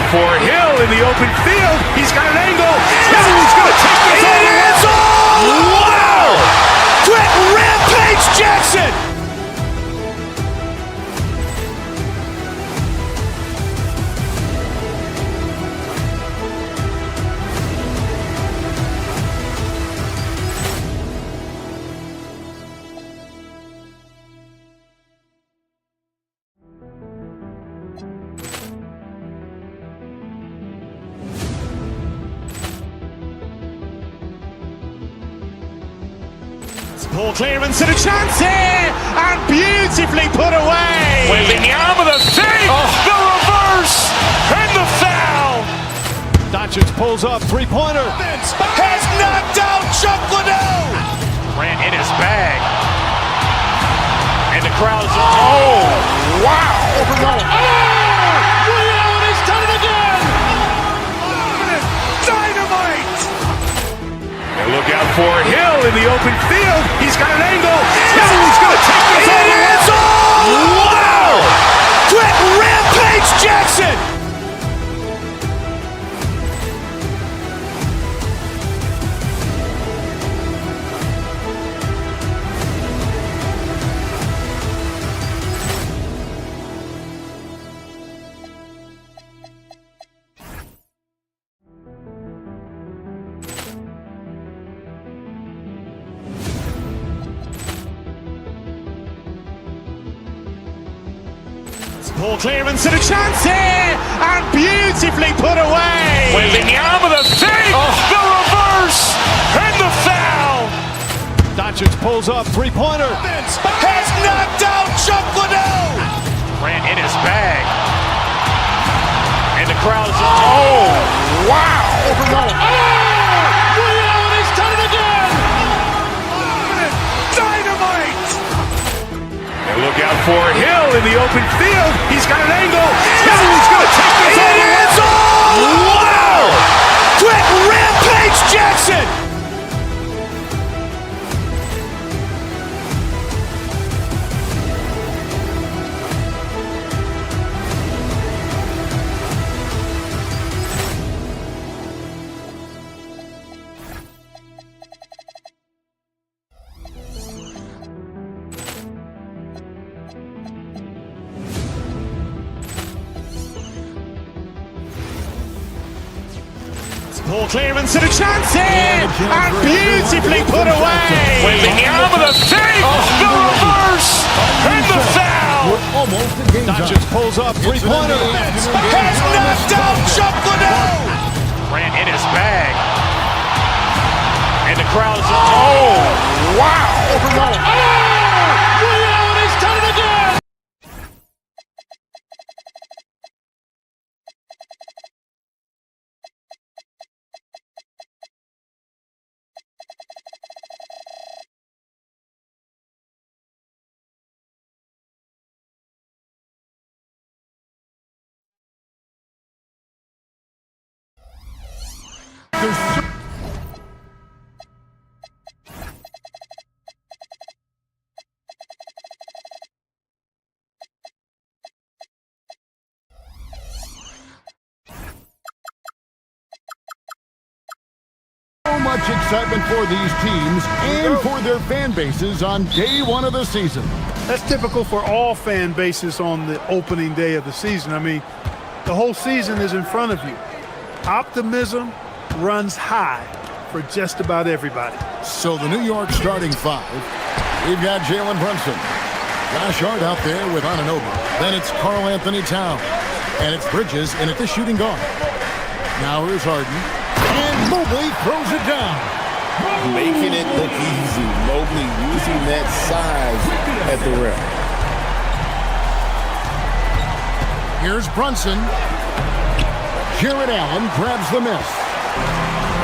for Hill in the open field. He's got an angle. He's going to take this all the way. Wow! Quick Rampage Jackson! Poor clearance and a chance here, and beautifully put away. Waving the arm of the thing, the reverse, and the foul. Doncic pulls up, three-pointer. Has knocked out Chuck Liddell. Grant in his bag. And the crowd is, oh, wow. Ray Allen has done it again. Dynamite. And look out for Hill in the open field. He's got an angle. He's going to take this all the way. Wow. Quick Rampage Jackson. Poor clearance and a chance here, and beautifully put away. Waving the arm of the thing, the reverse, and the foul. Doncic pulls up, three-pointer. Has knocked out Chuck Liddell. Grant in his bag. And the crowd is, oh, wow. Ray Allen has done it again. Dynamite. And look out for Hill in the open field. He's got an angle. He's going to take this all the way. Wow. Quick Rampage Jackson. Poor clearance and a chance here, and beautifully put away. Waving the arm of the thing, the reverse, and the foul. Almost a game time. Doncic pulls up, three-pointer. Has knocked out Chuck Liddell. Grant in his bag. And the crowd is, oh, wow. Ray Allen has done it again. So much excitement for these teams and for their fan bases on day one of the season. That's typical for all fan bases on the opening day of the season. I mean, the whole season is in front of you. Optimism runs high for just about everybody. So the New York starting five, we've got Jalen Brunson. Josh Hart out there with Anunoby. Then it's Karl Anthony Towns. And it's Bridges in at the shooting guard. Now here's Harden. And Mobley throws it down. Making it look easy. Mobley using that size at the rim. Here's Brunson. Jared Allen grabs the miss.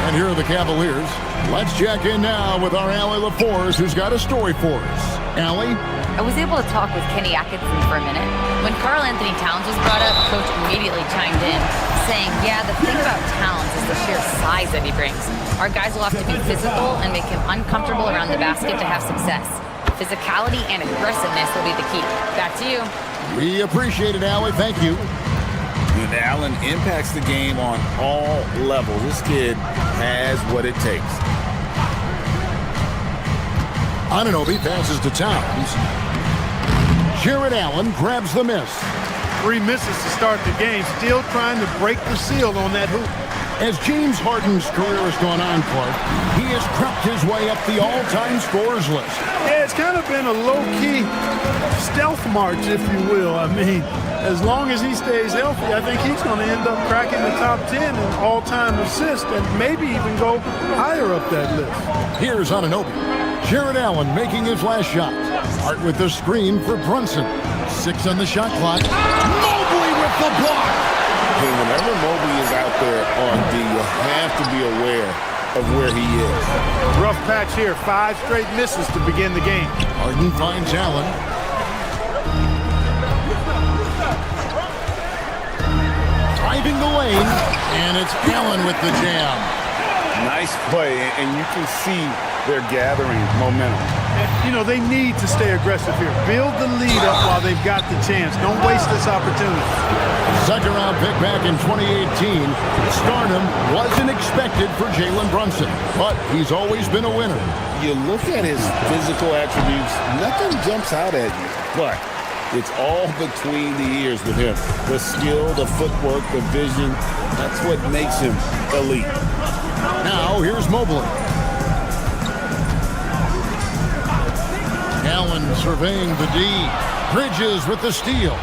And here are the Cavaliers. Let's check in now with our Allie LaForce, who's got a story for us. Allie? I was able to talk with Kenny Atkinson for a minute. When Karl Anthony Towns was brought up, Coach immediately chimed in, saying, yeah, the thing about Towns is the sheer size that he brings. Our guys will have to be physical and make him uncomfortable around the basket to have success. Physicality and aggressiveness will be the key. Back to you. We appreciate it, Allie. Thank you. And Allen impacts the game on all levels. This kid has what it takes. Anunoby passes to Towns. Jared Allen grabs the miss. 3 misses to start the game, still trying to break the seal on that hoop. As James Harden's career has gone on, Clark, he has crept his way up the all-time scorers list. Yeah, it's kind of been a low-key stealth march, if you will. I mean, as long as he stays healthy, I think he's going to end up cracking the top 10 in all-time assists and maybe even go higher up that list. Here's Anunoby. Jared Allen making his last shot. Hart with the screen for Brunson. 6 on the shot clock. Mobley with the block. Hey, whenever Mobley is out there on D, you have to be aware of where he is. Rough patch here. 5 straight misses to begin the game. Harden finds Allen. Driving the lane, and it's Allen with the jam. Nice play, and you can see they're gathering momentum. You know, they need to stay aggressive here. Build the lead up while they've got the chance. Don't waste this opportunity. Second round pick back in 2018. Stardom wasn't expected for Jalen Brunson, but he's always been a winner. You look at his physical attributes, nothing jumps out at you, but it's all between the ears with him. The skill, the footwork, the vision, that's what makes him elite. Now here's Mobley. Allen surveying the D. Bridges with the steal.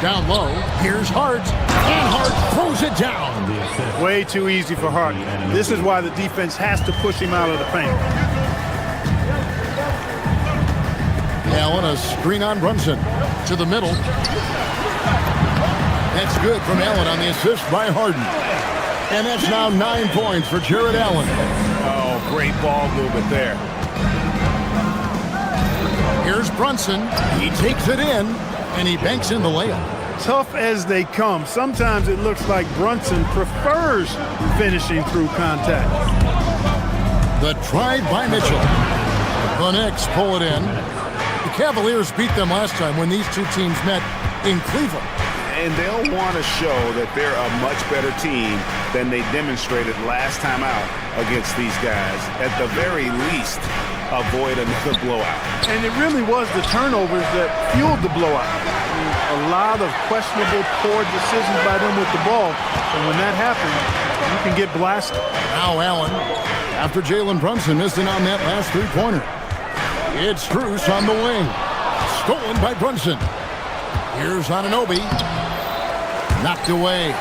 Down low, here's Hart. And Hart throws it down. Way too easy for Hart. This is why the defense has to push him out of the paint. Allen, a screen on Brunson. To the middle. That's good from Allen on the assist by Harden. And that's now 9 points for Jared Allen. Oh, great ball movement there. Here's Brunson. He takes it in, and he banks in the layup. Tough as they come. Sometimes it looks like Brunson prefers finishing through contact. The drive by Mitchell. The Knicks pull it in. The Cavaliers beat them last time when these two teams met in Cleveland. And they'll want to show that they're a much better team than they demonstrated last time out against these guys. At the very least, avoid another blowout. And it really was the turnovers that fueled the blowout. A lot of questionable, poor decisions by them with the ball. And when that happens, you can get blasted. Now Allen, after Jalen Brunson missing on that last three-pointer. It's Strus on the wing. Stolen by Brunson. Here's Anunoby. Knocked away.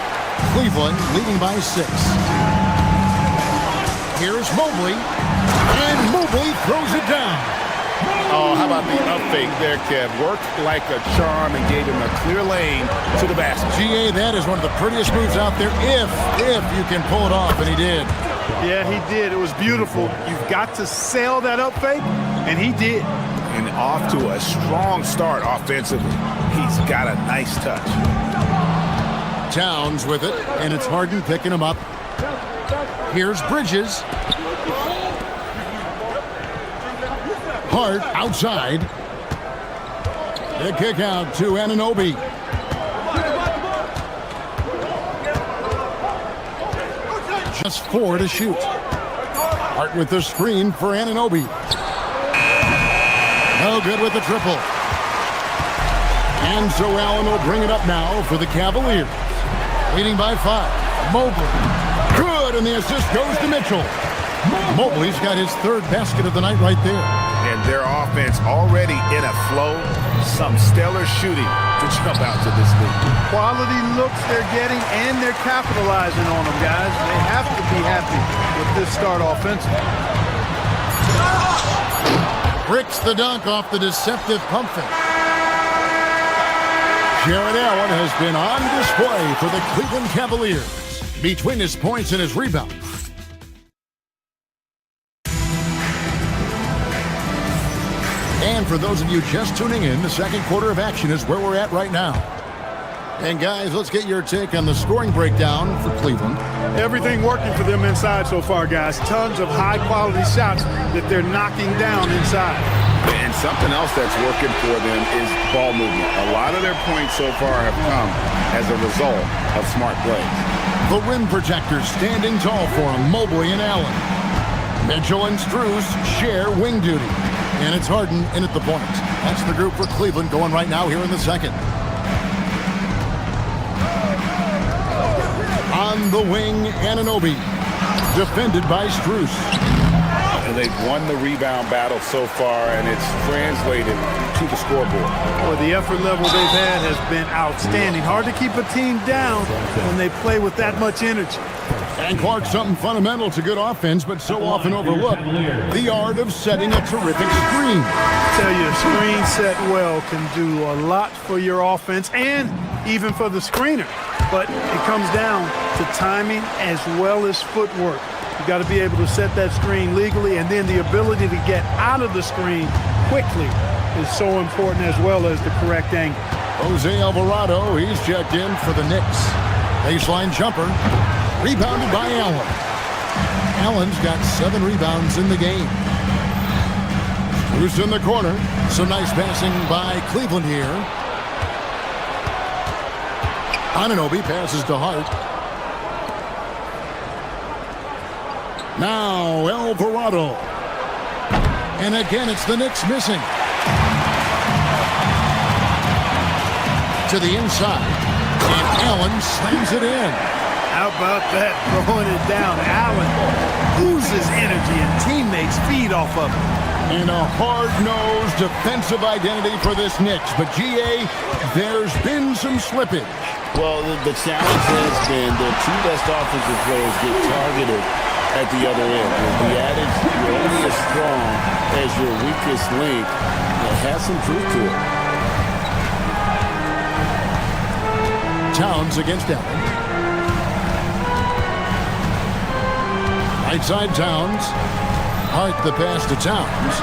Cleveland leading by 6. Here's Mobley. And Mobley throws it down. Oh, how about the up fake there, Kev? Worked like a charm and gave him a clear lane to the basket. GA, that is one of the prettiest moves out there if you can pull it off, and he did. Yeah, he did. It was beautiful. You've got to sell that up fake, and he did. And off to a strong start offensively. He's got a nice touch. Towns with it, and it's Harden picking him up. Here's Bridges. Hart outside. The kick out to Anunoby. Just 4 to shoot. Hart with the screen for Anunoby. No good with the triple. And so Allen will bring it up now for the Cavaliers. Leading by 5. Mobley. Good, and the assist goes to Mitchell. Mobley's got his 3rd basket of the night right there. And their offense already in a flow. Some stellar shooting to jump out to this league. Quality looks they're getting, and they're capitalizing on them, guys. They have to be happy with this start offensively. Bricks the dunk off the deceptive pump fake. Jared Allen has been on display for the Cleveland Cavaliers between his points and his rebounds. And for those of you just tuning in, the second quarter of action is where we're at right now. And guys, let's get your take on the scoring breakdown for Cleveland. Everything working for them inside so far, guys. Tons of high-quality shots that they're knocking down inside. And something else that's working for them is ball movement. A lot of their points so far have come as a result of smart plays. The rim protectors standing tall for him, Mobley and Allen. Mitchell and Strus share wing duty. And it's Harden in at the point. That's the group for Cleveland going right now here in the second. On the wing, Anunoby. Defended by Strus. And they've won the rebound battle so far, and it's translated to the scoreboard. Boy, the effort level they've had has been outstanding. Hard to keep a team down when they play with that much energy. And Clark, something fundamental to good offense, but so often overlooked, the art of setting a terrific screen. I tell you, a screen set well can do a lot for your offense and even for the screener. But it comes down to timing as well as footwork. You got to be able to set that screen legally, and then the ability to get out of the screen quickly is so important, as well as the correct angle. Jose Alvarado, he's checked in for the Knicks. Baseline jumper, rebounded by Allen. Allen's got 7 rebounds in the game. Who's in the corner? Some nice passing by Cleveland here. Anunoby passes to Hart. Now Alvarado. And again, it's the Knicks missing. To the inside. And Allen slams it in. How about that? Throwing it down. Allen loses energy and teammates feed off of it. And a hard-nosed defensive identity for this Knicks. But, GA, there's been some slippage. Well, the challenge has been the 2 best offensive players get targeted at the other end. The adage, you're only as strong as your weakest link, it has some truth to it. Towns against Allen. Right side Towns. Hart the pass to Towns.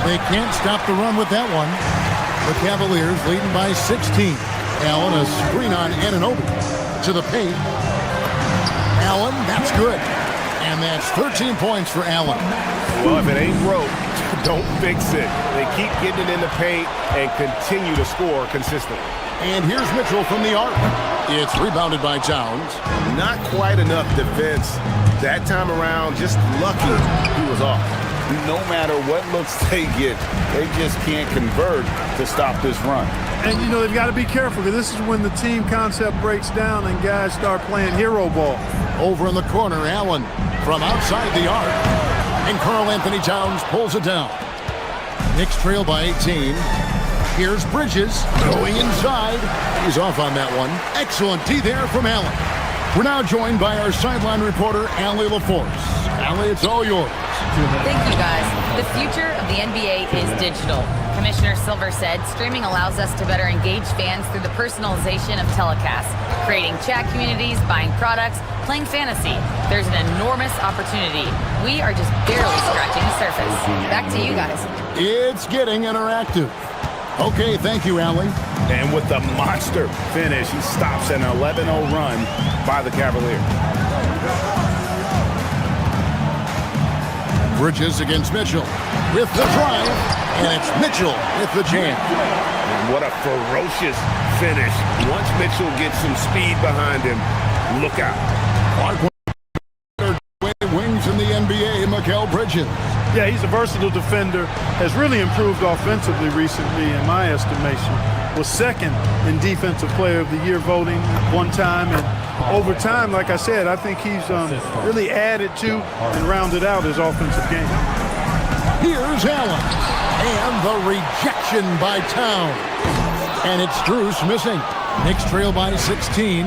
They can't stop the run with that one. The Cavaliers leading by 16. Allen, a screen on Anunoby. To the paint. Allen, that's good. And that's 13 points for Allen. Well, if it ain't broke, don't fix it. They keep getting it in the paint and continue to score consistently. And here's Mitchell from the arc. It's rebounded by Towns. Not quite enough defense that time around. Just lucky he was off. No matter what looks they get, they just can't convert to stop this run. And, you know, they've got to be careful, because this is when the team concept breaks down and guys start playing hero ball. Over in the corner, Allen from outside the arc. And Karl Anthony Towns pulls it down. Knicks trail by 18. Here's Bridges going inside. He's off on that one. Excellent D there from Allen. We're now joined by our sideline reporter, Allie LaForce. Allie, it's all yours. Thank you, guys. The future of the NBA is digital. Commissioner Silver said streaming allows us to better engage fans through the personalization of telecasts, creating chat communities, buying products, playing fantasy. There's an enormous opportunity. We are just barely scratching the surface. Back to you guys. It's getting interactive. Okay, thank you, Allie. And with the monster finish, he stops an 11-0 run by the Cavaliers. Bridges against Mitchell with the drive, and it's Mitchell with the jam. And what a ferocious finish. Once Mitchell gets some speed behind him, look out. Wings in the NBA, Mikal Bridges. Yeah, he's a versatile defender, has really improved offensively recently, in my estimation. Was second in Defensive Player of the Year voting one time, and over time, like I said, I think he's really added to and rounded out his offensive game. Here's Allen, and the rejection by Towns. And it's Strus missing. Knicks trail by 16.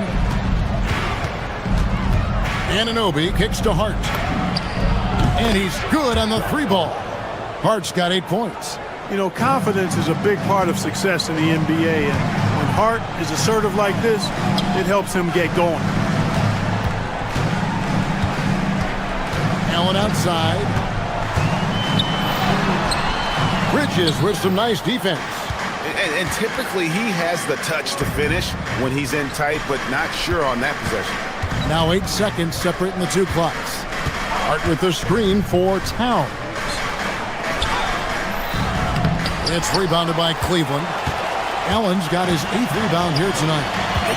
Anunoby kicks to Hart. And he's good on the 3-ball. Hart's got 8 points. You know, confidence is a big part of success in the NBA, and when Hart is assertive like this, it helps him get going. Allen outside. Bridges with some nice defense. And typically he has the touch to finish when he's in tight, but not sure on that possession. Now 8 seconds separating the 2 clocks. Hart with the screen for Towns. It's rebounded by Cleveland. Allen's got his 8th rebound here tonight.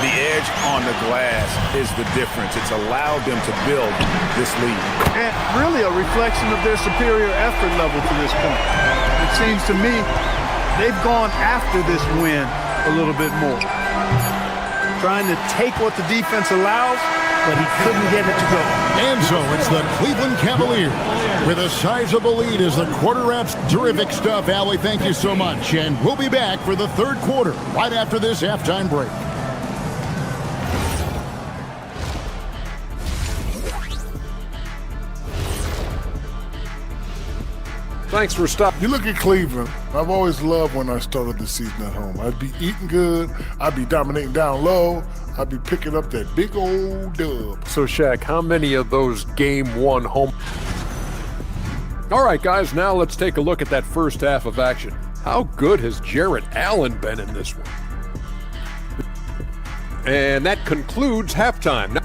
The edge on the glass is the difference. It's allowed them to build this lead. And really a reflection of their superior effort level to this point. It seems to me they've gone after this win a little bit more. Trying to take what the defense allows, but he couldn't get it to go. And so it's the Cleveland Cavaliers with a sizable lead as the quarter wraps. Terrific stuff, Allie. Thank you so much. And we'll be back for the third quarter right after this halftime break. Thanks for stopping. You look at Cleveland. I've always loved when I started the season at home. I'd be eating good. I'd be dominating down low. I'd be picking up that big old dub. So, Shaq, how many of those Game 1 home... All right, guys, now let's take a look at that first half of action. How good has Jarrett Allen been in this one? And that concludes halftime. Now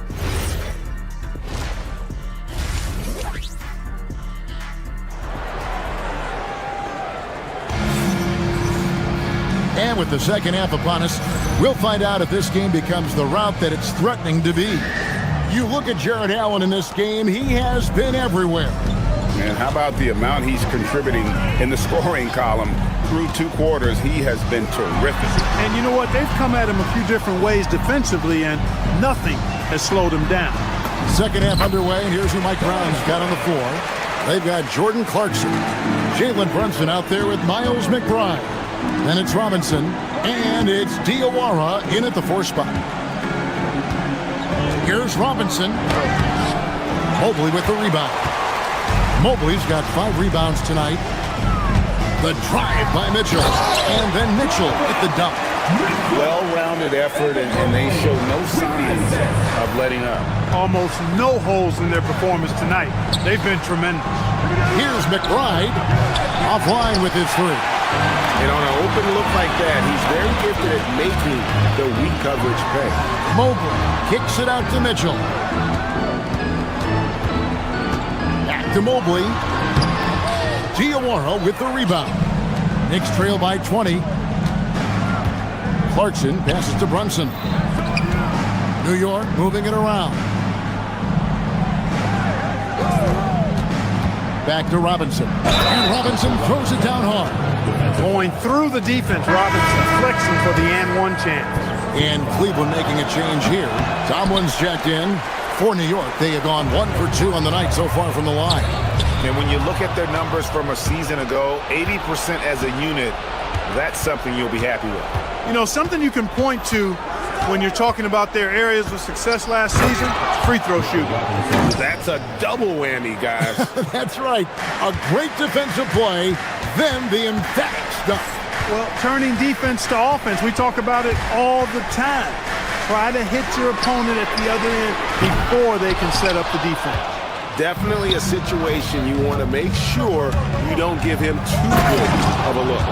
and with the second half upon us, we'll find out if this game becomes the route that it's threatening to be. You look at Jarrett Allen in this game, he has been everywhere. And how about the amount he's contributing in the scoring column through 2 quarters? He has been terrific. And you know what? They've come at him a few different ways defensively, and nothing has slowed him down. Second half underway, and here's who Mike Brown's got on the floor. They've got Jordan Clarkson, Jalen Brunson out there with Miles McBride. Then it's Robinson, and it's Diawara in at the 4 spot. Here's Robinson. Mobley with the rebound. Mobley's got 5 rebounds tonight. The drive by Mitchell, and then Mitchell with the dunk. Well-rounded effort, and they show no signs of letting up. Almost no holes in their performance tonight. They've been tremendous. Here's McBride, offline with his 3. And on an open look like that, he's very gifted at making the weak coverage pay. Mobley kicks it out to Mitchell. Back to Mobley. Diawara with the rebound. Knicks trail by 20. Clarkson passes to Brunson. New York moving it around. Back to Robinson. And Robinson throws it down hard. Going through the defense, Robinson flexing for the and 1 chance. And Cleveland making a change here. Tomlin's checked in for New York. They have gone 1 for 2 on the night so far from the line. And when you look at their numbers from a season ago, 80% as a unit, that's something you'll be happy with. You know, something you can point to when you're talking about their areas of success last season, free throw shooting. That's a double whammy, guys. That's right. A great defensive play, then the emphatic stuff. Well, turning defense to offense, we talk about it all the time. Try to hit your opponent at the other end before they can set up the defense. Definitely a situation you want to make sure you don't give him too good of a look.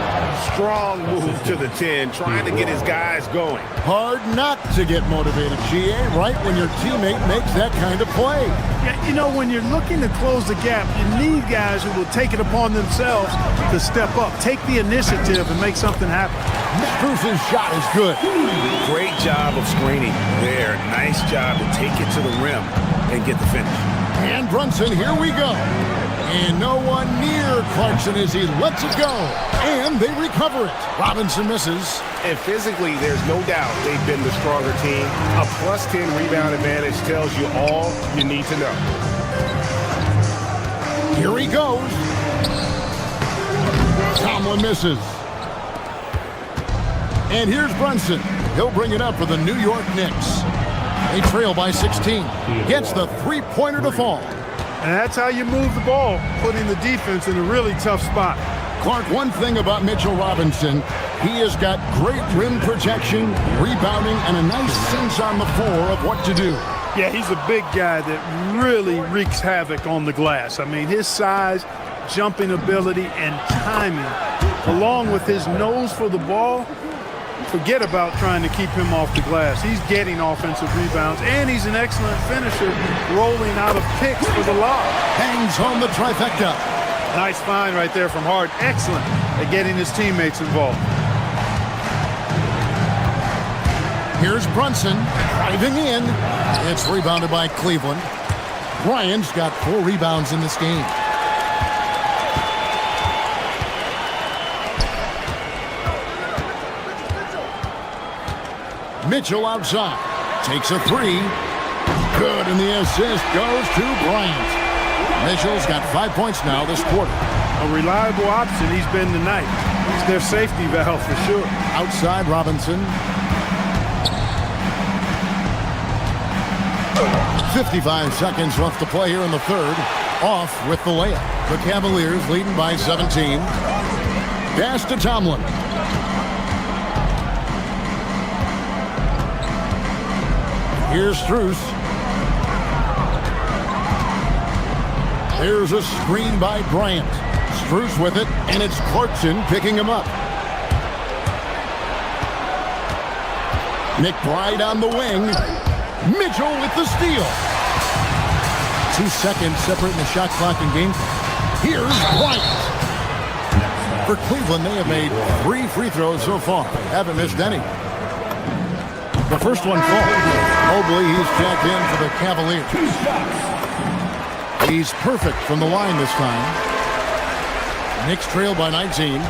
Strong move to the 10, trying to get his guys going. Hard not to get motivated, GA, right when your teammate makes that kind of play. Yeah, you know, when you're looking to close the gap, you need guys who will take it upon themselves to step up, take the initiative, and make something happen. Bruce's shot is good. Great job of screening there. Nice job to take it to the rim and get the finish. And Brunson, here we go. And no one near Clarkson as he lets it go. And they recover it. Robinson misses. And physically, there's no doubt they've been the stronger team. A plus 10 rebound advantage tells you all you need to know. Here he goes. Tomlin misses. And here's Brunson. He'll bring it up for the New York Knicks. They trail by 16. Gets the three-pointer to fall. And that's how you move the ball, putting the defense in a really tough spot. Clark, one thing about Mitchell Robinson, he has got great rim protection, rebounding, and a nice sense on the floor of what to do. Yeah, he's a big guy that really wreaks havoc on the glass. I mean, his size, jumping ability, and timing, along with his nose for the ball, forget about trying to keep him off the glass. He's getting offensive rebounds, and he's an excellent finisher, rolling out of picks for the lob. Hangs home the trifecta. Nice find right there from Hart. Excellent at getting his teammates involved. Here's Brunson driving in. It's rebounded by Cleveland. Bryant's got 4 rebounds in this game. Mitchell outside. Takes a 3. Good, and the assist goes to Bryant. Mitchell's got 5 points now this quarter. A reliable option he's been tonight. He's their safety valve for sure. Outside Robinson. 55 seconds left to play here in the third. Off with the layup. The Cavaliers leading by 17. Pass to Tomlin. Here's Strus. There's a screen by Bryant. Strus with it, and it's Clarkson picking him up. McBride on the wing. Mitchell with the steal. 2 seconds separating the shot clock and game clock. Here's Bryant. For Cleveland, they have made 3 free throws so far. Haven't missed any. The first one falls. Mobley, he's checked in for the Cavaliers. He's perfect from the line this time. Knicks trail by 19.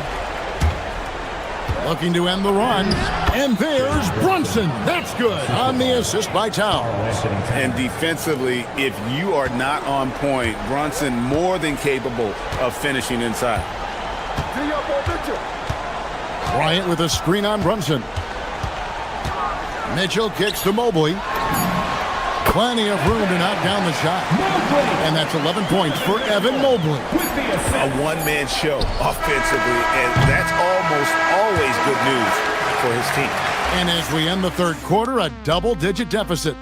Looking to end the run. And there's Brunson. That's good on the assist by Towns. And defensively, if you are not on point, Brunson more than capable of finishing inside. Bryant with a screen on Brunson. Mitchell kicks to Mobley. Plenty of room to knock down the shot. And that's 11 points for Evan Mobley. A one-man show offensively, and that's almost always good news for his team. And as we end the third quarter, a double-digit deficit.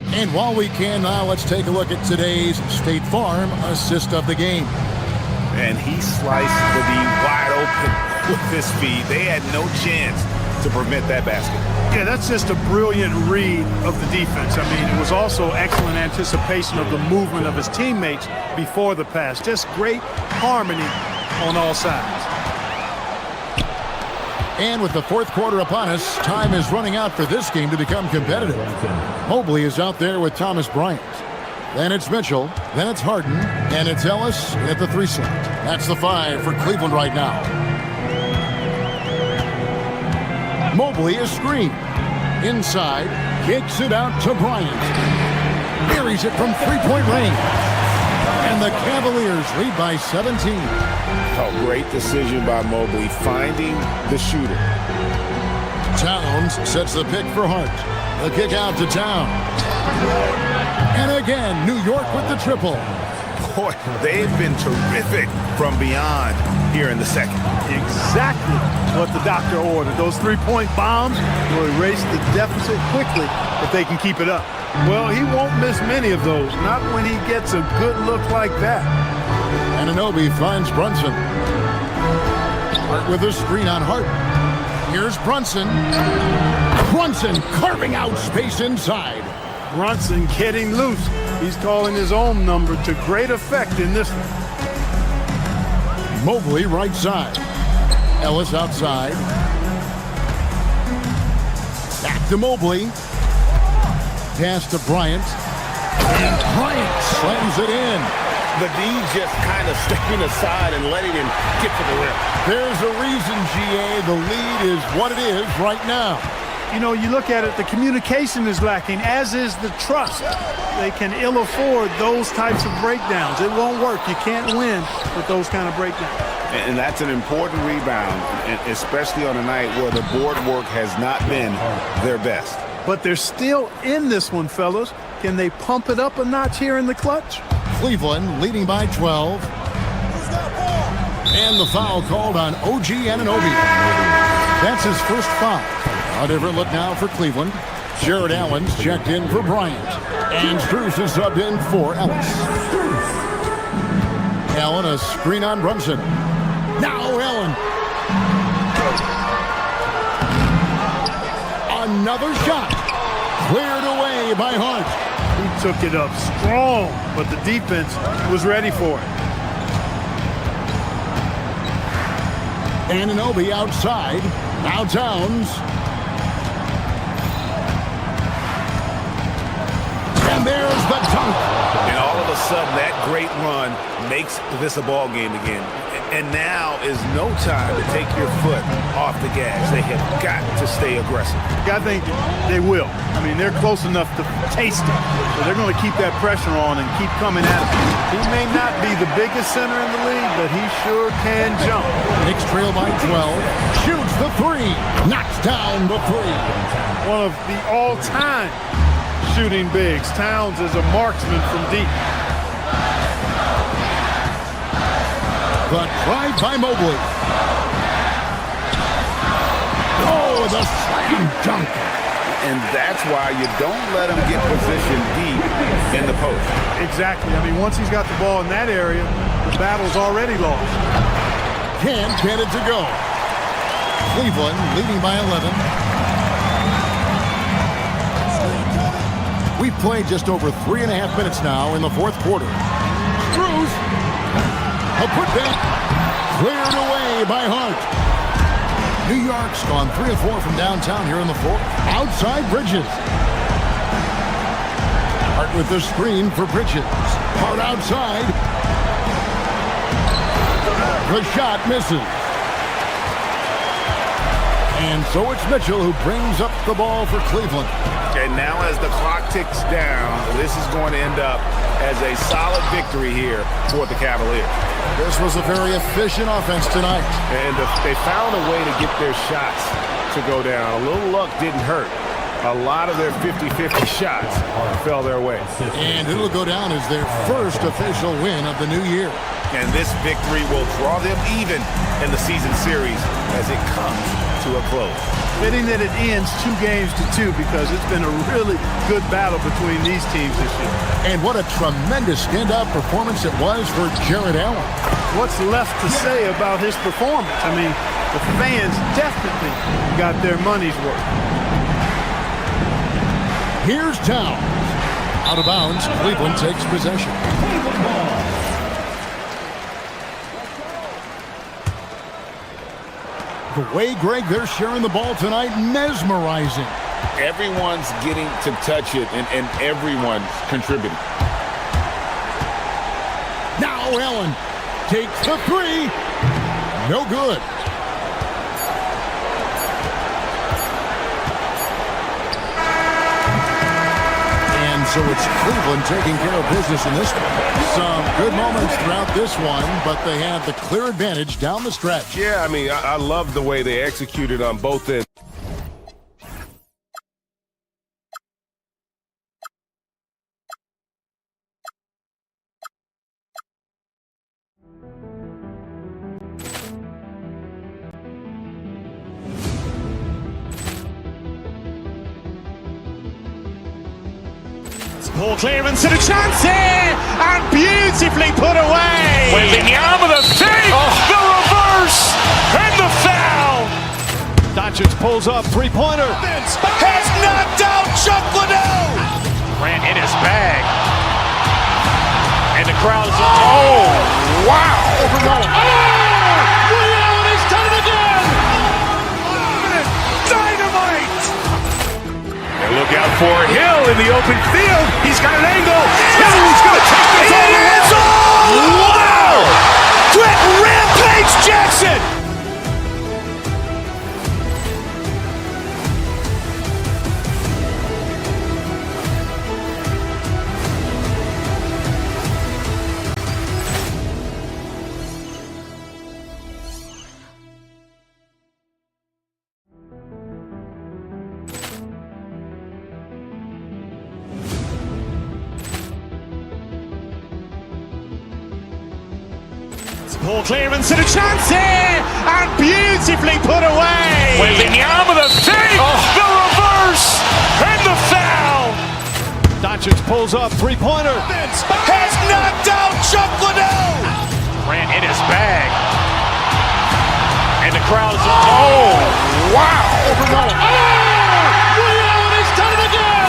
And while we can now, let's take a look at today's State Farm assist of the game. And he sliced the D wide open with his feet. They had no chance to prevent that basket. Yeah, that's just a brilliant read of the defense. I mean, it was also excellent anticipation of the movement of his teammates before the pass. Just great harmony on all sides. And with the fourth quarter upon us, time is running out for this game to become competitive. Mobley is out there with Thomas Bryant. Then it's Mitchell, then it's Harden, and it's Ellis at the 3 slot. That's the 5 for Cleveland right now. Mobley is screened. Inside, kicks it out to Bryant. Buries it from 3-point range. And the Cavaliers lead by 17. A great decision by Mobley, finding the shooter. Towns sets the pick for Hart. The kick out to Towns. And again, New York with the triple. Boy, they've been terrific from beyond here in the second. Exactly what the doctor ordered. Those 3-point bombs will erase the deficit quickly if they can keep it up. Well, he won't miss many of those, not when he gets a good look like that. Anunoby finds Brunson. Hart with a screen on Hart. Here's Brunson. Brunson carving out space inside. Brunson getting loose. He's calling his own number to great effect in this one. Mobley right side. Ellis outside. Back to Mobley. Pass to Bryant. And Bryant slams it in. The D just kind of stepping aside and letting him get to the rim. There's a reason, GA, the lead is what it is right now. You know, you look at it, the communication is lacking, as is the trust. They can ill afford those types of breakdowns. It won't work. You can't win with those kind of breakdowns. And that's an important rebound, especially on a night where the board work has not been their best. But they're still in this one, fellas. Can they pump it up a notch here in the clutch? Cleveland leading by 12. And the foul called on OG Anunoby. That's his first foul. A different look now for Cleveland. Jared Allen's checked in for Bryant. And Strus is subbed in for Ellis. Allen, a screen on Brunson. Now Allen. Another shot. Cleared away by Hart. He took it up strong, but the defense was ready for it. Anunoby outside. Now Towns. And there's the dunk. And all of a sudden, that great run makes this a ball game again. And now is no time to take your foot off the gas. They have got to stay aggressive. I think they will. I mean, they're close enough to taste it. So they're going to keep that pressure on and keep coming at him. He may not be the biggest center in the league, but he sure can jump. Knicks trail by 12. Shoots the three. Knocks down the three. One of the all-time shooting bigs. Towns is a marksman from deep. The drive by Mobley. Oh, the slam dunk. And that's why you don't let him get positioned deep in the post. Exactly. I mean, once he's got the ball in that area, the battle's already lost. Can't get it to go. Cleveland leading by 11. We've played just over 3.5 minutes now in the fourth quarter. Cruz. A putback. Cleared away by Hart. New York's gone 3 of 4 from downtown here in the fourth. Outside Bridges. Hart with the screen for Bridges. Hart outside. The shot misses. And so it's Mitchell who brings up the ball for Cleveland. And now as the clock ticks down, this is going to end up as a solid victory here for the Cavaliers. This was a very efficient offense tonight. And they found a way to get their shots to go down. A little luck didn't hurt. A lot of their 50-50 shots fell their way. And it'll go down as their first official win of the new year. And this victory will draw them even in the season series as it comes to a close. Fitting that it ends 2-2 because it's been a really good battle between these teams this year. And what a tremendous standout performance it was for Jared Allen. What's left to say about his performance? I mean, the fans definitely got their money's worth. Here's Towns. Out of bounds, Cleveland takes possession. The way, Greg, they're sharing the ball tonight, mesmerizing. Everyone's getting to touch it, and everyone's contributing. Now Allen takes the three. No good. And so it's Cleveland taking care of business in this one. Some good moments throughout this one, but they have the clear advantage down the stretch. Yeah, I mean, I love the way they executed on both ends. Poor clearance and a chance here, and beautifully put away. Wembanyama the fake, the reverse, and the foul. Doncic pulls up, three-pointer. Has knocked out Chuck Liddell. Grant in his bag. And the crowd is, oh, wow. Ray Allen has done it again. Dynamite. And look out for Hill in the open field. He's got an angle. Hill's going to take this all the way. Wow. Quick Rampage Jackson. Poor clearance and a chance here, and beautifully put away. Wembanyama the fake, the reverse, and the foul. Doncic pulls up, three-pointer. Has knocked out Chuck Liddell. Grant in his bag. And the crowd is, oh, wow. Ray Allen has done it again.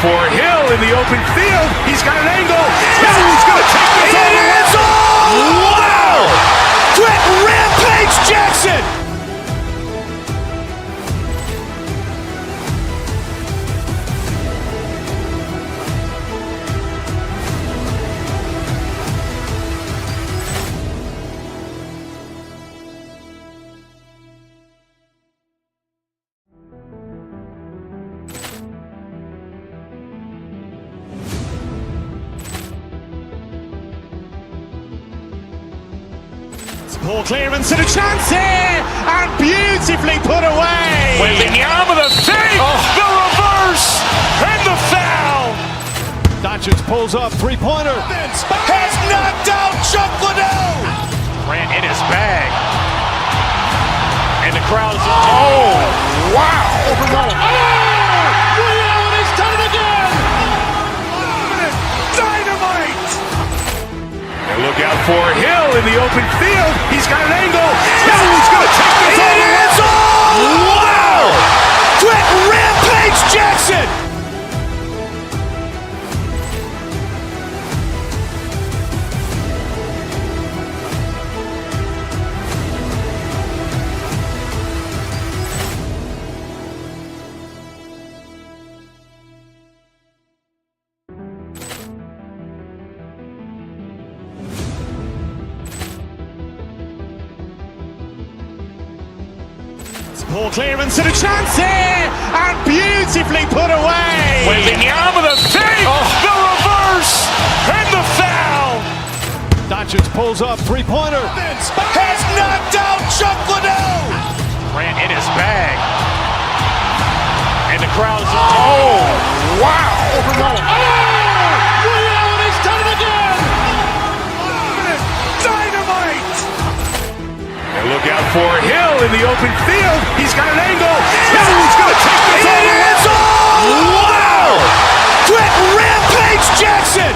for Hill in the open field. He's got an angle. Hill is going to take this all the way. Wow! Quick rampage Jackson! Poor clearance and a chance here, and beautifully put away. Wembanyama the save, the reverse, and the foul. Doncic pulls up, three-pointer. Has knocked out Chuck Liddell. Grant in his bag. And the crowd's, oh, wow. He's done it again. Dynamite. And look out for Hill in the open field. He's got an angle. Hill is going to take this all the way. Wow! Quick rampage Jackson! Poor clearance and a chance here, and beautifully put away. Wembanyama the save, the reverse, and the foul. Doncic pulls up, three-pointer. Has knocked out Chuck Liddell. Grant in his bag. And the crowd's, oh, wow. He's done it again. Dynamite. And look out for Hill in the open field. He's got an angle. Hill is going to take this all the way. Wow! Quick rampage Jackson!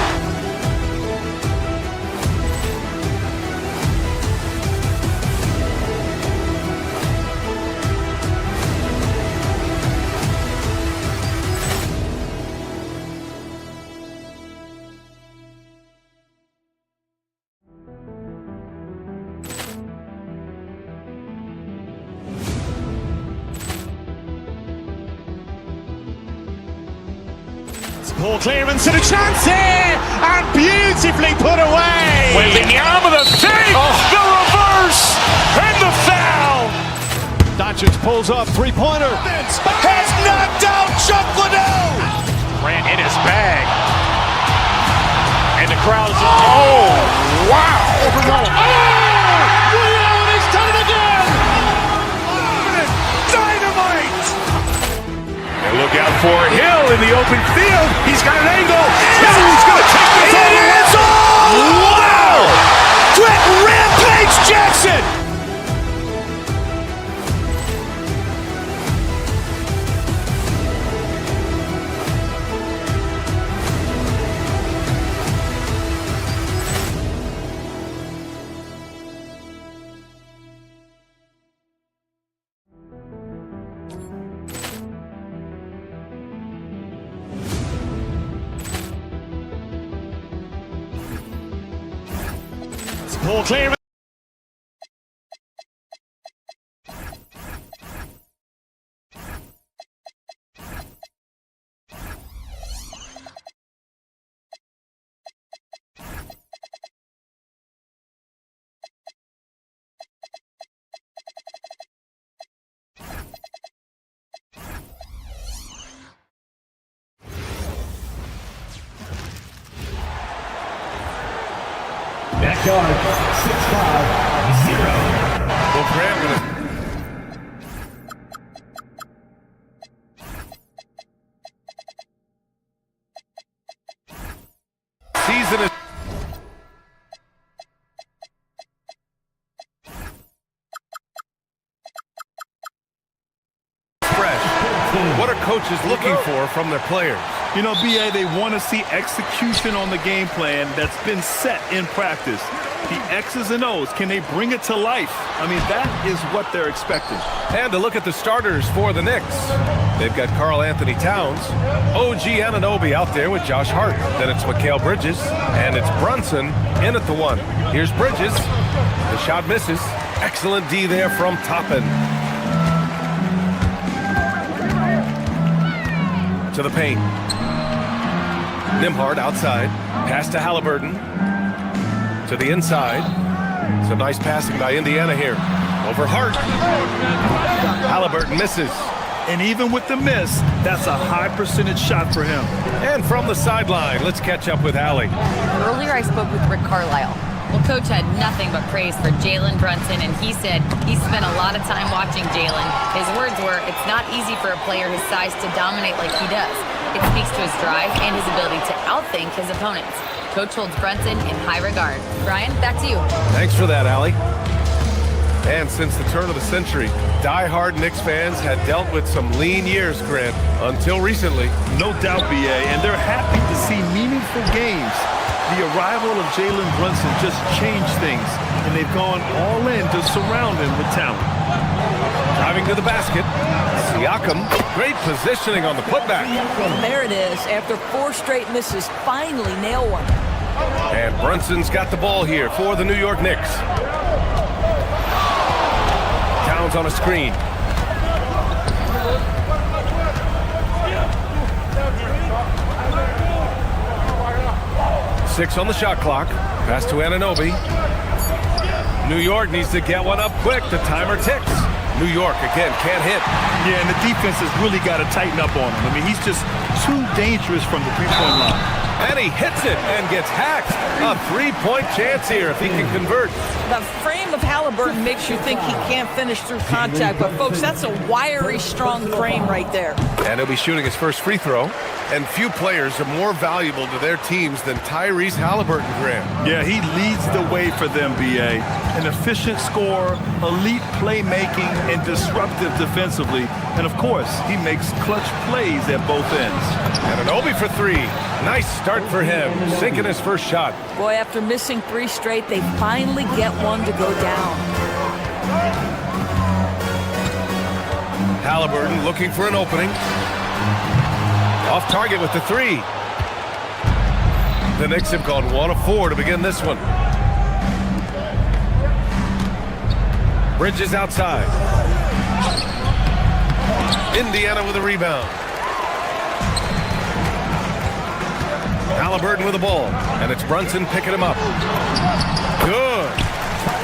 Poor clearance and a chance here, and beautifully put away. Wembanyama the save, the reverse, and the foul. Doncic pulls up, three-pointer. Has knocked out Chuck Liddell. Grant in his bag. And the crowd's, oh, wow. He's done it again. Dynamite. And look out for Hill in the open field. He's got an angle. Hill is going to take this all the way. Wow! Quick rampage Jackson! Poor clearance. Backyard, 6-5-0. Well, Grant with it. Season is fresh. What are coaches looking for from their players? You know, BA, they want to see execution on the game plan that's been set in practice. The X's and O's, can they bring it to life? I mean, that is what they're expecting. And to look at the starters for the Knicks. They've got Karl Anthony Towns, OG Anunoby out there with Josh Hart. Then it's Mikal Bridges, and it's Brunson in at the 1. Here's Bridges. The shot misses. Excellent D there from Toppin. To the paint. Nembhard outside. Pass to Halliburton. To the inside. Some nice passing by Indiana here. Over Hart. Halliburton misses. And even with the miss, that's a high percentage shot for him. And from the sideline, let's catch up with Allie. Earlier I spoke with Rick Carlisle. Well, Coach had nothing but praise for Jalen Brunson, and he said he spent a lot of time watching Jalen. His words were, it's not easy for a player his size to dominate like he does. It speaks to his drive and his ability to outthink his opponents. Coach holds Brunson in high regard. Brian, back to you. Thanks for that, Allie. And since the turn of the century, die-hard Knicks fans had dealt with some lean years, Grant, until recently. No doubt, BA, and they're happy to see meaningful games. The arrival of Jalen Brunson just changed things, and they've gone all in to surround him with talent. Driving to the basket, Siakam, great positioning on the putback. And there it is, after 4 straight misses, finally nail one. And Brunson's got the ball here for the New York Knicks. Towns on a screen. Six on the shot clock. Pass to Anunoby. New York needs to get one up quick. The timer ticks. New York, again, can't hit. Yeah, and the defense has really got to tighten up on him. I mean, he's just too dangerous from the three-point line. And he hits it and gets hacked. A 3-point chance here if he can convert. The frame of Halliburton makes you think he can't finish through contact, but folks, that's a wiry, strong frame right there. And he'll be shooting his first free throw. And few players are more valuable to their teams than Tyrese Halliburton, Graham. Yeah, he leads the way for them, BA. An efficient scorer, elite playmaking, and disruptive defensively. And of course, he makes clutch plays at both ends. Anunoby for 3. Nice start for him, sinking his first shot. Boy, after missing 3 straight, they finally get one to go down. Halliburton looking for an opening. Off target with the 3. The Knicks have gone 1 of 4 to begin this one. Bridges outside. Indiana with a rebound. Halliburton with the ball, and it's Brunson picking him up. Good.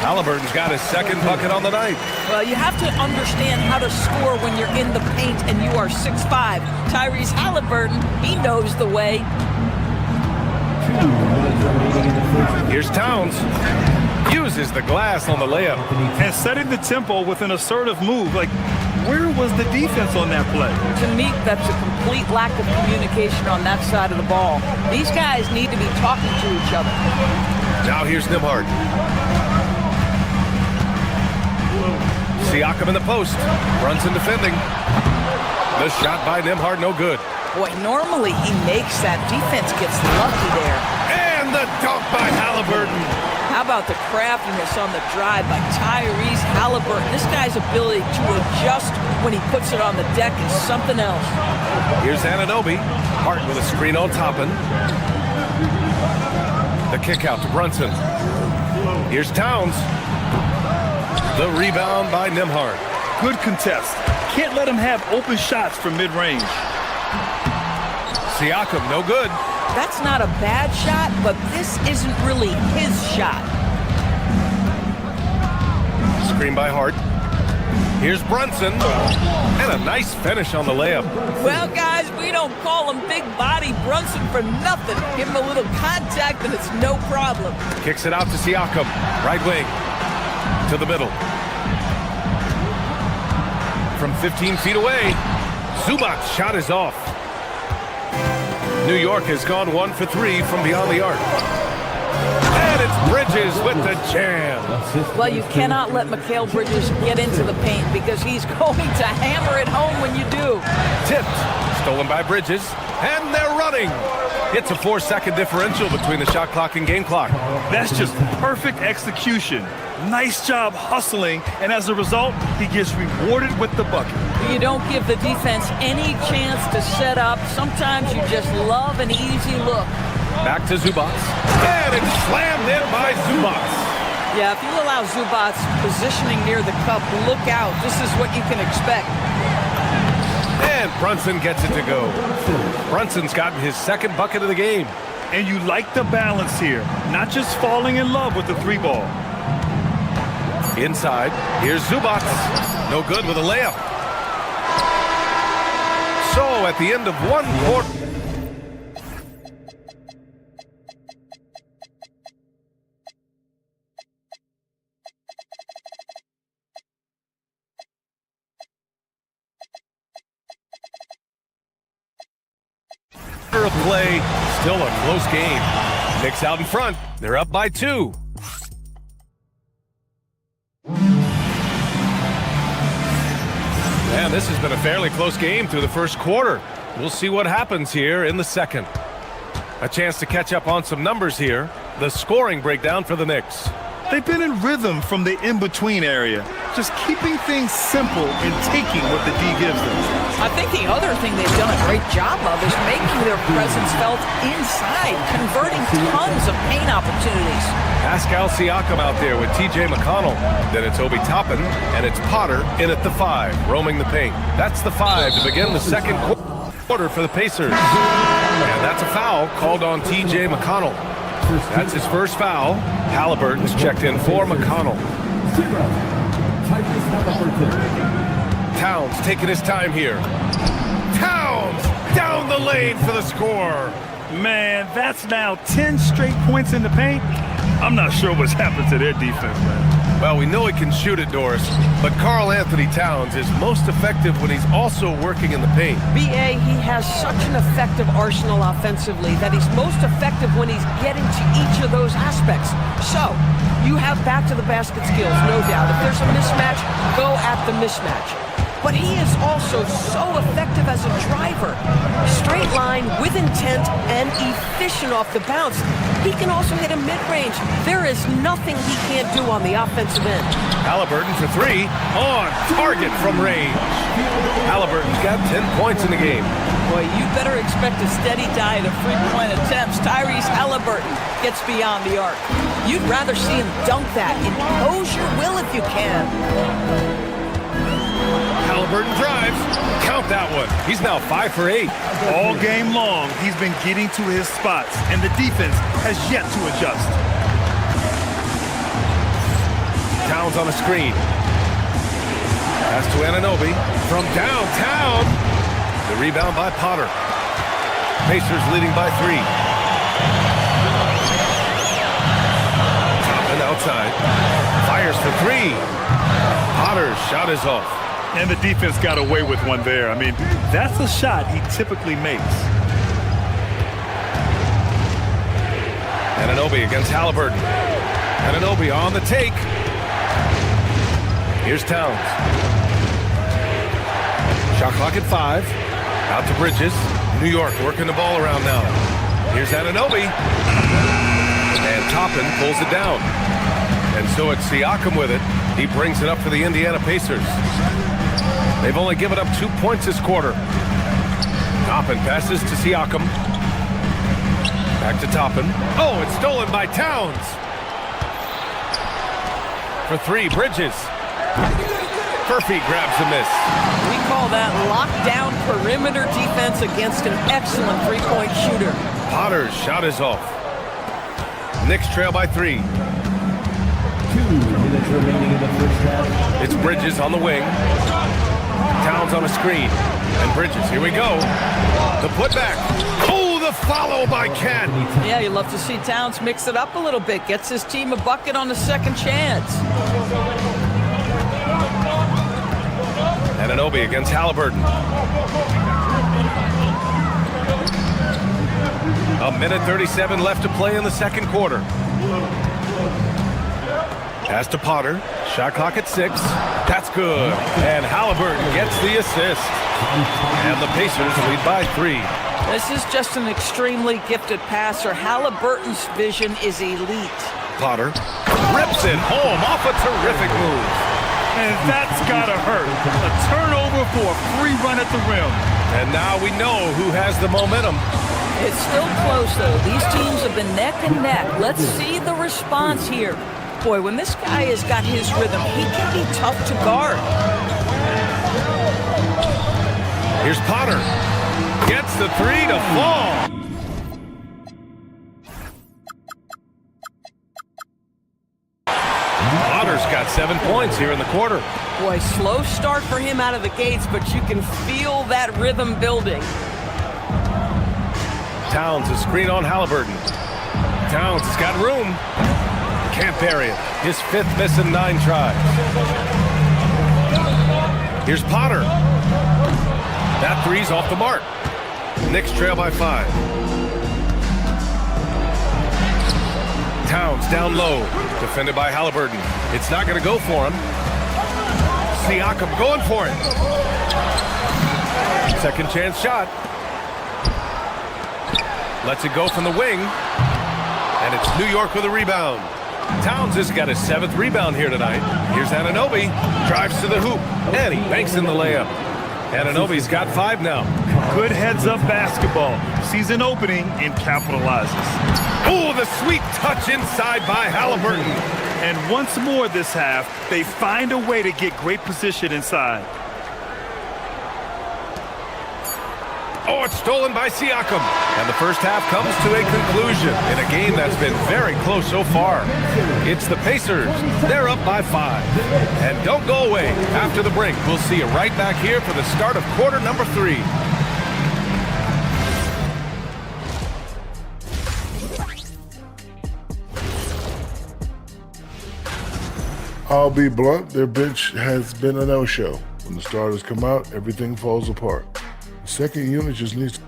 Halliburton's got his second bucket on the night. Well, you have to understand how to score when you're in the paint and you are 6'5". Tyrese Halliburton, he knows the way. Here's Towns. Uses the glass on the layup. And setting the tempo with an assertive move. Like, where was the defense on that play? To me, that's a complete lack of communication on that side of the ball. These guys need to be talking to each other. Now here's Nembhard. Siakam in the post. Brunson defending. The shot by Nembhard, no good. Boy, normally he makes that. Defense gets lucky there. And the dunk by Halliburton. How about the craftiness on the drive by Tyrese Halliburton? This guy's ability to adjust when he puts it on the deck is something else. Here's Anunoby. Hart with a screen on Toppin. The kick out to Brunson. Here's Towns. The rebound by Nembhard. Good contest. Can't let him have open shots from mid-range. Siakam, no good. That's not a bad shot, but this isn't really his shot. Screen by Hart. Here's Brunson. And a nice finish on the layup. Well, guys, we don't call him Big Body Brunson for nothing. Give him a little contact and it's no problem. Kicks it out to Siakam. Right wing. To the middle. From 15 feet away. Zubac's shot is off. New York has gone 1 for 3 from beyond the arc. And And it's Bridges with the jam. Well, you cannot let Mikal Bridges get into the paint because he's going to hammer it home when you do. Tipped. Stolen by Bridges. And they're running. It's a 4-second differential between the shot clock and game clock. That's just perfect execution. Nice job hustling, and as a result, he gets rewarded with the bucket. You don't give the defense any chance to set up. Sometimes you just love an easy look. Back to Zubac. And it's slammed in by Zubac. Yeah, if you allow Zubac's positioning near the cup, look out. This is what you can expect. And Brunson gets it to go. Brunson's gotten his second bucket of the game. And you like the balance here, not just falling in love with the three ball. Inside, here's Zubac. No good with a layup. So at the end of one quarter. Of play, still a close game. Knicks out in front. They're up by 2. And this has been a fairly close game through the first quarter. We'll see what happens here in the second. A chance to catch up on some numbers here. The scoring breakdown for the Knicks. They've been in rhythm from the in-between area, just keeping things simple and taking what the D gives them. I think the other thing they've done a great job of is making their presence felt inside, converting tons of paint opportunities. Pascal Siakam out there with TJ McConnell. Then it's Obi Toppin, and it's Potter in at the 5, roaming the paint. That's the 5 to begin the second quarter for the Pacers. And that's a foul called on TJ McConnell. That's his first foul. Halliburton's checked in for McConnell. Towns taking his time here. Towns down the lane for the score. Man, that's now 10 straight points in the paint. I'm not sure what's happened to their defense, man. Well, we know he can shoot it, Doris, but Karl Anthony Towns is most effective when he's also working in the paint. B.A., he has such an effective arsenal offensively that he's most effective when he's getting to each of those aspects. So, you have back-to-the-basket skills, no doubt. If there's a mismatch, go at the mismatch. But he is also so effective as a driver. Straight line, with intent, and efficient off the bounce. He can also hit a mid-range. There is nothing he can't do on the offensive end. Halliburton for 3, on target from range. Halliburton's got 10 points in the game. Boy, you better expect a steady diet of three-point attempts. Tyrese Halliburton gets beyond the arc. You'd rather see him dunk that. Impose your will if you can. Halliburton drives. Count that one. He's now 5 for 8. All game long, he's been getting to his spots, and the defense has yet to adjust. Towns on a screen. Pass to Anunoby from downtown. The rebound by Potter. Pacers leading by 3. Toppin outside. Fires for 3. Potter's shot is off. And the defense got away with one there. I mean, that's a shot he typically makes. Anunoby against Halliburton. Anunoby on the take. Here's Towns. Shot clock at 5. Out to Bridges. New York working the ball around now. Here's Anunoby. And Toppin pulls it down. And so it's Siakam with it. He brings it up for the Indiana Pacers. They've only given up 2 points this quarter. Toppin passes to Siakam. Back to Toppin. Oh, it's stolen by Towns. For 3, Bridges. Murphy grabs the miss. We call that lockdown perimeter defense against an excellent three-point shooter. Potter's shot is off. Knicks trail by 3. 2 minutes remaining in the first half. It's Bridges on the wing. Towns on a screen. And Bridges, here we go. The putback. Oh, the follow by Ken. Yeah, you love to see Towns mix it up a little bit. Gets his team a bucket on a second chance. Anunoby against Halliburton. A minute 37 left to play in the second quarter. Pass to Potter. Shot clock at 6. That's good. And Halliburton gets the assist. And the Pacers lead by 3. This is just an extremely gifted passer. Halliburton's vision is elite. Potter rips it home off a terrific move. And that's gotta hurt. A turnover for a free run at the rim. And now we know who has the momentum. It's still close, though. These teams have been neck and neck. Let's see the response here. Boy, when this guy has got his rhythm, he can be tough to guard. Here's Potter. Gets the 3 to fall. Potter's got 7 points here in the quarter. Boy, slow start for him out of the gates, but you can feel that rhythm building. Towns is screen on Halliburton. Towns has got room. Can't bury it. His 5th miss in 9 tries. Here's Potter. That 3's off the mark. Knicks trail by 5. Towns down low. Defended by Halliburton. It's not going to go for him. Siakam going for it. Second chance shot. Lets it go from the wing. And it's New York with a rebound. Towns has got his 7th rebound here tonight. Here's Anunoby. Drives to the hoop. And he banks in the layup. Anunoby's got 5 now. Good heads-up basketball. Sees an opening and capitalizes. Oh, the sweet touch inside by Halliburton. And once more this half, they find a way to get great position inside. Oh, it's stolen by Siakam. And the first half comes to a conclusion in a game that's been very close so far. It's the Pacers. They're up by 5. And don't go away. After the break, we'll see you right back here for the start of quarter number 3. I'll be blunt, their bench has been a no-show. When the starters come out, everything falls apart. The second unit just needs...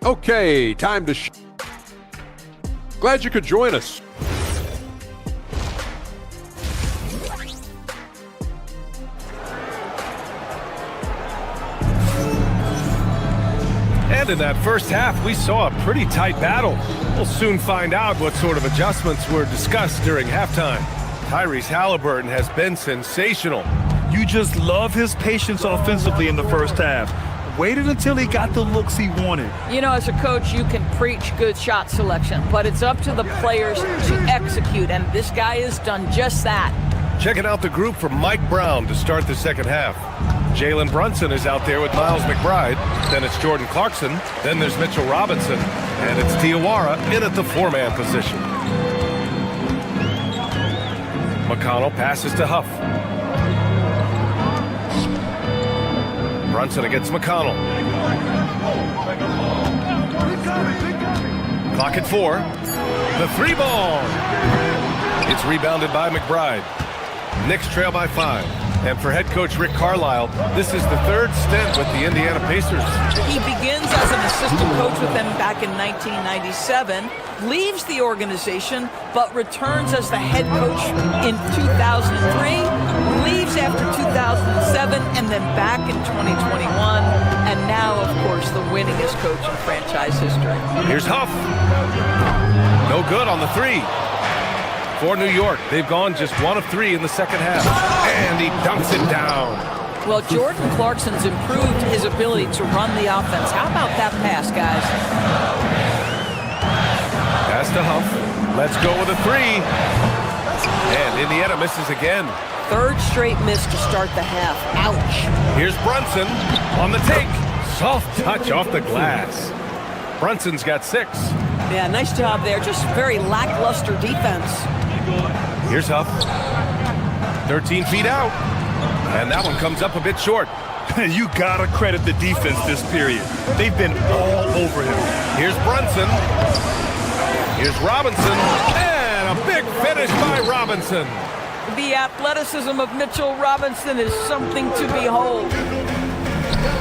Okay, time to Glad you could join us. And in that first half, we saw a pretty tight battle. We'll soon find out what sort of adjustments were discussed during halftime. Tyrese Halliburton has been sensational. You just love his patience offensively in the first half. Waited until he got the looks he wanted. You know, as a coach, you can preach good shot selection, but it's up to the players to execute, and this guy has done just that. Checking out the group for Mike Brown to start the second half. Jalen Brunson is out there with Miles McBride. Then it's Jordan Clarkson. Then there's Mitchell Robinson. And it's Diawara in at the 4-man position. McConnell passes to Huff. Brunson against McConnell. Clock at 4. The 3 ball. It's rebounded by McBride. Knicks trail by 5. And for head coach Rick Carlisle, this is the 3rd stint with the Indiana Pacers. He begins as an assistant coach with them back in 1997, leaves the organization, but returns as the head coach in 2003, leaves after 2007, and then back in 2021, and now, of course, the winningest coach in franchise history. Here's Huff. No good on the 3. For New York, they've gone just 1 of 3 in the second half. And he dunks it down. Well, Jordan Clarkson's improved his ability to run the offense. How about that pass, guys? Pass to Huff. Let's go with a 3. And Indiana misses again. 3rd straight miss to start the half. Ouch. Here's Brunson on the take. Soft touch off the glass. Brunson's got 6. Yeah, nice job there. Just very lackluster defense. Here's Huff. 13 feet out. And that one comes up a bit short. You gotta credit the defense this period. They've been all over him. Here's Brunson. Here's Robinson. And a big finish by Robinson. The athleticism of Mitchell Robinson is something to behold.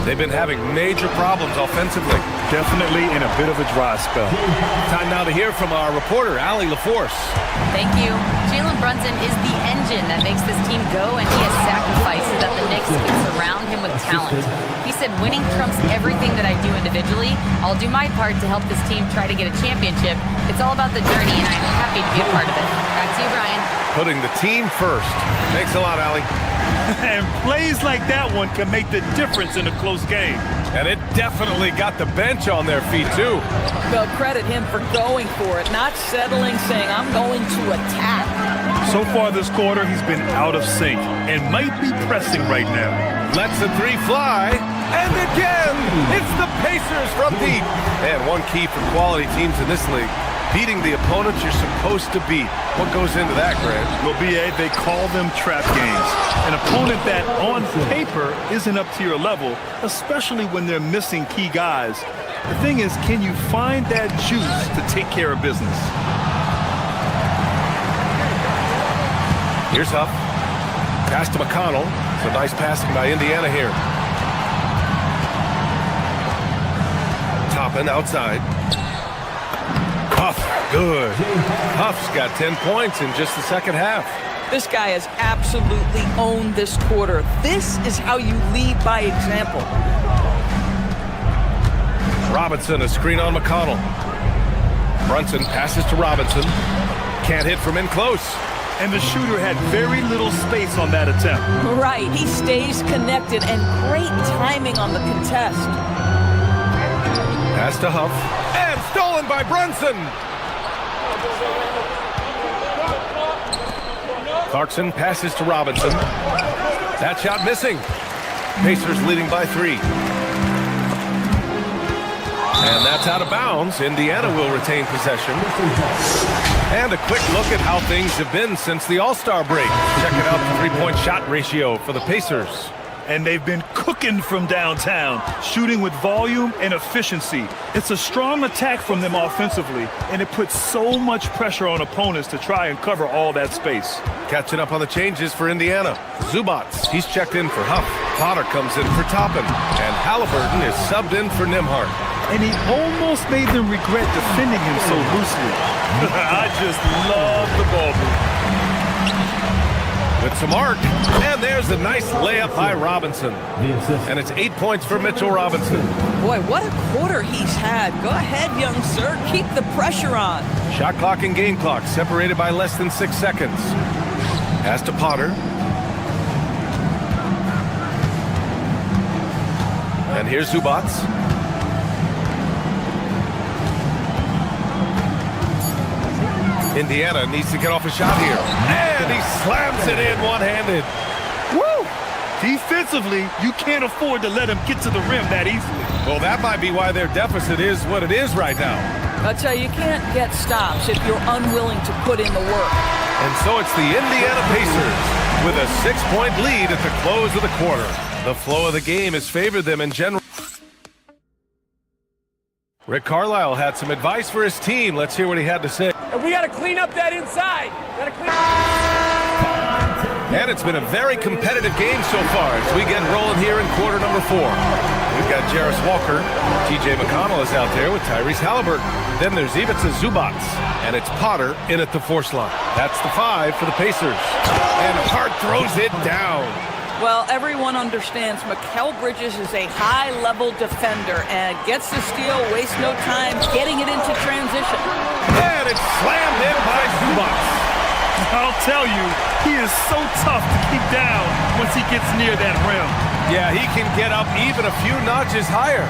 They've been having major problems offensively. definitely in a bit of a dry spell. Time now to hear from our reporter, Allie LaForce. Thank you. Jalen Brunson is the engine that makes this team go, and he has sacrificed so that the Knicks can surround him with talent. He said, winning trumps everything that I do individually. I'll do my part to help this team try to get a championship. It's all about the journey, and I'm happy to be a part of it. Back to you, Brian. Putting the team first. Thanks a lot, Allie. And plays like that one can make the difference in a close game. And it definitely got the bench on their feet, too. Well, credit him for going for it, not settling, saying, I'm going to attack. So far this quarter, he's been out of sync and might be pressing right now. Lets the three fly. And again, it's the Pacers from deep. And one key for quality teams in this league, beating the opponents you're supposed to beat. What goes into that, Grant? Well, BA, they call them trap games. An opponent that, on paper, isn't up to your level, especially when they're missing key guys. The thing is, can you find that juice to take care of business? Here's Huff. Pass to McConnell. So nice passing by Indiana here. Toppin outside. Huff, good. Huff's got 10 points in just the second half. This guy has absolutely owned this quarter. This is how you lead by example. Robinson, a screen on McConnell. Brunson passes to Robinson. Can't hit from in close. And the shooter had very little space on that attempt. Right, he stays connected and great timing on the contest. Pass to Huff. And stolen by Brunson. Clarkson passes to Robinson. That shot missing. Pacers leading by 3. And that's out of bounds. Indiana will retain possession. And a quick look at how things have been since the All-Star break. Checking out the three-point shot ratio for the Pacers. And they've been cooking from downtown, shooting with volume and efficiency. It's a strong attack from them offensively, and it puts so much pressure on opponents to try and cover all that space. Catching up on the changes for Indiana. Zubats, he's checked in for Huff. Potter comes in for Toppin. And Halliburton is subbed in for Nembhard. And he almost made them regret defending him so loosely. I just love the ball move. With some arc, and there's a nice layup by Robinson. And it's 8 points for Mitchell Robinson. Boy, what a quarter he's had. Go ahead, young sir. Keep the pressure on. Shot clock and game clock separated by less than 6 seconds. Pass to Potter. And here's Zubats. Indiana needs to get off a shot here. And he slams it in one-handed. Woo! Defensively, you can't afford to let him get to the rim that easily. Well, that might be why their deficit is what it is right now. I'll tell you, you can't get stops if you're unwilling to put in the work. And so it's the Indiana Pacers with a 6-point lead at the close of the quarter. The flow of the game has favored them in general. Rick Carlisle had some advice for his team. Let's hear what he had to say. We got to clean up that inside. And it's been a very competitive game so far as we get rolling here in quarter number 4. We've got Jarris Walker. T.J. McConnell is out there with Tyrese Halliburton. Then there's Ivica Zubats. And it's Potter in at the force line. That's the 5 for the Pacers. And Hart throws it down. Well, everyone understands Mikal Bridges is a high-level defender and gets the steal, wastes no time getting it into transition. And it's slammed in by Zubats. I'll tell you, he is so tough to keep down once he gets near that rim. Yeah, he can get up even a few notches higher.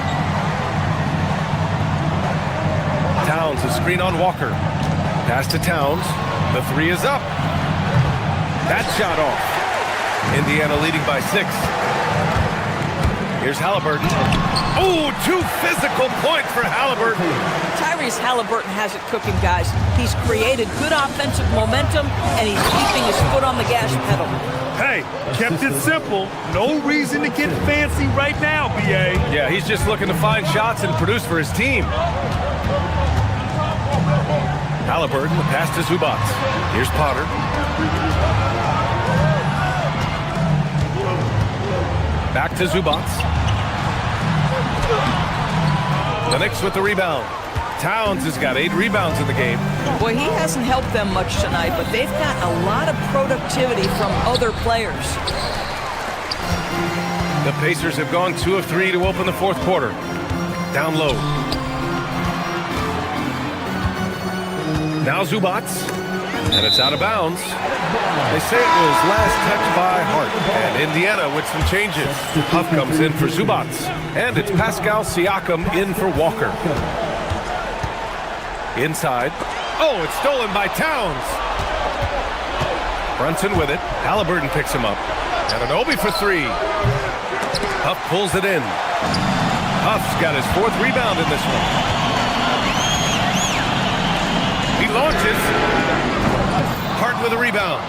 Towns, a screen on Walker. Pass to Towns. The 3 is up. That shot off. Indiana leading by 6. Here's Halliburton. Oh, 2 physical points for Halliburton. Tyrese Halliburton has it cooking, guys. He's created good offensive momentum, and he's keeping his foot on the gas pedal. Hey, kept it simple. No reason to get fancy right now, B.A. Yeah, he's just looking to find shots and produce for his team. Halliburton, the pass to Zubats. Here's Potter. Back to Zubats. The Knicks with the rebound. Towns has got 8 rebounds in the game. Boy, he hasn't helped them much tonight, but they've got a lot of productivity from other players. The Pacers have gone 2 of 3 to open the fourth quarter. Down low. Now Zubac, and it's out of bounds. They say it was last touched by Hart, and Indiana with some changes. Huff comes in for Zubac, and it's Pascal Siakam in for Walker. Inside. Oh, it's stolen by Towns. Brunson with it. Halliburton picks him up. And an Obi for 3. Huff pulls it in. Huff's got his 4th rebound in this one. He launches. Hart with a rebound.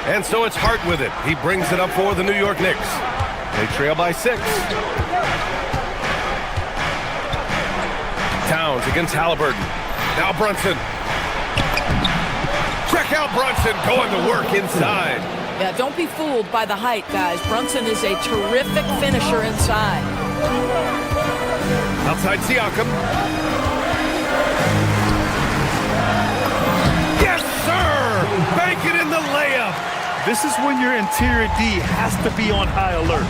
And so it's Hart with it. He brings it up for the New York Knicks. They trail by 6. Towns against Halliburton. Now Brunson. Check out Brunson going to work inside. Yeah, don't be fooled by the height, guys. Brunson is a terrific finisher inside. Outside Siakam. Yes, sir! Bank it in the layup. This is when your interior D has to be on high alert.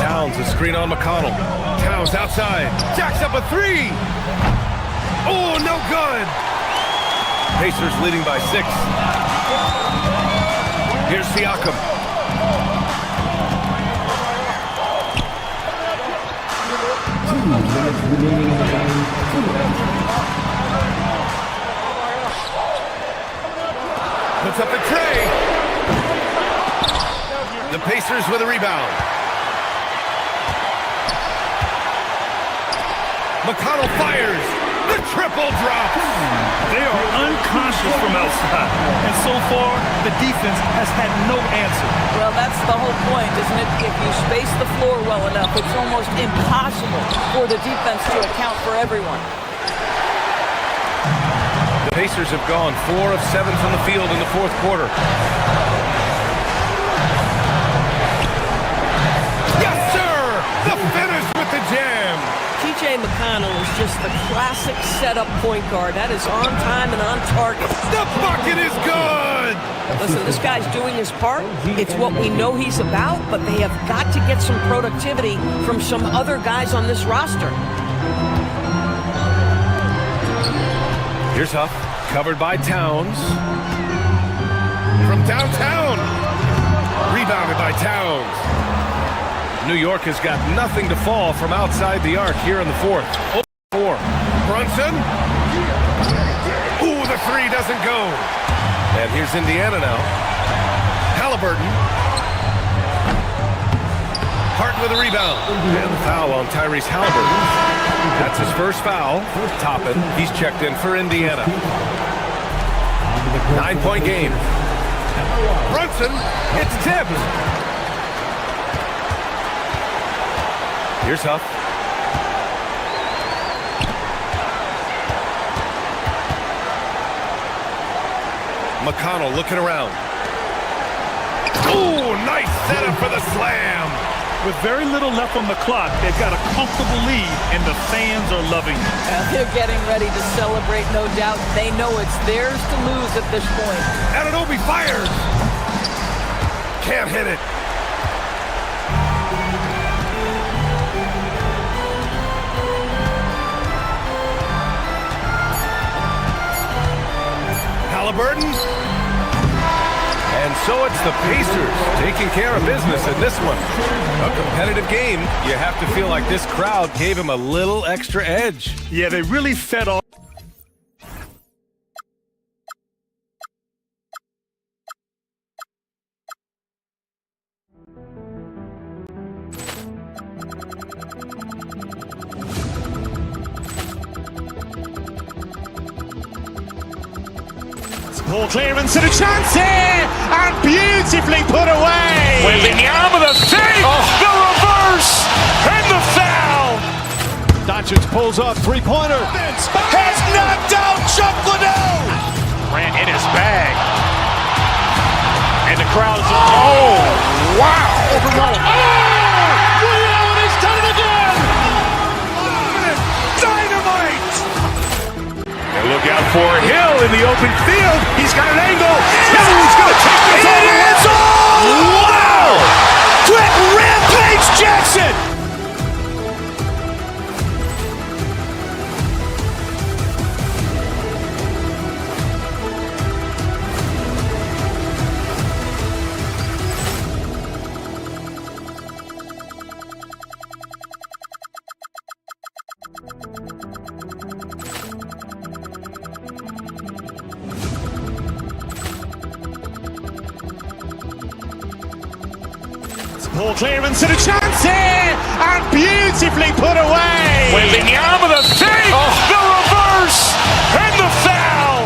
Towns, a screen on McConnell. Towns outside. Jacks up a 3. Oh, no good. Pacers leading by 6. Here's Siakam. Puts up a tray. The Pacers with a rebound. McConnell fires. The triple drop. They are unconscious from outside. And so far, the defense has had no answer. Well, that's the whole point, isn't it? If you space the floor well enough, it's almost impossible for the defense to account for everyone. The Pacers have gone 4 of 7 from the field in the fourth quarter. Yes, sir! The finish with the jam. T.J. McConnell is just the classic setup point guard. That is on time and on target. The bucket is good! Listen, this guy's doing his part. It's what we know he's about, but they have got to get some productivity from some other guys on this roster. Here's Huff, covered by Towns. From downtown. Rebounded by Towns. New York has got nothing to fall from outside the arc here in the fourth. 4. Brunson. Ooh, the 3 doesn't go. And here's Indiana now. Halliburton. Hart with a rebound. And the foul on Tyrese Halliburton. That's his first foul. Toppin, he's checked in for Indiana. 9-point game. Brunson, it's tipped. Here's Huff. McConnell looking around. Ooh, nice setup for the slam. With very little left on the clock, they've got a comfortable lead, and the fans are loving it. They're getting ready to celebrate, no doubt. They know it's theirs to lose at this point. Anunoby fires. Can't hit it. Halliburton. And so it's the Pacers taking care of business in this one. A competitive game. You have to feel like this crowd gave him a little extra edge. Yeah, they really fed off. Ball clearance and a chance here, and beautifully put away. Wembanyama the save, the reverse, and the foul. Doncic pulls up, three-pointer. Has knocked out Chuck Liddell. Ran in his bag, and the crowd is. Oh, wow! Oh, Ray Allen has done it look out for Hill in the open field. He's got an angle. Hill's going to take this all the way. Wow! Quick rampage Jackson! Ball clearance and a chance here, and beautifully put away. With the arm of the fake, the reverse, and the foul.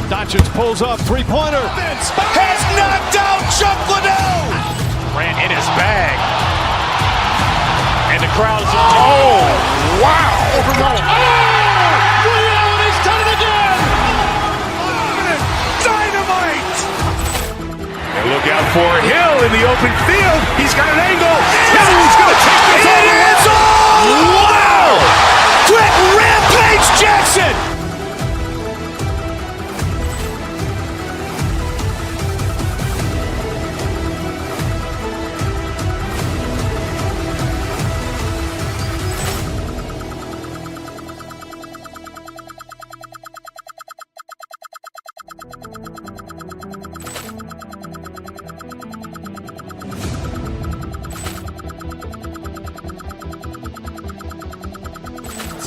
Doncic pulls up, three-pointer. Has knocked out Chuck Liddell. Ran in his bag. And the crowd's, oh, wow. Liddell, and he's done it again. Dynamite. And look out for Hill in the open field. He's got an angle. Hill's going to take this all the way. Wow! Quick rampage Jackson!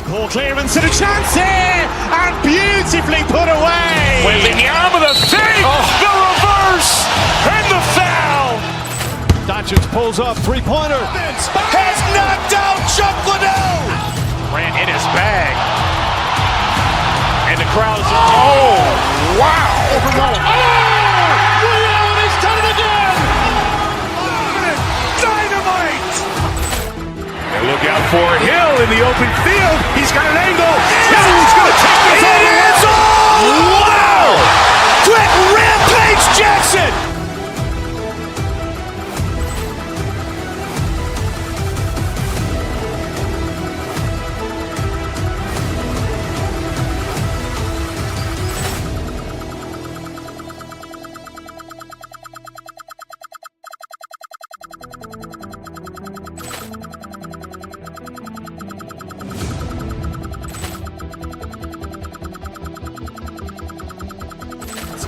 Ball clearance and a chance here, and beautifully put away. With the arm of the fake, the reverse, and the foul. Doncic pulls up, three-pointer. Has knocked out Chuck Liddell. Ran in his bag. And the crowd's, oh, wow. Liddell, and he's done it again. Dynamite. And look out for Hill in the open field. He's got an angle. Hill's going to take this all the way. Wow! Quick rampage Jackson!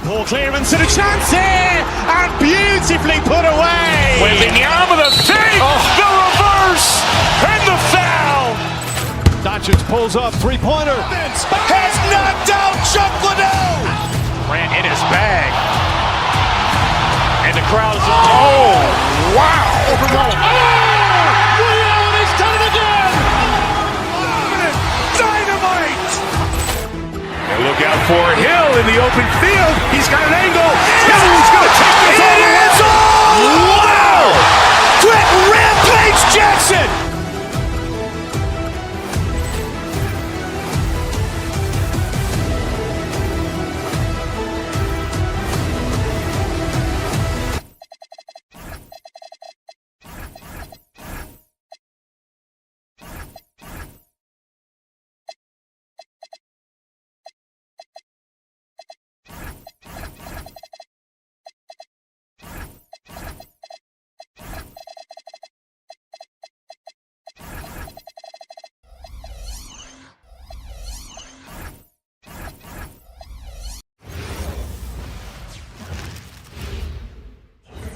Ball clearance and a chance here, and beautifully put away. With the arm of the fake, the reverse, and the foul. Doncic pulls up, three-pointer. Has knocked out Chuck Liddell. Ran in his bag. And the crowd's, oh, wow. Liddell, and he's done it again. Dynamite. And look out for Hill in the open field. He's got an angle. Hill's going to take this all the way. Wow! Quick rampage Jackson!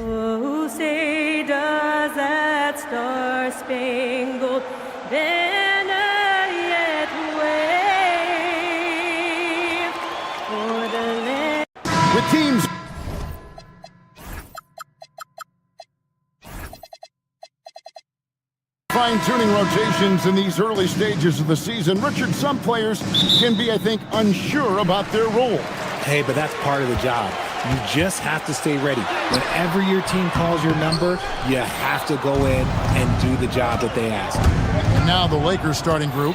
Oh, say does that star-spangled banner yet wave for the land? With teams fine-tuning rotations in these early stages of the season, Richard, some players can be, I think, unsure about their role. Hey, but that's part of the job. You just have to stay ready. Whenever your team calls your number, you have to go in and do the job that they ask. And now the Lakers starting group.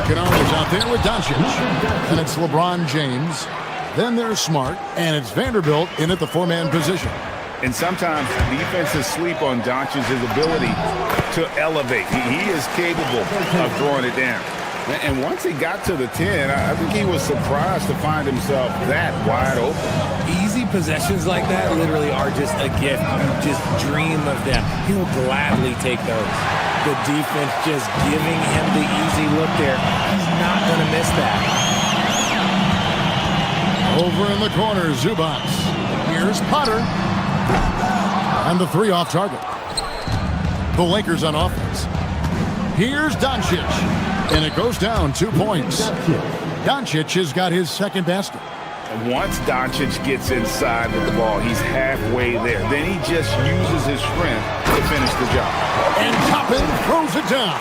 Kennard's out there with Doncic. And it's LeBron James. Then there's Smart. And it's Vanderbilt in at the four-man position. And sometimes defenses sleep on Doncic's ability to elevate. He is capable of throwing it down. And once he got to the 10, I think he was surprised to find himself that wide open. Easy possessions like that literally are just a gift. You just dream of them. He'll gladly take those. The defense just giving him the easy look there. He's not going to miss that. Over in the corner, Zubats. Here's Potter. And the 3 off target. The Lakers on offense. Here's Doncic. And it goes down 2 points. Doncic has got his second basket. And once Doncic gets inside with the ball, he's halfway there. Then he just uses his strength to finish the job. And Toppin throws it down.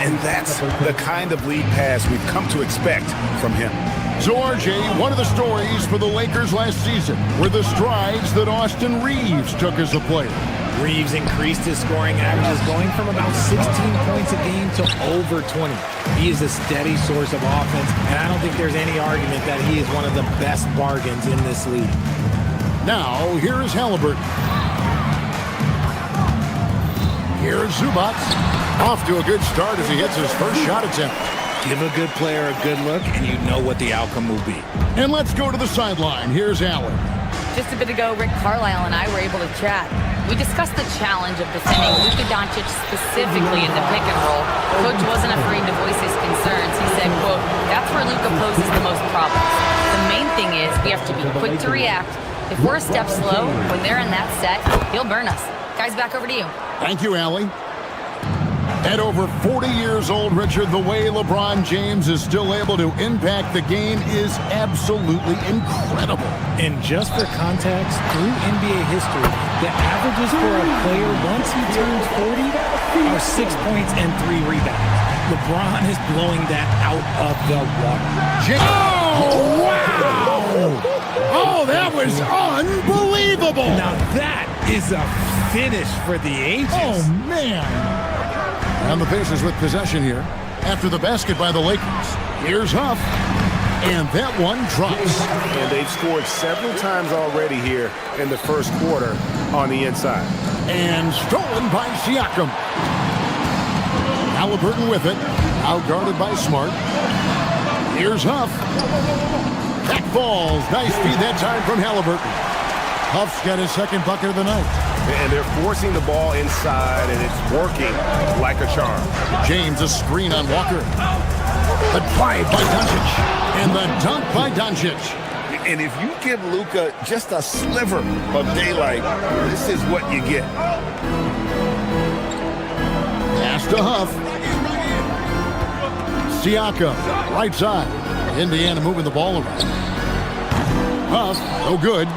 And that's the kind of lead pass we've come to expect from him. So, RJ, one of the stories for the Lakers last season were the strides that Austin Reeves took as a player. Reeves increased his scoring averages, going from about 16 points a game to over 20. He is a steady source of offense, and I don't think there's any argument that he is one of the best bargains in this league. Now, here is Halliburton. Here's Zubats. Off to a good start as he hits his first shot attempt. Give a good player a good look, and you know what the outcome will be. And let's go to the sideline. Here's Allen. Just a bit ago, Rick Carlisle and I were able to chat. We discussed the challenge of defending Luka Doncic specifically in the pick and roll. Coach wasn't afraid to voice his concerns. He said, quote, "That's where Luka poses the most problems. The main thing is we have to be quick to react. If we're a step slow, when they're in that set, he'll burn us." Guys, back over to you. Thank you, Allie. At over 40 years old, Richard, the way LeBron James is still able to impact the game is absolutely incredible. And just for context, through NBA history, the averages for a player once he turns 40 are 6 points and 3 rebounds. LeBron is blowing that out of the water. Oh, wow! Oh, that was unbelievable! Now that is a finish for the ages. Oh, man! And the Pacers with possession here after the basket by the Lakers. Here's Huff. And that one drops. And they've scored several times already here in the first quarter on the inside. And stolen by Siakam. Halliburton with it. Outguarded by Smart. Here's Huff. That falls. Nice feed that time from Halliburton. Huff's got his second bucket of the night. And they're forcing the ball inside, and it's working like a charm. James, a screen on Walker. The drive by Doncic. And the dunk by Doncic. And if you give Luka just a sliver of daylight, this is what you get. Pass to Huff. Siakam, right side. Indiana moving the ball around. Huff, no good.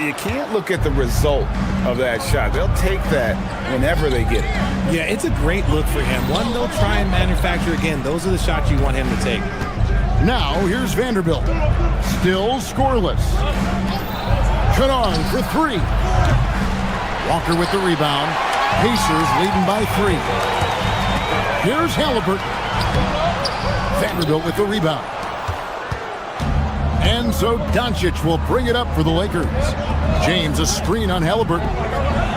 You can't look at the result of that shot. They'll take that whenever they get it. Yeah, it's a great look for him. One they'll try and manufacture again. Those are the shots you want him to take. Now, here's Vanderbilt. Still scoreless. Kennard for 3. Walker with the rebound. Pacers leading by 3. Here's Halliburton. Vanderbilt with the rebound. And so Doncic will bring it up for the Lakers. James, a screen on Halliburton.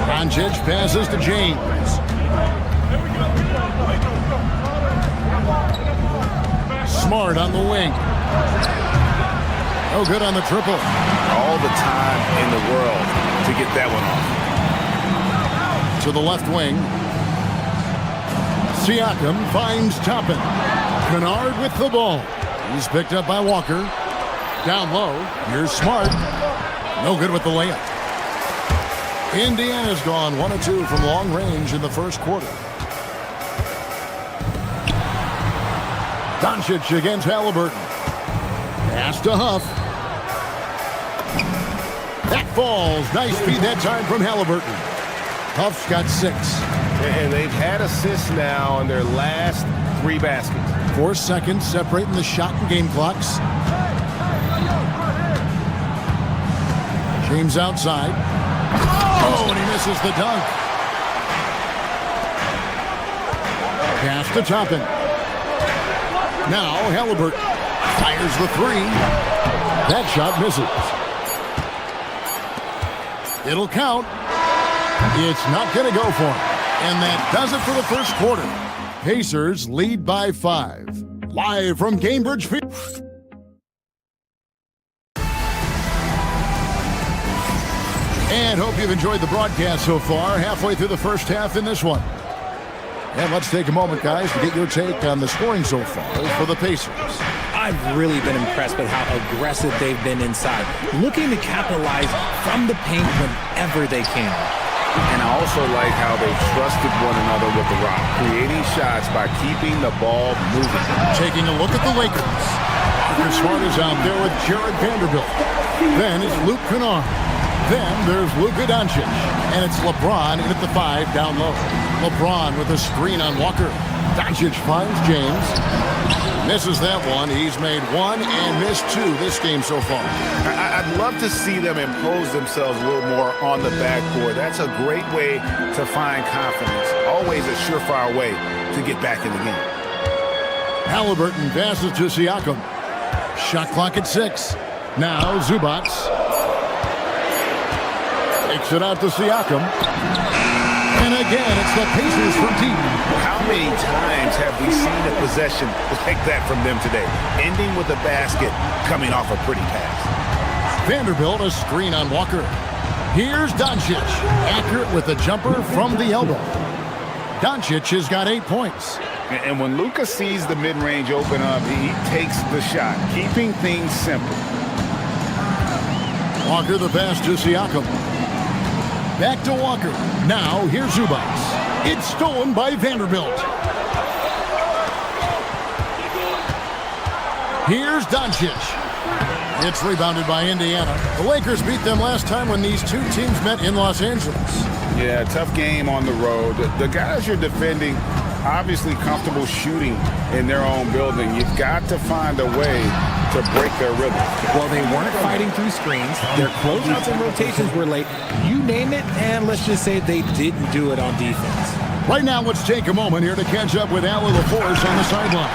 Doncic passes to James. Smart on the wing. No good on the triple. All the time in the world to get that one off. To the left wing. Siakam finds Toppin. Kennard with the ball. He's picked up by Walker. Down low, here's Smart. No good with the layup. Indiana's gone 1 of 2 from long range in the first quarter. Doncic against Halliburton. Pass to Huff. That falls. Nice feed that time from Halliburton. Huff's got 6. And they've had assists now on their last 3 baskets. 4 seconds separating the shot and game clocks. James outside. Oh, and he misses the dunk. Pass to Toppin. Now Halliburton fires the 3. That shot misses. It'll count. It's not going to go for him. And that does it for the first quarter. Pacers lead by 5. live from Cambridge Field. And hope you've enjoyed the broadcast so far. Halfway through the first half in this one. And let's take a moment, guys, to get your take on the scoring so far for the Pacers. I've really been impressed with how aggressive they've been inside, looking to capitalize from the paint whenever they can. And I also like how they trusted one another with the rock, creating shots by keeping the ball moving. Taking a look at the Lakers. Marcus Smart is out there with Jared Vanderbilt. Then it's Luke Kennard. Then there's Luka Doncic. And it's LeBron in at the 5 down low. LeBron with a screen on Walker. Doncic finds James. Misses that one. He's made 1 and missed 2 this game so far. I'd love to see them impose themselves a little more on the backboard. That's a great way to find confidence. Always a surefire way to get back in the game. Halliburton passes to Siakam. Shot clock at 6. Now Zubac. Takes it out to Siakam. And again, it's the Pacers from deep. How many times have we seen a possession like that from them today? Ending with a basket, coming off a pretty pass. Vanderbilt, a screen on Walker. Here's Doncic. Accurate with the jumper from the elbow. Doncic has got 8 points. And when Luka sees the mid-range open up, he takes the shot, keeping things simple. Walker the pass to Siakam. Back to Walker. Now here's Zubac. It's stolen by Vanderbilt. Here's Doncic. It's rebounded by Indiana. The Lakers beat them last time when these two teams met in Los Angeles. Yeah, tough game on the road. The guys you're defending, obviously comfortable shooting in their own building. You've got to find a way to break their rhythm. Well, they weren't fighting through screens. Their closeouts and rotations were late. You name it, and let's just say they didn't do it on defense. Right now, let's take a moment here to catch up with Allie LaForce on the sideline.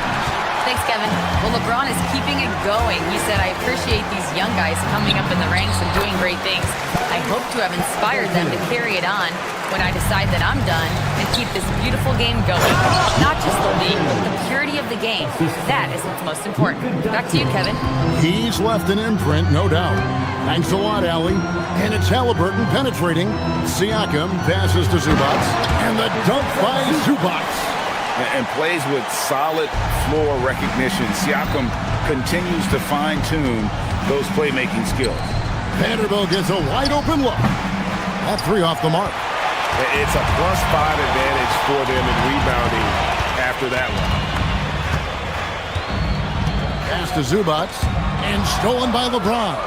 Thanks, Kevin. Well, LeBron is keeping it going. He said, I appreciate these young guys coming up in the ranks and doing great things. I hope to have inspired them to carry it on when I decide that I'm done and keep this beautiful game going. Not just the league, but the purity of the game. That is what's most important. Back to you, Kevin. He's left an imprint, no doubt. Thanks a lot, Allie. And it's Halliburton penetrating. Siakam passes to Zubac. And the dunk by Zubac. And plays with solid floor recognition. Siakam continues to fine-tune those playmaking skills. Vanderbilt gets a wide-open look. That 3 off the mark. It's a +5 advantage for them in rebounding after that one. Pass to Zubac. And stolen by LeBron.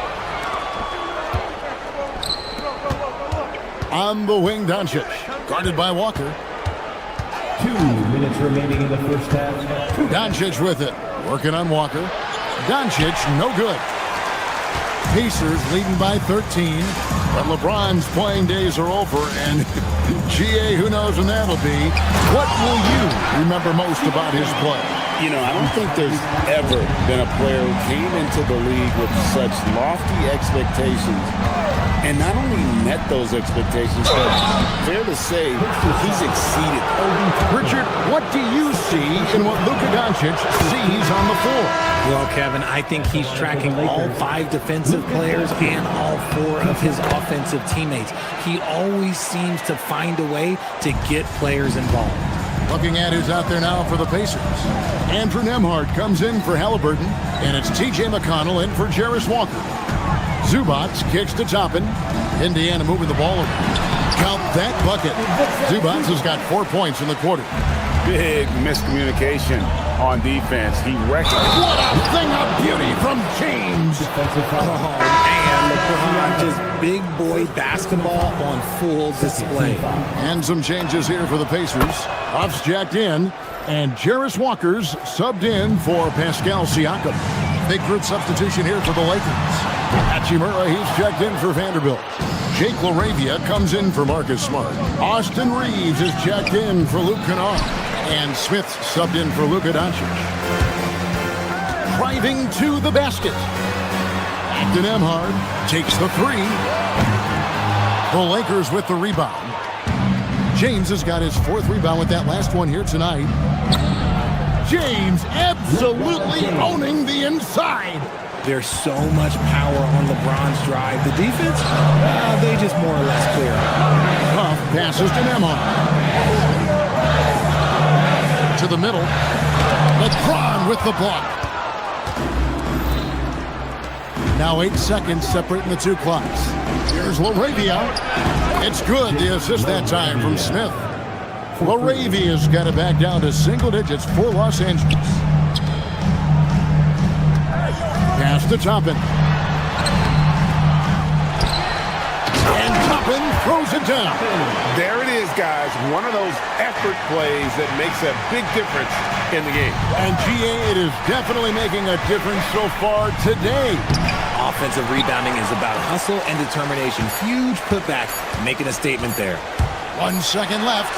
On the wing, Doncic. Guarded by Walker. 2 minutes remaining in the first half. Doncic with it. Working on Walker. Doncic, no good. Pacers leading by 13. But LeBron's playing days are over. And GA, who knows when that'll be. What will you remember most about his play? You know, I don't think there's ever been a player who came into the league with such lofty expectations and not only met those expectations, but fair to say, he's exceeded. Richard, what do you see in what Luka Doncic sees on the floor? Well, Kevin, I think he's tracking all 5 defensive players and all 4 of his offensive teammates. He always seems to find a way to get players involved. Looking at who's out there now for the Pacers. Andrew Nembhard comes in for Halliburton, and it's T.J. McConnell in for Jarris Walker. Zubac kicks to Toppin. Indiana moving the ball over. Count that bucket. Zubac has got 4 points in the quarter. Big miscommunication on defense. He recognized. What a thing of beauty from James. Oh, man, LeBron just big boy basketball on full display. And some changes here for the Pacers. Huff's jacked in, and Jarris Walker's subbed in for Pascal Siakam. Big group substitution here for the Lakers. Hachimura, he's checked in for Vanderbilt. Jake LaRavia comes in for Marcus Smart. Austin Reeves is checked in for Luke Kennard. And Smith's subbed in for Luka Doncic. Driving to the basket. Acton Nembhard takes the 3. The Lakers with the rebound. James has got his 4th rebound with that last one here tonight. James absolutely owning the inside. There's so much power on LeBron's drive. The defense, they just more or less clear out. Huff passes to Nemhard. To the middle. LeBron with the block. Now 8 seconds separating the two clocks. Here's LaRavia. It's good. The assist that time from Smith. LaRavia's got it back down to single digits for Los Angeles. Pass to Toppin. And Toppin throws it down. There it is, guys. One of those effort plays that makes a big difference in the game. And GA, it is definitely making a difference so far today. Offensive rebounding is about hustle and determination. Huge putback, making a statement there. 1 second left.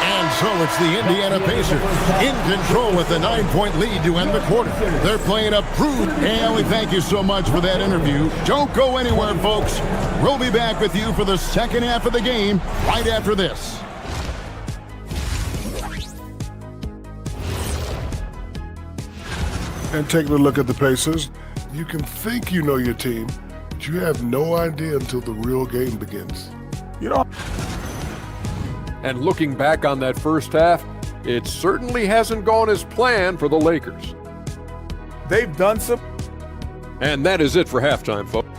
And so it's the Indiana Pacers in control with a 9-point lead to end the quarter. They're playing up proof. And we thank you so much for that interview. Don't go anywhere, folks. We'll be back with you for the second half of the game right after this. And taking a look at the Pacers, you can think you know your team, but you have no idea until the real game begins. You know. And looking back on that first half, it certainly hasn't gone as planned for the Lakers. They've done some. And that is it for halftime, folks.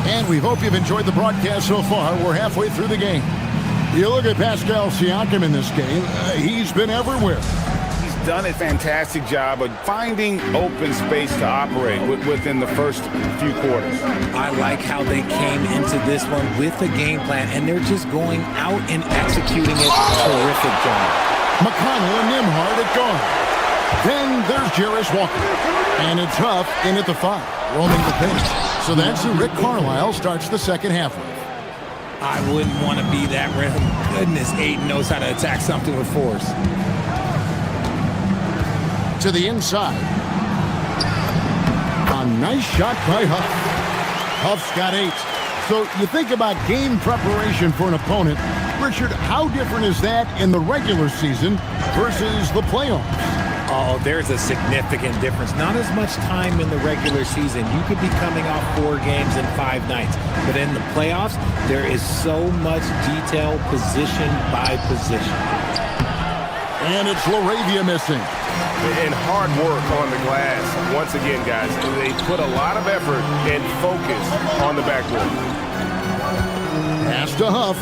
And we hope you've enjoyed the broadcast so far. We're halfway through the game. You look at Pascal Siakam in this game, he's been everywhere. Done a fantastic job of finding open space to operate within the first few quarters. I like how they came into this one with a game plan, and they're just going out and executing it. Terrific job. McConnell and Nembhard at guard. Then there's Jarris Walker. And it's Huff in at the 5, roaming the pace. So that's who Rick Carlisle starts the second half with. I wouldn't want to be that rim. Goodness, Ayton knows how to attack something with force. To the inside. A nice shot by Huff. Huff's got 8. So you think about game preparation for an opponent. Richard, how different is that in the regular season versus the playoffs? Oh, there's a significant difference. Not as much time in the regular season. You could be coming off 4 games in 5 nights. But in the playoffs, there is so much detail position by position. And it's LaRavia missing. And hard work on the glass. Once again, guys, they put a lot of effort and focus on the backboard. Pass to Huff.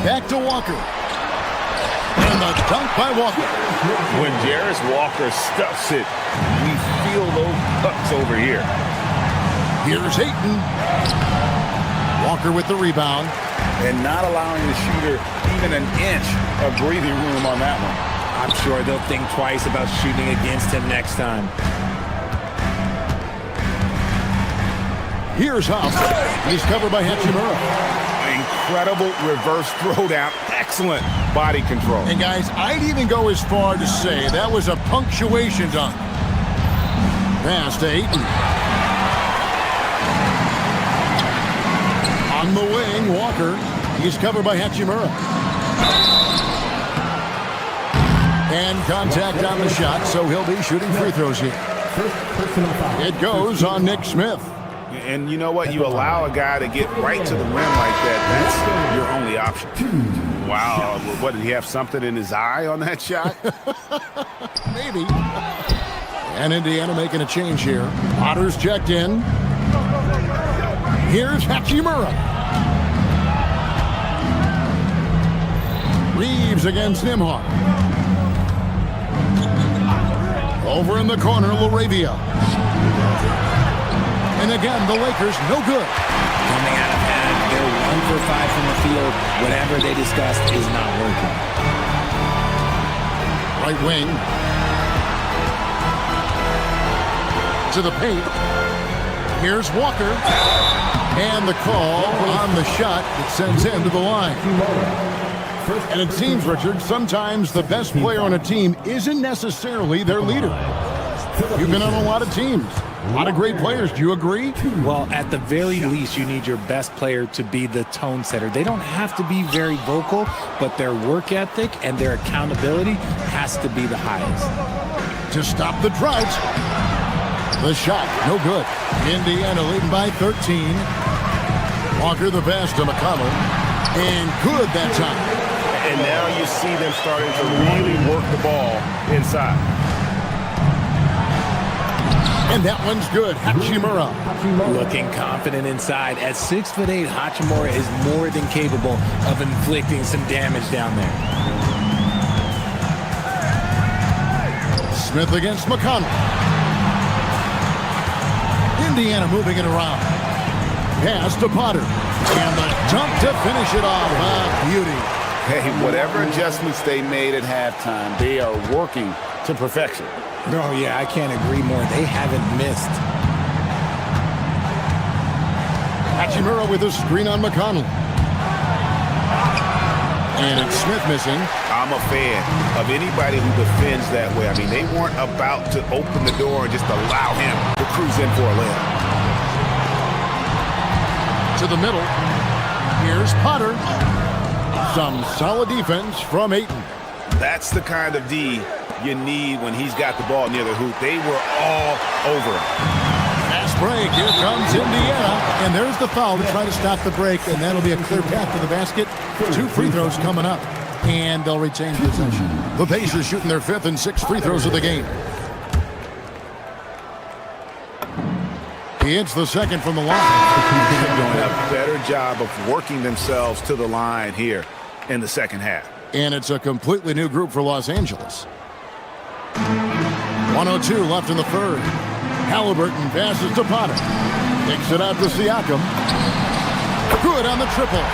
Back to Walker. And the dunk by Walker. When Jarris Walker stuffs it, we feel those cuts over here. Here's Ayton. Walker with the rebound. And not allowing the shooter even an inch of breathing room on that one. I'm sure they'll think twice about shooting against him next time. Here's Huff. He's covered by Hachimura. Incredible reverse throwdown. Excellent body control. And guys, I'd even go as far to say that was a punctuation dunk. Pass to Ayton. On the wing, Walker. He's covered by Hachimura. And contact on the shot, so he'll be shooting free throws here. It goes on Nick Smith. And you know what? You allow a guy to get right to the rim like that. That's your only option. Wow. What, did he have something in his eye on that shot? Maybe. And Indiana making a change here. Potter's checked in. Here's Hachimura. Reeves against Nembhard. Over in the corner, LaRavia. And again, the Lakers, no good. Coming out of hand, they're 1 for 5 from the field. Whatever they discussed is not working. Right wing. To the paint. Here's Walker. And the call on the shot that sends him to the line. And it seems, Richard, sometimes the best player on a team isn't necessarily their leader. You've been on a lot of teams, a lot of great players. Do you agree? Well, at the very least, you need your best player to be the tone setter. They don't have to be very vocal, but their work ethic and their accountability has to be the highest. To stop the drought. The shot, no good. Indiana leading by 13. Walker the pass to McConnell. And good that time. And now you see them starting to really work the ball inside. And that one's good. Hachimura. Looking confident inside. At 6'8", Hachimura is more than capable of inflicting some damage down there. Smith against McConnell. Indiana moving it around. Pass to Potter. And the dunk to finish it off. Beauty. Hey, whatever adjustments they made at halftime, they are working to perfection. Oh, yeah, I can't agree more. They haven't missed. Hachimura with a screen on McConnell. And it's Smith missing. I'm a fan of anybody who defends that way. I mean, they weren't about to open the door and just allow him to cruise in for a layup. To the middle. Here's Potter. Some solid defense from Ayton. That's the kind of D you need when he's got the ball near the hoop. They were all over him. Fast break. Here comes Indiana. And there's the foul to try to stop the break, and that'll be a clear path to the basket. 2 free throws coming up, and they'll retain possession. The Pacers shooting their 5th and 6th free throws of the game. He hits the second from the line. They're doing a better job of working themselves to the line here in the second half. And it's a completely new group for Los Angeles. 1:02 left in the third. Halliburton passes to Potter. Takes it out to Siakam. Good on the triple.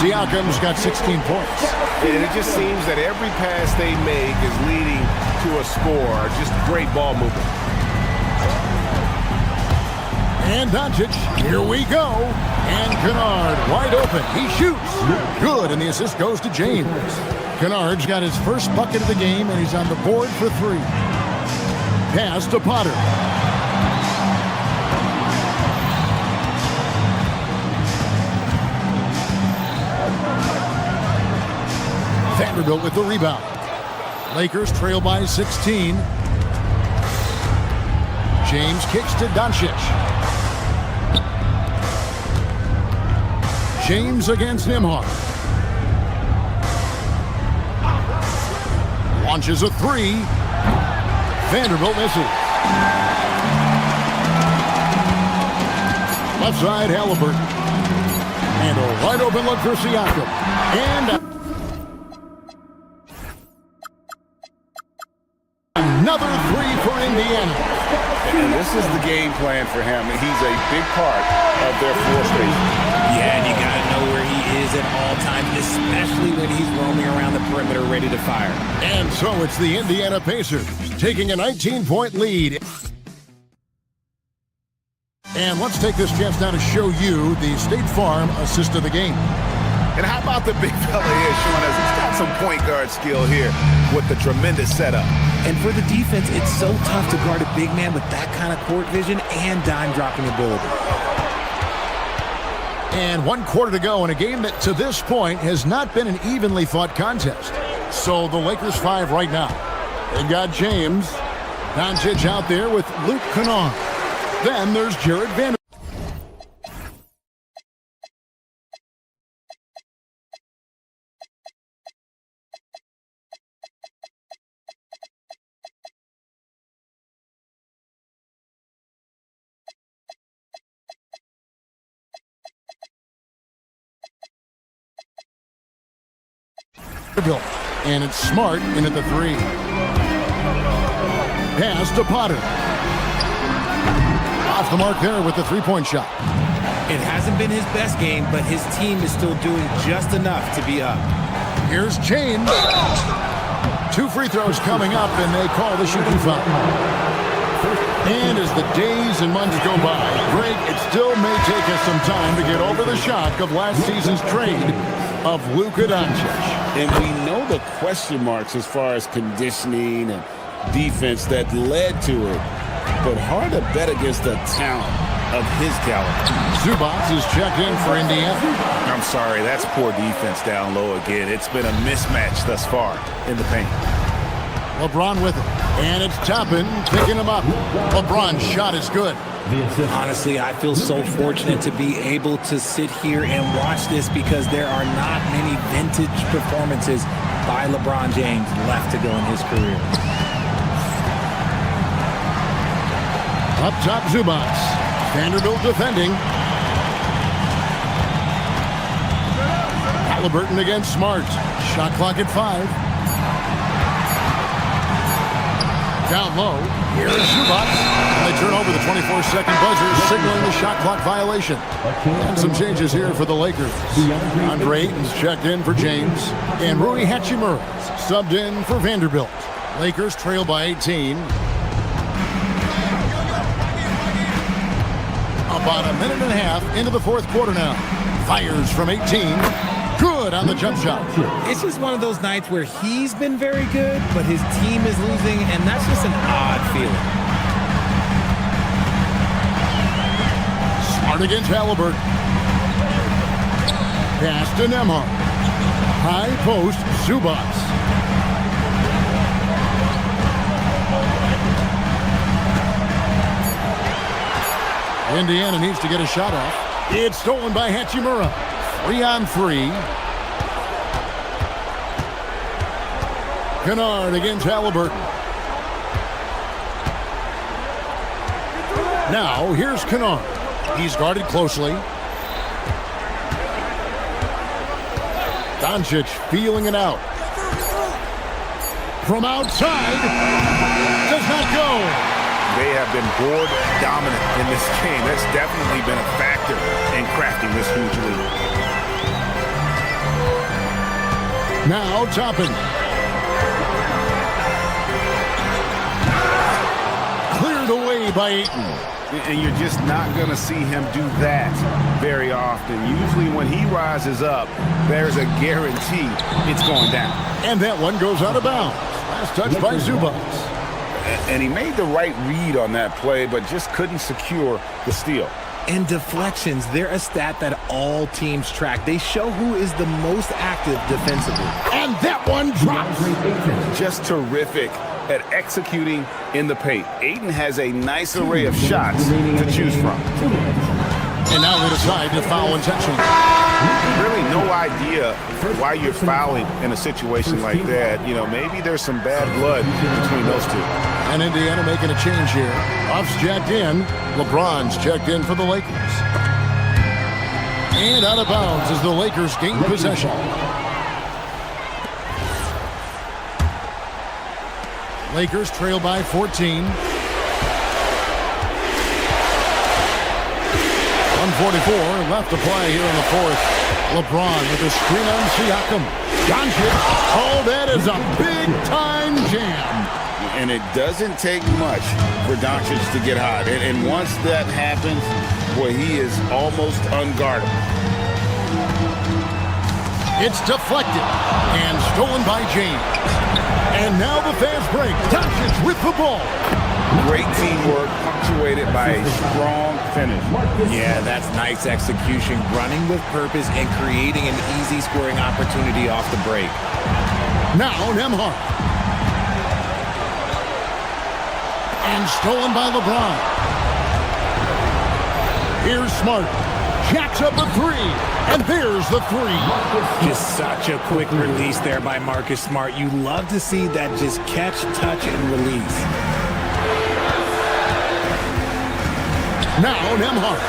Siakam's got 16 points. And it just seems that every pass they make is leading to a score. Just great ball movement. And Doncic, here we go. And Kennard wide open. He shoots. Good, and the assist goes to James. Kennard's got his first bucket of the game, and he's on the board for 3. Pass to Potter. Vanderbilt with the rebound. Lakers trail by 16. James kicks to Doncic. James against Nembhard. Launches a 3. Vanderbilt misses. Left side, Halliburton. And a wide open look for Siakam. And another 3 for Indiana. And this is the game plan for him. He's a big part of their floor space. Yeah, and you got to know where he is at all times, especially when he's roaming around the perimeter ready to fire. And so it's the Indiana Pacers taking a 19-point lead. And let's take this chance now to show you the State Farm assist of the game. And how about the big fella here showing us he's got some point guard skill here with the tremendous setup. And for the defense, it's so tough to guard a big man with that kind of court vision and dime-dropping ability. And 1 quarter to go in a game that to this point has not been an evenly fought contest. So the Lakers 5 right now. They've got James. Doncic out there with Luke Kennard. Then there's Jared Vanderbilt. And it's Smart in at the 3. Pass to Potter. Off the mark there with the 3-point shot. It hasn't been his best game, but his team is still doing just enough to be up. Here's James. 2 free throws coming up, and they call the shooting foul. And as the days and months go by, Greg, it still may take us some time to get over the shock of last season's trade of Luka Doncic. And we know the question marks as far as conditioning and defense that led to it. But hard to bet against the talent of his caliber. Zubats is checked in for Indiana. I'm sorry, that's poor defense down low again. It's been a mismatch thus far in the paint. LeBron with it. And it's Toppin picking him up. LeBron's shot is good. Honestly, I feel so fortunate to be able to sit here and watch this because there are not many vintage performances by LeBron James left to go in his career. Up top, Zubats. Vanderbilt defending. Halliburton against Smart. Shot clock at 5. Down low. Here's Zubats. And they turn over the 24-second buzzer, signaling the shot clock violation. And some changes here for the Lakers. Andre Ayton's checked in for James. And Rui Hachimura's subbed in for Vanderbilt. Lakers trail by 18. About a minute and a half into the fourth quarter now. Fires from 18. Good on the jump shot. It's just one of those nights where he's been very good, but his team is losing, and that's just an odd feeling. Smart against Halliburton. Pass to Nembhard. High post, Zubats. Indiana needs to get a shot off. It's stolen by Hachimura. 3-on-3. Kennard against Halliburton. Now, here's Kennard. He's guarded closely. Doncic feeling it out. From outside. Does not go. They have been board dominant in this game. That's definitely been a factor in crafting this huge lead. Now Toppin. Cleared away by Ayton. And you're just not going to see him do that very often. Usually when he rises up, there's a guarantee it's going down. And that one goes out of bounds. Last touch by Zubats. And he made the right read on that play, but just couldn't secure the steal. And deflections, they're a stat that all teams track. They show who is the most active defensively. And that one drops. Just terrific at executing in the paint. Ayton has a nice array of shots to choose from. And now they decide to foul intentionally. Really no idea why you're fouling in a situation like that. You know, maybe there's some bad blood between those two. And Indiana making a change here. Buff's checked in. LeBron's checked in for the Lakers. And out of bounds as the Lakers gain possession. Lakers trail by 14. 144 left to play here in the fourth. LeBron with a screen on Siakam. Doncic. Oh, that is a big-time jam. And it doesn't take much for Doncic to get hot. And once that happens, boy, he is almost unguardable. It's deflected and stolen by James. And now the fast break. Doncic with the ball. Great teamwork, punctuated by a strong finish. Yeah, that's nice execution, running with purpose and creating an easy scoring opportunity off the break. Now Nembhard. And stolen by LeBron. Here's Smart. Jacks up a three. And there's the three. Just such a quick release there by Marcus Smart. You love to see that just catch, touch, and release. Now Nembhard.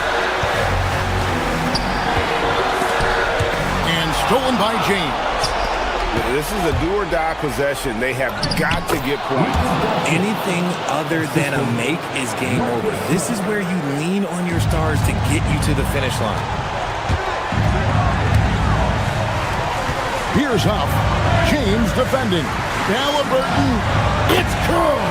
And stolen by James. This is a do-or-die possession. They have got to get points. Anything other than a make is game over. This is where you lean on your stars to get you to the finish line. Here's Huff. James defending. Halliburton. It's good.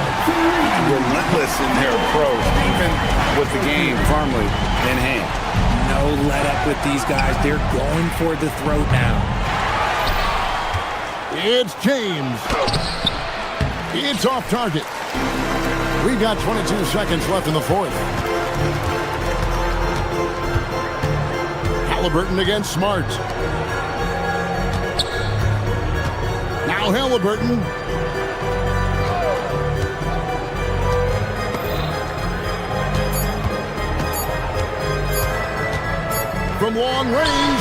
Relentless in their approach, even with the game firmly in hand. No let up with these guys. They're going for the throat now. It's James. It's off target. We've got 22 seconds left in the fourth. Halliburton against Smart. Now Halliburton. From long range.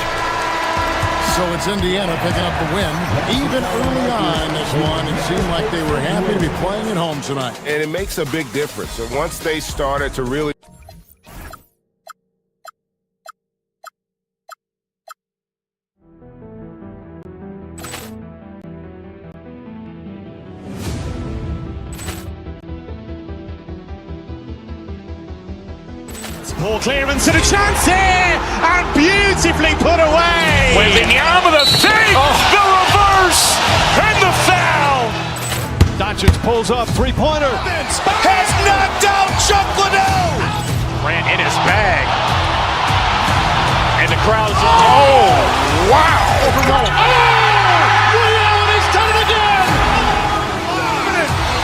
So it's Indiana picking up the win. Even early on in this one, it seemed like they were happy to be playing at home tonight. And it makes a big difference. And once they started to really... Ball clearance and a chance here, and beautifully put away. Waving the arm of the fake, the reverse, and the foul. Doncic pulls up, three-pointer. Has knocked out Chuck Liddell. Ran in his bag. And the crowd's, oh, wow. He's done it again.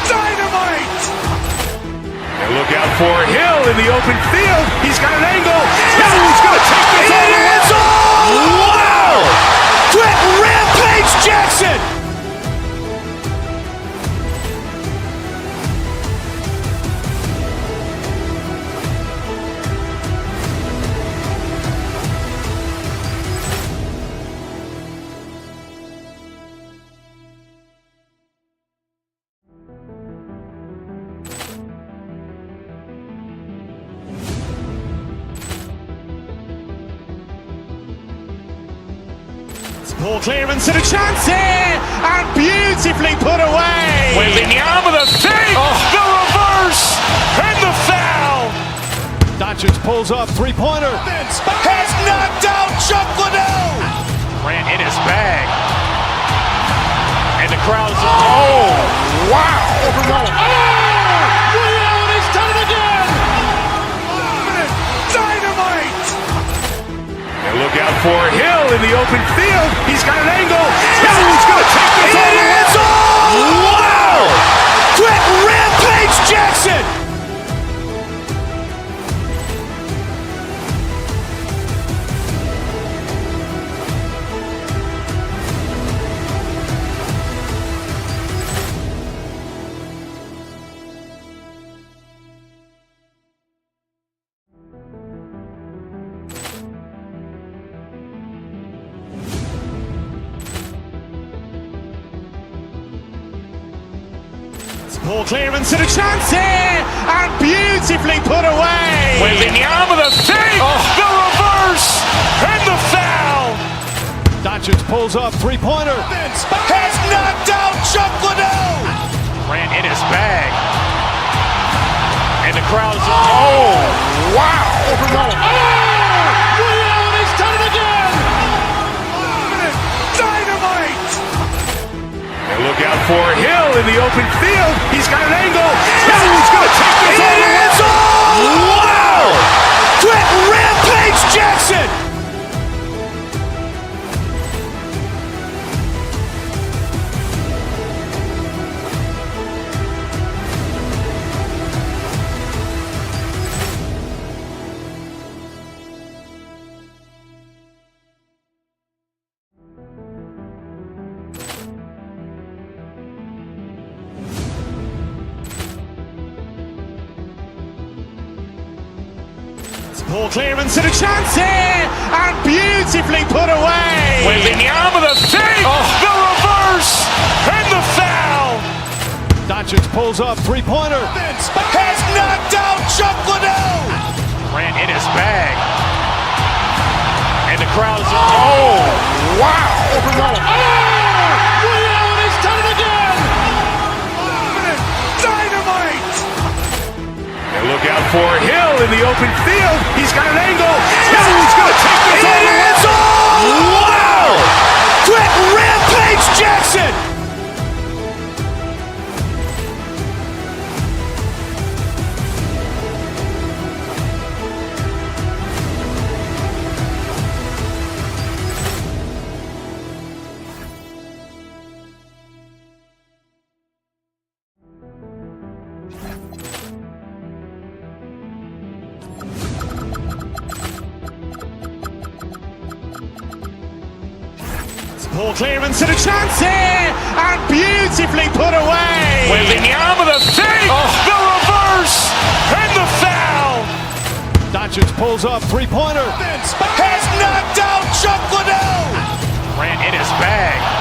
Dynamite. And look out for Hill in the open field. He's got an angle. Hill's going to take this all the way. Wow! Quick Rampage Jackson. Ball clearance and a chance here, and beautifully put away. Waving the arm of the fake, the reverse, and the foul. Doncic pulls up, three-pointer. Has knocked out Chuck Liddell. Ran in his bag. And the crowd's, oh, wow. He's done it again. Dynamite. And look out for Hill in the open field. He's got an angle. Hill's going to take this all the way. Wow! Quick Rampage Jackson. Ball clearance and a chance here, and beautifully put away. Waving the arm of the fake, the reverse, and the foul. Doncic pulls up, three-pointer. Has knocked out Chuck Liddell. Ran in his bag. And the crowd's, oh, wow. He's done it again. Dynamite. And look out for Hill in the open field. He's got an angle. Hill's going to take this all the way. Wow! Quick Rampage Jackson. Ball clearance and a chance here, and beautifully put away. Waving the arm of the fake, the reverse, and the foul. Doncic pulls up, three-pointer. Has knocked out Chuck Liddell. Ran in his bag. And the crowd's, oh, wow. He's done it again. Dynamite. And look out for Hill in the open field. He's got an angle. Hill's going to take this all the way. Wow! Quick Rampage Jackson. Poor clearance and a chance here, and beautifully put away. Wembanyama the fake, the reverse, and the foul. Doncic pulls up, three-pointer. Has knocked out Chuck Liddell. Grant in his bag.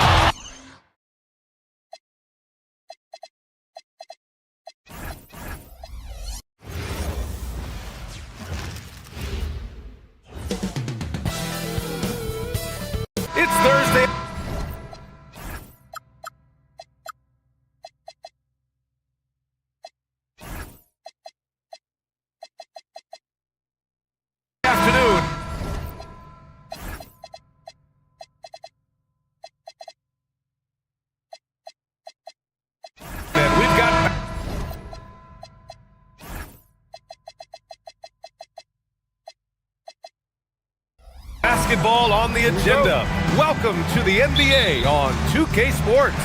It's Thursday. Afternoon. And we've got basketball on the agenda. Welcome to the NBA on 2K Sports.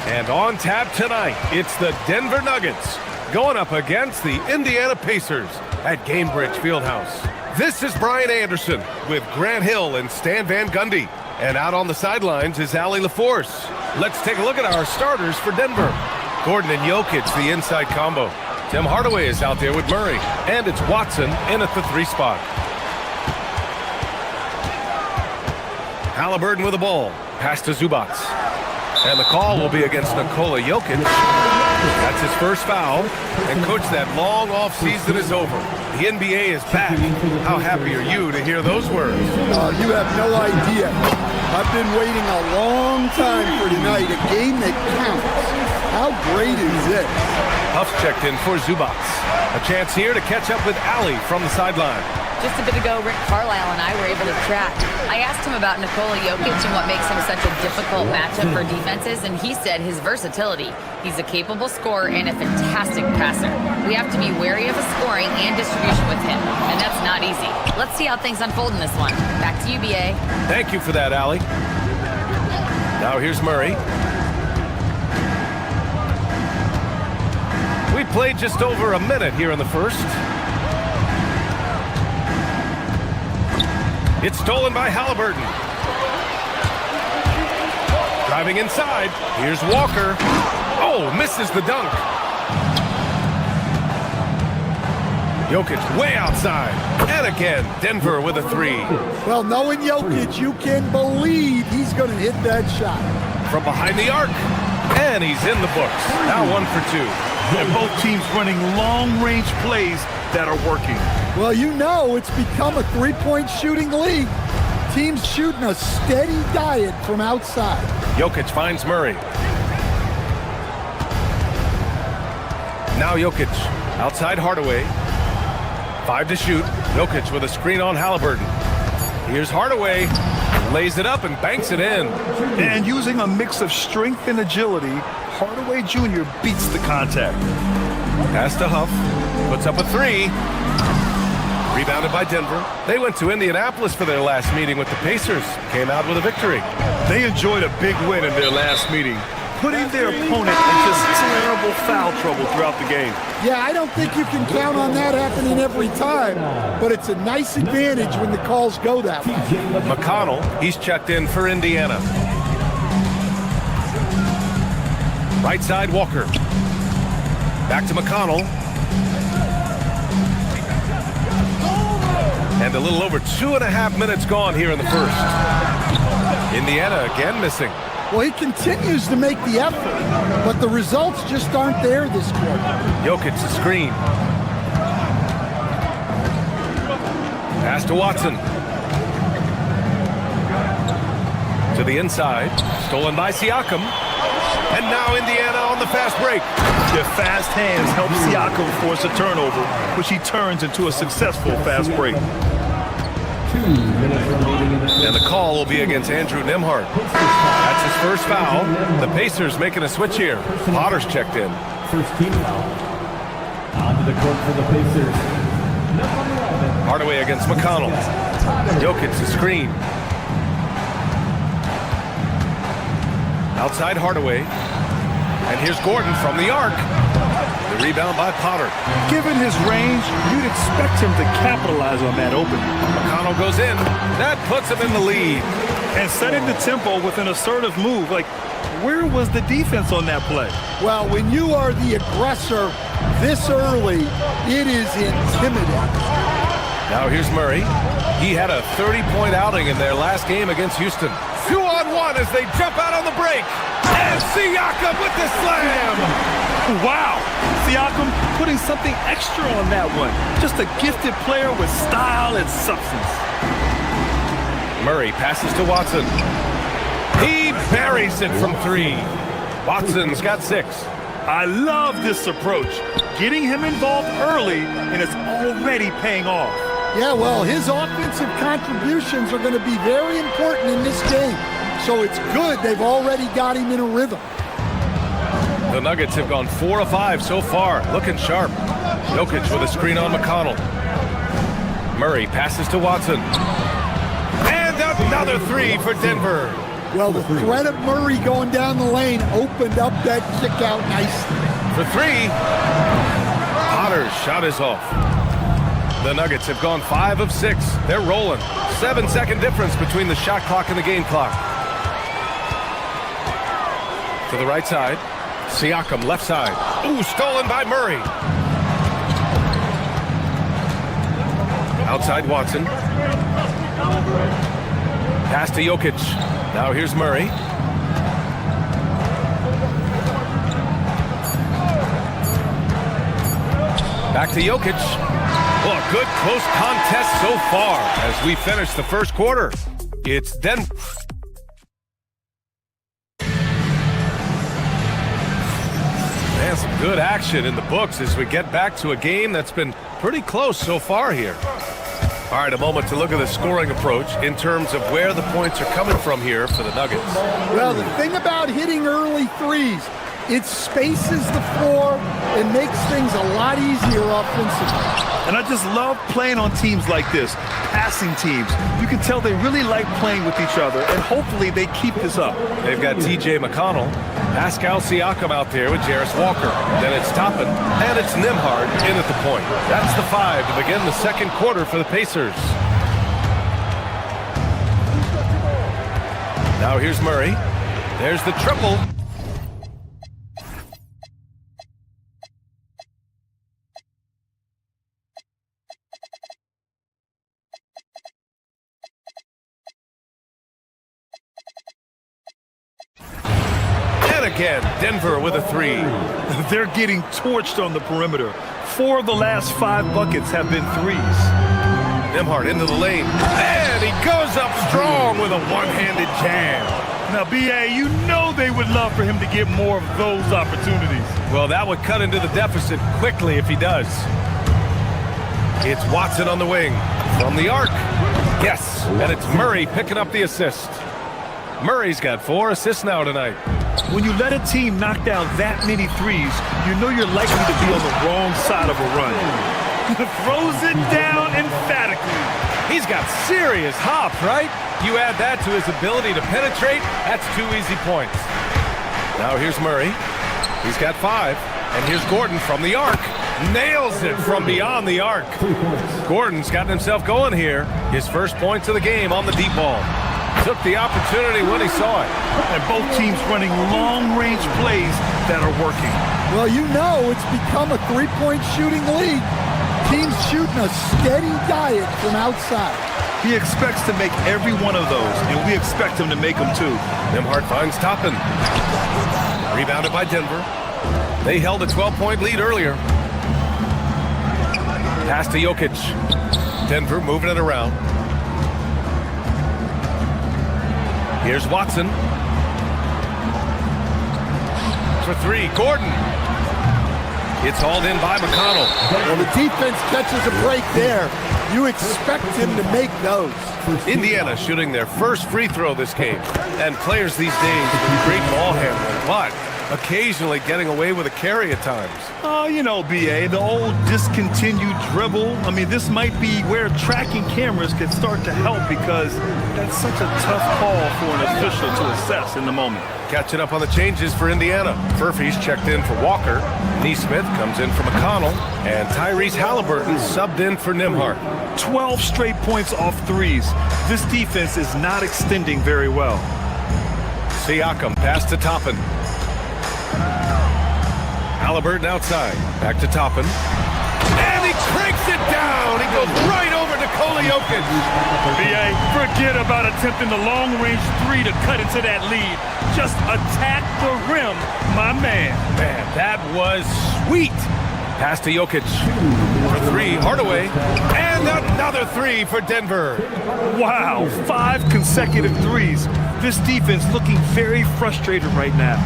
And on tap tonight, it's the Denver Nuggets going up against the Indiana Pacers at Gainbridge Fieldhouse. This is Brian Anderson with Grant Hill and Stan Van Gundy. And out on the sidelines is Allie LaForce. Let's take a look at our starters for Denver. Gordon and Jokic, the inside combo. Tim Hardaway is out there with Murray. And it's Watson in at the 3 spot. Halliburton with the ball. Pass to Zubac. And the call will be against Nikola Jokic. That's his first foul. And coach, that long off season is over. The NBA is back. How happy are you to hear those words? You have no idea. I've been waiting a long time for tonight, a game that counts. How great is this? Huff checked in for Zubac. A chance here to catch up with Allie from the sideline. Just a bit ago, Rick Carlisle and I were able to chat. I asked him about Nikola Jokic and what makes him such a difficult matchup for defenses, and he said his versatility. He's a capable scorer and a fantastic passer. We have to be wary of his scoring and distribution with him, and that's not easy. Let's see how things unfold in this one. Back to you, BA. Thank you for that, Allie. Now here's Murray. We played just over a minute here in the first. It's stolen by Halliburton. Driving inside. Here's Walker. Oh, misses the dunk. Jokic way outside. And again, Denver with a 3. Well, knowing Jokic, you can believe he's going to hit that shot. From behind the arc. And he's in the books. Now 1 for 2. And both teams running long-range plays that are working. Well, you know it's become a three-point shooting league. Teams shooting a steady diet from outside. Jokic finds Murray. Now Jokic. Outside Hardaway. 5 to shoot. Jokic with a screen on Halliburton. Here's Hardaway. Lays it up and banks it in. And using a mix of strength and agility, Hardaway Jr. beats the contact. Pass to Huff. Puts up a 3. Rebounded by Denver. They went to Indianapolis for their last meeting with the Pacers. Came out with a victory. They enjoyed a big win in their last meeting, putting their opponent in just terrible foul trouble throughout the game. Yeah, I don't think you can count on that happening every time, but it's a nice advantage when the calls go that way. McConnell, he's checked in for Indiana. Right side, Walker. Back to McConnell. And a little over 2.5 minutes gone here in the first. Indiana again missing. Well, he continues to make the effort, but the results just aren't there this quarter. Jokic the screen. Pass to Watson. To the inside. Stolen by Siakam. And now Indiana on the fast break. Their fast hands help Siakam force a turnover, which he turns into a successful fast break. And the call will be against Andrew Nembhard. That's his first foul. The Pacers making a switch here. Potter's checked in. First team foul. Onto the court for the Pacers. Hardaway against McConnell. Jokic the screen. Outside Hardaway. And here's Gordon from the arc. The rebound by Potter. Given his range, you'd expect him to capitalize on that opening. McConnell goes in. That puts him in the lead. And setting the tempo with an assertive move. Like, where was the defense on that play? Well, when you are the aggressor this early, it is intimidating. Now here's Murray. He had a 30-point outing in their last game against Houston. 2-on-1 as they jump out on the break. And Siakam with the slam. Wow. Siakam putting something extra on that one. Just a gifted player with style and substance. Murray passes to Watson. He buries it from 3. Watson's got 6. I love this approach. Getting him involved early, and it's already paying off. Yeah, well, his offensive contributions are going to be very important in this game. So it's good they've already got him in a rhythm. The Nuggets have gone 4 of 5 so far, looking sharp. Jokic with a screen on McConnell. Murray passes to Watson. And another 3 for Denver. Well, the threat of Murray going down the lane opened up that kick out nicely. For 3. Potter's shot is off. The Nuggets have gone 5 of 6. They're rolling. 7-second difference between the shot clock and the game clock. To the right side. Siakam left side. Ooh, stolen by Murray. Outside Watson. Pass to Jokic. Now here's Murray. Back to Jokic. Well, a good close contest so far as we finish the first quarter. It's Denver. Man, some good action in the books as we get back to a game that's been pretty close so far here. All right, a moment to look at the scoring approach in terms of where the points are coming from here for the Nuggets. Well, the thing about hitting early threes, it spaces the floor and makes things a lot easier offensively. And I just love playing on teams like this, passing teams. You can tell they really like playing with each other, and hopefully they keep this up. They've got T.J. McConnell, Pascal Siakam out there with Jarris Walker. Then it's Toppin, and it's Nembhard in at the point. That's the 5 to begin the second quarter for the Pacers. Now here's Murray. There's the triple. Again, Denver with a 3. They're getting torched on the perimeter. 4 of the last 5 buckets have been 3s. Nembhard into the lane. And he goes up strong with a one-handed jam. Now, B.A., you know they would love for him to get more of those opportunities. Well, that would cut into the deficit quickly if he does. It's Watson on the wing. From the arc. Yes, and it's Murray picking up the assist. Murray's got 4 assists now tonight. When you let a team knock down that many 3s, you know you're likely to be on the wrong side of a run. Throws it down emphatically. He's got serious hop, right? You add that to his ability to penetrate, that's 2 easy points. Now here's Murray. He's got 5. And here's Gordon from the arc. Nails it from beyond the arc. Gordon's gotten himself going here. His first points of the game on the deep ball. Took the opportunity when he saw it. And both teams running long-range plays that are working. Well, you know it's become a three-point shooting league. Teams shooting a steady diet from outside. He expects to make every one of those, and we expect him to make them too. Nembhard finds Toppin. Rebounded by Denver. They held a 12-point lead earlier. Pass to Jokic. Denver moving it around. Here's Watson. For 3, Gordon. It's hauled in by McConnell. Well, the defense catches a break there. You expect him to make those. Indiana shooting their first free throw this game. And players these days with great ball handling, but occasionally getting away with a carry at times. Oh, you know, B.A., the old discontinued dribble. I mean, this might be where tracking cameras can start to help because that's such a tough call for an official to assess in the moment. Catching up on the changes for Indiana. Furphy's checked in for Walker. Neesmith comes in for McConnell. And Tyrese Halliburton subbed in for Nembhard. 12 straight points off threes. This defense is not extending very well. Siakam, pass to Toppin. Halliburton outside. Back to Toppin. And he cranks it down. He goes right over Nikola Jokic. BA, forget about attempting the long-range three to cut into that lead. Just attack the rim, my man. Man, that was sweet. Pass to Jokic. For three, Hardaway. And another three for Denver. Wow, 5 consecutive threes. This defense looking very frustrated right now.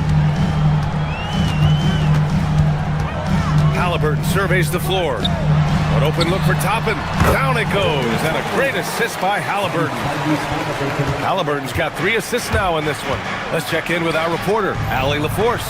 Halliburton surveys the floor. An open look for Toppin. Down it goes, and a great assist by Halliburton. Halliburton's got 3 assists now in this one. Let's check in with our reporter, Allie LaForce.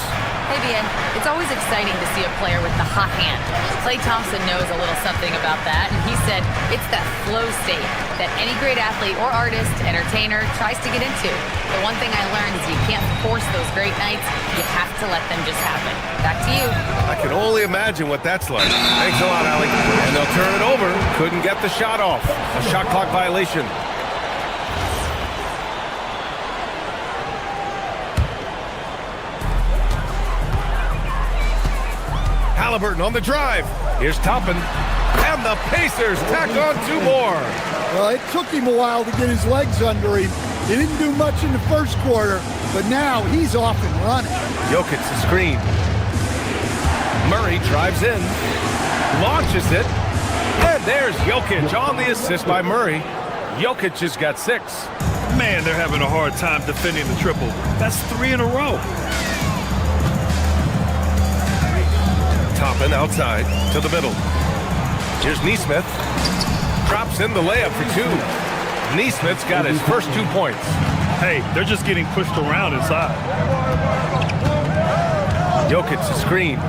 Hey, Bien, it's always exciting to see a player with the hot hand. Klay Thompson knows a little something about that, and he said it's that flow state that any great athlete or artist, entertainer, tries to get into. The one thing I learned is you can't force those great nights. You have to let them just happen. Back to you. I can only imagine what that's like. Thanks a lot, Allie. And they'll turn it over. Couldn't get the shot off. A shot clock violation. Halliburton on the drive. Here's Toppin. And the Pacers tack on 2 more. Well, it took him a while to get his legs under him. He didn't do much in the first quarter, but now he's off and running. Jokic the screen. Murray drives in. Launches it. And there's Jokic on the assist by Murray. Jokic has got 6. Man, they're having a hard time defending the triple. That's 3 in a row. Toppin outside to the middle. Here's Nesmith. Drops in the layup for 2. Nesmith's got his first 2 points. Hey, they're just getting pushed around inside. Jokic the screen.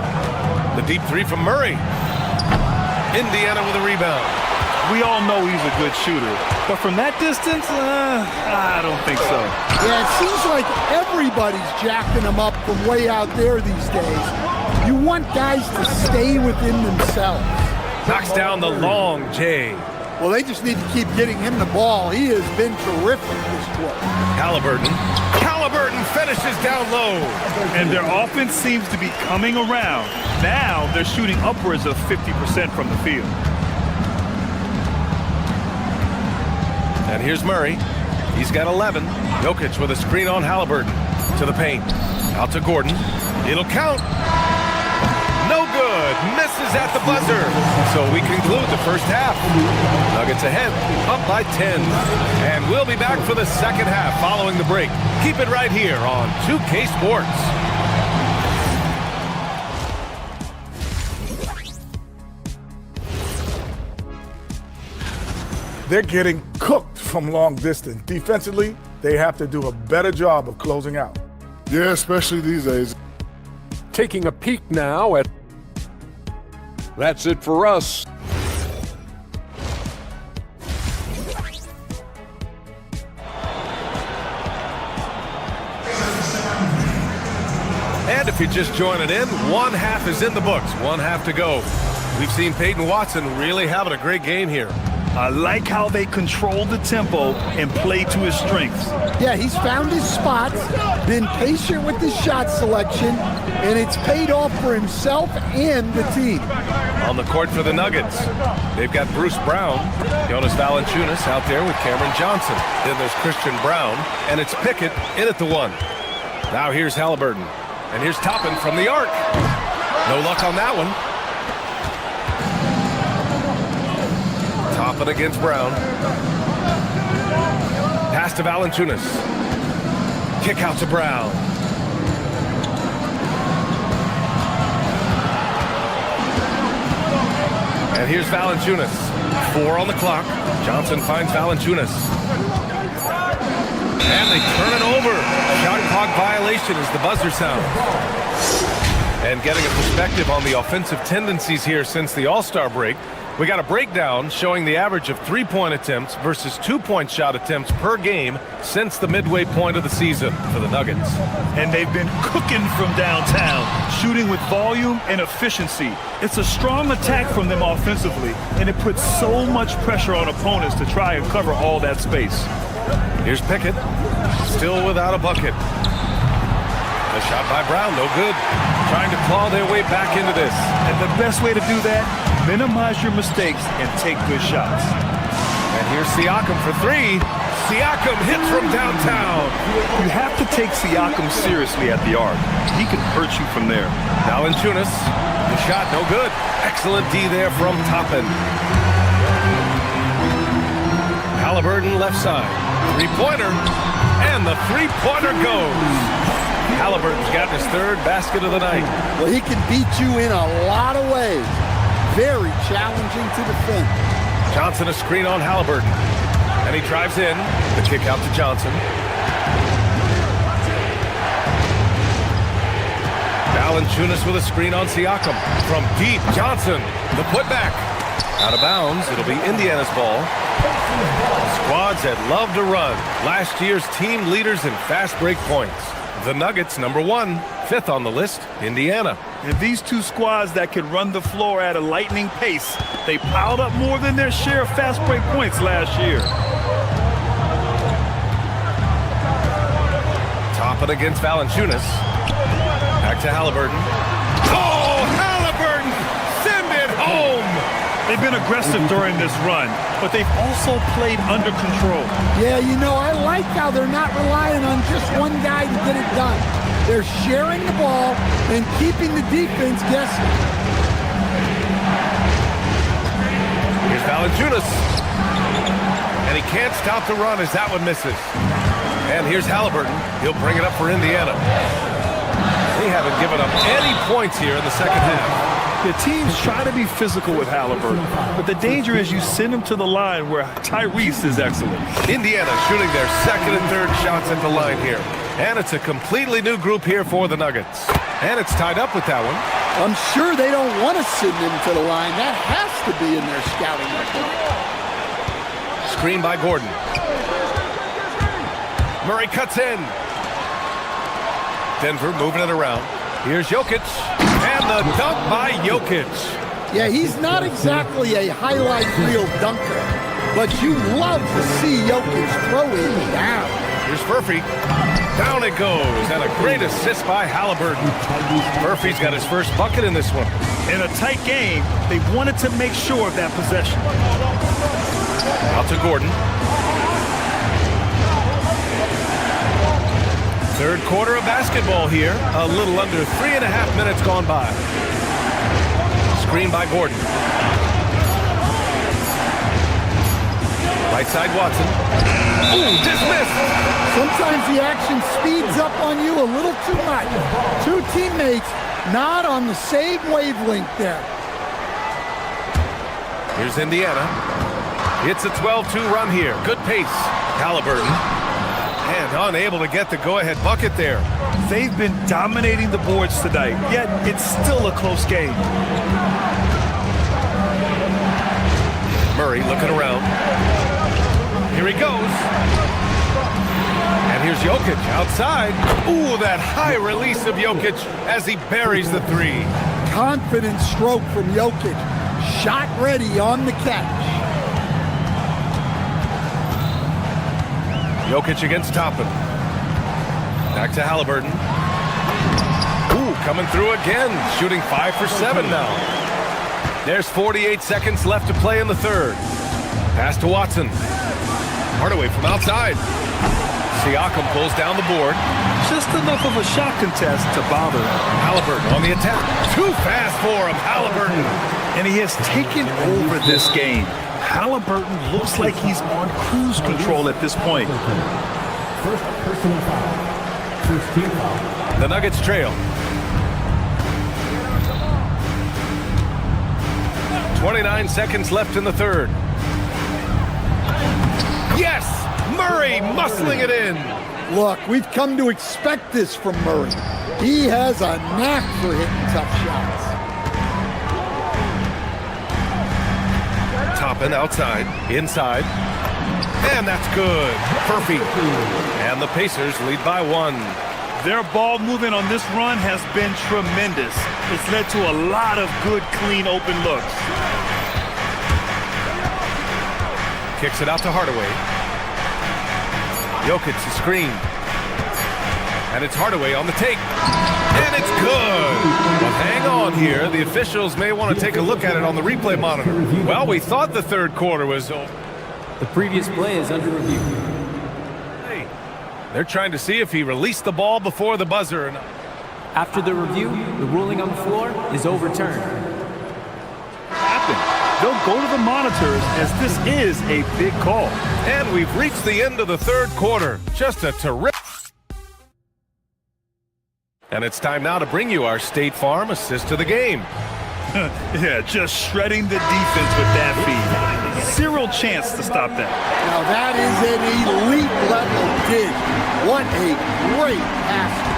The deep 3 from Murray. Indiana with a rebound. We all know he's a good shooter, but from that distance, I don't think so. Yeah, it seems like everybody's jacking him up from way out there these days. You want guys to stay within themselves. Knocks down the long J. Well, they just need to keep getting him the ball. He has been terrific this quarter. Halliburton finishes down low. And their offense seems to be coming around. Now they're shooting upwards of 50% from the field. And here's Murray. He's got 11. Jokic with a screen on Halliburton. To the paint. Out to Gordon. It'll count. No good. Misses at the buzzer. So we conclude the first half. Nuggets ahead, up by 10. And we'll be back for the second half following the break. Keep it right here on 2K Sports. They're getting cooked from long distance. Defensively, they have to do a better job of closing out. Yeah, especially these days. Taking a peek now at... That's it for us. And if you're just joining in, 1 half is in the books. 1 half to go. We've seen Peyton Watson really having a great game here. I like how they control the tempo and play to his strengths. Yeah, he's found his spots, been patient with his shot selection, and it's paid off for himself and the team. On the court for the Nuggets, they've got Bruce Brown, Jonas Valanciunas out there with Cameron Johnson. Then there's Christian Brown, and it's Pickett in at the 1. Now here's Halliburton, and here's Toppin from the arc. No luck on that one. Toppin against Brown. Pass to Valanciunas. Kick out to Brown. And here's Valanciunas. 4 on the clock. Johnson finds Valanciunas. And they turn it over. Shot clock violation as the buzzer sounds. And getting a perspective on the offensive tendencies here since the All-Star break, We got a breakdown showing the average of 3-point attempts versus 2-point shot attempts per game since the midway point of the season for the Nuggets. And they've been cooking from downtown, shooting with volume and efficiency. It's a strong attack from them offensively, and it puts so much pressure on opponents to try and cover all that space. Here's Pickett, still without a bucket. A shot by Brown, no good. Trying to claw their way back into this. And the best way to do that, minimize your mistakes and take good shots. And here's Siakam for three. Siakam hits from downtown. You have to take Siakam seriously at the arc. He can hurt you from there. Valanciunas, the shot no good. Excellent D there from Toppin. Halliburton left side. Three-pointer. And the three-pointer goes. Halliburton's got his third basket of the night. Well, he can beat you in a lot of ways. Very challenging to defend. Johnson a screen on Halliburton. And he drives in. The kick out to Johnson. Valanciunas with a screen on Siakam. From deep, Johnson. The putback. Out of bounds. It'll be Indiana's ball. Squads that love to run. Last year's team leaders in fast break points. The Nuggets, number 1, 5th on the list, Indiana. And these two squads that can run the floor at a lightning pace, they piled up more than their share of fast break points last year. Toppin against Valanciunas. Back to Halliburton. Oh, Halliburton! Send it home! They've been aggressive during this run, but they've also played under control. Yeah, you know, I like how they're not relying on just one guy to get it done. They're sharing the ball and keeping the defense guessing. Here's Valanciunas. And he can't stop the run as that one misses. And here's Halliburton. He'll bring it up for Indiana. They haven't given up any points here in the second half. The teams try to be physical with Halliburton, but the danger is you send him to the line where Tyrese is excellent. Indiana shooting their second and third shots at the line here. And it's a completely new group here for the Nuggets. And it's tied up with that one. I'm sure they don't want to send him to the line. That has to be in their scouting report. Screen by Gordon. Murray cuts in. Denver moving it around. Here's Jokic. And the dunk by Jokic. Yeah, he's not exactly a highlight reel dunker, but you love to see Jokic throw it down. Here's Murphy. Down it goes. And a great assist by Halliburton. Murphy's got his first bucket in this one. In a tight game, they wanted to make sure of that possession. Out to Gordon. Third quarter of basketball here. A little under 3.5 minutes gone by. Screen by Gordon. Right side Watson. Ooh, dismissed. Sometimes the action speeds up on you a little too much. Two teammates not on the same wavelength there. Here's Indiana. It's a 12-2 run here. Good pace. Halliburton. And unable to get the go-ahead bucket there. They've been dominating the boards tonight, yet it's still a close game. Murray looking around. Here he goes. And here's Jokic outside. Ooh, that high release of Jokic as he buries the three. Confident stroke from Jokic. Shot ready on the catch. Jokic against Toppin. Back to Halliburton. Ooh, coming through again. Shooting 5 for 7 now. There's 48 seconds left to play in the third. Pass to Watson. Hardaway from outside. Siakam pulls down the board. Just enough of a shot contest to bother. Halliburton on the attack. Too fast for him, Halliburton. And he has taken over this game. Halliburton looks like he's on cruise control at this point. First personal foul. First team foul. The Nuggets trail. 29 seconds left in the third. Yes! Murray muscling it in. Look, we've come to expect this from Murray. He has a knack for hitting tough shots. Toppin outside, inside. And that's good. Perfect. And the Pacers lead by 1. Their ball movement on this run has been tremendous. It's led to a lot of good, clean, open looks. Kicks it out to Hardaway. Jokic is screened. And it's Hardaway on the take. And it's good. But hang on here. The officials may want to take a look at it on the replay monitor. Well, we thought the third quarter was over. The previous play is under review. Hey, they're trying to see if he released the ball before the buzzer or not. After the review, the ruling on the floor is overturned. They'll go to the monitors as this is a big call. And we've reached the end of the third quarter. Just a terrific. And it's time now to bring you our State Farm assist to the game. Yeah, just shredding the defense with that feed. Zero chance to stop that. Now that is an elite level dig. What a great pass.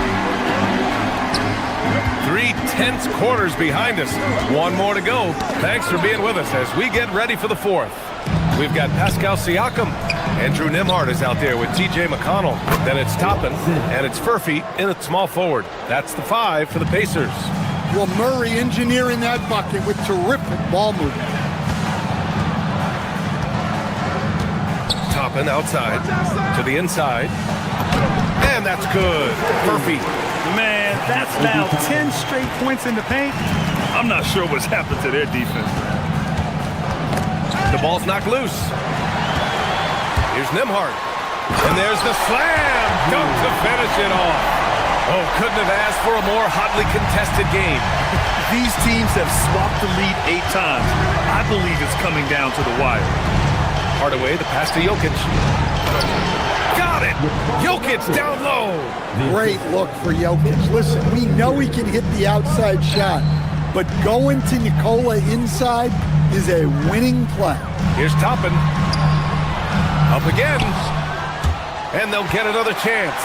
3 tense quarters behind us. One more to go. Thanks for being with us as we get ready for the fourth. We've got Pascal Siakam. Andrew Nembhard is out there with T.J. McConnell. Then it's Toppin, and it's Furphy in at small forward. That's the 5 for the Pacers. Well, Murray engineering that bucket with terrific ball movement. Toppin outside to the inside. And that's good. Furphy. Man, that's now 10 straight points in the paint. I'm not sure what's happened to their defense. The ball's knocked loose. Here's Nembhard. And there's the slam dunk to finish it off. Oh, couldn't have asked for a more hotly contested game. These teams have swapped the lead 8 times. I believe it's coming down to the wire. Hardaway, the pass to Jokic. Got it! Jokic down low. Great look for Jokic. Listen, we know he can hit the outside shot, but going to Nikola inside is a winning play. Here's Toppin. Up again. And they'll get another chance.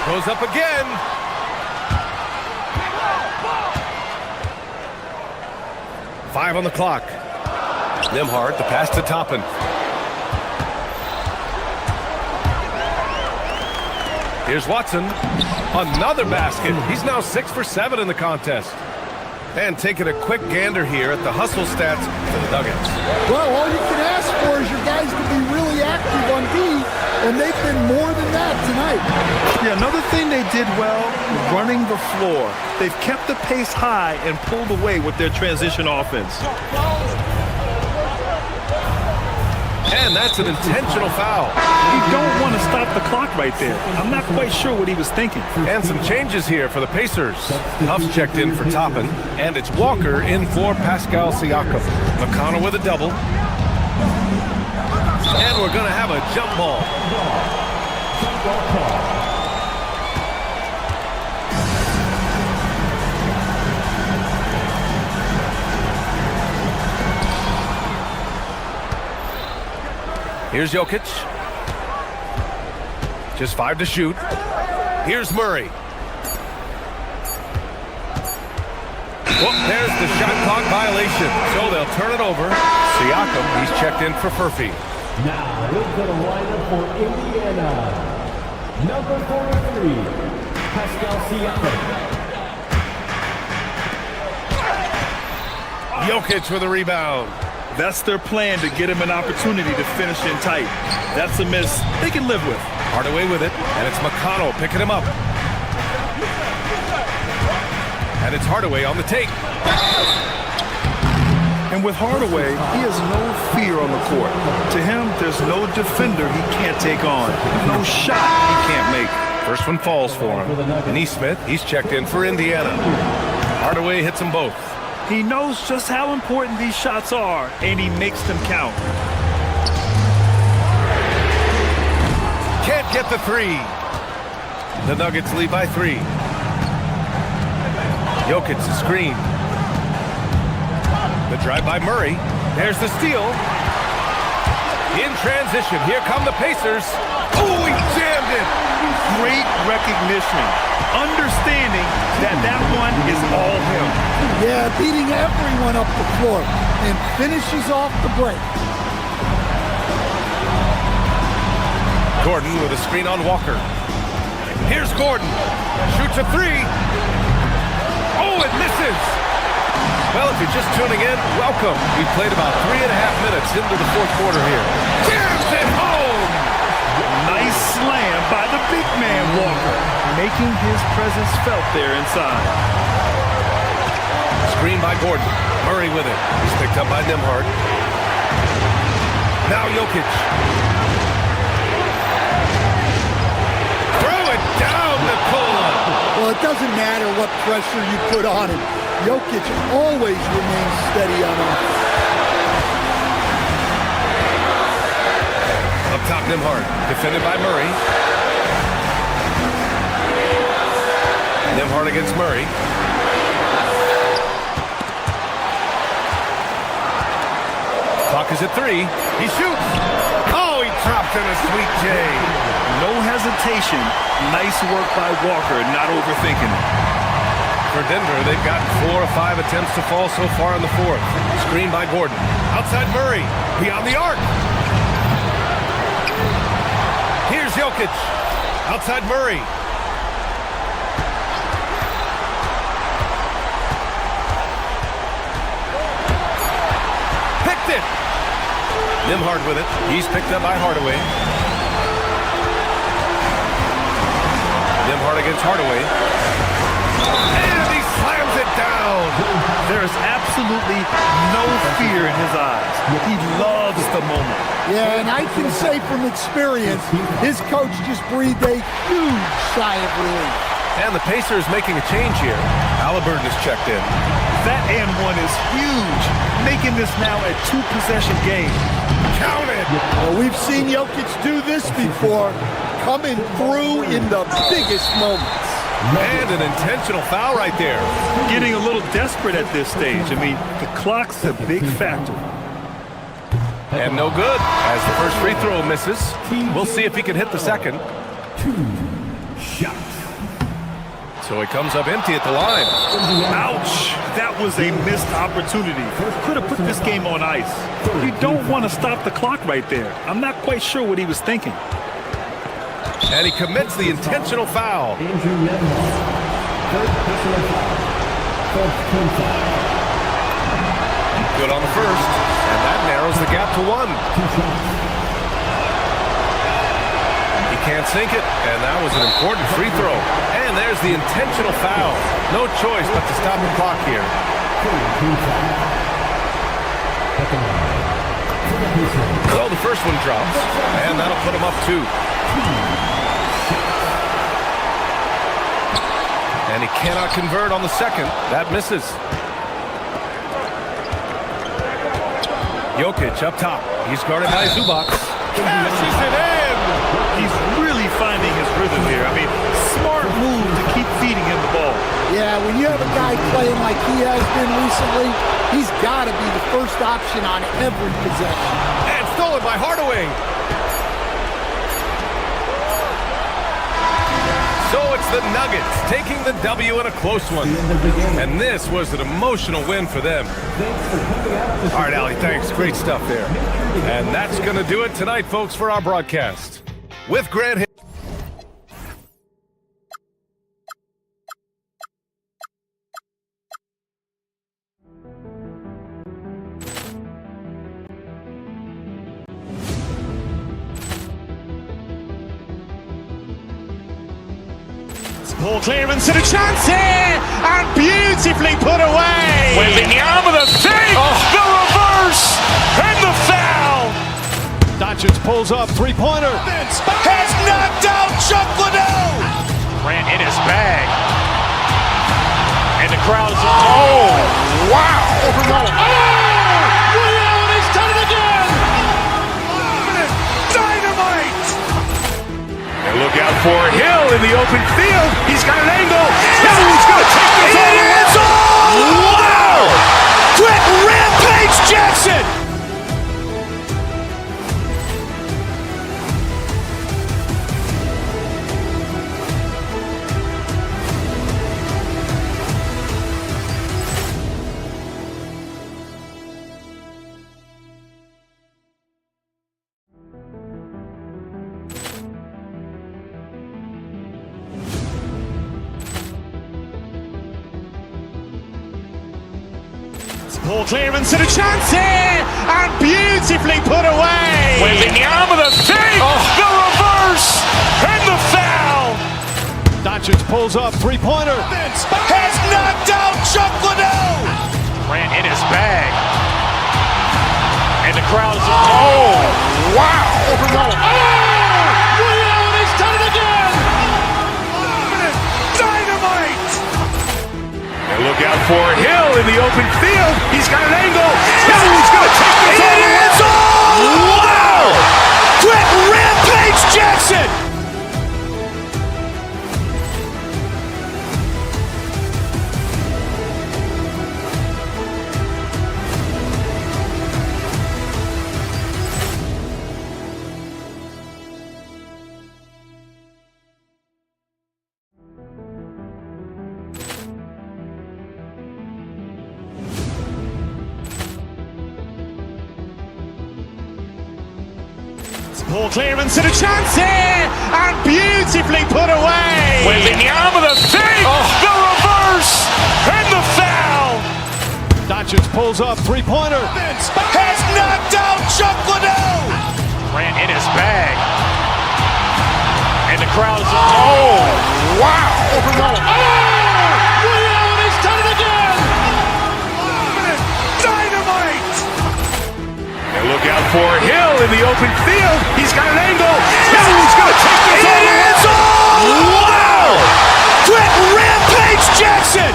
Goes up again. Five on the clock. Nembhard, the pass to Toppin. Here's Watson. Another basket. He's now 6 for 7 in the contest. And taking a quick gander here at the hustle stats for the Nuggets. Well, all you can ask for is your guys to be really active on D, and they've been more than that tonight. Yeah, another thing they did well, running the floor. They've kept the pace high and pulled away with their transition offense. And that's an intentional foul. You don't want to stop the clock right there. I'm not quite sure what he was thinking. And some changes here for the Pacers. Huff's checked in for Toppin, and it's Walker in for Pascal Siakam. McConnell with a double. And we're going to have a jump ball. Here's Jokic. Just 5 to shoot. Here's Murray. Well, there's the shot clock violation. So they'll turn it over. Siakam, he's checked in for Furphy. Now into the lineup for Indiana. Number 43, Pascal Siakam. Jokic with a rebound. That's their plan, to get him an opportunity to finish in tight. That's a miss they can live with. Hardaway with it, and it's McConnell picking him up. And it's Hardaway on the take. And with Hardaway, he has no fear on the court. To him, there's no defender he can't take on. No shot he can't make. First one falls for him. Nesmith, he's checked in for Indiana. Hardaway hits them both. He knows just how important these shots are, and he makes them count. Can't get the 3. The Nuggets lead by 3. Jokic the screen. The drive by Murray. There's the steal. In transition, here come the Pacers. Oh, he jammed it. Great recognition. Understanding that one is all him. Yeah, beating everyone up the floor and finishes off the break. Gordon with a screen on Walker. Here's Gordon. Shoots a three. Oh, it misses. Well, if you're just tuning in, welcome. We've played about 3.5 minutes into the fourth quarter here. Jams it home! Nice slam by the big man, Walker, making his presence felt there inside. Screen by Gordon. Murray with it. He's picked up by Nembhard. Now Jokic. Throw it down, Nikola. Well, it doesn't matter what pressure you put on him. Jokic always remains steady on offense. Up top, Nembhard. Defended by Murray. Nembhard against Murray. Clock is at 3. He shoots. Oh, he dropped in a sweet J. No hesitation. Nice work by Walker, not overthinking it. For Denver, they've gotten 4 or 5 attempts to fall so far in the fourth. Screen by Gordon. Outside Murray. Beyond the arc. Here's Jokic. Outside Murray. Picked it. Nembhard with it. He's picked up by Hardaway. Nembhard against Hardaway. And he slams it down. There is absolutely no fear in his eyes. He loves the moment. Yeah, and I can say from experience, his coach just breathed a huge sigh of relief. And the Pacers making a change here. Halliburton is checked in. That and one is huge, making this now a 2-possession game. Count it! Well, we've seen Jokic do this before, coming through in the biggest moments. And an intentional foul right there. Getting a little desperate at this stage. I mean, the clock's a big factor. And no good, as the first free throw misses. We'll see if he can hit the second. 2 shots. So he comes up empty at the line. Ouch! That was a missed opportunity. Could have put this game on ice. You don't want to stop the clock right there. I'm not quite sure what he was thinking. And he commits the intentional foul. Andrew Nembhard. Third personal foul. Fourth team foul. Good on the first, and that narrows the gap to 1. He can't sink it, and that was an important free throw. And there's the intentional foul. No choice but to stop the clock here. So the first one drops, and that'll put him up 2. And he cannot convert on the second. That misses. Jokic up top. He's guarded by Zubac. Cashes it in! He's really finding his rhythm here. I mean, smart move to keep feeding him the ball. Yeah, when you have a guy playing like he has been recently, he's got to be the first option on every possession. And stolen by Hardaway. So it's the Nuggets taking the W in a close one. And this was an emotional win for them. All right, Allie, thanks. Great stuff there. And that's going to do it tonight, folks, for our broadcast. With Grant Hill. Poor clearance and a chance here, and beautifully put away. Wembanyama the save, the reverse, and the foul. Doncic pulls up, three-pointer. Has knocked out Chuck Liddell. Grant in his bag. And the crowd is, oh, wow. Liddell has done it again. Dynamite. And look out for Hill in the open field. He's got an angle. Hill's going to take this all the way. Wow! Quick rampage Jackson. Poor clearance and a chance here, and beautifully put away. With the arm of the fake, the reverse, and the foul. Doncic pulls up, three-pointer. Has knocked out Chuck Liddell. Ran in his bag. And the crowd is, oh, wow. He's done it again. Dynamite. And look out for Hill in the open field. He's got an angle. He's going to take this all the way. Wow. Quick Rampage Jackson. Poor clearance and a chance here, and beautifully put away. With the arm of the fake, the reverse, and the foul. Doncic pulls up, three-pointer. Has knocked out Chuck Liddell. Ran in his bag. And the crowd is, oh, wow. He's done it again. Dynamite. And look out for Hill in the open field. He's got an angle. He's going to take this all the way. Wow. Quick Rampage Jackson.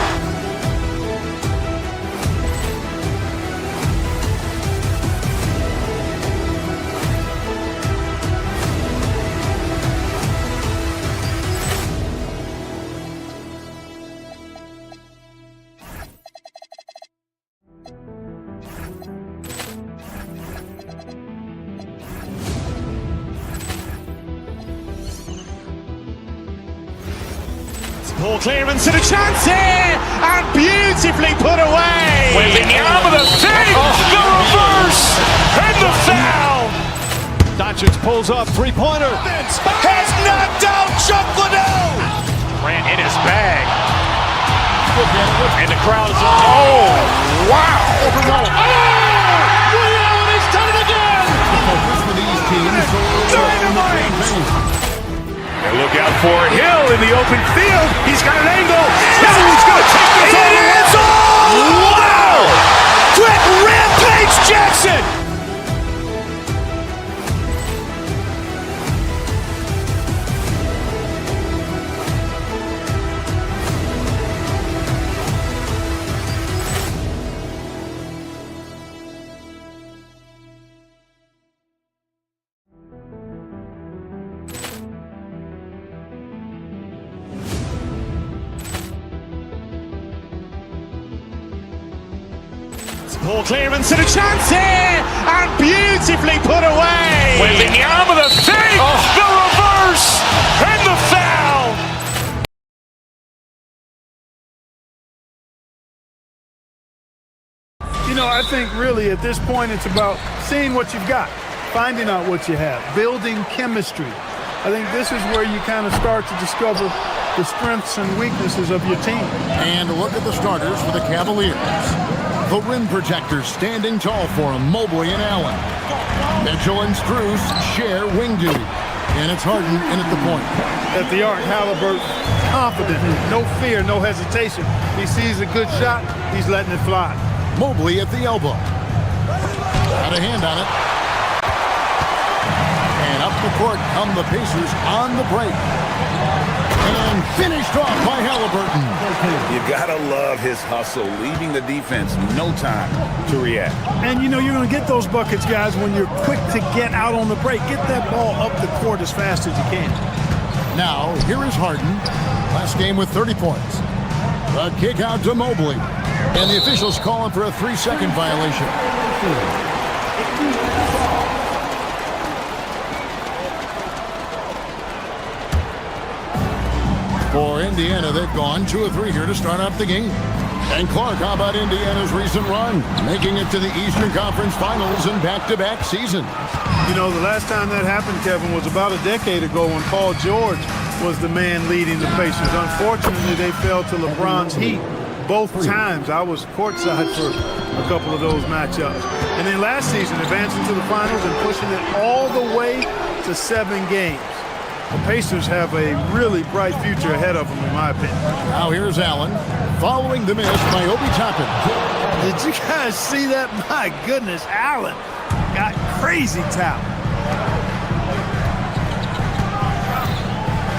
Poor clearance and a chance here, and beautifully put away. With the arm of the fake, the reverse, and the foul. Doncic pulls up, three-pointer. Has knocked out Chuck Liddell. Ran in his bag. And the crowd is, oh, wow. He's done it again. Dynamite. And look out for Hill in the open field. He's got an angle. He's going to take this all the way. Wow. Quick Rampage Jackson. Poor clearance and a chance here, and beautifully put away. With the arm of the fake, the reverse, and the foul. You know, I think really at this point it's about seeing what you've got, finding out what you have, building chemistry. I think this is where you kind of start to discover the strengths and weaknesses of your team. And look at the starters for the Cavaliers. The rim protectors standing tall for him, Mobley and Allen. Mitchell and Strus share wing duty. And it's Harden in at the point. At the arc, Halliburton, confident, no fear, no hesitation. He sees a good shot, he's letting it fly. Mobley at the elbow. Got a hand on it. And up the court come the Pacers on the break. And finished off by Halliburton. You gotta love his hustle, leaving the defense no time to react. And you know you're going to get those buckets, guys, when you're quick to get out on the break. Get that ball up the court as fast as you can. Now, here is Harden. Last game with 30 points. The kick out to Mobley. And the officials calling for a 3-second violation. For Indiana, they've gone 2 of 3 here to start off the game. And Clark, how about Indiana's recent run? Making it to the Eastern Conference Finals in back-to-back seasons. You know, the last time that happened, Kevin, was about a decade ago when Paul George was the man leading the Pacers. Unfortunately, they fell to LeBron's Heat both times I was courtside for a couple of those matchups. And then last season, advancing to the finals and pushing it all the way to 7 games. The Pacers have a really bright future ahead of them, in my opinion. Now here's Allen, following the miss by Obi Toppin. Did you guys see that? My goodness, Allen got crazy talent.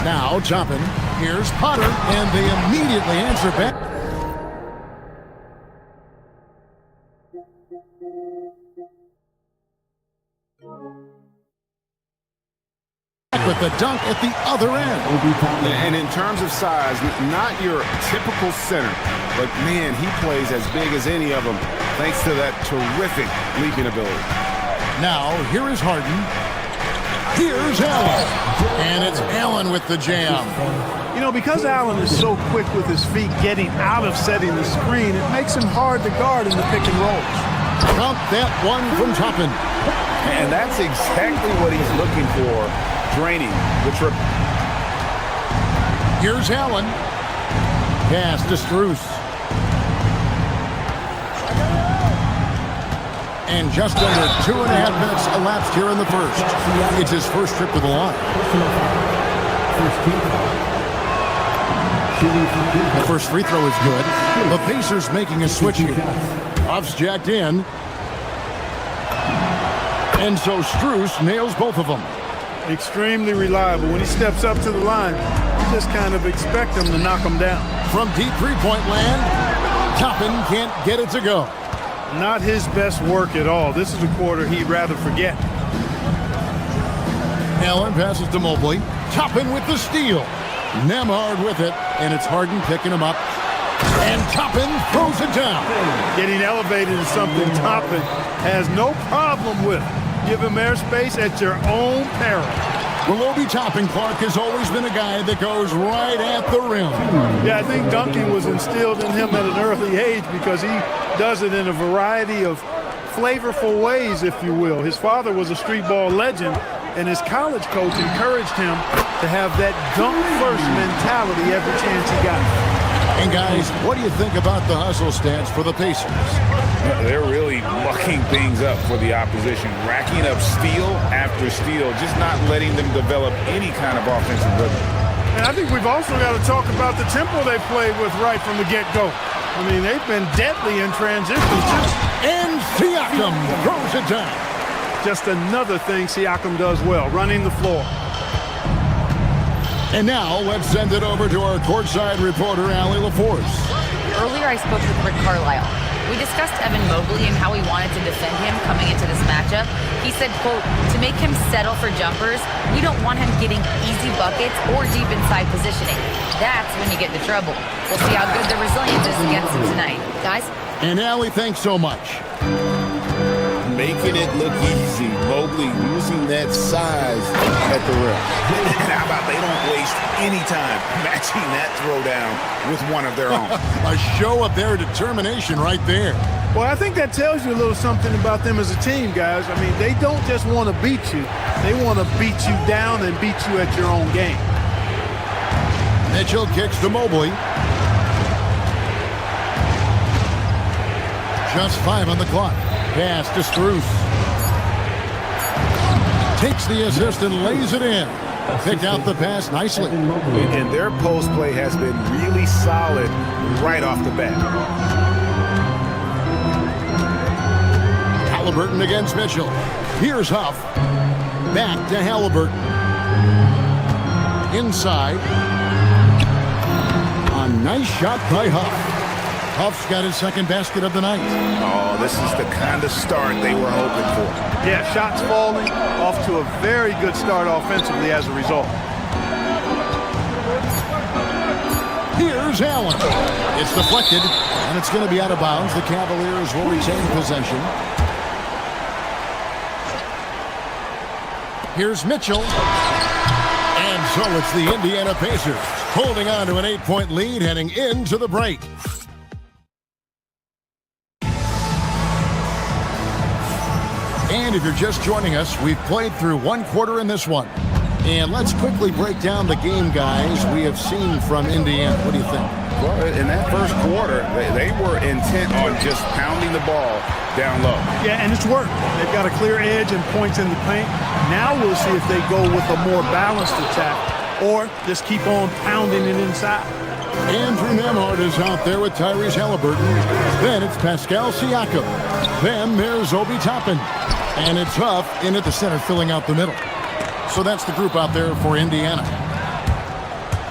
Now Toppin, here's Potter, and they immediately answer back. With the dunk at the other end. And in terms of size, not your typical center, but man, he plays as big as any of them thanks to that terrific leaping ability. Now, here is Harden. Here's Allen. And it's Allen with the jam. You know, because Allen is so quick with his feet getting out of setting the screen, it makes him hard to guard in the pick and rolls. Count that one from Toppin. And that's exactly what he's looking for. Draining the trip. Here's Allen. Pass to Strus. And just under 2.5 minutes elapsed here in the first. It's his first trip to the line. The first free throw is good. The Pacers making a switch here. Huff's jacked in. And so Strus nails both of them. Extremely reliable. When he steps up to the line, you just kind of expect him to knock him down. From deep three-point land, Toppin can't get it to go. Not his best work at all. This is a quarter he'd rather forget. Allen passes to Mobley. Toppin with the steal. Nemhard with it, and it's Harden picking him up. And Toppin throws it down. Getting elevated is something Toppin has no problem with. Give him airspace at your own peril. Well, Obi Toppin, Clark, has always been a guy that goes right at the rim. Yeah, I think dunking was instilled in him at an early age because he does it in a variety of flavorful ways, if you will. His father was a street ball legend, and his college coach encouraged him to have that dunk-first mentality every chance he got. And guys, what do you think about the hustle stance for the Pacers? They're really mucking things up for the opposition, racking up steal after steal, just not letting them develop any kind of offensive rhythm. And I think we've also got to talk about the tempo they played with right from the get-go. I mean, they've been deadly in transition, too. And Siakam throws it down. Just another thing Siakam does well, running the floor. And now, let's send it over to our courtside reporter, Allie LaForce. Earlier, I spoke with Rick Carlisle. We discussed Evan Mobley and how he wanted to defend him coming into this matchup. He said, quote, to make him settle for jumpers, we don't want him getting easy buckets or deep inside positioning. That's when you get into trouble. We'll see how good the resilience is against him tonight. Guys? And Allie, thanks so much. Making it look easy. Mobley using that size at the rim. And how about they don't waste any time matching that throwdown with one of their own. A show of their determination right there. Well, I think that tells you a little something about them as a team, guys. I mean, they don't just want to beat you. They want to beat you down and beat you at your own game. Mitchell kicks to Mobley. Just 5 on the clock. Pass to Strus. Takes the assist and lays it in. Picked out the pass nicely. And their post play has been really solid right off the bat. Halliburton against Mitchell. Here's Huff. Back to Halliburton. Inside. A nice shot by Huff. Huff's got his second basket of the night. Oh, this is the kind of start they were hoping for. Yeah, shots falling, off to a very good start offensively as a result. Here's Allen. It's deflected, and it's going to be out of bounds. The Cavaliers will retain possession. Here's Mitchell. And so it's the Indiana Pacers holding on to an 8-point lead heading into the break. And if you're just joining us, we've played through one quarter in this one. And let's quickly break down the game, guys, we have seen from Indiana. What do you think? Well, in that first quarter, they were intent on just pounding the ball down low. Yeah, and it's worked. They've got a clear edge and points in the paint. Now we'll see if they go with a more balanced attack or just keep on pounding it inside. Andrew Nemhard is out there with Tyrese Halliburton. Then it's Pascal Siakam. Then there's Obi Toppin. And it's Huff in at the center, filling out the middle. So that's the group out there for Indiana.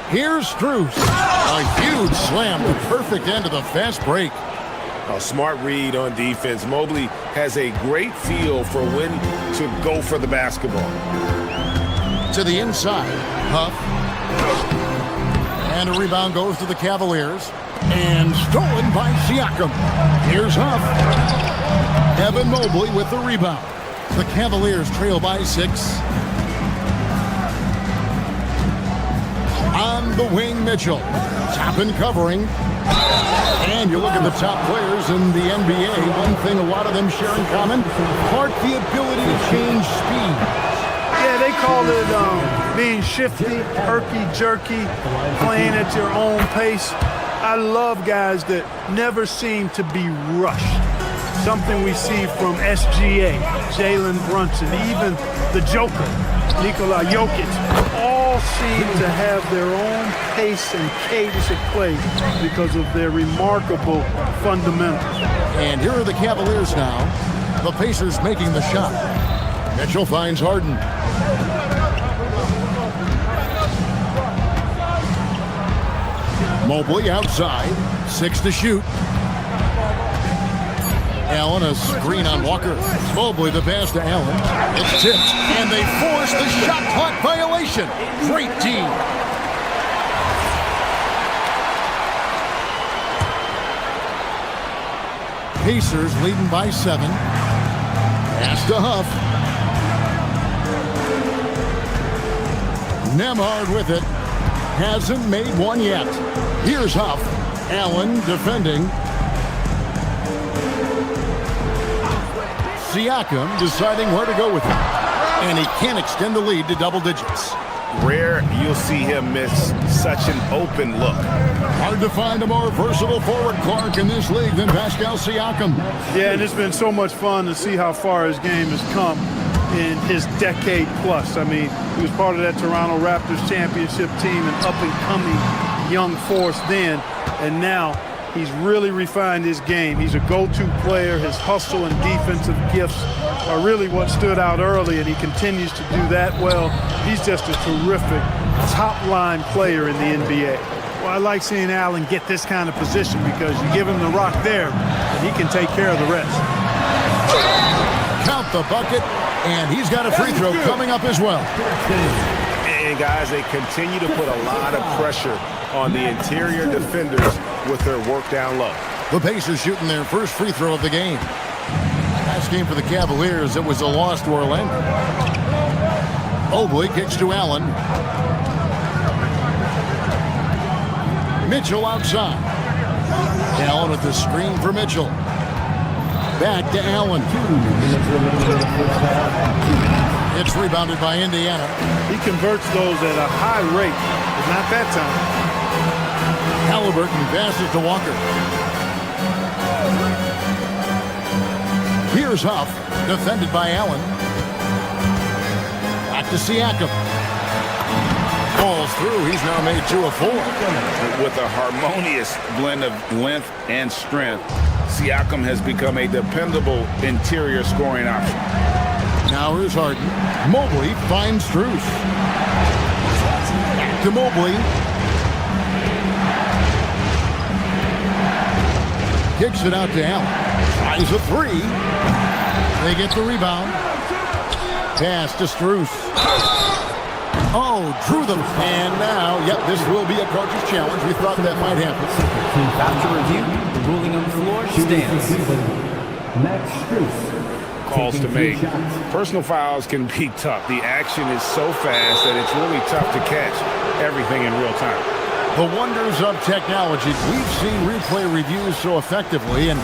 Here's Strus. A huge slam, the perfect end of the fast break. A smart read on defense. Mobley has a great feel for when to go for the basketball. To the inside, Huff. And a rebound goes to the Cavaliers. And stolen by Siakam. Here's Huff. Evan Mobley with the rebound. The Cavaliers trail by 6. On the wing, Mitchell. Toppin covering. And you look at the top players in the NBA. One thing a lot of them share in common, part the ability to change speed. Yeah, they call it being shifty, herky-jerky, playing at your own pace. I love guys that never seem to be rushed. Something we see from SGA, Jalen Brunson, even the Joker, Nikola Jokic, all seem to have their own pace and cadence of play because of their remarkable fundamentals. And here are the Cavaliers now. The Pacers making the shot. Mitchell finds Harden. Mobley outside. 6 to shoot. Allen, a screen on Walker. Mobley, the pass to Allen. It's tipped, and they force the shot clock violation. Great D. Pacers leading by 7. Pass to Huff. Nemhard with it. Hasn't made one yet. Here's Huff. Allen defending. Siakam deciding where to go with it. And he can't extend the lead to double digits. Rare you'll see him miss such an open look. Hard to find a more versatile forward, Clark, in this league than Pascal Siakam. Yeah, and it's been so much fun to see how far his game has come in his decade plus. I mean, he was part of that Toronto Raptors championship team, an up-and-coming young force then, and now he's really refined his game. He's a go-to player. His hustle and defensive gifts are really what stood out early, and he continues to do that well. He's just a terrific top-line player in the NBA. Well, I like seeing Allen get this kind of position because you give him the rock there, and he can take care of the rest. Count the bucket, and he's got a free throw coming up as well. And guys, they continue to put a lot of pressure on the interior defenders with their work down low. The Pacers shooting their first free throw of the game. Last game for the Cavaliers, it was a loss to Orlando. Mobley kicks to Allen. Mitchell outside. Allen with the screen for Mitchell. Back to Allen. It's rebounded by Indiana. He converts those at a high rate, but not that time. Halliburton passes to Walker. Here's Huff, defended by Allen. Back to Siakam. Falls through. He's now made 2 of 4. With a harmonious blend of length and strength, Siakam has become a dependable interior scoring option. Now here's Harden. Mobley finds Strus. Back to Mobley. Kicks it out to Allen. Tries a 3. They get the rebound. Pass to Strus. Oh, drew them. And now, yep, this will be a coach's challenge. We thought that might happen. After review, the ruling on the floor stands. Calls to make. Personal fouls can be tough. The action is so fast that it's really tough to catch everything in real time. The wonders of technology. We've seen replay reviews so effectively, and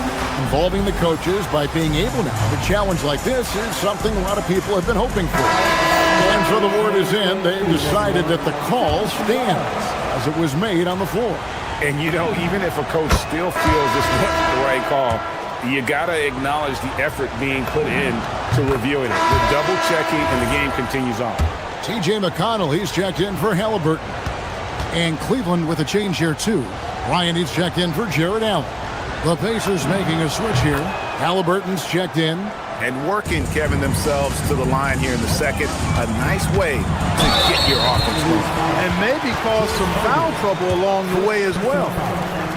involving the coaches by being able now to challenge like this is something a lot of people have been hoping for. And so the word is in. They've decided that the call stands as it was made on the floor. And, you know, even if a coach still feels this wasn't the right call, you got to acknowledge the effort being put in to reviewing it. The double checking, and the game continues on. T.J. McConnell, he's checked in for Halliburton. And Cleveland with a change here, too. Ryan, he's checked in for Jared Allen. The Pacers making a switch here. Halliburton's checked in. And working, Kevin, themselves to the line here in the second. A nice way to get your offense moving. And maybe cause some foul trouble along the way as well.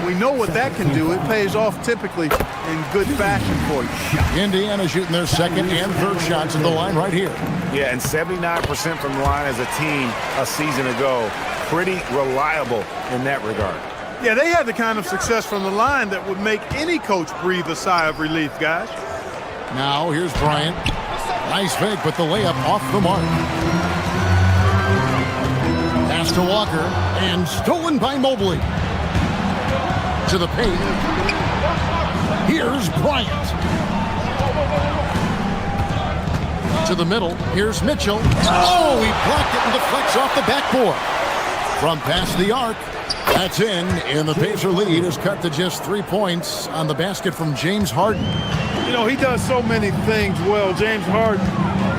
We know what that can do. It pays off typically in good fashion for you. Indiana shooting their second and third shots at the line right here. Yeah, and 79% from the line as a team a season ago. Pretty reliable in that regard. Yeah, they had the kind of success from the line that would make any coach breathe a sigh of relief, guys. Now here's Bryant. Nice fake, but the layup off the mark. Pass to Walker, and stolen by Mobley. To the paint. Here's Bryant. To the middle. Here's Mitchell. Oh, he blocked it and deflects off the backboard. From past the arc. That's in, and the Pacer lead is cut to just 3 points on the basket from James Harden. You know, he does so many things well, James Harden.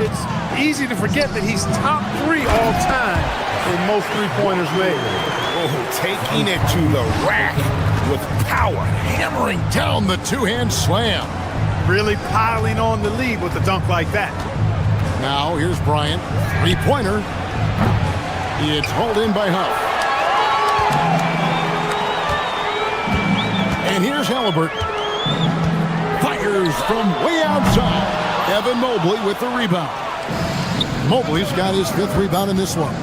It's easy to forget that he's top 3 all time in most three-pointers made. Oh, taking it to the rack with power. Hammering down the two-hand slam. Really piling on the lead with a dunk like that. Now, here's Bryant. Three-pointer. It's hauled in by Huff. And here's Halliburton. Fires from way outside. Evan Mobley with the rebound. Mobley's got his 5th rebound in this one.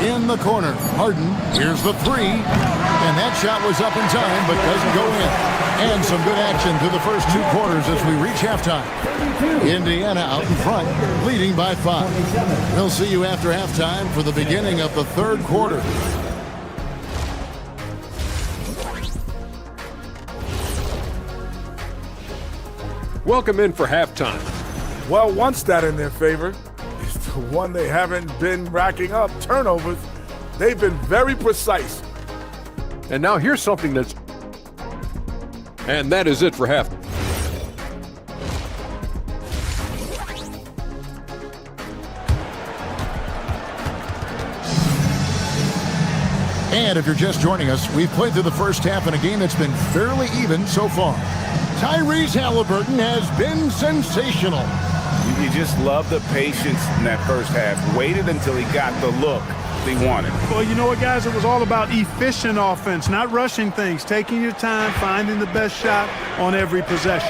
In the corner, Harden. Here's the 3. And that shot was up in time, but doesn't go in. And some good action through the first 2 quarters as we reach halftime. Indiana out in front, leading by 5. We'll see you after halftime for the beginning of the 3rd quarter. Welcome in for halftime. Well, one stat in their favor is the one they haven't been racking up, turnovers. They've been very precise. And now here's something that's... And that is it for half. And if you're just joining us, we've played through the first half in a game that's been fairly even so far. Tyrese Halliburton has been sensational. You just love the patience in that first half. Waited until he got the look they wanted. Well, you know what, guys? It was all about efficient offense, not rushing things, taking your time, finding the best shot on every possession.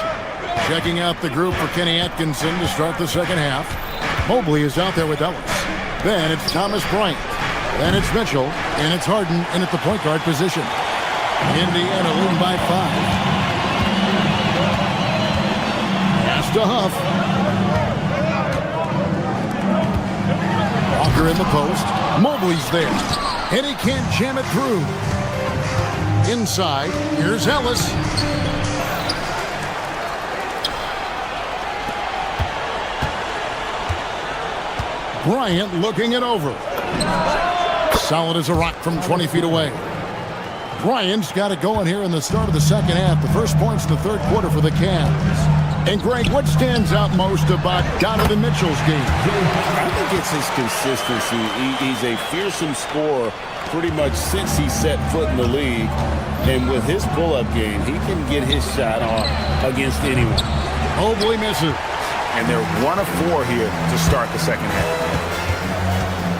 Checking out the group for Kenny Atkinson to start the second half. Mobley is out there with Ellis. Then it's Thomas Bryant. Then it's Mitchell. And it's Harden in at the point guard position. Indiana leading by 5. Pass to Huff. Walker in the post. Mobley's there. And he can't jam it through. Inside. Here's Ellis. Bryant looking it over. Solid as a rock from 20 feet away. Bryant's got it going here in the start of the second half. The first points in the 3rd quarter for the Cavs. And Greg, what stands out most about Donovan Mitchell's game? I think it's his consistency. He's a fearsome scorer pretty much since he set foot in the league. And with his pull-up game, he can get his shot off against anyone. Mobley misses. And they're 1 of 4 here to start the second half.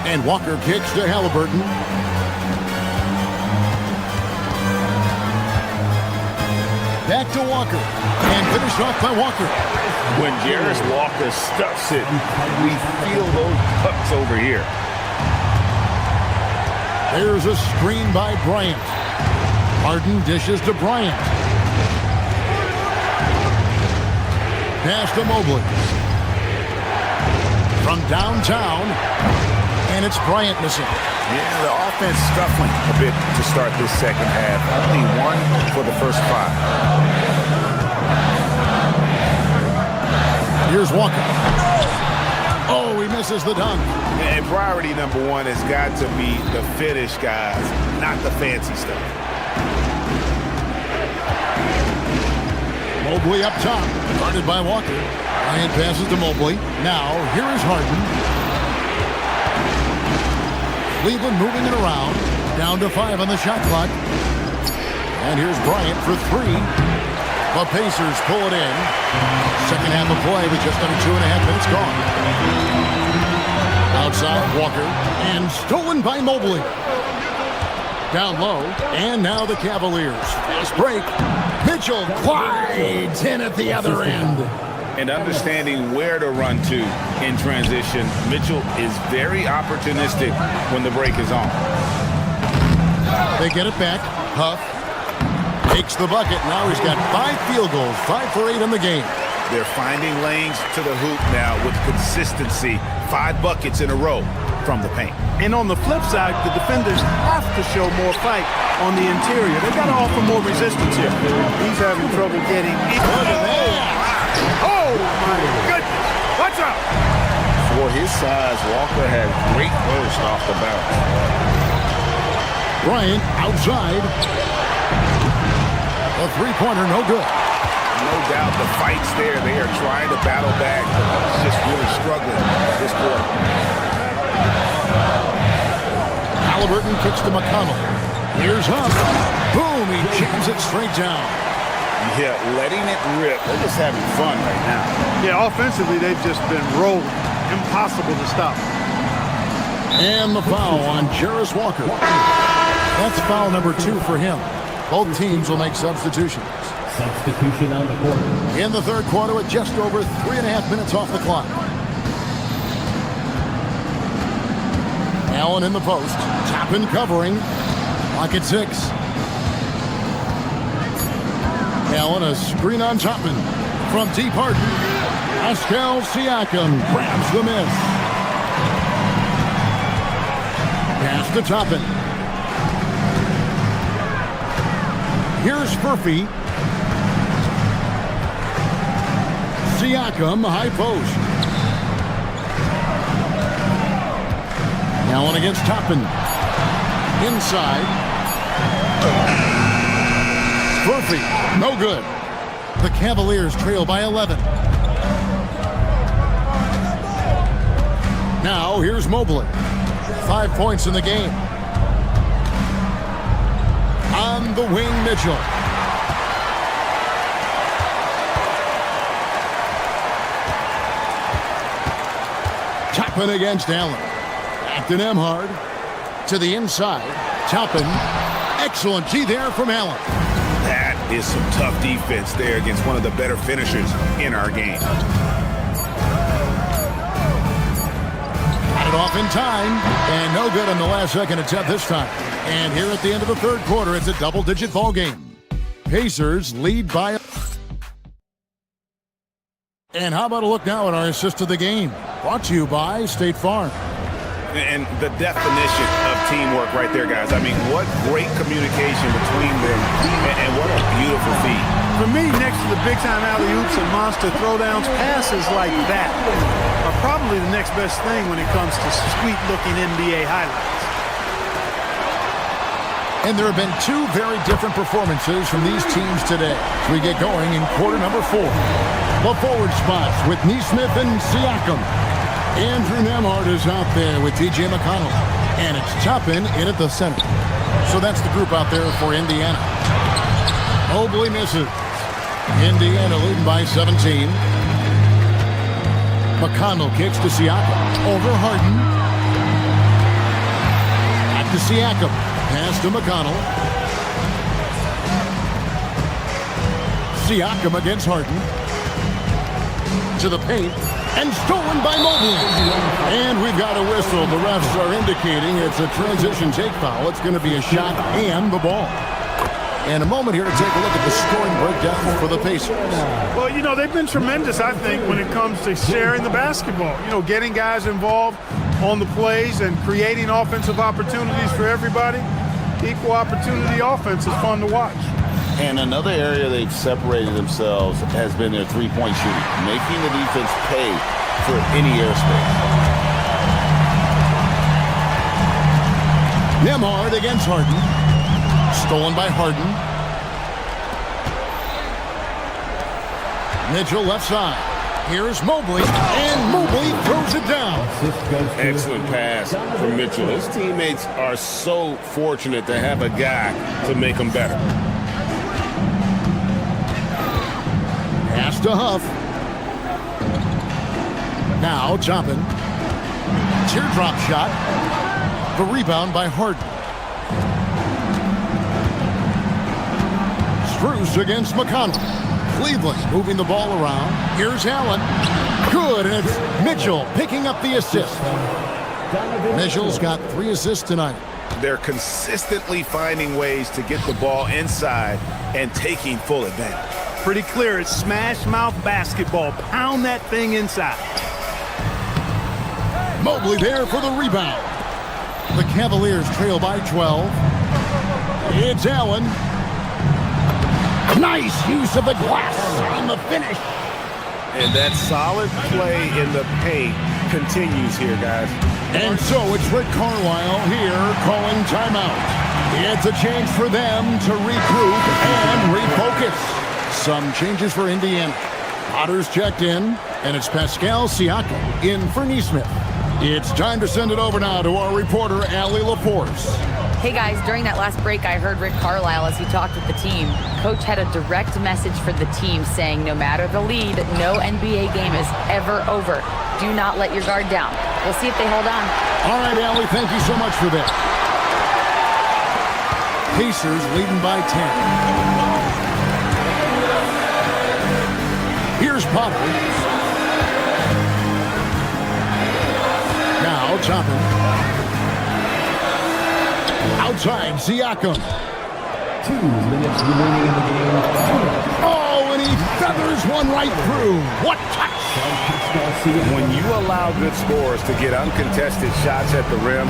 And Walker kicks to Halliburton. Back to Walker. And finished off by Walker. When Jarris Walker stuffs it, we feel those pucks over here. There's a screen by Bryant. Harden dishes to Bryant. Pass to Mobley. From downtown. And it's Bryant missing. Yeah, the offense scuffling a bit to start this second half. Only 1 for the first 5. Here's Walker. Oh, he misses the dunk. And priority number 1 has got to be the finish, guys, not the fancy stuff. Mobley up top, guarded by Walker. Bryant passes to Mobley. Now, here is Harden. Cleveland moving it around. Down to 5 on the shot clock. And here's Bryant for 3. The Pacers pull it in. Second half of play with just under 2.5 minutes gone. Outside, Walker. And stolen by Mobley. Down low. And now the Cavaliers. Fast break. Mitchell glides in at the other end. And understanding where to run to in transition, Mitchell is very opportunistic when the break is on. They get it back. Huff takes the bucket. Now he's got 5 field goals, 5 for 8 in the game. They're finding lanes to the hoop now with consistency. 5 buckets in a row from the paint. And on the flip side, the defenders have to show more fight on the interior. They've got to offer more resistance here. He's having trouble getting in. Oh, my goodness. Watch out. For his size, Walker had great burst off the bounce. Bryant outside. A three-pointer, no good. No doubt the fight's there. They are trying to battle back, but it's just really struggling this quarter. Halliburton kicks to McConnell. Here's Huff. Boom, he jams it straight down. Yeah, letting it rip. They're just having fun right now. Yeah, offensively, they've just been rolling. Impossible to stop. And the foul on Jarris Walker. That's foul number 2 for him. Both teams will make substitutions. Substitution on the court. In the third quarter with just over 3.5 minutes off the clock. Allen in the post. Toppin covering. Clock at 6. Allen a screen on Toppin. From deep Harden. Pascal Siakam grabs the miss. Pass to Toppin. Here's Furphy. Siakam, high post. Allen against Toppin. Inside. Furphy, no good. The Cavaliers trail by 11. Now, here's Mobley. 5 points in the game. On the wing, Mitchell. Toppin against Allen. Back to Nembhard. To the inside. Toppin. Excellent G there from Allen. That is some tough defense there against one of the better finishers in our game. Got it off in time. And no good on the last second attempt this time. And here at the end of the third quarter, it's a double-digit ball game. Pacers lead by... And how about a look now at our assist of the game? Brought to you by State Farm. And the definition of teamwork right there, guys. I mean, what great communication between them, and what a beautiful feat. For me, next to the big-time alley-oops and monster throwdowns, passes like that are probably the next best thing when it comes to sweet-looking NBA highlights. And there have been 2 very different performances from these teams today as we get going in quarter number 4. The forward spots with Nesmith and Siakam. Andrew Nembhard is out there with T.J. McConnell. And it's Toppin in at the center. So that's the group out there for Indiana. Mobley misses. Indiana leading by 17. McConnell kicks to Siakam. Over Harden. Back to Siakam. Pass to McConnell. Siakam against Harden. To the paint. And stolen by Mobley. And we've got a whistle. The refs are indicating it's a transition take foul. It's going to be a shot and the ball. And a moment here to take a look at the scoring breakdown for the Pacers. Well, you know, they've been tremendous, I think, when it comes to sharing the basketball. You know, getting guys involved on the plays and creating offensive opportunities for everybody. Equal opportunity offense is fun to watch. And another area they've separated themselves has been their three-point shooting, making the defense pay for any airspace. Nembhard against Harden. Stolen by Harden. Mitchell left side. Here's Mobley, and Mobley throws it down. Excellent pass from Mitchell. His teammates are so fortunate to have a guy to make them better. Pass to Huff. Now Toppin. Teardrop shot. The rebound by Harden. Strus against McConnell. Cleveland moving the ball around. Here's Allen. Good, and it's Mitchell picking up the assist. Mitchell's got 3 assists tonight. They're consistently finding ways to get the ball inside and taking full advantage. Pretty clear. It's smash mouth basketball. Pound that thing inside. Mobley there for the rebound. The Cavaliers trail by 12. It's Allen. Nice use of the glass on the finish. And that solid play in the paint continues here, guys. And so it's Rick Carlisle here calling timeout. It's a chance for them to regroup and refocus. Some changes for Indiana. Potter's checked in, and it's Pascal Siakam in for Neesmith. It's time to send it over now to our reporter, Allie LaForce. Hey guys, during that last break, I heard Rick Carlisle as he talked with the team. Coach had a direct message for the team saying no matter the lead, no NBA game is ever over. Do not let your guard down. We'll see if they hold on. All right, Allie, thank you so much for that. Pacers leading by 10. Here's Potter. Now Toppin. Outside, Siakam. 2 minutes remaining in the game. Oh, and he feathers one right through. What touch! When you allow good scorers to get uncontested shots at the rim,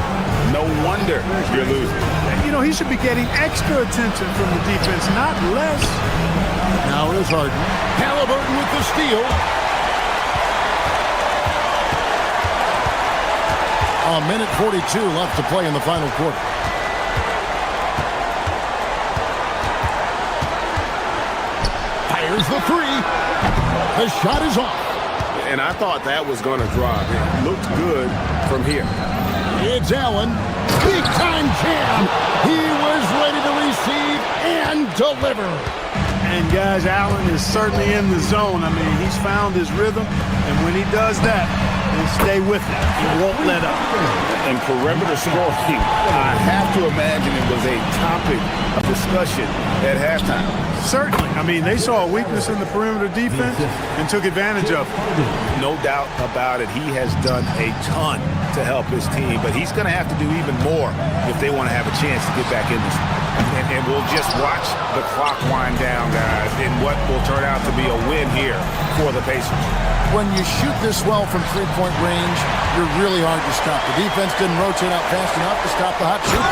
no wonder you're losing. You know, he should be getting extra attention from the defense, not less. Now it is Harden. Halliburton with the steal. A minute 42 left to play in the final quarter. Fires the 3. The shot is off. And I thought that was going to drop. It looked good from here. It's Allen. Big time jam. He was ready to receive and deliver. And guys, Allen is certainly in the zone. I mean, he's found his rhythm. And when he does that, he'll stay with it. He won't let up. And perimeter scoring, I have to imagine it was a topic of discussion at halftime. Certainly. I mean, they saw a weakness in the perimeter defense and took advantage of it. No doubt about it. He has done a ton to help his team, but he's going to have to do even more if they want to have a chance to get back in this. And we'll just watch the clock wind down, guys, in what will turn out to be a win here for the Pacers. When you shoot this well from three-point range, you're really hard to stop. The defense didn't rotate out fast enough to stop the hot shooter.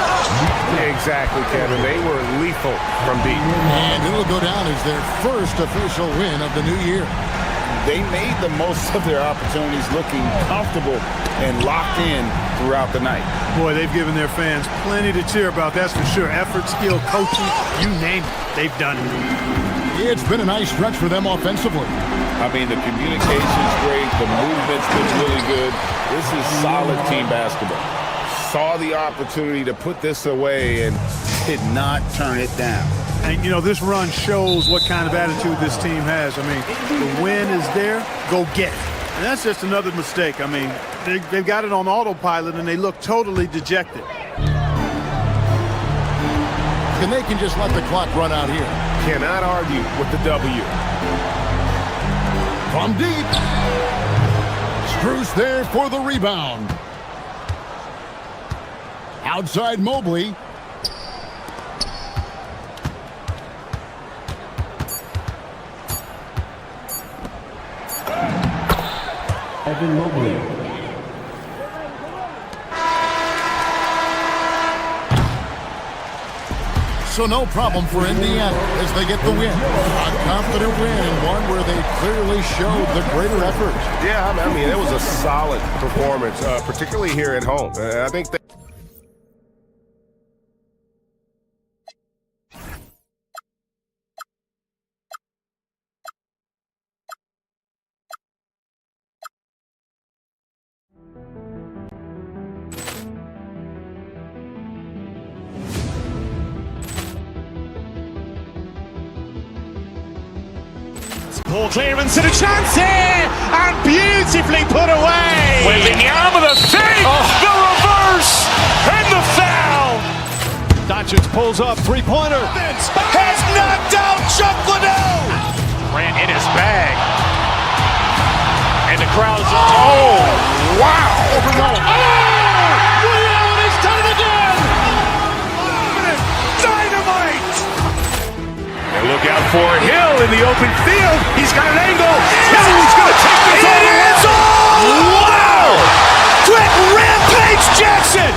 Exactly, Kevin. They were lethal from deep. And it'll go down as their first official win of the new year. They made the most of their opportunities, looking comfortable and locked in throughout the night. Boy, they've given their fans plenty to cheer about, that's for sure. Effort, skill, coaching, you name it, they've done it. It's been a nice stretch for them offensively. I mean, the communication's great. The movement's been really good. This is solid team basketball. Saw the opportunity to put this away and did not turn it down. And, you know, this run shows what kind of attitude this team has. I mean, the win is there, go get it. And that's just another mistake. I mean, they've got it on autopilot, and they look totally dejected. And they can just let the clock run out here. Cannot argue with the W. From deep. Strus there for the rebound. Outside Mobley. Evan Mobley. So no problem for Indiana as they get the win. A confident win and one where they clearly showed the greater effort. Yeah, I mean, it was a solid performance, particularly here at home. I think that Ball clearance and a chance here, and beautifully put away. With the arm of the fake, the reverse, and the foul. Doncic pulls up, three-pointer. Has knocked out Chuck Liddell. Grant in his bag. And the crowd is, oh, wow. Ray Allen has done it again. Dynamite. And look out for Hill in the open field. He's got an angle. Hill's going to take this all the way. Wow. Quick Rampage Jackson.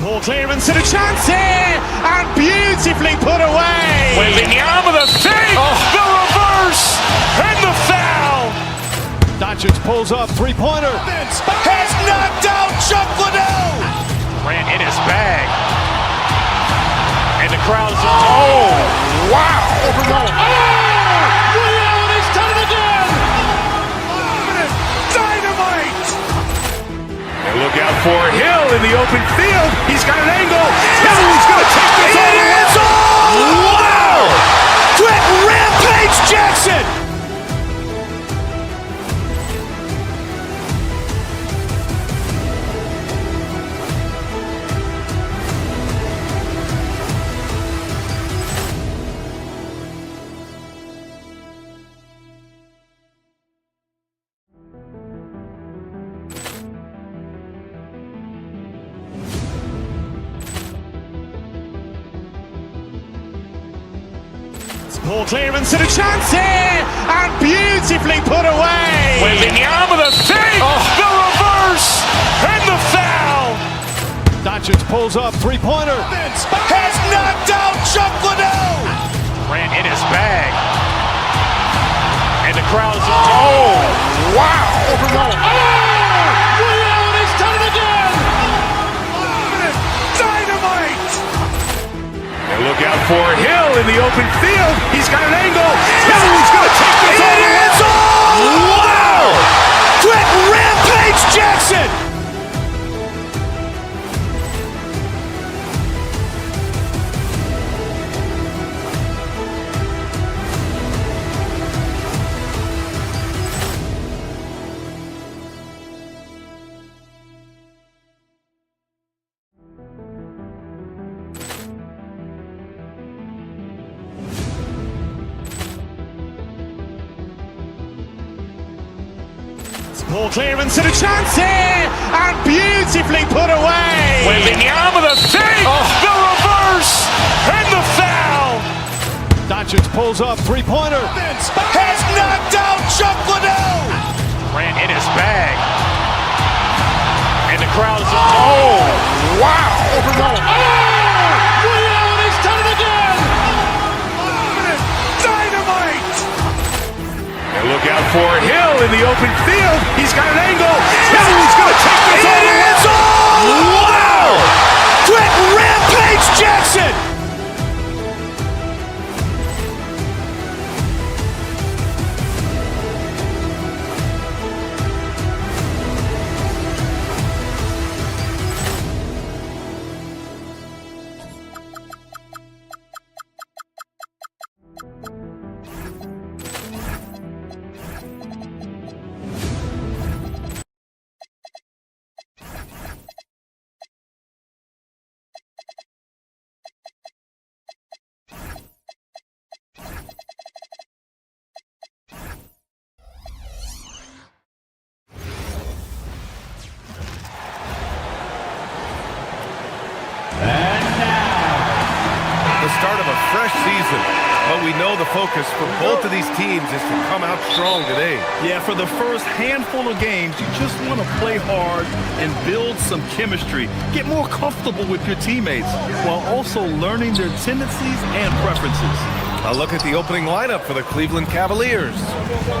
Ball clearance and a chance here, and beautifully put away. With the arm of the fake, the reverse, and the foul. Doncic pulls up, three-pointer. Has knocked out Chuck Liddell. Grant in his bag. And the crowd is, oh, wow. Ray Allen has done it again. Dynamite. And look out for Hill in the open field. He's got an angle. Hill's going to take this all the way. Wow. Quick Rampage Jackson. Ball clearance and a chance here, and beautifully put away. With the arm of the fake, the reverse, and the foul. Doncic pulls up, three-pointer. Has knocked out Chuck Liddell. Grant in his bag. And the crowd is, oh, wow. Ray Allen has done it again. Dynamite. And look out for Hill in the open field. He's got an angle. Hill's going to take this all the way. Wow. Quick Rampage Jackson. Ball clearance and a chance here, and beautifully put away. With the arm of the fake, the reverse, and the foul. Doncic pulls up, three-pointer. Has knocked out Chuck Liddell. Grant in his bag. And the crowd is, oh, wow. Ray Allen has done it again. Dynamite. And look out for Hill in the open field. He's got an angle. Hill's going to take this all the way. Wow. Quick Rampage Jackson. Start of a fresh season, but we know the focus for both of these teams is to come out strong today. Yeah, for the first handful of games, you just want to play hard and build some chemistry. Get more comfortable with your teammates while also learning their tendencies and preferences. A look at the opening lineup for the Cleveland Cavaliers.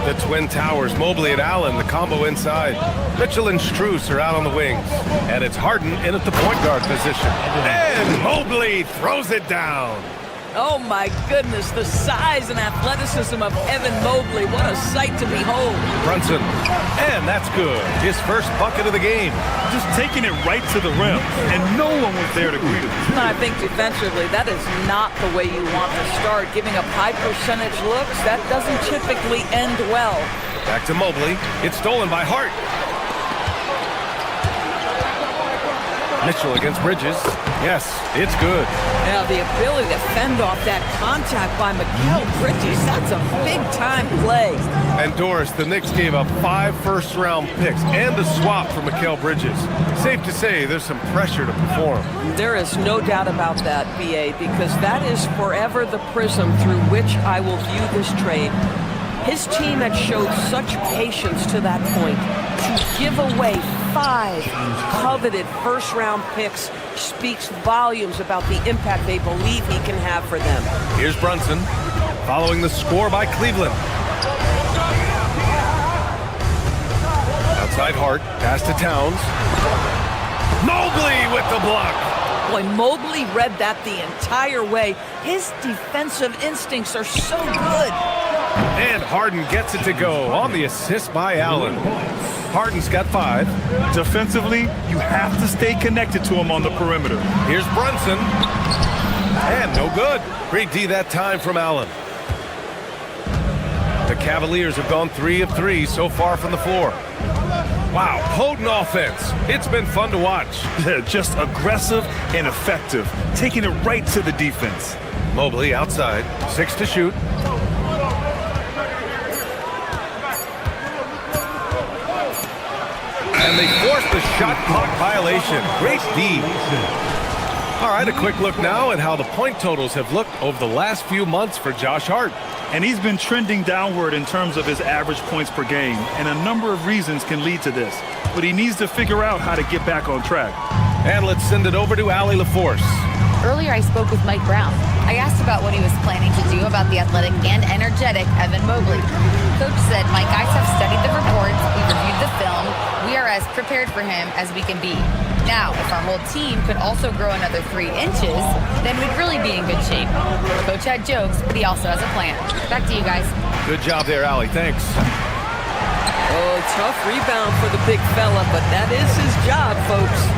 The Twin Towers, Mobley and Allen, the combo inside. Mitchell and Strus are out on the wings. And it's Harden in at the point guard position. And Mobley throws it down. Oh my goodness, the size and athleticism of Evan Mobley. What a sight to behold. Brunson, and that's good. His first bucket of the game. Just taking it right to the rim, and no one was there to greet him. I think defensively, that is not the way you want to start. Giving up high percentage looks, that doesn't typically end well. Back to Mobley. It's stolen by Hart. Mitchell against Bridges. Yes, it's good. Now, the ability to fend off that contact by Mikal Bridges, that's a big-time play. And Doris, the Knicks gave up 5 first-round picks and a swap for Mikal Bridges. Safe to say there's some pressure to perform. There is no doubt about that, BA, because that is forever the prism through which I will view this trade. His team had showed such patience to that point. To give away 5 coveted first-round picks speaks volumes about the impact they believe he can have for them. Here's Brunson, following the score by Cleveland. Outside Hart, pass to Towns. Mobley with the block. Boy, Mobley read that the entire way. His defensive instincts are so good. And Harden gets it to go on the assist by Allen. Harden's got 5. Defensively, you have to stay connected to him on the perimeter. Here's Brunson. And no good. Great D that time from Allen. The Cavaliers have gone 3 of 3 so far from the floor. Wow, potent offense. It's been fun to watch. Just aggressive and effective, taking it right to the defense. Mobley outside, 6 to shoot. And they force the shot clock violation. Great D. All right, a quick look now at how the point totals have looked over the last few months for Josh Hart. And he's been trending downward in terms of his average points per game, and a number of reasons can lead to this. But he needs to figure out how to get back on track. And let's send it over to Allie LaForce. Earlier, I spoke with Mike Brown. I asked about what he was planning to do about the athletic and energetic Evan Mobley. Coach said, "My guys have studied the reports, we reviewed the film, we are as prepared for him as we can be. Now, if our whole team could also grow another 3 inches, then we'd really be in good shape." Coach had jokes, but he also has a plan. Back to you guys. Good job there, Allie. Thanks. Oh, tough rebound for the big fella, but that is his job, folks.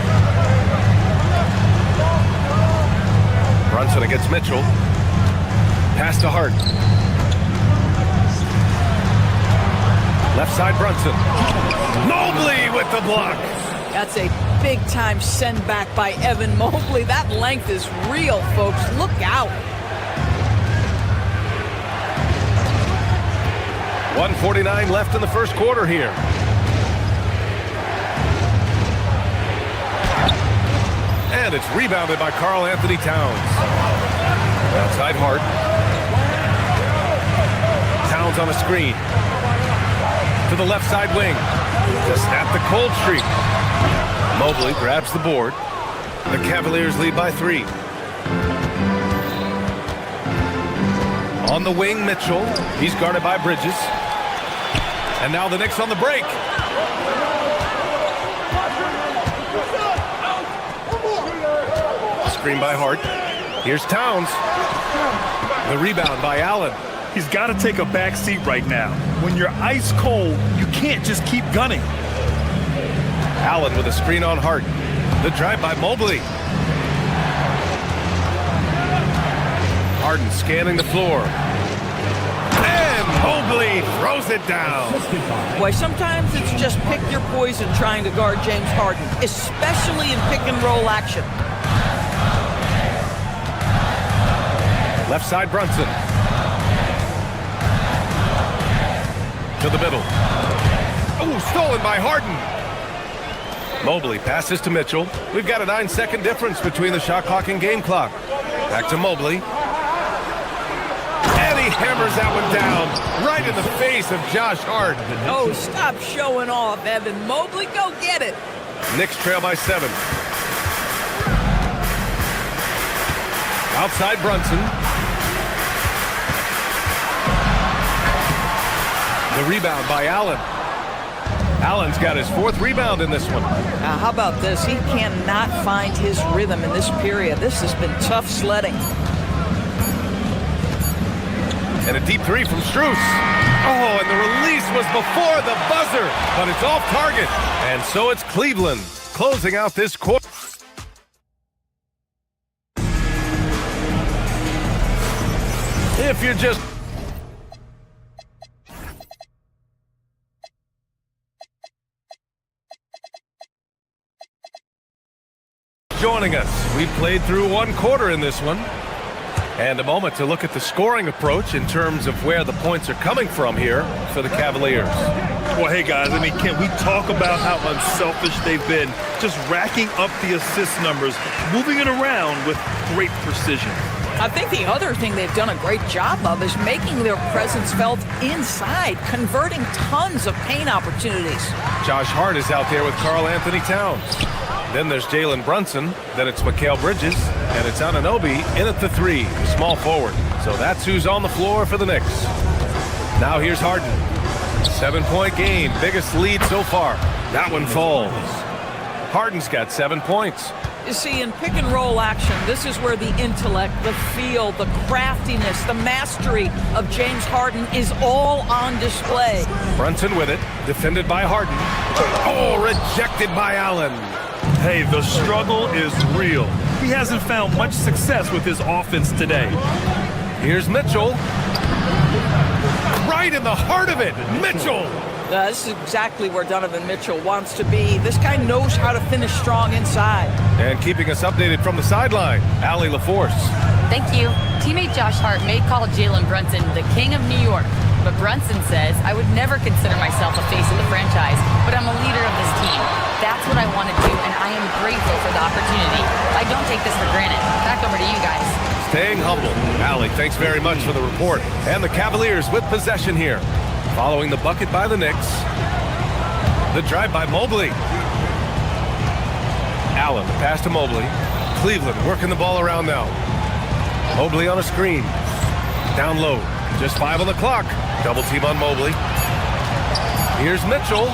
Brunson against Mitchell. Pass to Hart. Left side Brunson. Mobley with the block. That's a big-time send back by Evan Mobley. That length is real, folks. Look out. 1:49 left in the first quarter here. And it's rebounded by Karl Anthony Towns. Outside Hart. Towns on a screen. To the left side wing. To snap the cold streak. Mobley grabs the board. The Cavaliers lead by 3. On the wing, Mitchell. He's guarded by Bridges. And now the Knicks on the break. Screen by Hart. Here's Towns. The rebound by Allen. He's got to take a back seat right now. When you're ice cold, you can't just keep gunning. Allen with a screen on Hart. The drive by Mobley. Harden scanning the floor. And Mobley throws it down. Boy, sometimes it's just pick your poison trying to guard James Harden, especially in pick-and-roll action. Left side Brunson. To the middle. Oh, stolen by Harden. Mobley passes to Mitchell. We've got a 9-second difference between the shot clock and game clock. Back to Mobley. And he hammers that one down right in the face of Josh Hart. Oh, stop showing off, Evan Mobley. Go get it. Knicks trail by 7. Outside Brunson. The rebound by Allen. Allen's got his 4th rebound in this one. Now, how about this? He cannot find his rhythm in this period. This has been tough sledding. And a deep 3 from Strus. Oh, and the release was before the buzzer, but it's off target. And so it's Cleveland closing out this quarter. If you're just joining us, we played through 1 quarter in this one. And a moment to look at the scoring approach in terms of where the points are coming from here for the Cavaliers. Well, hey, guys, I mean, can we talk about how unselfish they've been? Just racking up the assist numbers, moving it around with great precision. I think the other thing they've done a great job of is making their presence felt inside, converting tons of paint opportunities. Josh Hart is out there with Karl Anthony Towns. Then there's Jalen Brunson, then it's Mikal Bridges, and it's Anunoby in at the 3, the small forward. So that's who's on the floor for the Knicks. Now here's Harden. 7-point game, biggest lead so far. That one falls. Harden's got 7 points. You see, in pick and roll action, this is where the intellect, the feel, the craftiness, the mastery of James Harden is all on display. Brunson with it, defended by Harden. Oh, rejected by Allen. Hey, the struggle is real. He hasn't found much success with his offense today. Here's Mitchell. Right in the heart of it, Mitchell. This is exactly where Donovan Mitchell wants to be. This guy knows how to finish strong inside. And keeping us updated from the sideline, Allie LaForce. Thank you. Teammate Josh Hart may call Jalen Brunson the king of New York, but Brunson says, I would never consider myself a face of the franchise, but I'm a leader of this team. That's what I want to do, and I am grateful for the opportunity. I don't take this for granted. Back over to you guys. Staying humble. Allie, thanks very much for the report. And the Cavaliers with possession here. Following the bucket by the Knicks. The drive by Mobley. Allen, the pass to Mobley. Cleveland working the ball around now. Mobley on a screen. Down low. Just 5 on the clock. Double team on Mobley. Here's Mitchell.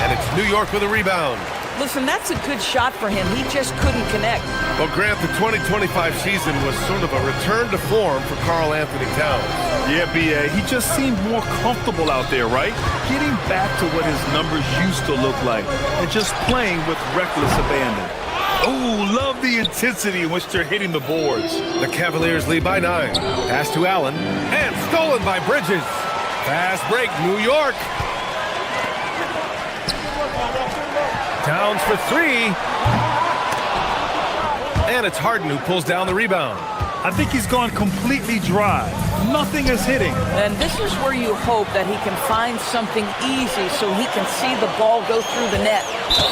And it's New York with a rebound. Listen, that's a good shot for him. He just couldn't connect. Well, Grant, the 2025 season was sort of a return to form for Karl Anthony Towns. Yeah, B.A., he just seemed more comfortable out there, right? Getting back to what his numbers used to look like and just playing with reckless abandon. Oh, love the intensity in which they're hitting the boards. The Cavaliers lead by 9. Pass to Allen. And stolen by Bridges. Fast break, New York. Towns for 3. And it's Harden who pulls down the rebound. I think he's gone completely dry. Nothing is hitting. And this is where you hope that he can find something easy so he can see the ball go through the net.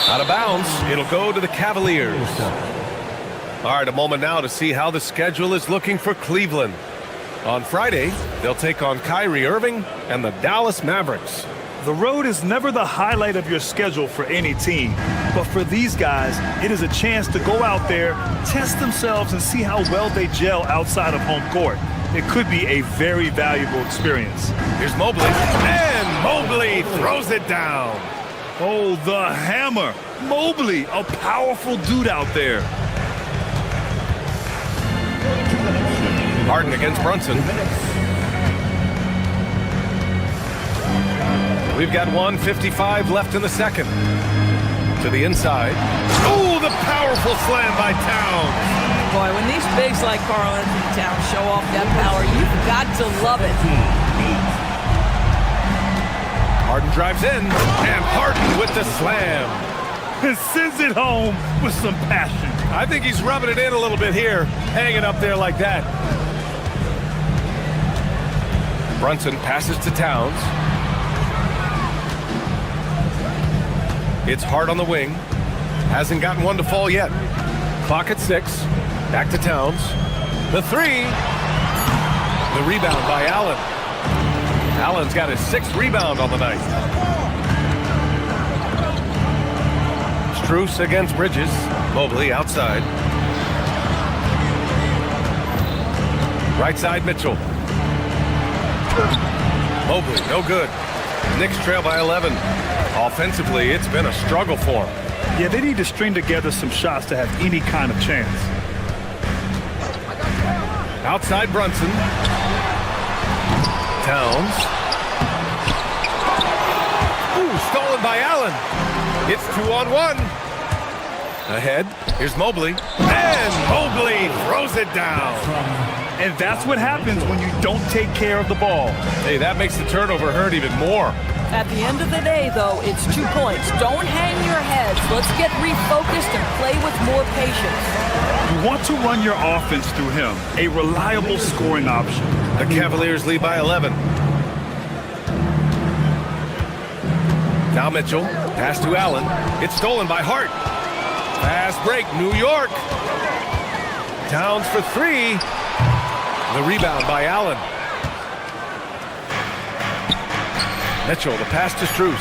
Out of bounds, it'll go to the Cavaliers. All right, a moment now to see how the schedule is looking for Cleveland. On Friday, they'll take on Kyrie Irving and the Dallas Mavericks. The road is never the highlight of your schedule for any team. But for these guys, it is a chance to go out there, test themselves, and see how well they gel outside of home court. It could be a very valuable experience. Here's Mobley, and Mobley throws it down. Oh, the hammer. Mobley, a powerful dude out there. Harden against Brunson. We've got 1:55 left in the second. To the inside. Oh, the powerful slam by Towns. Boy, when these bigs like Karl Anthony Towns show off that power, you've got to love it. Harden drives in, and Harden with the slam. And sends it home with some passion. I think he's rubbing it in a little bit here, hanging up there like that. Brunson passes to Towns. It's Hart on the wing. Hasn't gotten one to fall yet. Clock at 6. Back to Towns. The 3. The rebound by Allen. Allen's got his 6th rebound on the night. Strus against Bridges. Mobley outside. Right side Mitchell. Mobley, no good. Knicks trail by 11. Offensively, it's been a struggle for them. Yeah, they need to string together some shots to have any kind of chance. Outside Brunson. Towns. Ooh, stolen by Allen. It's 2-on-1. Ahead, here's Mobley. And Mobley throws it down. And that's what happens when you don't take care of the ball. Hey, that makes the turnover hurt even more. At the end of the day, though, it's 2 points. Don't hang your heads. Let's get refocused and play with more patience. You want to run your offense through him, a reliable scoring option. The Cavaliers lead by 11. Now Mitchell, pass to Allen. It's stolen by Hart. Fast break, New York. Towns for 3. The rebound by Allen. Mitchell, the pass to Strus.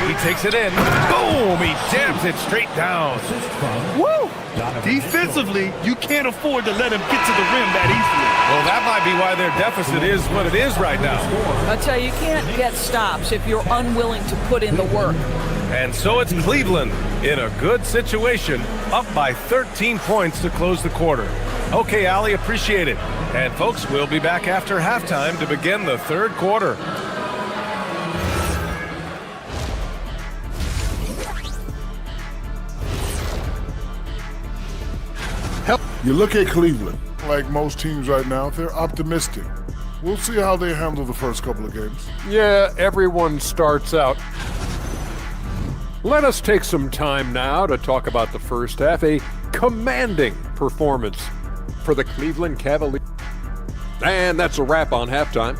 He takes it in. Boom! He jams it straight down. Woo! Defensively, you can't afford to let him get to the rim that easily. Well, that might be why their deficit is what it is right now. I tell you, you can't get stops if you're unwilling to put in the work. And so it's Cleveland in a good situation, up by 13 points to close the quarter. Okay, Allie, appreciate it. And folks, we'll be back after halftime to begin the third quarter. You look at Cleveland, like most teams right now, they're optimistic. We'll see how they handle the first couple of games. Yeah, everyone starts out. Let us take some time now to talk about the first half. A commanding performance for the Cleveland Cavaliers. And that's a wrap on halftime.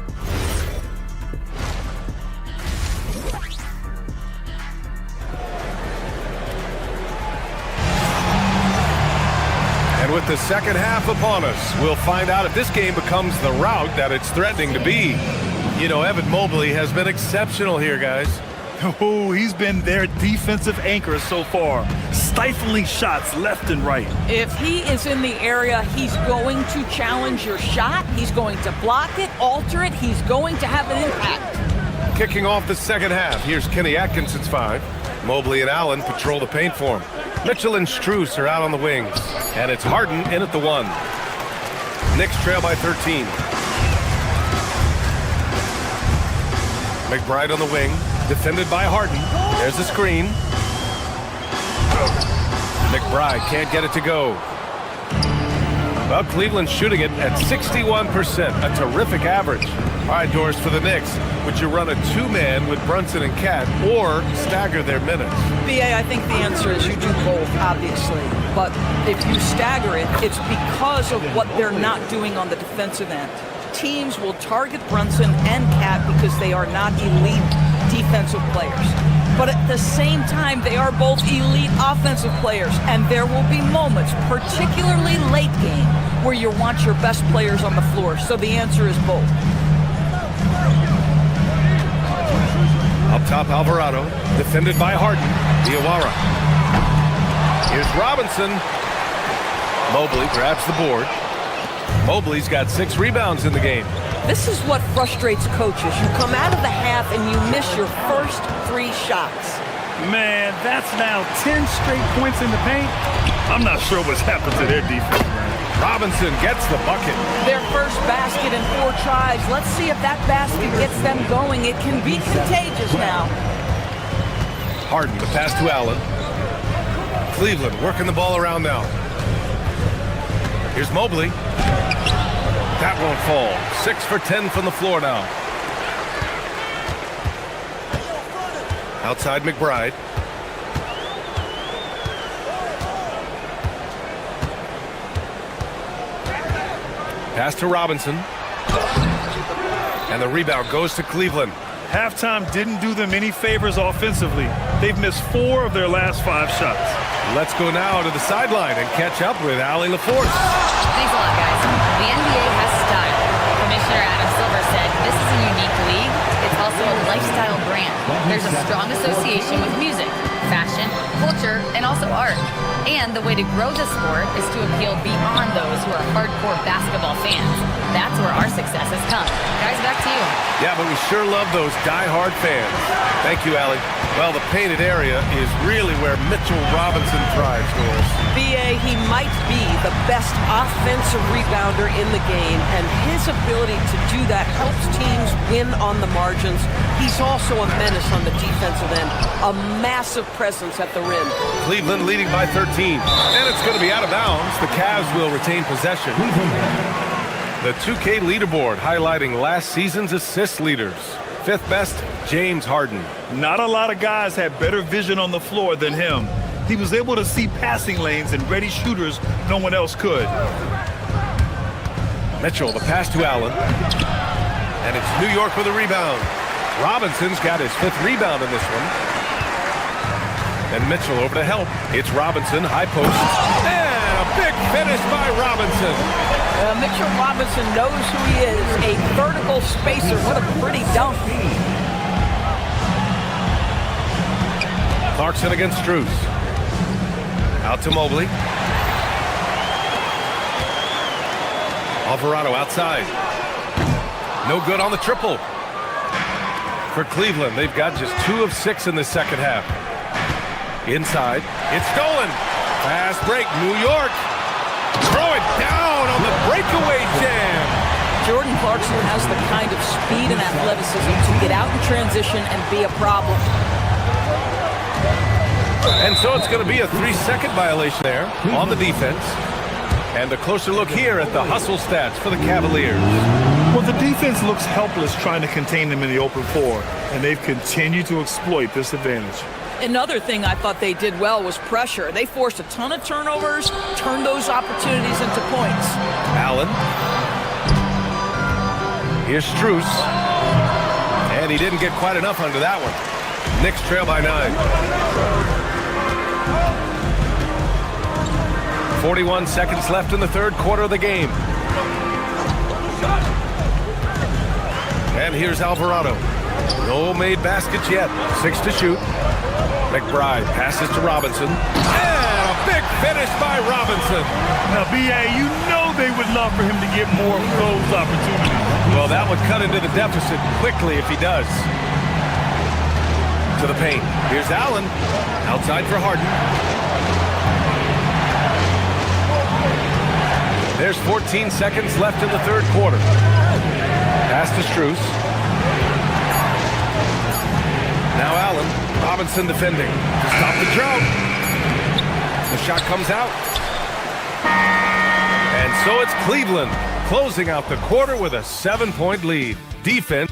And with the second half upon us, we'll find out if this game becomes the rout that it's threatening to be. You know, Evan Mobley has been exceptional here, guys. Oh, he's been their defensive anchor so far, stifling shots left and right. If he is in the area, he's going to challenge your shot. He's going to block it, alter it. He's going to have an impact. Kicking off the second half, here's Kenny Atkinson's 5. Mobley and Allen patrol the paint for him. Mitchell and Strus are out on the wings. And it's Harden in at the 1. Knicks trail by 13. McBride on the wing. Defended by Harden. There's the screen. McBride can't get it to go. Well, Cleveland's shooting it at 61%, a terrific average. All right, Doris, for the Knicks, would you run a 2-man with Brunson and Cat or stagger their minutes? BA, I think the answer is you do both, obviously. But if you stagger it, it's because of what they're not doing on the defensive end. Teams will target Brunson and Cat because they are not elite defensive players. But at the same time, they are both elite offensive players, and there will be moments, particularly late game, where you want your best players on the floor. So the answer is both. Up top, Alvarado, defended by Harden. Diawara. Here's Robinson. Mobley grabs the board. Mobley's got 6 rebounds in the game. This is what frustrates coaches. You come out of the half and you miss your first 3 shots. Man, that's now 10 straight points in the paint. I'm not sure what's happened to their defense, man. Robinson gets the bucket. Their first basket in 4 tries. Let's see if that basket gets them going. It can be contagious now. Harden, the pass to Allen. Cleveland working the ball around now. Here's Mobley. That won't fall. 6 for 10 from the floor now. Outside McBride. Pass to Robinson. And the rebound goes to Cleveland. Halftime didn't do them any favors offensively. They've missed 4 of their last 5 shots. Let's go now to the sideline and catch up with Allie LaForce. Thanks a lot, guys. The NBA has style. Commissioner Adam Silver said this is a unique league. It's also a lifestyle brand. There's a strong association with music, fashion, culture, and also art. And the way to grow the sport is to appeal beyond those who are hardcore basketball fans. That's where our success has come. Guys, back to you. Yeah, but we sure love those die-hard fans. Thank you, Allie. Well, the painted area is really where Mitchell Robinson thrives, Doris. BA, he might be the best offensive rebounder in the game, and his ability to do that helps teams win on the margins. He's also a menace on the defensive end, a massive presence at the rim. Cleveland leading by 13, and it's going to be out of bounds. The Cavs will retain possession. The 2K leaderboard highlighting last season's assist leaders. Fifth best, James Harden. Not a lot of guys had better vision on the floor than him. He was able to see passing lanes and ready shooters no one else could. Mitchell, the pass to Allen. And it's New York with a rebound. Robinson's got his 5th rebound in this one. And Mitchell over to help. It's Robinson, high post. And a big finish by Robinson. Mitchell Robinson knows who he is, a vertical spacer. What a pretty dunk. Clarkson against Strus. Out to Mobley. Alvarado outside. No good on the triple. For Cleveland, they've got just 2 of 6 in the second half. Inside, it's stolen. Fast break, New York. Throw it down on the breakaway jam. Jordan Clarkson has the kind of speed and athleticism to get out in transition and be a problem. And so it's going to be a 3-second violation there on the defense. And a closer look here at the hustle stats for the Cavaliers. Well, the defense looks helpless trying to contain them in the open floor, and they've continued to exploit this advantage. Another thing I thought they did well was pressure. They forced a ton of turnovers, turned those opportunities into points. Allen. Here's Strus. And he didn't get quite enough under that one. Knicks trail by 9. 41 seconds left in the third quarter of the game. And here's Alvarado. No made baskets yet. 6 to shoot. McBride passes to Robinson. And a big finish by Robinson. Now, B.A., you know they would love for him to get more of those opportunities. Well, that would cut into the deficit quickly if he does. To the paint. Here's Allen. Outside for Harden. There's 14 seconds left in the third quarter. Pass to Strus. Now Allen. Robinson defending to stop the drought. The shot comes out. And so it's Cleveland closing out the quarter with a 7-point lead. Defense.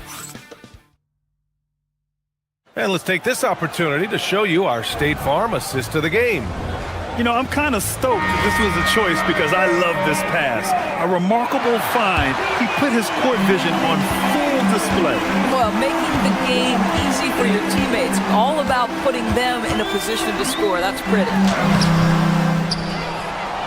And let's take this opportunity to show you our State Farm assist of the game. You know, I'm kind of stoked that this was a choice because I love this pass. A remarkable find. He put his court vision on full display. Well, making the game easy for your teammates. All about putting them in a position to score. That's pretty.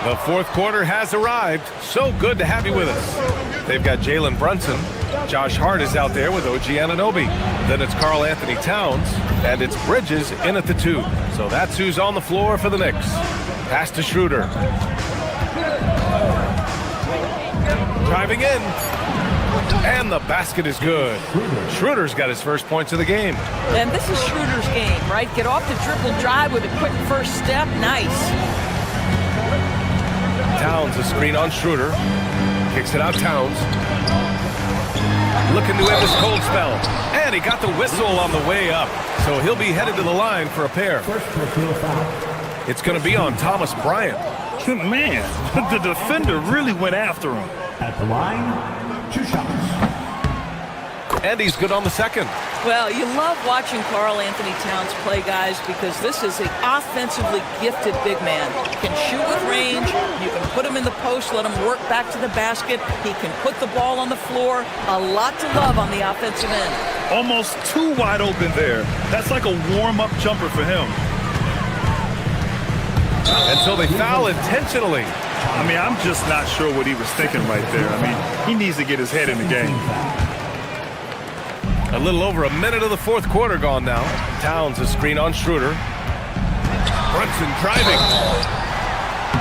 The fourth quarter has arrived. So good to have you with us. They've got Jalen Brunson. Josh Hart is out there with OG Anunoby. Then it's Karl Anthony Towns. And it's Bridges in at the 2. So that's who's on the floor for the Knicks. Pass to Schroeder. Driving in. And the basket is good. Schroeder's got his first points of the game. And this is Schroeder's game, right? Get off the triple drive with a quick first step. Nice. Towns a screen on Schroeder. Kicks it out Towns. Looking to end this cold spell. And he got the whistle on the way up. So he'll be headed to the line for a pair. It's going to be on Thomas Bryant. Man, the defender really went after him. At the line, 2 shots. And he's good on the second. Well, you love watching Karl Anthony Towns play, guys, because this is an offensively gifted big man. He can shoot with range. You can put him in the post, let him work back to the basket. He can put the ball on the floor. A lot to love on the offensive end. Almost too wide open there. That's like a warm-up jumper for him. And so they foul intentionally. I mean, I'm just not sure what he was thinking right there. I mean, he needs to get his head in the game. A little over a minute of the fourth quarter gone now. Towns a screen on Schroeder. Brunson driving.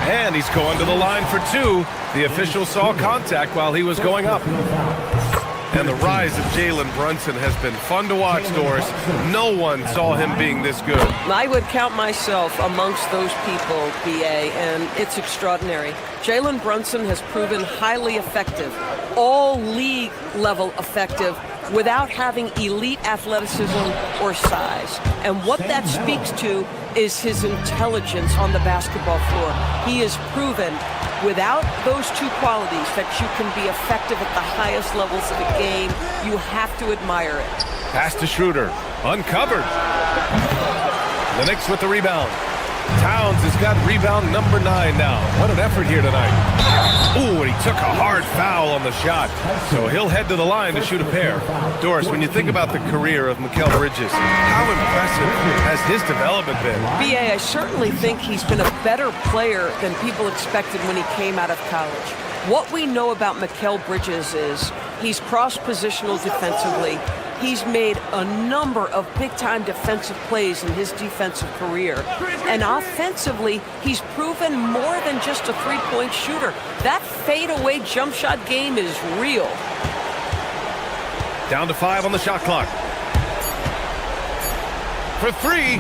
And he's going to the line for two. The official saw contact while he was going up. And the rise of Jalen Brunson has been fun to watch, Doris. No one saw him being this good. I would count myself amongst those people, BA, and it's extraordinary. Jalen Brunson has proven highly effective, all league level effective, without having elite athleticism or size. And what that speaks to is his intelligence on the basketball floor. He has proven without those two qualities that you can be effective at the highest levels of the game. You have to admire it. Pass to Schroeder. Uncovered. The Knicks with the rebound. Towns has got rebound number 9 now. What an effort here tonight. Ooh, and he took a hard foul on the shot. So he'll head to the line to shoot a pair. Doris, when you think about the career of Mikal Bridges, how impressive has his development been? BA, I certainly think he's been a better player than people expected when he came out of college. What we know about Mikal Bridges is he's cross-positional defensively. He's made a number of big-time defensive plays in his defensive career. And offensively, he's proven more than just a three-point shooter. That fadeaway jump shot game is real. Down to 5 on the shot clock. For 3.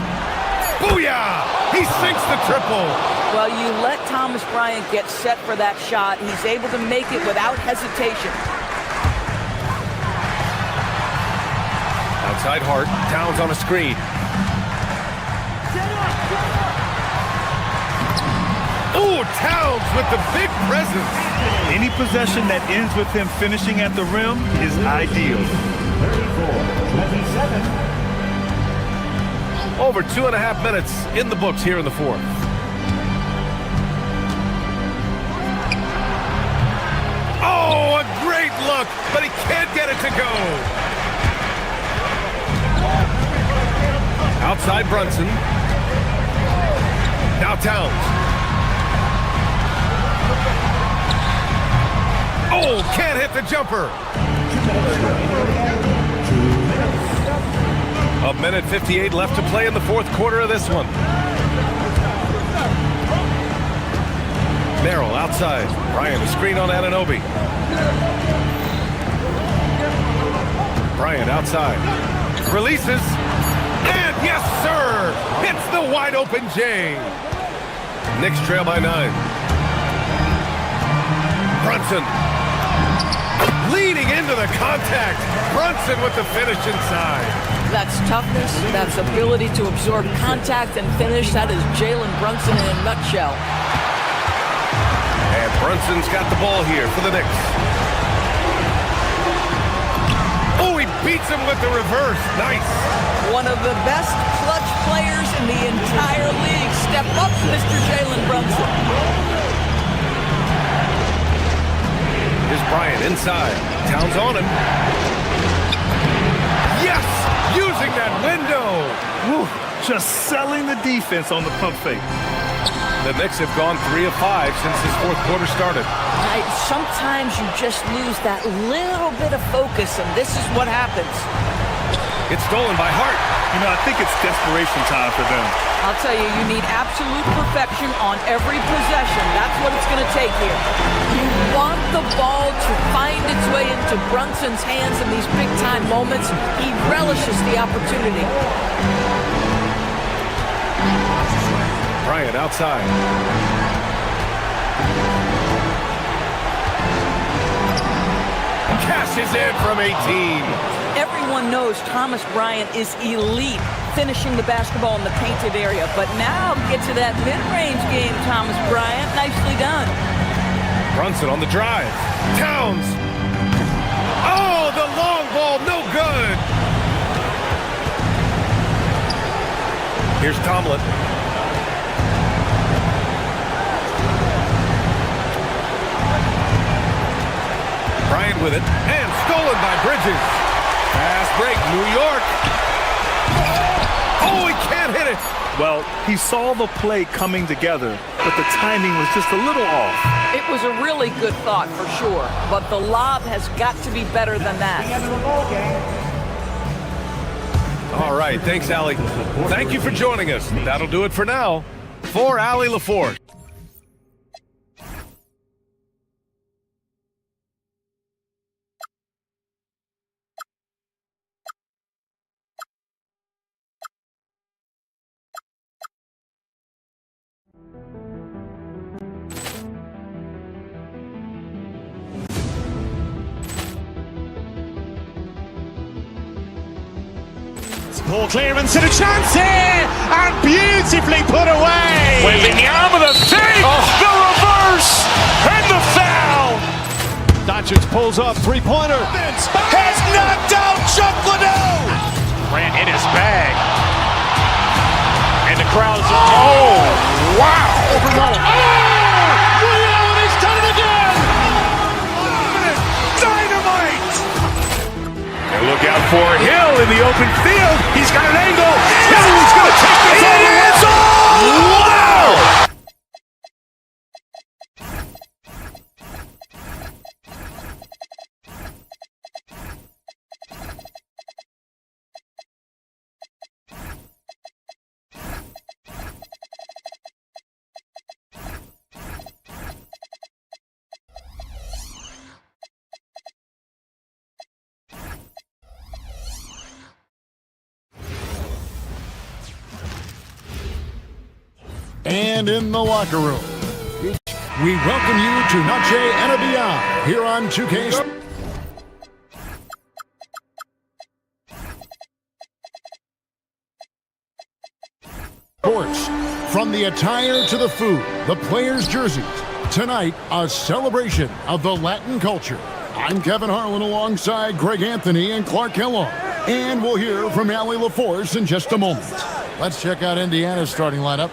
Booyah! He sinks the triple. Well, you let Thomas Bryant get set for that shot. He's able to make it without hesitation. Outside Hart, Towns on a screen. Oh, Towns with the big presence. Any possession that ends with him finishing at the rim is ideal. 34-27. Over 2.5 minutes in the books here in the fourth. Oh, a great look, but he can't get it to go. Outside Brunson. Now Towns. Oh, can't hit the jumper. 1:58 left to play in the fourth quarter of this one. Merrill outside. Bryant, a screen on Anunoby. Bryant outside. Releases. And yes, sir! Hits the wide open J. Knicks trail by 9. Brunson. Leading into the contact. Brunson with the finish inside. That's toughness. That's ability to absorb contact and finish. That is Jalen Brunson in a nutshell. And Brunson's got the ball here for the Knicks. Oh, he beats him with the reverse. Nice. One of the best clutch players in the entire league. Step up, Mr. Jalen Brunson. Here's Bryant inside. Towns on him. Yes! Using that window. Woo, just selling the defense on the pump fake. The Knicks have gone 3 of 5 since this fourth quarter started. Sometimes you just lose that little bit of focus, and this is what happens. It's stolen by Hart. You know, I think it's desperation time for them. I'll tell you, you need absolute perfection on every possession. That's what it's going to take here. You want the ball to find its way into Brunson's hands in these big-time moments. He relishes the opportunity. Bryant outside. Cashes in from 18. Everyone knows Thomas Bryant is elite finishing the basketball in the painted area. But now get to that mid-range game, Thomas Bryant. Nicely done. Brunson on the drive. Towns. Oh, the long ball, no good. Here's Tomlin. Bryant with it, and stolen by Bridges. Fast break, New York. Oh, he can't hit it. Well, he saw the play coming together, but the timing was just a little off. It was a really good thought for sure, but the lob has got to be better than that. All right, thanks, Allie. Thank you for joining us. That'll do it for now. For Allie LaForce. Ball clearance and a chance here, and beautifully put away. Waving the arm of the fake, the reverse, and the foul. Doncic pulls up, three-pointer. Has knocked out Chuck Liddell. Ran in his bag. And the crowd's oh, wow. He's done it again. Dynamite. And look out for Hill in the open field. He's got an angle. Hill's going to take this all the way. Wow! And in the locker room, we welcome you to Noche and Beyond here on 2K. Sports, from the attire to the food, the players' jerseys. Tonight, a celebration of the Latin culture. I'm Kevin Harlan alongside Greg Anthony and Clark Kellogg. And we'll hear from Allie LaForce in just a moment. Let's check out Indiana's starting lineup.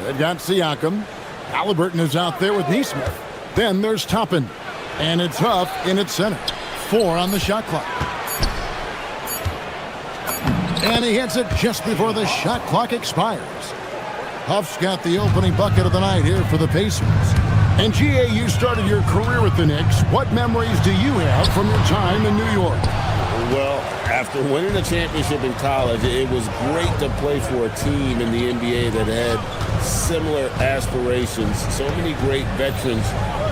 They've got Siakam. Halliburton is out there with Neesmith. Then there's Toppin. And it's Huff in at center. 4 on the shot clock. And he hits it just before the shot clock expires. Huff's got the opening bucket of the night here for the Pacers. And GA, you started your career with the Knicks. What memories do you have from your time in New York? Well, after winning a championship in college, it was great to play for a team in the NBA that had similar aspirations. So many great veterans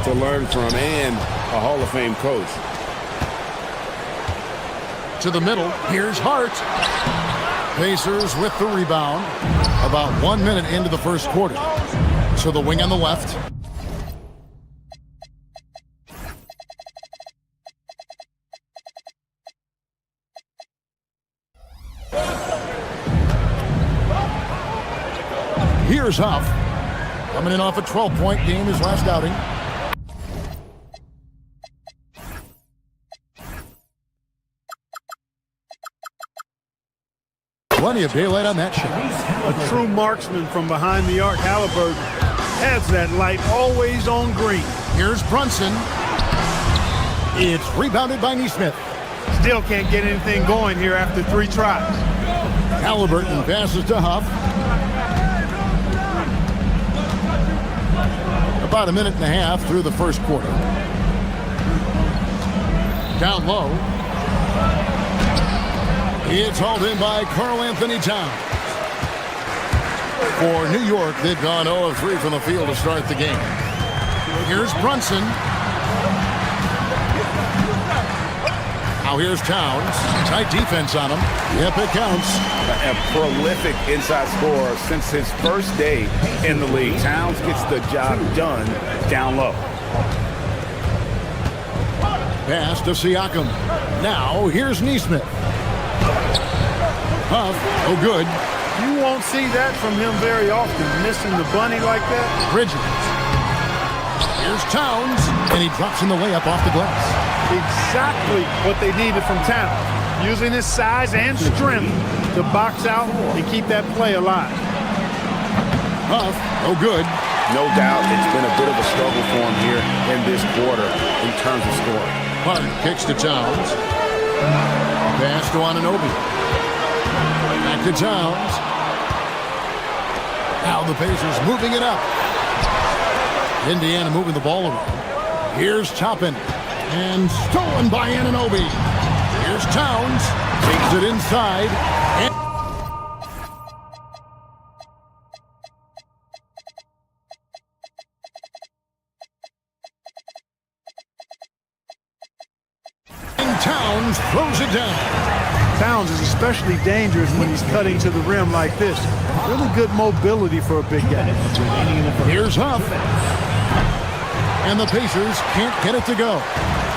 to learn from and a Hall of Fame coach. To the middle, here's Hart. Pacers with the rebound. About 1 minute into the first quarter. So the wing on the left. Here's Huff. Coming in off a 12-point game his last outing. Plenty of daylight on that shot. A true marksman from behind the arc. Halliburton has that light always on green. Here's Brunson. It's rebounded by Neesmith. Still can't get anything going here after 3 tries. Halliburton passes to Huff. About a minute and a half through the first quarter. Down low. It's hauled in by Karl Anthony Towns. For New York, they've gone 0 of 3 from the field to start the game. Here's Brunson. Now here's Towns. Tight defense on him. Yep, it counts. A prolific inside scorer since his first day in the league. Towns gets the job done down low. Pass to Siakam. Now here's Neesmith. Huff, oh good. You won't see that from him very often, missing the bunny like that. Bridges. Here's Towns, and he drops in the layup off the glass. Exactly what they needed from Towns. Using his size and strength to box out and keep that play alive. Huff, oh good. No doubt it's been a bit of a struggle for him here in this quarter in terms of scoring. Hart kicks to Towns. Pass to Anunoby. Back to Towns. Now the Pacers moving it up. Indiana moving the ball around. Here's Toppin. And stolen by Anunoby. Here's Towns. Takes it inside. And throws it down. Towns is especially dangerous when he's cutting to the rim like this. Really good mobility for a big guy. Here's Huff. And the Pacers can't get it to go.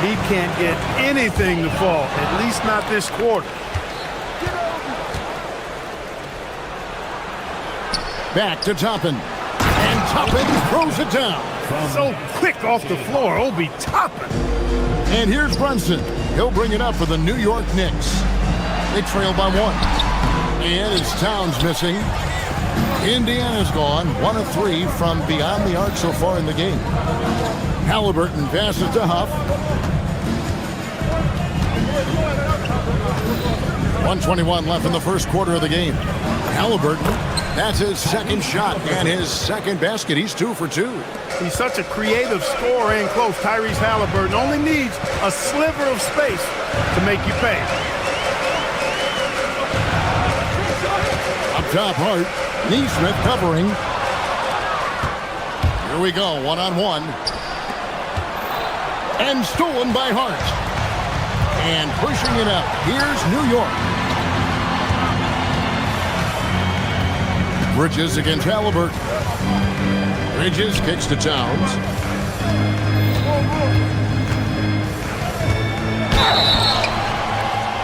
He can't get anything to fall, at least not this quarter. Back to Toppin. And Toppin throws it down. So quick off the floor, Obi Toppin. And here's Brunson. He'll bring it up for the New York Knicks. They trail by 1. And it's Towns missing. Indiana's gone 1 of 3 from beyond the arc so far in the game. Halliburton passes to Huff. 1:21 left in the first quarter of the game. Halliburton, that's his second shot and his second basket. He's 2 for 2. He's such a creative scorer and close. Tyrese Halliburton only needs a sliver of space to make you pay. Up top, Hart. Neesmith covering. Here we go, 1-on-1. And stolen by Hart. And pushing it up. Here's New York. Bridges against Halliburton. Bridges kicks to Towns.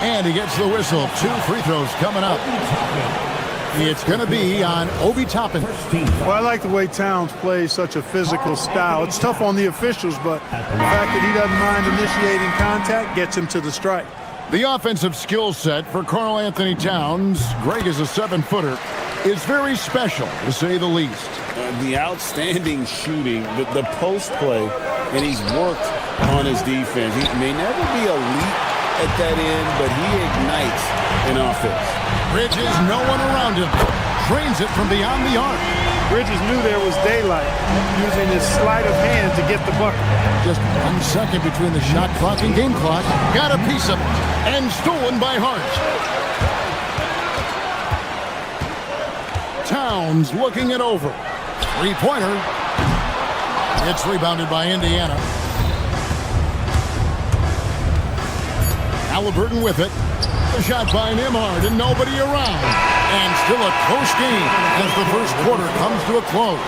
And he gets the whistle. 2 free throws coming up. It's going to be on Obi Toppin. Well, I like the way Towns plays such a physical style. It's tough on the officials, but the fact that he doesn't mind initiating contact gets him to the strike. The offensive skill set for Karl Anthony Towns, Greg is a 7-footer, is very special, to say the least. The outstanding shooting, the post play, and he's worked on his defense. He may never be elite at that end, but he ignites an offense. Bridges, no one around him. Drains it from beyond the arc. Bridges knew there was daylight, using his sleight of hand to get the bucket. Just 1 second between the shot clock and game clock. Got a piece of it. And stolen by Hart. Towns looking it over. 3-pointer. It's rebounded by Indiana. Halliburton with it. A shot by Nembhard and nobody around. And still a close game as the first quarter comes to a close.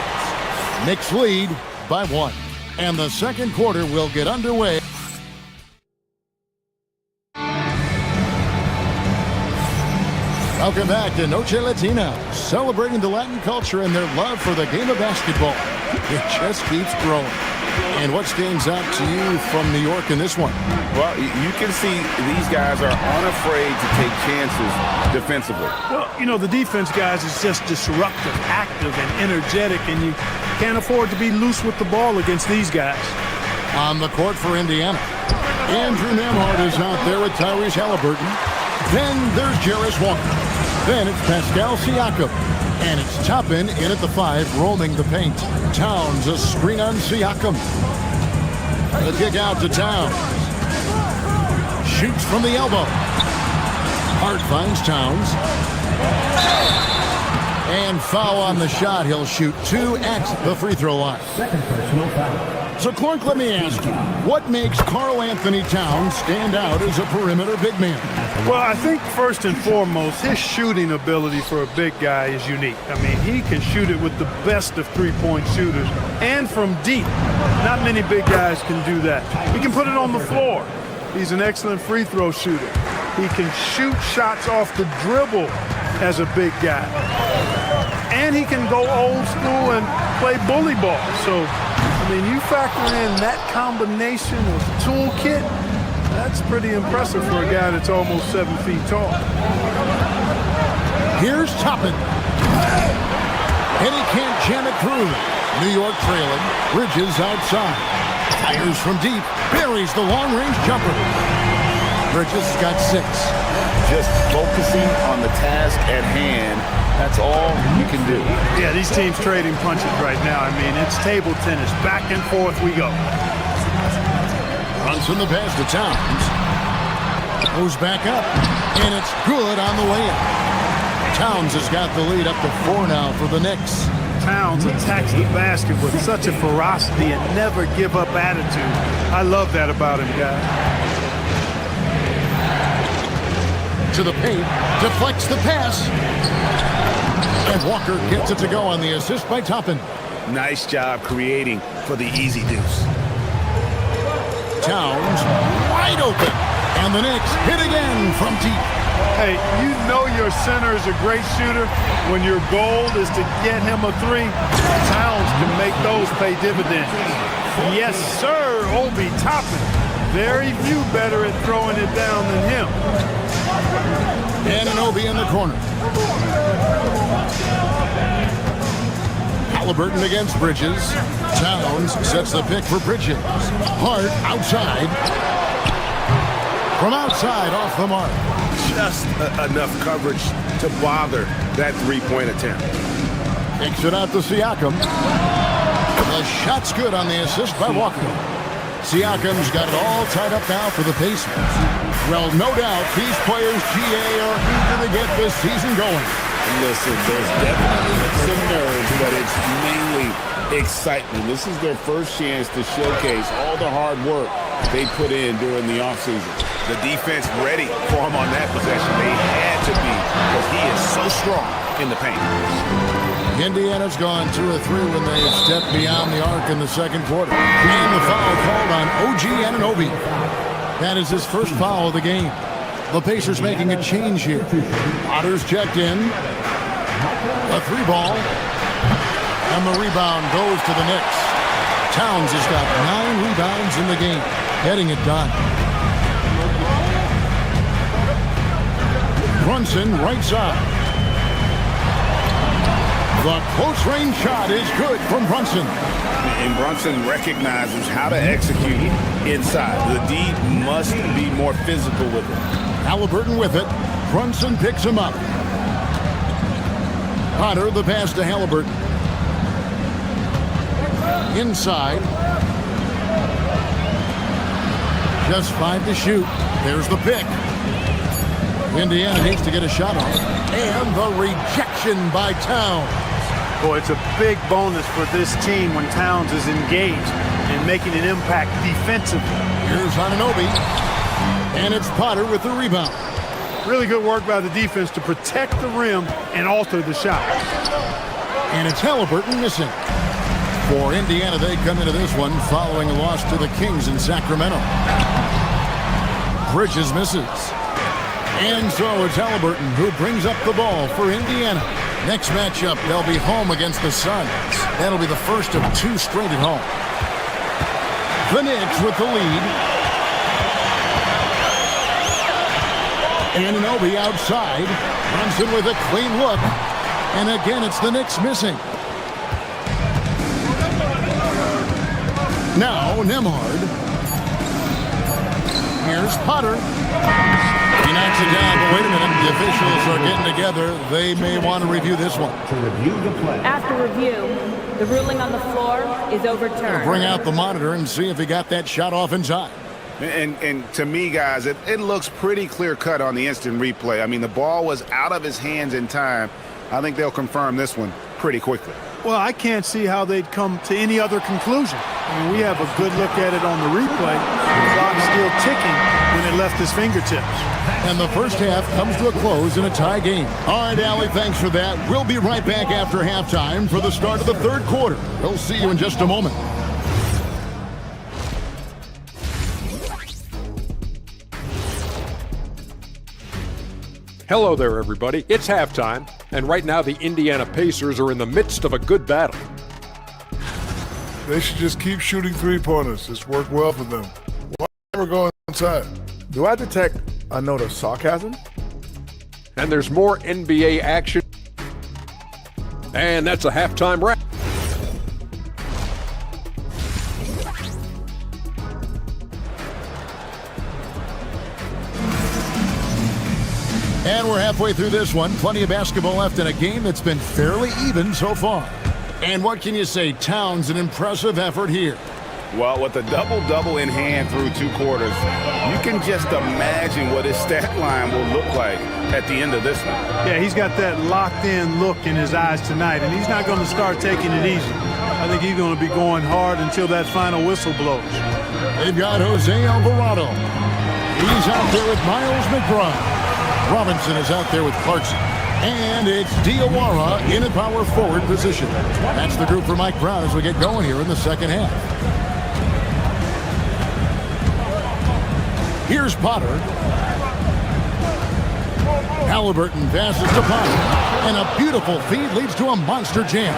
Knicks lead by 1. And the second quarter will get underway. Welcome back to Noche Latina, celebrating the Latin culture and their love for the game of basketball. It just keeps growing. And what stands out to you from New York in this one? Well, you can see these guys are unafraid to take chances defensively. Well, you know, the defense, guys, is just disruptive, active, and energetic, and you can't afford to be loose with the ball against these guys. On the court for Indiana, Andrew Nembhard is out there with Tyrese Halliburton. Then there's Jarris Walker. Then it's Pascal Siakam. And it's Toppin in at the 5, roaming the paint. Towns, a screen on Siakam. The kick out to Towns. Shoots from the elbow. Hart finds Towns. And foul on the shot. He'll shoot 2 at the free throw line. Second personal foul. So, Clark, let me ask you, what makes Karl Anthony Towns stand out as a perimeter big man? Well, I think first and foremost, his shooting ability for a big guy is unique. I mean, he can shoot it with the best of three-point shooters and from deep. Not many big guys can do that. He can put it on the floor. He's an excellent free throw shooter. He can shoot shots off the dribble as a big guy. And he can go old school and play bully ball. So, I mean, you factor in that combination of toolkit, that's pretty impressive for a guy that's almost 7 feet tall. Here's Toppin. And he can't jam it through. New York trailing. Bridges outside. Fires from deep. Buries the long-range jumper. Bridges got 6. Just focusing on the task at hand. That's all you can do. Yeah, these teams trading punches right now. I mean, it's table tennis. Back and forth we go. Runs from the pass to Towns. Goes back up. And it's good on the way up. Towns has got the lead up to 4 now for the Knicks. Towns attacks the basket with such a ferocity and never give up attitude. I love that about him, guys. to the paint, deflects the pass. And Walker gets it to go on the assist by Toppin. Nice job creating for the easy deuce. Towns wide open. And the Knicks hit again from deep. Hey, you know your center is a great shooter when your goal is to get him a three. Towns can make those pay dividends. Yes, sir, Obi Toppin. Very few better at throwing it down than him. And an Obi in the corner. Halliburton against Bridges. Towns sets the pick for Bridges. Hart outside. From outside, off the mark. Just enough coverage to bother that three-point attempt. Kicks it out to Siakam. The shot's good on the assist by Walker. Siakam's got it all tied up now for the Pacers. Well, no doubt these players, GA, are eager to get this season going. Listen, there's definitely some nerves, but it's mainly excitement. This is their first chance to showcase all the hard work they put in during the offseason. The defense ready for him on that possession. They had to be because he is so strong in the paint. Indiana's gone 2 of 3 when they stepped beyond the arc in the second quarter. And the foul called on OG Anunoby. That is his first foul of the game. The Pacers making a change here. Potter's checked in. A 3-ball. And the rebound goes to the Knicks. Towns has got 9 rebounds in the game, getting it done. Brunson, right side. The close-range shot is good from Brunson. And Brunson recognizes how to execute inside. The D must be more physical with it. Halliburton with it. Brunson picks him up. Potter, the pass to Halliburton. Inside. Just 5 to shoot. There's the pick. Indiana needs to get a shot off. And the rejection by Towns. Boy, it's a big bonus for this team when Towns is engaged and making an impact defensively. Here's Anunoby. And it's Potter with the rebound. Really good work by the defense to protect the rim and alter the shot. And it's Halliburton missing. For Indiana, they come into this one following a loss to the Kings in Sacramento. Bridges misses. And so it's Halliburton who brings up the ball for Indiana. Next matchup, they'll be home against the Suns. That'll be the first of 2 straight at home. The Knicks with the lead. Anunoby outside. Brunson with a clean look. And again, it's the Knicks missing. Now, Nemhard. Here's Potter. He knocks it down, but wait a minute. The officials are getting together. They may want to review this one. After review, the ruling on the floor is overturned. Bring out the monitor and see if he got that shot off in time. And to me, guys, it looks pretty clear-cut on the instant replay. I mean, the ball was out of his hands in time. I think they'll confirm this one pretty quickly. Well, I can't see how they'd come to any other conclusion. I mean, we have a good look at it on the replay. The clock's still ticking when it left his fingertips. And the first half comes to a close in a tie game. All right, Allie, thanks for that. We'll be right back after halftime for the start of the third quarter. We'll see you in just a moment. Hello there, everybody. It's halftime, and right now the Indiana Pacers are in the midst of a good battle. They should just keep shooting three-pointers. It's worked well for them. Why never go inside? Do I detect a note of sarcasm? And there's more NBA action. And that's a halftime wrap. And we're halfway through this one. Plenty of basketball left in a game that's been fairly even so far. And what can you say? Towns, an impressive effort here. Well, with a double-double in hand through 2 quarters, you can just imagine what his stat line will look like at the end of this one. Yeah, he's got that locked-in look in his eyes tonight, and he's not going to start taking it easy. I think he's going to be going hard until that final whistle blows. They've got Jose Alvarado. He's out there with Miles McBride. Robinson is out there with Clarkson. And it's Diawara in a power forward position. That's the group for Mike Brown as we get going here in the second half. Here's Potter. Halliburton passes to Potter. And a beautiful feed leads to a monster jam.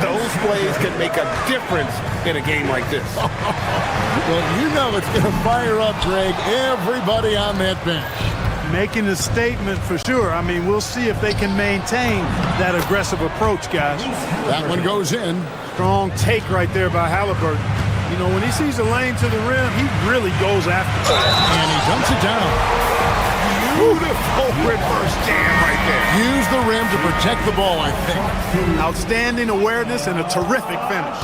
Those plays can make a difference in a game like this. Well, you know it's going to fire up, Greg, everybody on that bench. Making a statement for sure. I mean, we'll see if they can maintain that aggressive approach, guys. That one goes in. Strong take right there by Halliburton. You know, when he sees a lane to the rim, he really goes after it. And he dumps it down. Beautiful reverse jam right there. Use the rim to protect the ball, I think. Outstanding awareness and a terrific finish.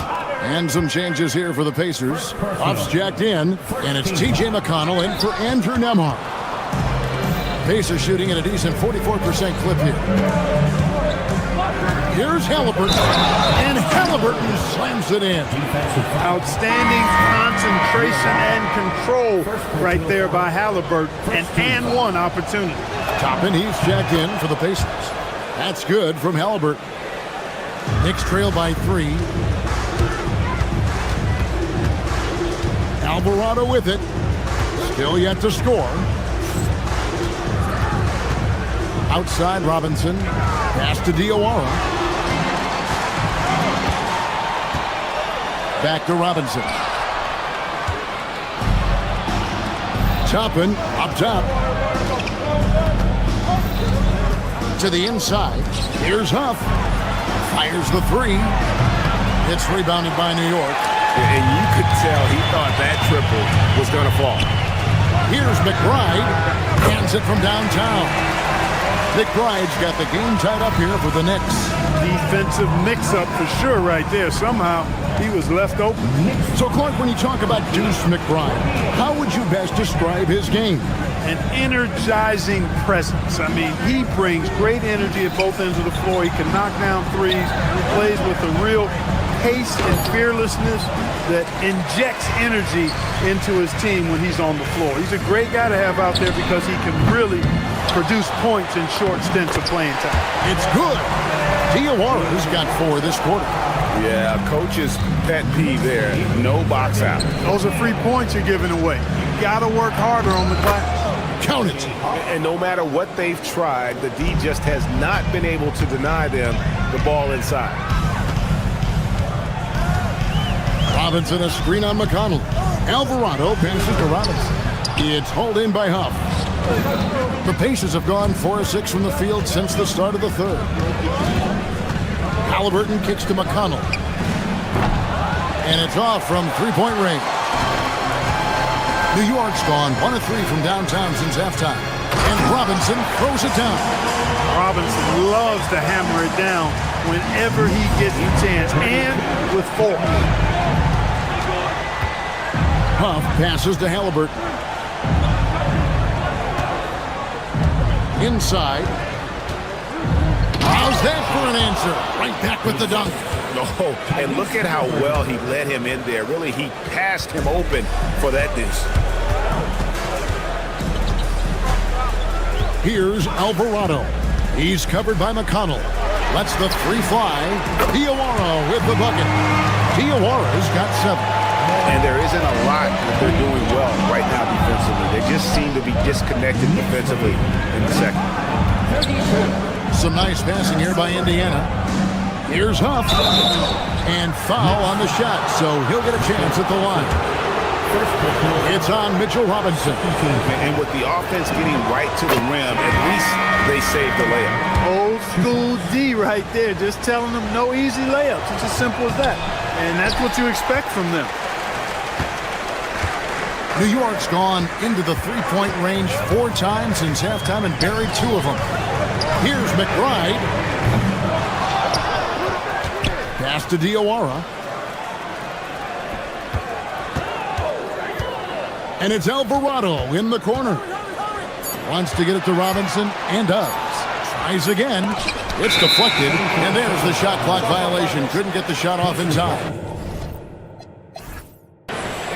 And some changes here for the Pacers. Off's jacked in, and it's T.J. McConnell in for Andrew Nembhard. Pacers shooting at a decent 44% clip here. Here's Halliburton, and Halliburton slams it in. Outstanding concentration and control right there by Halliburton. And one opportunity. Toppin, he's jacked in for the Pacers. That's good from Halliburton. Knicks trail by 3. Alvarado with it. Still yet to score. Outside Robinson. Pass to Diawara. Back to Robinson. Toppin up top. To the inside. Here's Huff. Fires the 3. It's rebounded by New York. And you could tell he thought that triple was going to fall. Here's McBride. Hands it from downtown. McBride's got the game tied up here for the Knicks. Defensive mix-up for sure right there. Somehow he was left open. So, Clark, when you talk about Deuce McBride, how would you best describe his game? An energizing presence. I mean, he brings great energy at both ends of the floor. He can knock down threes. He plays with a real pace and fearlessness that injects energy into his team when he's on the floor. He's a great guy to have out there because he can really produce points in short stints of playing time. It's good. Diawara's got 4 this quarter. Yeah, coach's pet peeve there. No box out. Those are free points you're giving away. You got to work harder on the glass. Count it. And no matter what they've tried, the D just has not been able to deny them the ball inside. Robinson, a screen on McConnell. Alvarado passes to Robinson. It's hauled in by Huff. The Pacers have gone 4 of 6 from the field since the start of the third. Halliburton kicks to McConnell. And it's off from three-point range. New York's gone 1 of 3 from downtown since halftime. And Robinson throws it down. Robinson loves to hammer it down whenever he gets the chance, and with force. Huff passes to Halliburton. Inside. How's that for an answer? Right back with the dunk. Oh, and look at how well he let him in there. Really, he passed him open for that deuce. Here's Alvarado. He's covered by McConnell. Lets the 3 fly. Diawara with the bucket. Diawara's got 7. And there isn't a lot that they're doing well right now defensively. They just seem to be disconnected defensively in the second. Some nice passing here by Indiana. Here's Huff. And foul on the shot, so he'll get a chance at the line. It's on Mitchell Robinson. And with the offense getting right to the rim, at least they saved the layup. Old school D right there, just telling them no easy layups. It's as simple as that. And that's what you expect from them. New York's gone into the three-point range 4 times since halftime and buried 2 of them. Here's McBride. Pass to Diawara. And it's Alvarado in the corner. Wants to get it to Robinson and does. Tries again. It's deflected. And there's the shot clock violation. Couldn't get the shot off in time.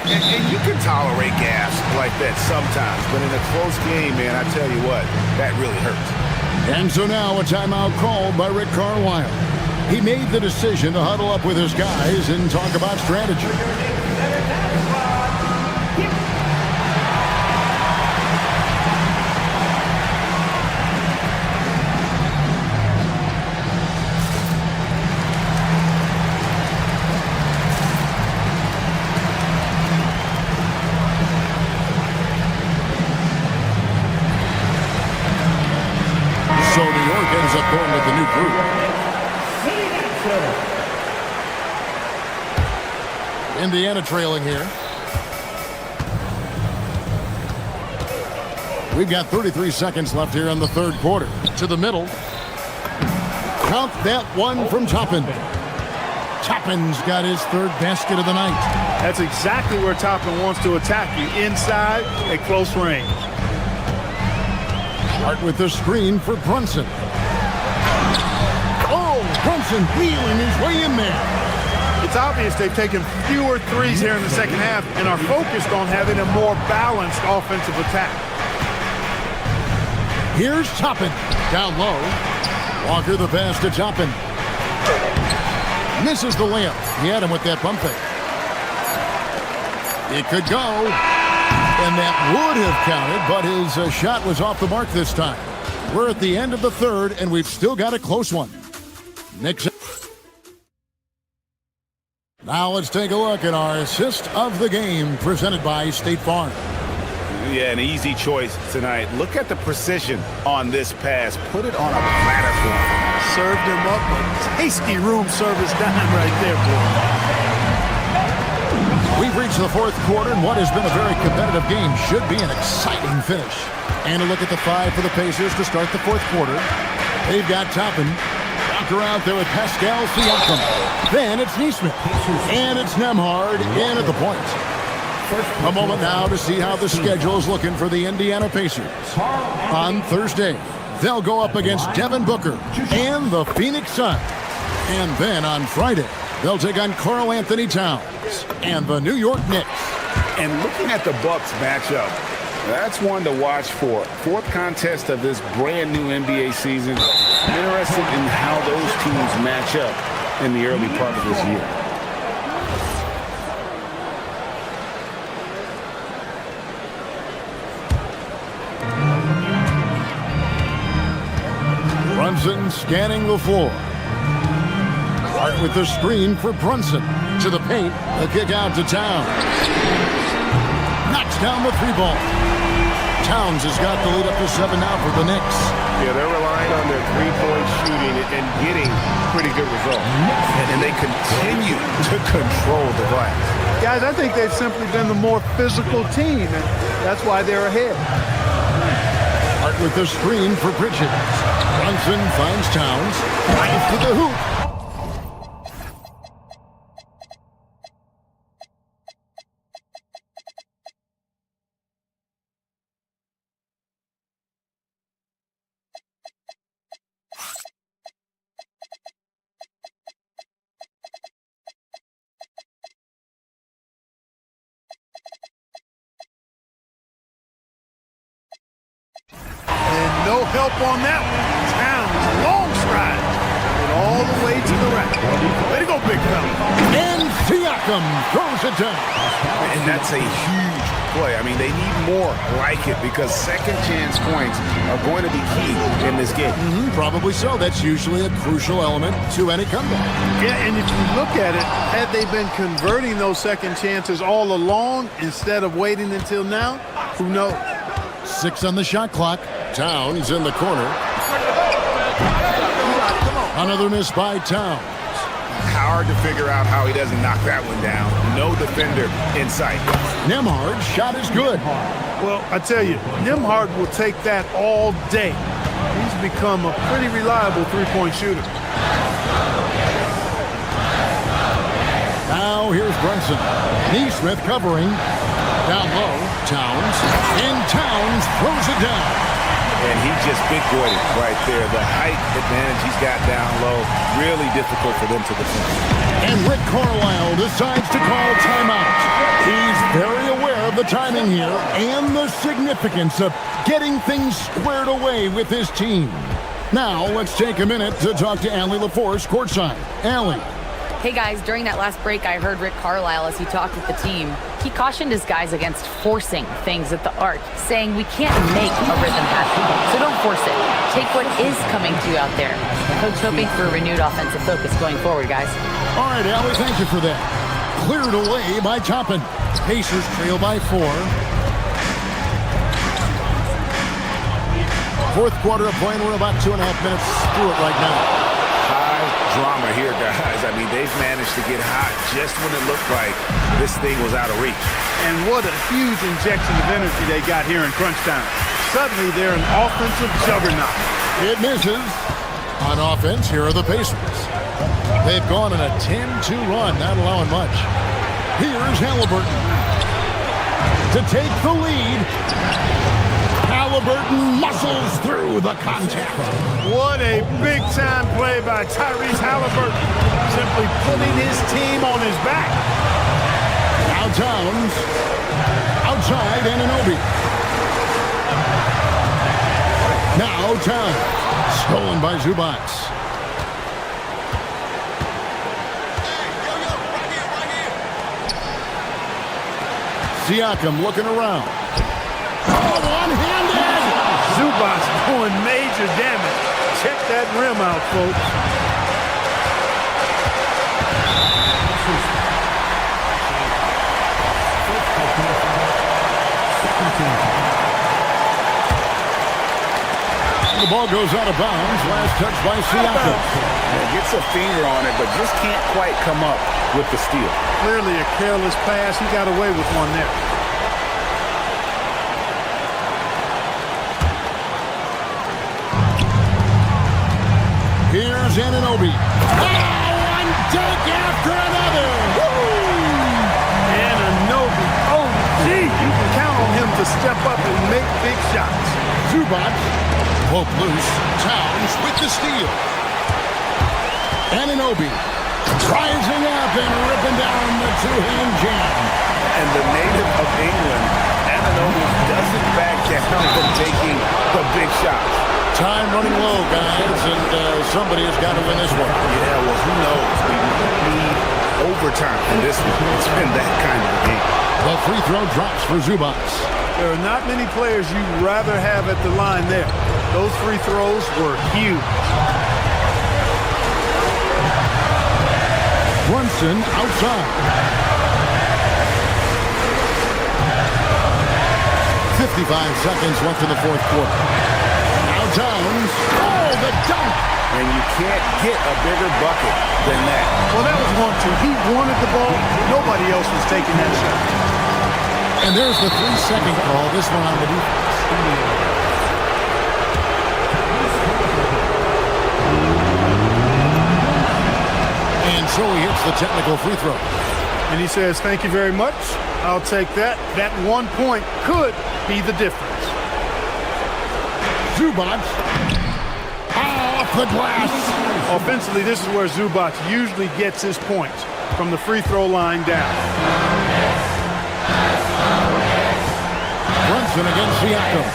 And you can tolerate gas like that sometimes, but in a close game, man, I tell you what, that really hurts. And so now a timeout called by Rick Carlisle. He made the decision to huddle up with his guys and talk about strategy. So New York ends up going with the new group. Indiana trailing here. We've got 33 seconds left here in the third quarter. To the middle. Count that one from Toppin. Toppin's got his third basket of the night. That's exactly where Toppin wants to attack you, inside at close range. Start with the screen for Brunson. Oh, Brunson wheeling his way in there. It's obvious they've taken fewer threes here in the second half and are focused on having a more balanced offensive attack. Here's Toppin. Down low. Walker the pass to Toppin. Misses the layup. He had him with that bump fake. It could go. And that would have counted, but his shot was off the mark this time. We're at the end of the third, and we've still got a close one. Now let's take a look at our assist of the game presented by State Farm. Yeah, an easy choice tonight. Look at the precision on this pass. Put it on a platter for him. Served him up a tasty room service dime right there, boy. We've reached the fourth quarter, and what has been a very competitive game should be an exciting finish. And a look at the five for the Pacers to start the fourth quarter. They've got Toppin. Walker out there with Pascal Siakam. Then it's Neesmith. And it's Nembhard in at the point. A moment now to see how the schedule is looking for the Indiana Pacers. On Thursday, they'll go up against Devin Booker and the Phoenix Suns. And then on Friday, they'll take on Karl Anthony Towns and the New York Knicks. And looking at the Bucks matchup, that's one to watch for. Fourth contest of this brand new NBA season. I'm interested in how those teams match up in the early part of this year. Brunson scanning the floor. Start with the screen for Brunson. To the paint, the kick out to Towns. Knocks down the three ball. Towns has got the lead up to 7 now for the Knicks. Yeah, they're relying on their three-point shooting and getting pretty good results. And they continue to control the glass. Guys, I think they've simply been the more physical team, and that's why they're ahead. Start with the screen for Bridges. Brunson finds Towns. Drives to the hoop. No help on that one. Towns, long stride. And all the way to the rack. Way to go, big fella. And Siakam throws it down. And that's a huge play. I mean, they need more like it because second chance points are going to be key in this game. Probably so. That's usually a crucial element to any comeback. Yeah, and if you look at it, had they been converting those second chances all along instead of waiting until now, who knows? 6 on the shot clock. Towns in the corner. Another miss by Towns. Hard to figure out how he doesn't knock that one down. No defender in sight. Nembhard's shot is good. Well, I tell you, Nembhard will take that all day. He's become a pretty reliable three-point shooter. Now here's Brunson. Neesmith covering. Down low, Towns. And Towns throws it down. and he just big-boyed it right there. The height advantage he's got down low, really difficult for them to defend. And Rick Carlisle decides to call timeout. He's very aware of the timing here and the significance of getting things squared away with his team. Now, let's take a minute to talk to Allie LaForce courtside. Allie. Hey guys, during that last break, I heard Rick Carlisle as he talked with the team. He cautioned his guys against forcing things at the arc, saying we can't make a rhythm happen, so don't force it. Take what is coming to you out there. Coach hoping for a renewed offensive focus going forward, guys. All right, Allie, thank you for that. Cleared away by Toppin. Pacers trail by 4. Fourth quarter of play, and we're about 2.5 minutes through it right now. High drama here, guys. I mean, they've managed to get hot just when it looked like this thing was out of reach. And what a huge injection of energy they got here in crunch time. Suddenly, they're an offensive juggernaut. It misses. On offense, here are the Pacers. They've gone on a 10-2 run, not allowing much. Here's Halliburton to take the lead. Halliburton muscles through the contact. What a big-time play by Tyrese Halliburton. Simply putting his team on his back. Now Towns. Outside, Anunoby. Now Towns. Stolen by Zubac. Siakam looking around. Oh, one-handed! Zubac doing major damage. Check that rim out, folks. The ball goes out of bounds. Last touch by Siakam. Gets a finger on it, but just can't quite come up with the steal. Clearly a careless pass. He got away with one there. Here's Anunoby. Oh, one dunk after another. Woo! Anunoby. Oh, gee, you can count on him to step up and make big shots. Zubac. Poke loose. Towns with the steal. Anunoby rising up and ripping down the two-hand jam. And the native of England, Anunoby doesn't back down from taking the big shots. Time running low, guys, and somebody has got to win this one. Yeah, well, who knows? We need overtime in this one. It's been that kind of a game. The free throw drops for Zubac. There are not many players you'd rather have at the line there. Those free throws were huge. Brunson outside. 55 seconds left in the fourth quarter. Now Towns. Oh, the dunk! And you can't get a bigger bucket than that. Well, that was 1-2. He wanted the ball. Nobody else was taking that shot. And there's the 3-second call. This one on the defense. And so he hits the technical free throw. And he says, thank you very much. I'll take that. That 1 point could be the difference. Zubac off the glass. Offensively, this is where Zubac usually gets his points, from the free throw line down. Brunson against Siakam.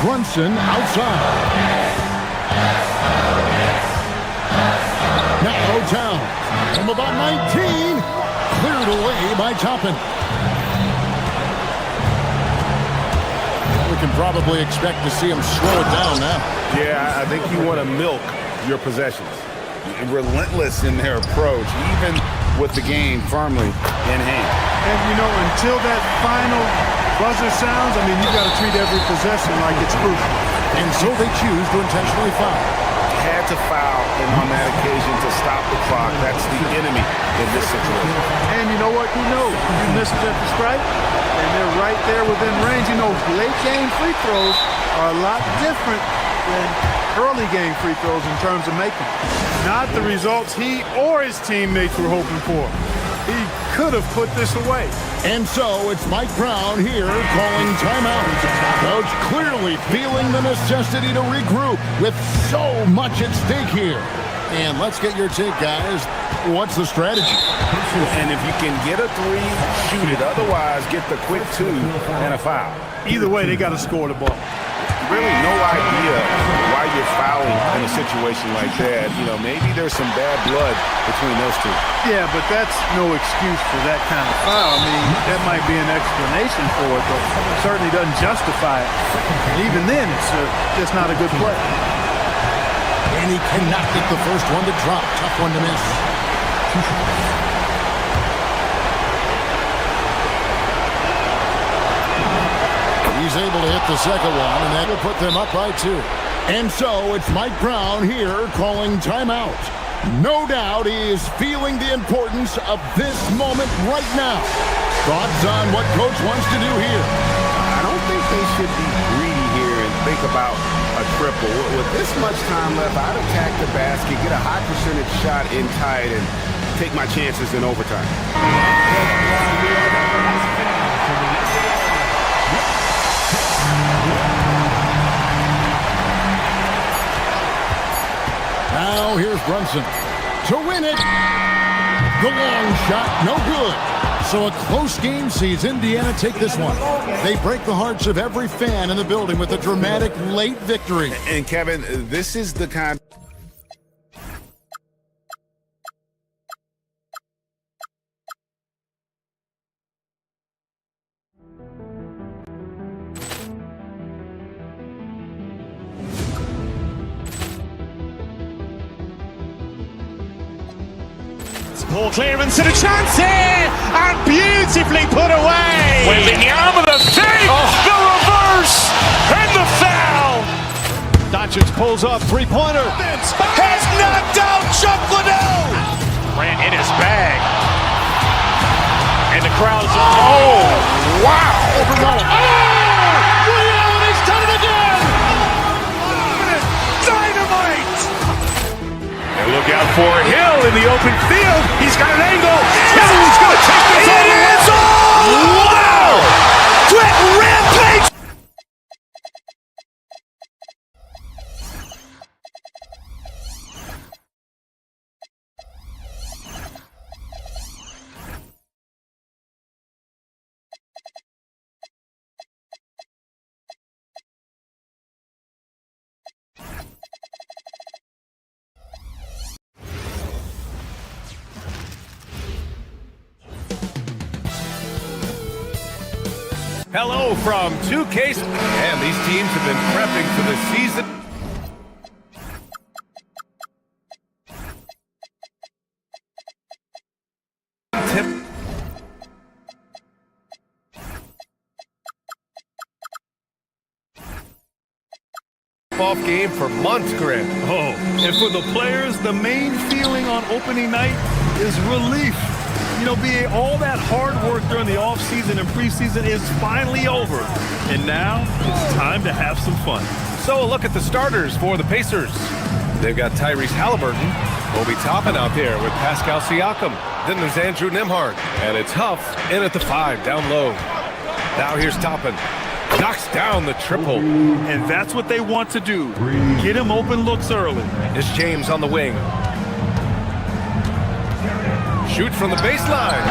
Brunson outside. Now Towns from about 19, cleared away by Toppin. We can probably expect to see him slow it down now. Yeah, I think you want to milk your possessions. Relentless in their approach, even with the game firmly in hand. And, you know, until that final buzzer sounds, I mean, you got to treat every possession like it's crucial. And so they choose to intentionally foul. Had to foul on that occasion to stop the clock. That's the enemy in this situation. And you know what? Who knows? You miss it at the stripe, and they're right there within range. You know, late game free throws are a lot different than early game free throws in terms of making. Not the results he or his teammates were hoping for. He could have put this away. And so it's Mike Brown here calling timeout. Coach clearly feeling the necessity to regroup with so much at stake here. And let's get your take, guys. What's the strategy? And if you can get a three, shoot it. Otherwise, get the quick two and a foul. Either way, they got to score the ball. Really no idea why you're fouling in a situation like that. You know, maybe there's some bad blood between those two. Yeah, but that's no excuse for that kind of foul. I mean, that might be an explanation for it, but it certainly doesn't justify it. And even then, it's just not a good play. And he cannot get the first one to drop. Tough one to miss. He's able to hit the second one, and that will put them up by 2. And so it's Mike Brown here calling timeout. No doubt he is feeling the importance of this moment right now. Thoughts on what Coach wants to do here? I don't think they should be greedy here and think about a triple. With this much time left, I'd attack the basket, get a high percentage shot in tight, and take my chances in overtime. Now here's Brunson to win it. The long shot, no good. So a close game sees Indiana take this one. They break the hearts of every fan in the building with a dramatic late victory. And Kevin, this is the kind. Ball clearance and a chance here, and beautifully put away. With the arm of the fake, the reverse, and the foul. Doncic pulls up, three-pointer. Has knocked out Chuck Liddell. Ran in his bag. And the crowd's, oh, wow. He's done it again. Dynamite. And look out for Hill in the open field. He's got an angle. Hill's going to take this all the way. Wow! Threat rampage. Hello from 2K, and these teams have been prepping for the season. Off game for months, Grant. Oh, and for the players, the main feeling on opening night is relief. You know, all that hard work during the offseason and preseason is finally over. And now it's time to have some fun. So a look at the starters for the Pacers. They've got Tyrese Halliburton, Obi Toppin out there with Pascal Siakam. Then there's Andrew Nembhard, and it's Huff in at the 5 down low. Now here's Toppin. Knocks down the triple. And that's what they want to do. Get him open looks early. It's James on the wing. Shoots from the baseline.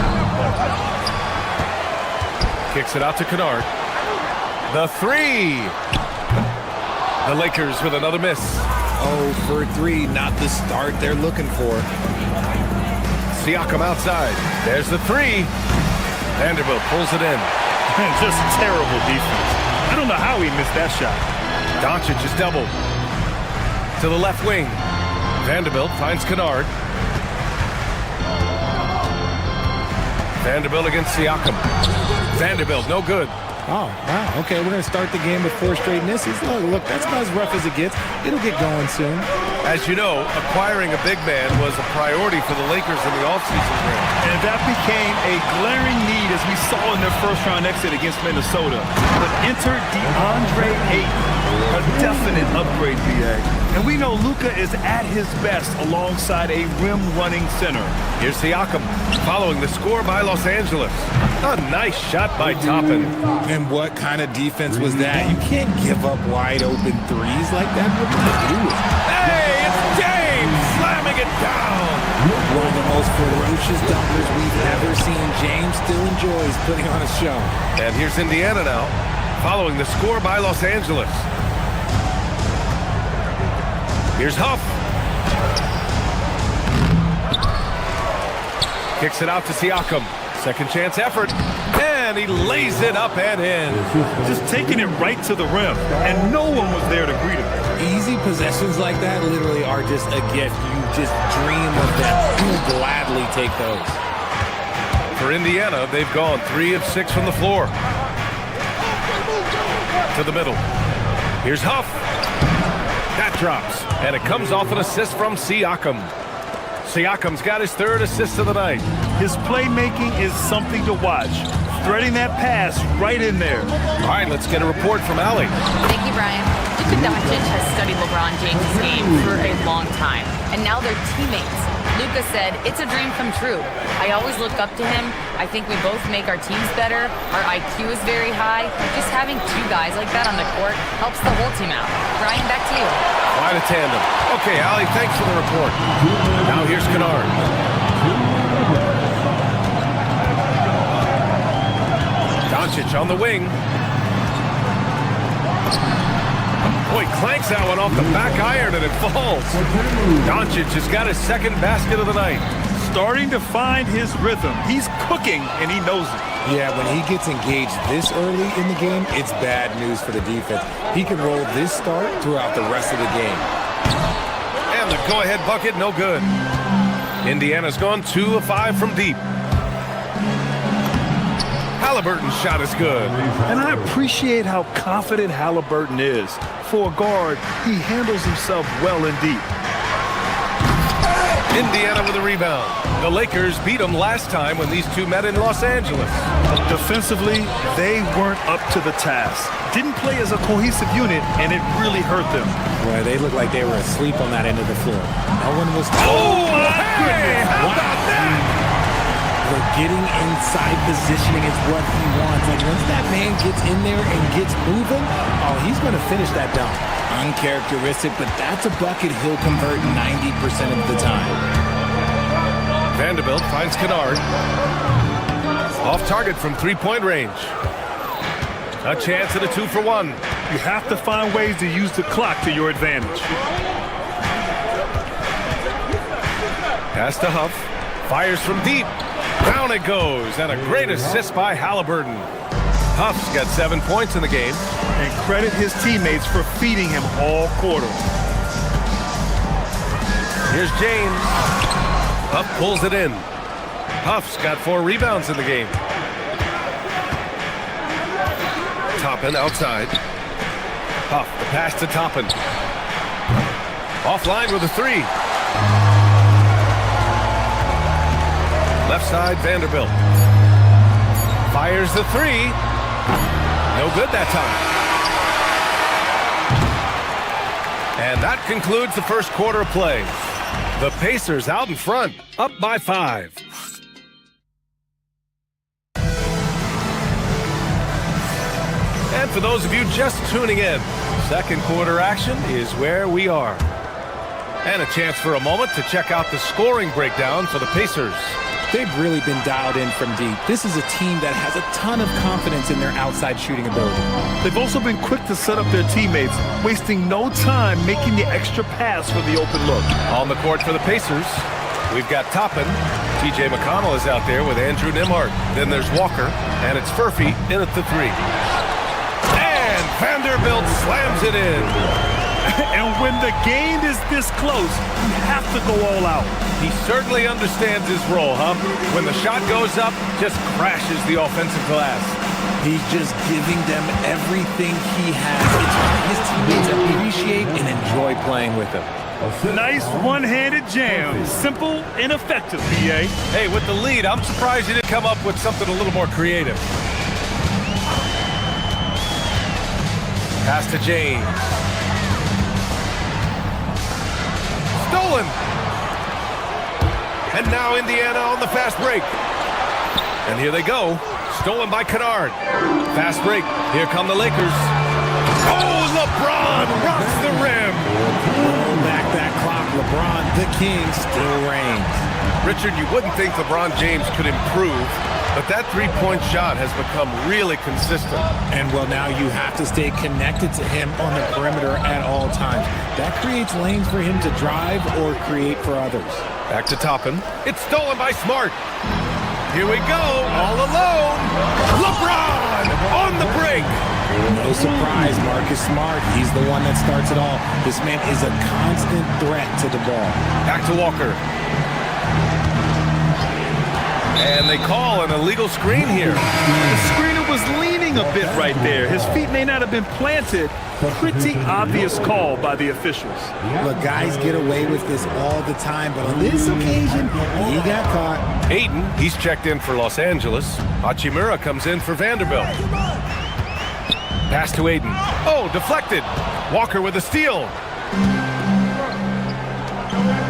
Kicks it out to Kennard. The 3. The Lakers with another miss. 0 for 3, not the start they're looking for. Siakam outside. There's the 3. Vanderbilt pulls it in. Just terrible defense. I don't know how he missed that shot. Doncic is doubled. To the left wing. Vanderbilt finds Kennard. Vanderbilt against Siakam. Vanderbilt, no good. Oh, wow. Okay, we're going to start the game with 4 straight misses. Look, that's about as rough as it gets. It'll get going soon. As you know, acquiring a big man was a priority for the Lakers in the offseason. And that became a glaring need as we saw in their first-round exit against Minnesota. But enter DeAndre Ayton, a definite upgrade, BA. And we know Luka is at his best alongside a rim-running center. Here's Siakam following the score by Los Angeles. A nice shot by Toppin. And what kind of defense was that? You can't give up wide open threes like that. What did you do? Hey, it's James slamming it down. One of the most ferocious dunkers we've ever seen. James still enjoys putting on a show. And here's Indiana now, following the score by Los Angeles. Here's Huff. Kicks it out to Siakam. Second chance effort. And he lays it up and in. Just taking it right to the rim. And no one was there to greet him. Easy possessions like that literally are just a gift. You just dream of them. You gladly take those. For Indiana, they've gone 3 of 6 from the floor. To the middle. Here's Huff. That drops. And it comes off an assist from Siakam. Siakam's got his 3rd assist of the night. His playmaking is something to watch. Threading that pass right in there. All right, let's get a report from Allie. Thank you, Brian. Luka Doncic has studied LeBron James' game for a long time, and now they're teammates. Luka said, "It's a dream come true. I always look up to him. I think we both make our teams better. Our IQ is very high. Just having 2 guys like that on the court helps the whole team out." Brian, back to you. Quite a tandem. Okay, Allie, thanks for the report. Now here's Kennard. Doncic on the wing. Boy, clanks that one off the back iron and it falls. Doncic has got his 2nd basket of the night. Starting to find his rhythm. He's cooking, and he knows it. Yeah, when he gets engaged this early in the game, it's bad news for the defense. He can roll this start throughout the rest of the game. And the go-ahead bucket, no good. Indiana's gone 2 of 5 from deep. Halliburton's shot is good. And I appreciate how confident Halliburton is. For a guard, he handles himself well and deep. Indiana with a rebound. The Lakers beat them last time when these two met in Los Angeles. Defensively, they weren't up to the task. Didn't play as a cohesive unit, and it really hurt them. Boy, they looked like they were asleep on that end of the floor. No one was... Oh, hey! How about that? But getting inside positioning is what he wants. Like, once that man gets in there and gets moving, oh, he's going to finish that dunk. Uncharacteristic, but that's a bucket he'll convert 90% of the time. Vanderbilt finds Kennard. Off target from 3-point range. A chance at a 2-for-1. You have to find ways to use the clock to your advantage. Pass to Huff. Fires from deep. Down it goes, and a great assist by Halliburton. Huff's got 7 points in the game. And credit his teammates for feeding him all quarter. Here's James. Huff pulls it in. Huff's got 4 rebounds in the game. Toppin outside. Huff, the pass to Toppin. Offline with a 3. Left side, Vanderbilt. Fires the 3. No good that time. And that concludes the first quarter of play. The Pacers out in front, up by 5. And for those of you just tuning in, second quarter action is where we are. And a chance for a moment to check out the scoring breakdown for the Pacers. They've really been dialed in from deep. This is a team that has a ton of confidence in their outside shooting ability. They've also been quick to set up their teammates, wasting no time making the extra pass for the open look. On the court for the Pacers, we've got Toppin. TJ McConnell is out there with Andrew Nembhard. Then there's Walker, and it's Furphy in at the 3. And Vanderbilt slams it in. And when the game is this close, you have to go all out. He certainly understands his role, huh? When the shot goes up, just crashes the offensive glass. He's just giving them everything he has. It's what his teammates appreciate and enjoy playing with him. Nice one-handed jam. Simple and effective, PA. Hey, with the lead, I'm surprised you didn't come up with something a little more creative. Pass to James. Stolen. And now Indiana on the fast break. And here they go. Stolen by Kennard. Fast break. Here come the Lakers. Oh, LeBron rocks the rim. Roll back that clock. LeBron, the king, still reigns. Richard, you wouldn't think LeBron James could improve, but that three-point shot has become really consistent. And well, now you have to stay connected to him on the perimeter at all times. That creates lanes for him to drive or create for others. Back to Toppin. It's stolen by Smart. Here we go, all alone. LeBron on the break. No surprise, Marcus Smart. He's the one that starts it all. This man is a constant threat to the ball. Back to Walker. And they call an illegal screen here. The screener was leaning a bit right there. His feet may not have been planted. Pretty obvious call by the officials. Look, guys get away with this all the time, but on this occasion, he got caught. Ayton, he's checked in for Los Angeles. Hachimura comes in for Vanderbilt. Pass to Ayton. Oh, deflected. Walker with a steal.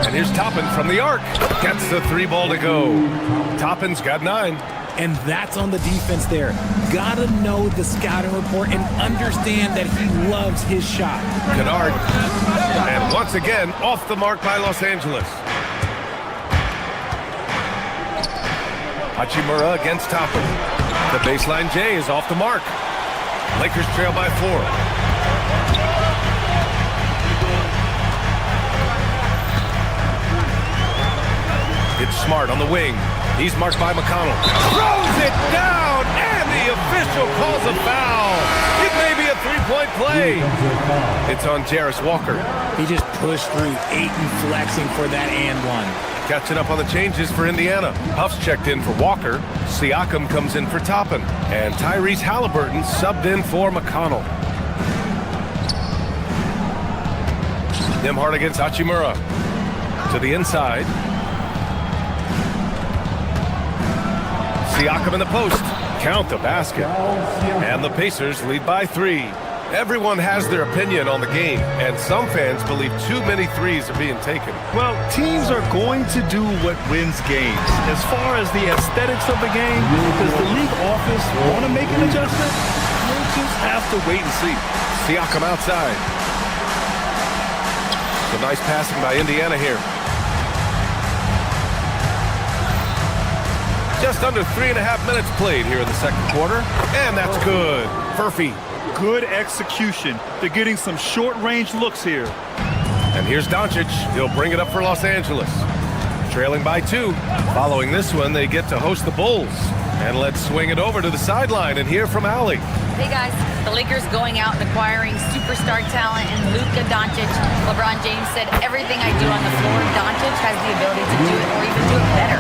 And here's Toppin from the arc. Gets the three ball to go. Toppin's got 9. And that's on the defense there. Gotta know the scouting report and understand that he loves his shot. Kennard. And once again, off the mark by Los Angeles. Hachimura against Toppin. The baseline J is off the mark. Lakers trail by 4. It's Smart on the wing. He's marked by McConnell. Throws it down, and the official calls a foul. It may be a three-point play. It's on Jarris Walker. He just pushed through, Ayton flexing for that and one. Catching up on the changes for Indiana. Huff's checked in for Walker. Siakam comes in for Toppin. And Tyrese Halliburton subbed in for McConnell. Nembhard against Hachimura. To the inside. Siakam in the post. Count the basket. And the Pacers lead by 3. Everyone has their opinion on the game, and some fans believe too many threes are being taken. Well, teams are going to do what wins games. As far as the aesthetics of the game, does the league office want to make an adjustment? We'll just have to wait and see. Siakam outside. Some nice passing by Indiana here. Just under 3.5 minutes played here in the second quarter, and that's good. Furphy. Good execution. They're getting some short-range looks here. And here's Doncic. He'll bring it up for Los Angeles. Trailing by 2. Following this one, they get to host the Bulls. And let's swing it over to the sideline and hear from Allie. Hey guys, the Lakers going out and acquiring superstar talent in Luka Doncic. LeBron James said, everything I do on the floor, Doncic has the ability to do it or even do it better.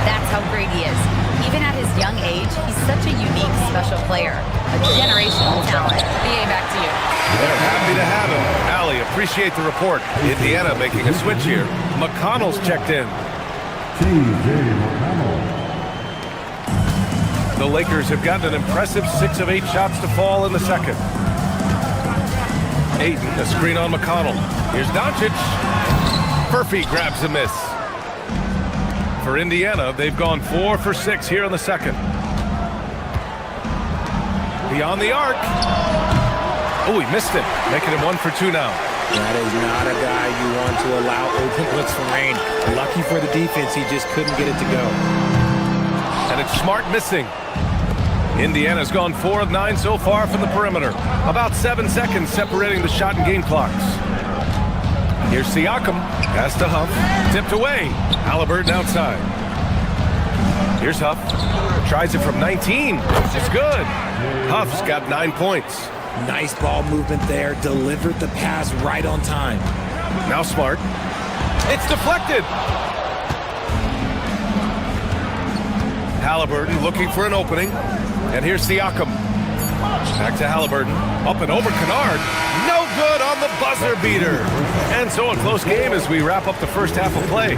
That's how great he is. Even at his young age, he's such a unique, special player. A generational talent. BA, back to you. They're happy to have him. Allie, appreciate the report. Indiana making a switch here. McConnell's checked in. The Lakers have gotten an impressive 6 of 8 shots to fall in the second. Ayton, a screen on McConnell. Here's Doncic. Furphy grabs a miss. For Indiana, they've gone 4 for 6 here in the second. Beyond the arc. Oh, he missed it. Making him 1 for 2 now. That is not a guy you want to allow open looks for rain. Lucky for the defense, he just couldn't get it to go. And it's Smart missing. Indiana's gone 4 of 9 so far from the perimeter. About 7 seconds separating the shot and game clocks. Here's Siakam. Pass to Huff. Tipped away. Halliburton outside. Here's Huff. Tries it from 19. It's good. Huff's got 9 points. Nice ball movement there. Delivered the pass right on time. Now Smart. It's deflected. Halliburton looking for an opening. And here's Siakam. Back to Halliburton. Up and over Kennard. No good on the buzzer beater. And so a close game as we wrap up the first half of play.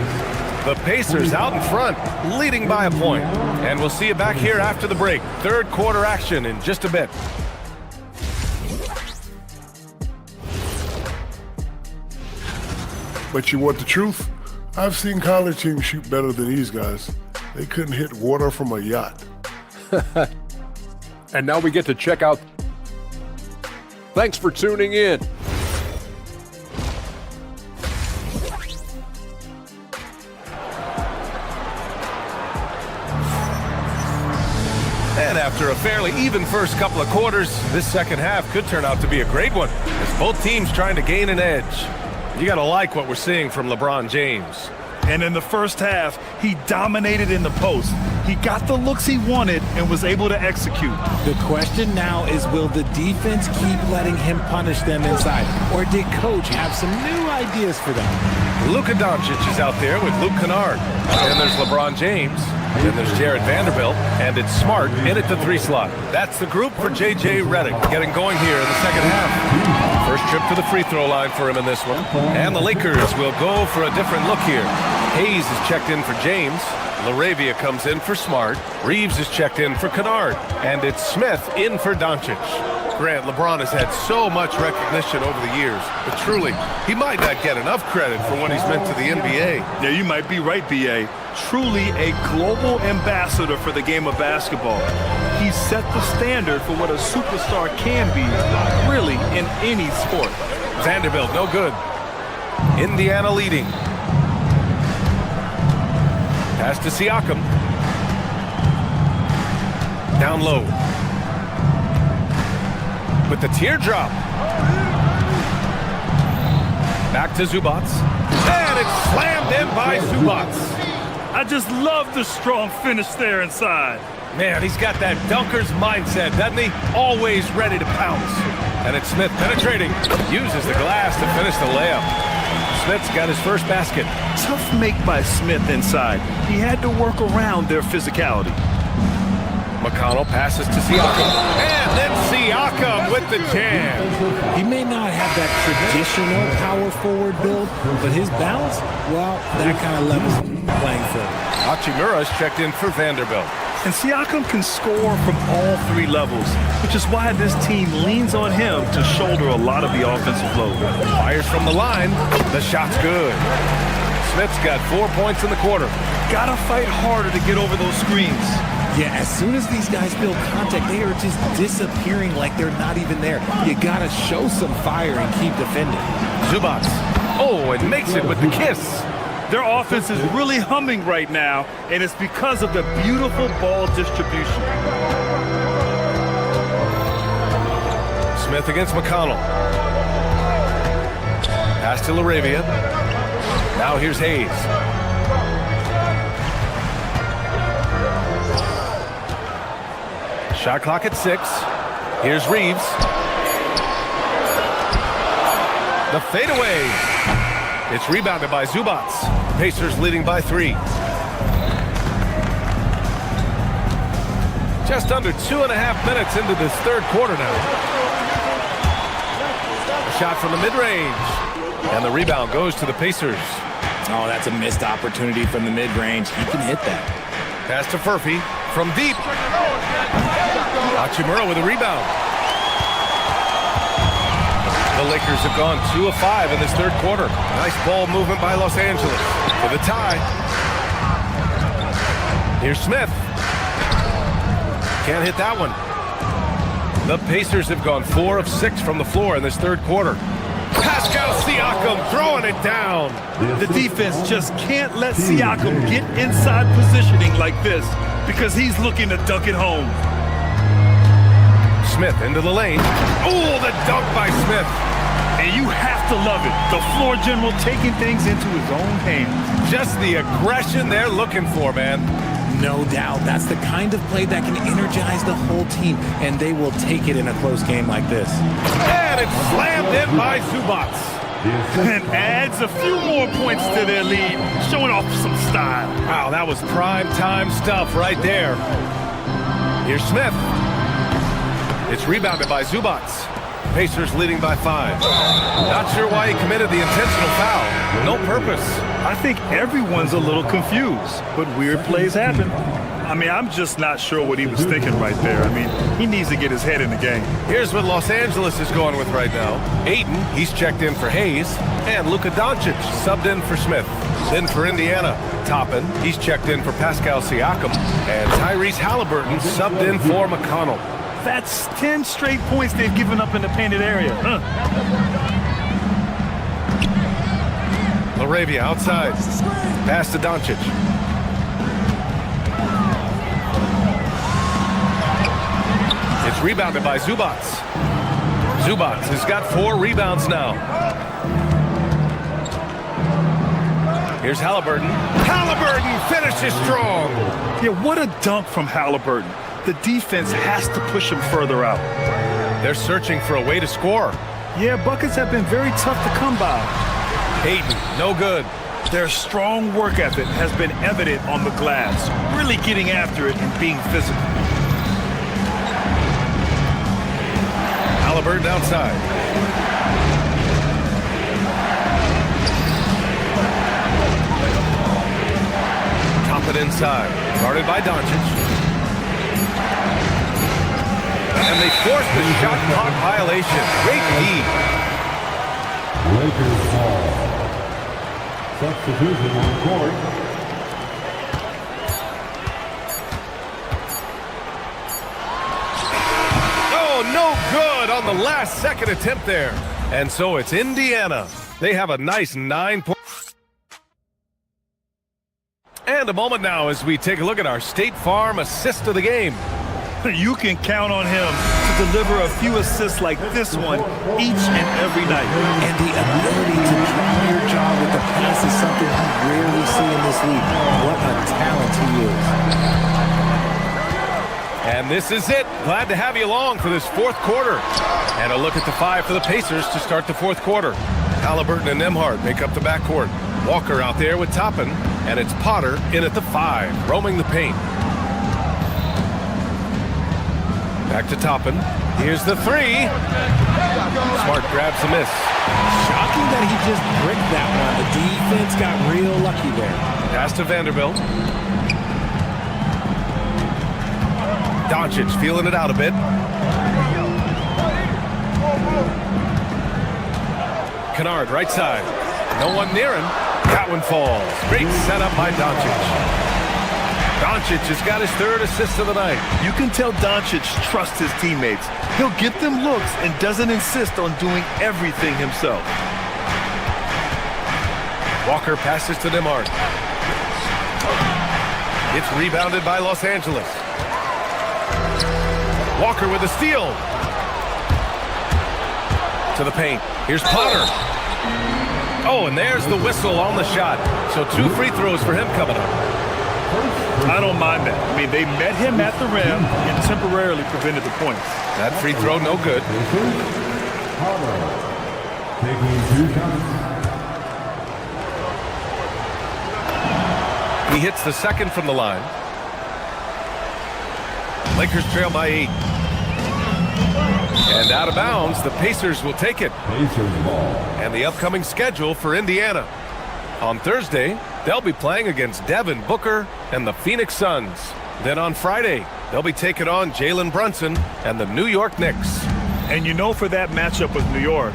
The Pacers out in front, leading by a point. And we'll see you back here after the break. Third quarter action in just a bit. But you want the truth? I've seen college teams shoot better than these guys. They couldn't hit water from a yacht. And now we get to check out. Thanks for tuning in. And after a fairly even first couple of quarters, this second half could turn out to be a great one, as both teams trying to gain an edge. You got to like what we're seeing from LeBron James. And in the first half, he dominated in the post. He got the looks he wanted and was able to execute. The question now is, will the defense keep letting him punish them inside? Or did Coach have some new ideas for them? Luka Doncic is out there with Luke Kennard. And there's LeBron James. Then there's Jared Vanderbilt. And it's Smart in at the 3 slot. That's the group for J.J. Redick getting going here in the second half. First trip to the free throw line for him in this one. And the Lakers will go for a different look here. Hayes is checked in for James. LaRavia comes in for Smart. Reeves is checked in for Kennard. And it's Smith in for Doncic. Grant, LeBron has had so much recognition over the years, but truly, he might not get enough credit for what he's meant to the NBA. Yeah, you might be right, B.A. Truly a global ambassador for the game of basketball. He set the standard for what a superstar can be, really, in any sport. Vanderbilt, no good. Indiana leading. Pass to Siakam. Down low. With the teardrop. Back to Zubats. And it's slammed in by Zubats. I just love the strong finish there inside. Man, he's got that dunker's mindset, doesn't he? Always ready to pounce. And it's Smith penetrating. Uses the glass to finish the layup. Smith's got his first basket. Tough make by Smith inside. He had to work around their physicality. McConnell passes to Siakam. And then Siakam with the jam. He may not have that traditional power forward build, but his balance, well, that kind of levels the playing field. Hachimura's checked in for Vanderbilt. And Siakam can score from all 3 levels, which is why this team leans on him to shoulder a lot of the offensive load. Fires from the line. The shot's good. Smith's got 4 points in the quarter. Gotta fight harder to get over those screens. Yeah, as soon as these guys feel contact, they are just disappearing like they're not even there. You gotta show some fire and keep defending. Zubats. Oh, and makes it with the kiss. Their offense is really humming right now, and it's because of the beautiful ball distribution. Smith against McConnell. Pass to LaRavia. Now here's Hayes. Shot clock at 6. Here's Reeves. The fadeaway. It's rebounded by Zubats. Pacers leading by 3. Just under 2.5 minutes into this third quarter now. A shot from the mid-range. And the rebound goes to the Pacers. Oh, that's a missed opportunity from the mid-range. He can hit that. Pass to Furphy from deep. Hachimura with a rebound. The Lakers have gone 2 of 5 in this third quarter. Nice ball movement by Los Angeles for the tie. Here's Smith. Can't hit that one. The Pacers have gone 4 of 6 from the floor in this third quarter. Pascal Siakam throwing it down. The defense just can't let Siakam get inside positioning like this because he's looking to dunk it home. Smith into the lane. Oh, the dunk by Smith. And you have to love it. The floor general taking things into his own hands. Just the aggression they're looking for, man. No doubt. That's the kind of play that can energize the whole team, and they will take it in a close game like this. And it's slammed in by Zubats. And adds a few more points to their lead, showing off some style. Wow, that was prime time stuff right there. Here's Smith. It's rebounded by Zubac. Pacers leading by 5. Not sure why he committed the intentional foul. No purpose. I think everyone's a little confused, but weird plays happen. I mean, I'm just not sure what he was thinking right there. I mean, he needs to get his head in the game. Here's what Los Angeles is going with right now. Ayton, he's checked in for Hayes, and Luka Doncic subbed in for Smith. Then for Indiana, Toppin, he's checked in for Pascal Siakam, and Tyrese Halliburton subbed in for McConnell. That's 10 straight points they've given up in the painted area. LaRavia outside. Pass to Doncic. It's rebounded by Zubac. Zubac has got 4 rebounds now. Here's Halliburton. Halliburton finishes strong. Yeah, what a dunk from Halliburton. The defense has to push him further out. They're searching for a way to score. Yeah, buckets have been very tough to come by. Ayton, no good. Their strong work ethic has been evident on the glass, really getting after it and being physical. Halliburton outside. Top it inside. Guarded by Doncic. And they forced the shot clock violation. Great D. Lakers ball. Substitution on court. Oh, no good on the last second attempt there. And so it's Indiana. They have a nice 9-point. And a moment now as we take a look at our State Farm assist of the game. You can count on him to deliver a few assists like this one each and every night. And the ability to draw your jaw with the pass is something you rarely see in this league. What a talent he is. And this is it. Glad to have you along for this 4th quarter. And a look at the 5 for the Pacers to start the 4th quarter. Halliburton and Nembhard make up the backcourt. Walker out there with Toppin, and it's Potter in at the 5, roaming the paint. Back to Toppin. Here's the 3. Smart grabs a miss. Shocking that he just bricked that one. The defense got real lucky there. Pass to Vanderbilt. Doncic feeling it out a bit. Kennard right side. No one near him. That one falls. Great setup by Doncic. Doncic has got his 3rd assist of the night. You can tell Doncic trusts his teammates. He'll get them looks and doesn't insist on doing everything himself. Walker passes to Nembhard. It's rebounded by Los Angeles. Walker with a steal. To the paint. Here's Potter. Oh, and there's the whistle on the shot. So 2 free throws for him coming up. I don't mind that. I mean, they met him at the rim and temporarily prevented the points. That free throw, no good. He hits the 2nd from the line. Lakers trail by 8. And out of bounds, the Pacers will take it. And the upcoming schedule for Indiana. On Thursday, they'll be playing against Devin Booker and the Phoenix Suns. Then on Friday, they'll be taking on Jalen Brunson and the New York Knicks. And you know, for that matchup with New York,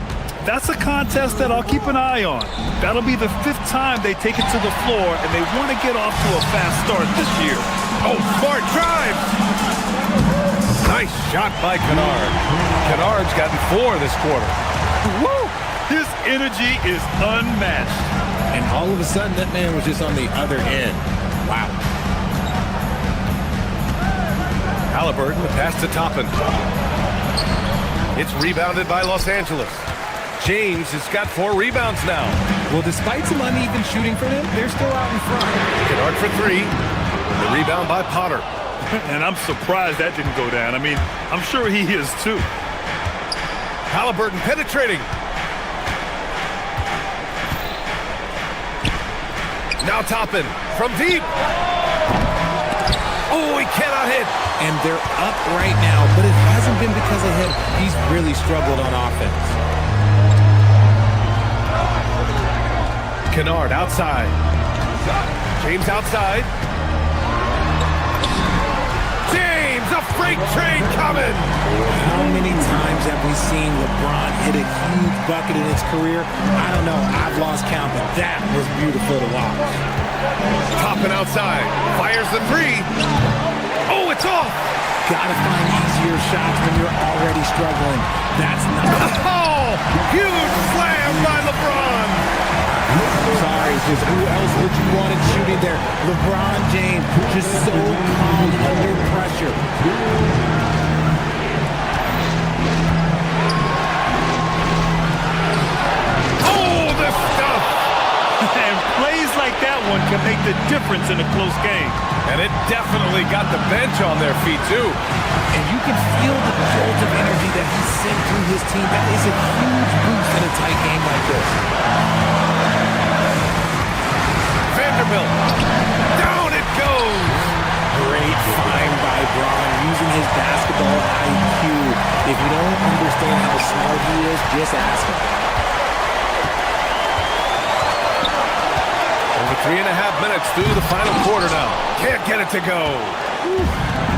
that's a contest that I'll keep an eye on. That'll be the 5th time they take it to the floor, and they want to get off to a fast start this year. Oh, smart drive! Nice shot by Kennard. Kennard's gotten 4 this quarter. Woo! His energy is unmatched. And all of a sudden, that man was just on the other end. Wow. Halliburton, the pass to Toppin. It's rebounded by Los Angeles. James has got 4 rebounds now. Well, despite some uneven shooting from him, they're still out in front. Kennard for 3. The rebound by Potter. And I'm surprised that didn't go down. I mean, I'm sure he is too. Halliburton penetrating. Now Toppin from deep. Oh, he cannot hit. And they're up right now, but it hasn't been because of him. He's really struggled on offense. Kennard outside. James outside. James, a freight train coming. How many times have we seen LeBron hit a huge bucket in his career? I don't know. I've lost count, but that was beautiful to watch. Topping outside. Fires the three. Oh, it's off. Gotta find easier shots when you're already struggling. That's not. Oh, huge slam by LeBron. Sorry, just who else would you want it shooting there? LeBron James, just so calm under pressure. Oh, the stuff! And plays like that one can make the difference in a close game. And it definitely got the bench on their feet, too. And you can feel the jolt of energy that he sent through his team. That is a huge boost in a tight game like this. Vanderbilt. Down it goes. Great find by Braun using his basketball IQ. If you don't understand how smart he is, just ask him. Over 3.5 minutes through the final quarter now. Can't get it to go.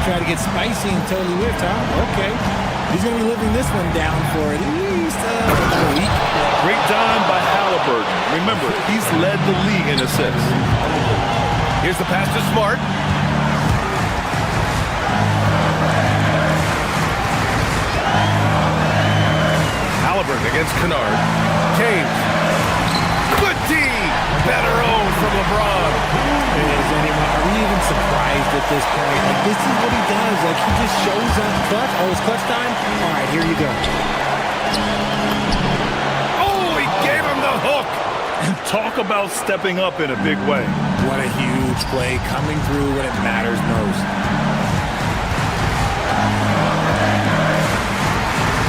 Try to get spicy and totally whiffed, huh? Okay. He's going to be living this one down for at least a week. Great dime by Halliburton. Remember, he's led the league in assists. Here's the pass to Smart. Halliburton against Kennard. James. Good D. Better own from LeBron. Are we even surprised at this point? Like, this is what he does. Like, he just shows up clutch. Oh, it's clutch time? All right, here you go. Oh, he gave him the hook. And talk about stepping up in a big way. What a huge play coming through when it matters most.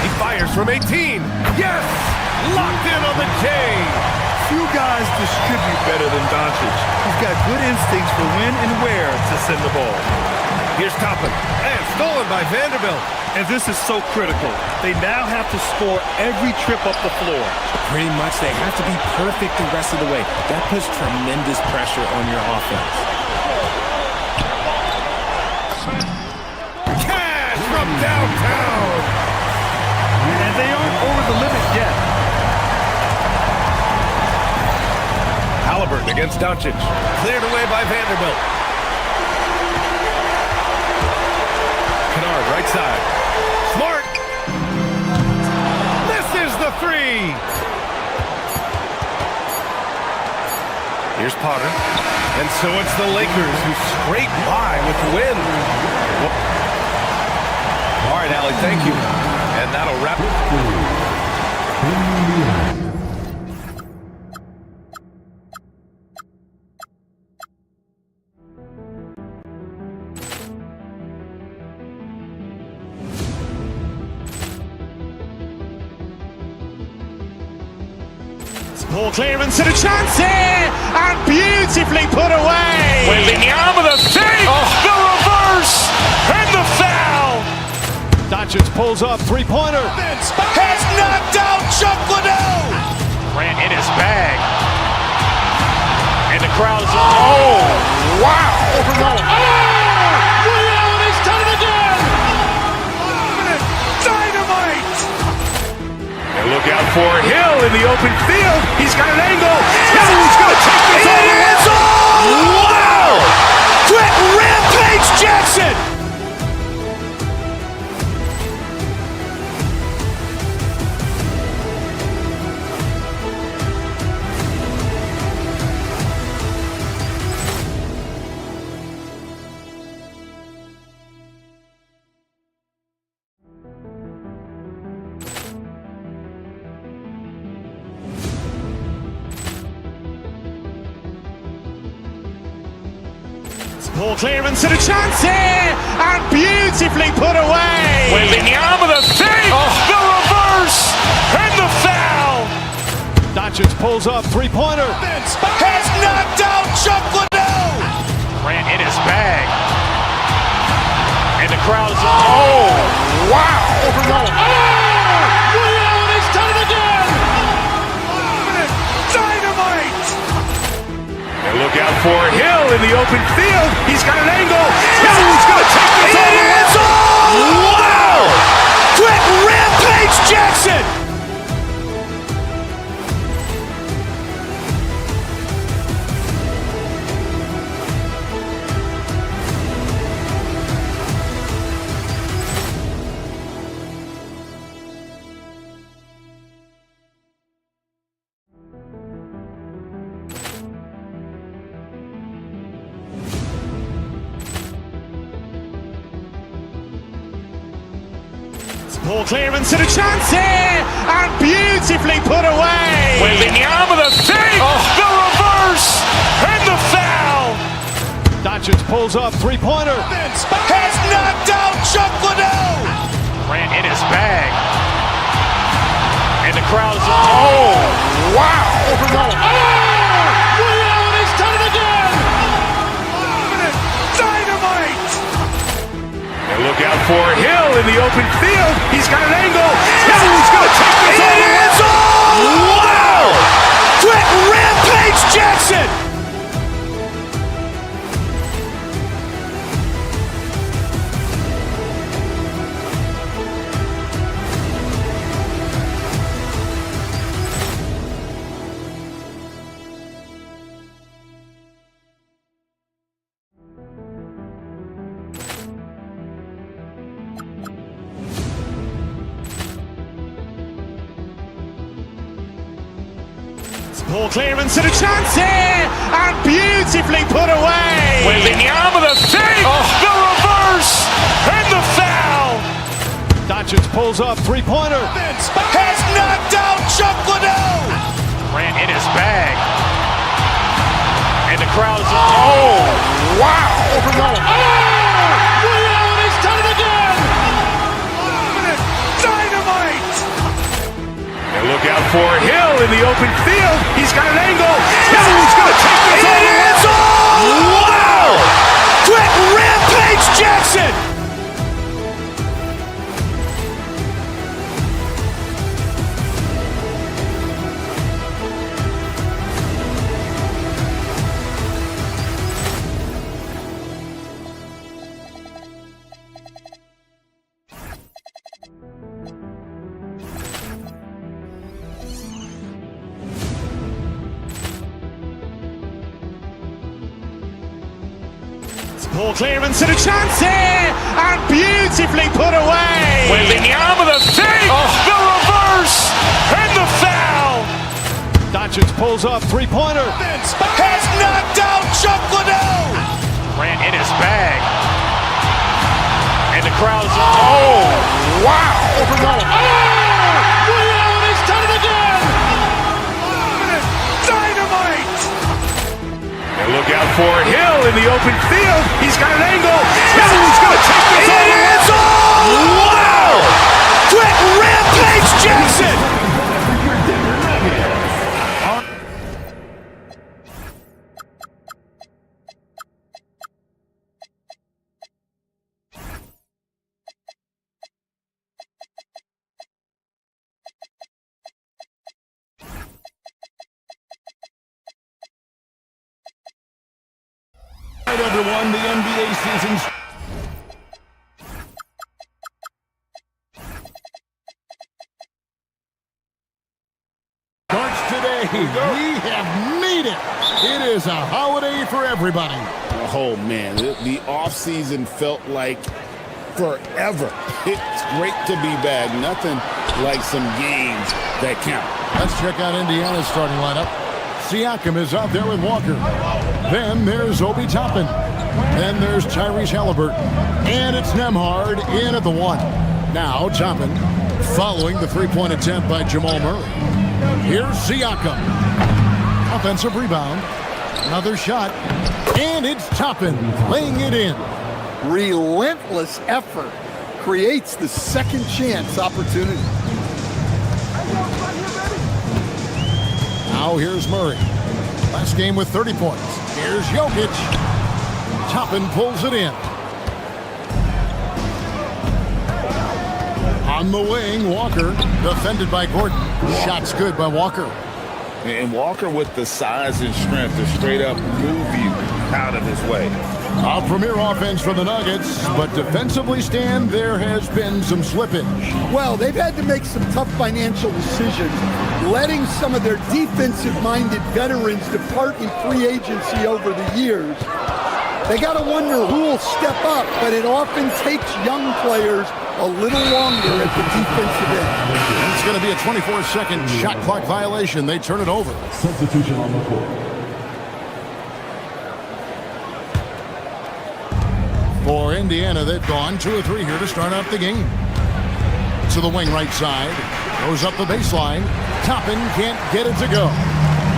He fires from 18. Yes! Locked in on the J. Few guys distribute better than Doncic. He's got good instincts for when and where to send the ball. Here's Toppin. And stolen by Vanderbilt. And this is so critical. They now have to score every trip up the floor. Pretty much, they have to be perfect the rest of the way. That puts tremendous pressure on your offense. Cash from downtown. And they aren't over the limit yet. Halliburton against Doncic. Cleared away by Vanderbilt. Kennard, right side. Smart. Misses the three. Here's Potter. And so it's the Lakers who scrape by with the win. All right, Allie, thank you. And that'll wrap it. Ball clearance and a chance here, and beautifully put away. Wembanyama the save, the reverse, and the foul. Doncic pulls up, three-pointer. Has knocked out Chuck Liddell. Ran in his bag, and the crowd is oh wow! Liddell, he's done it again. Dynamite. And look out for Hill in the open field. He's got an angle. Hill's going to take this all the way. Wow! Quick Rampage Jackson. Ball clearance and a chance here, and beautifully put away. Wembanyama the save, the reverse, and the foul. Doncic pulls up, three-pointer. Has knocked out Chuck Liddell. Ran in his bag, crowd is, oh, wow. He's done it again! Dynamite! And look out for Hill in the open field. He's got an angle. Hill's going to take this all the way. Wow! Quick Rampage Jackson! Ball clearance and a chance here, and beautifully put away. Wielding the arm of the fake, the reverse, and the foul. Doncic pulls up, three-pointer. Has knocked out Chuck Liddell. Ran in his bag. And the crowd is, oh, wow. He's done it again! Dynamite! And look out for Hill in the open field. He's got an angle. Hill's going to take this all the way. Wow! Quick Rampage Jackson! Ball clearance and a chance here, and beautifully put away. Wielding the arm of the fake, the reverse, and the foul. Doncic pulls up, three-pointer. Has knocked out Chuck Liddell. Ran in his bag. And the crowd is, oh, wow. He's done it again! Dynamite! And look out for Hill in the open field. He's got an angle. Hill's going to take this all the way. Wow! Quick Rampage Jackson! Ball clearance and a chance here, and beautifully put away. Wielding the arm of the fake, the reverse, and the foul. Doncic pulls up, three-pointer. Has knocked out Chuck Liddell. Ran in his bag. And the crowd is, oh, wow. He's done it again! Dynamite! And look out for Hill in the open field. He's got an angle. Hill's going to take this all the way. Wow! Quick Rampage Jackson! All right, everyone, the NBA season's starts today. We have made it. It is a holiday for everybody. Oh, man, the offseason felt like forever. It's great to be back. Nothing like some games that count. Let's check out Indiana's starting lineup. Siakam is out there with Walker. Then there's Obi Toppin. Then there's Tyrese Halliburton. And it's Nembhard in at the 1. Now Toppin following the three-point attempt by Jamal Murray. Here's Siakam. Offensive rebound. Another shot. And it's Toppin laying it in. Relentless effort creates the second chance opportunity. Now here's Murray. Last game with 30 points. Here's Jokic. Toppin pulls it in. On the wing, Walker, defended by Gordon. Shot's good by Walker. And Walker with the size and strength to straight up move you out of his way. A premier offense for the Nuggets, but defensively, Stan, there has been some slippage. Well, they've had to make some tough financial decisions, letting some of their defensive-minded veterans depart in free agency over the years. They got to wonder who will step up, but it often takes young players a little longer at the defensive end. It's going to be a 24-second shot clock violation. They turn it over. Substitution on the court. For Indiana, they've gone 2 or 3 here to start out the game. To the wing right side. Goes up the baseline. Toppin can't get it to go.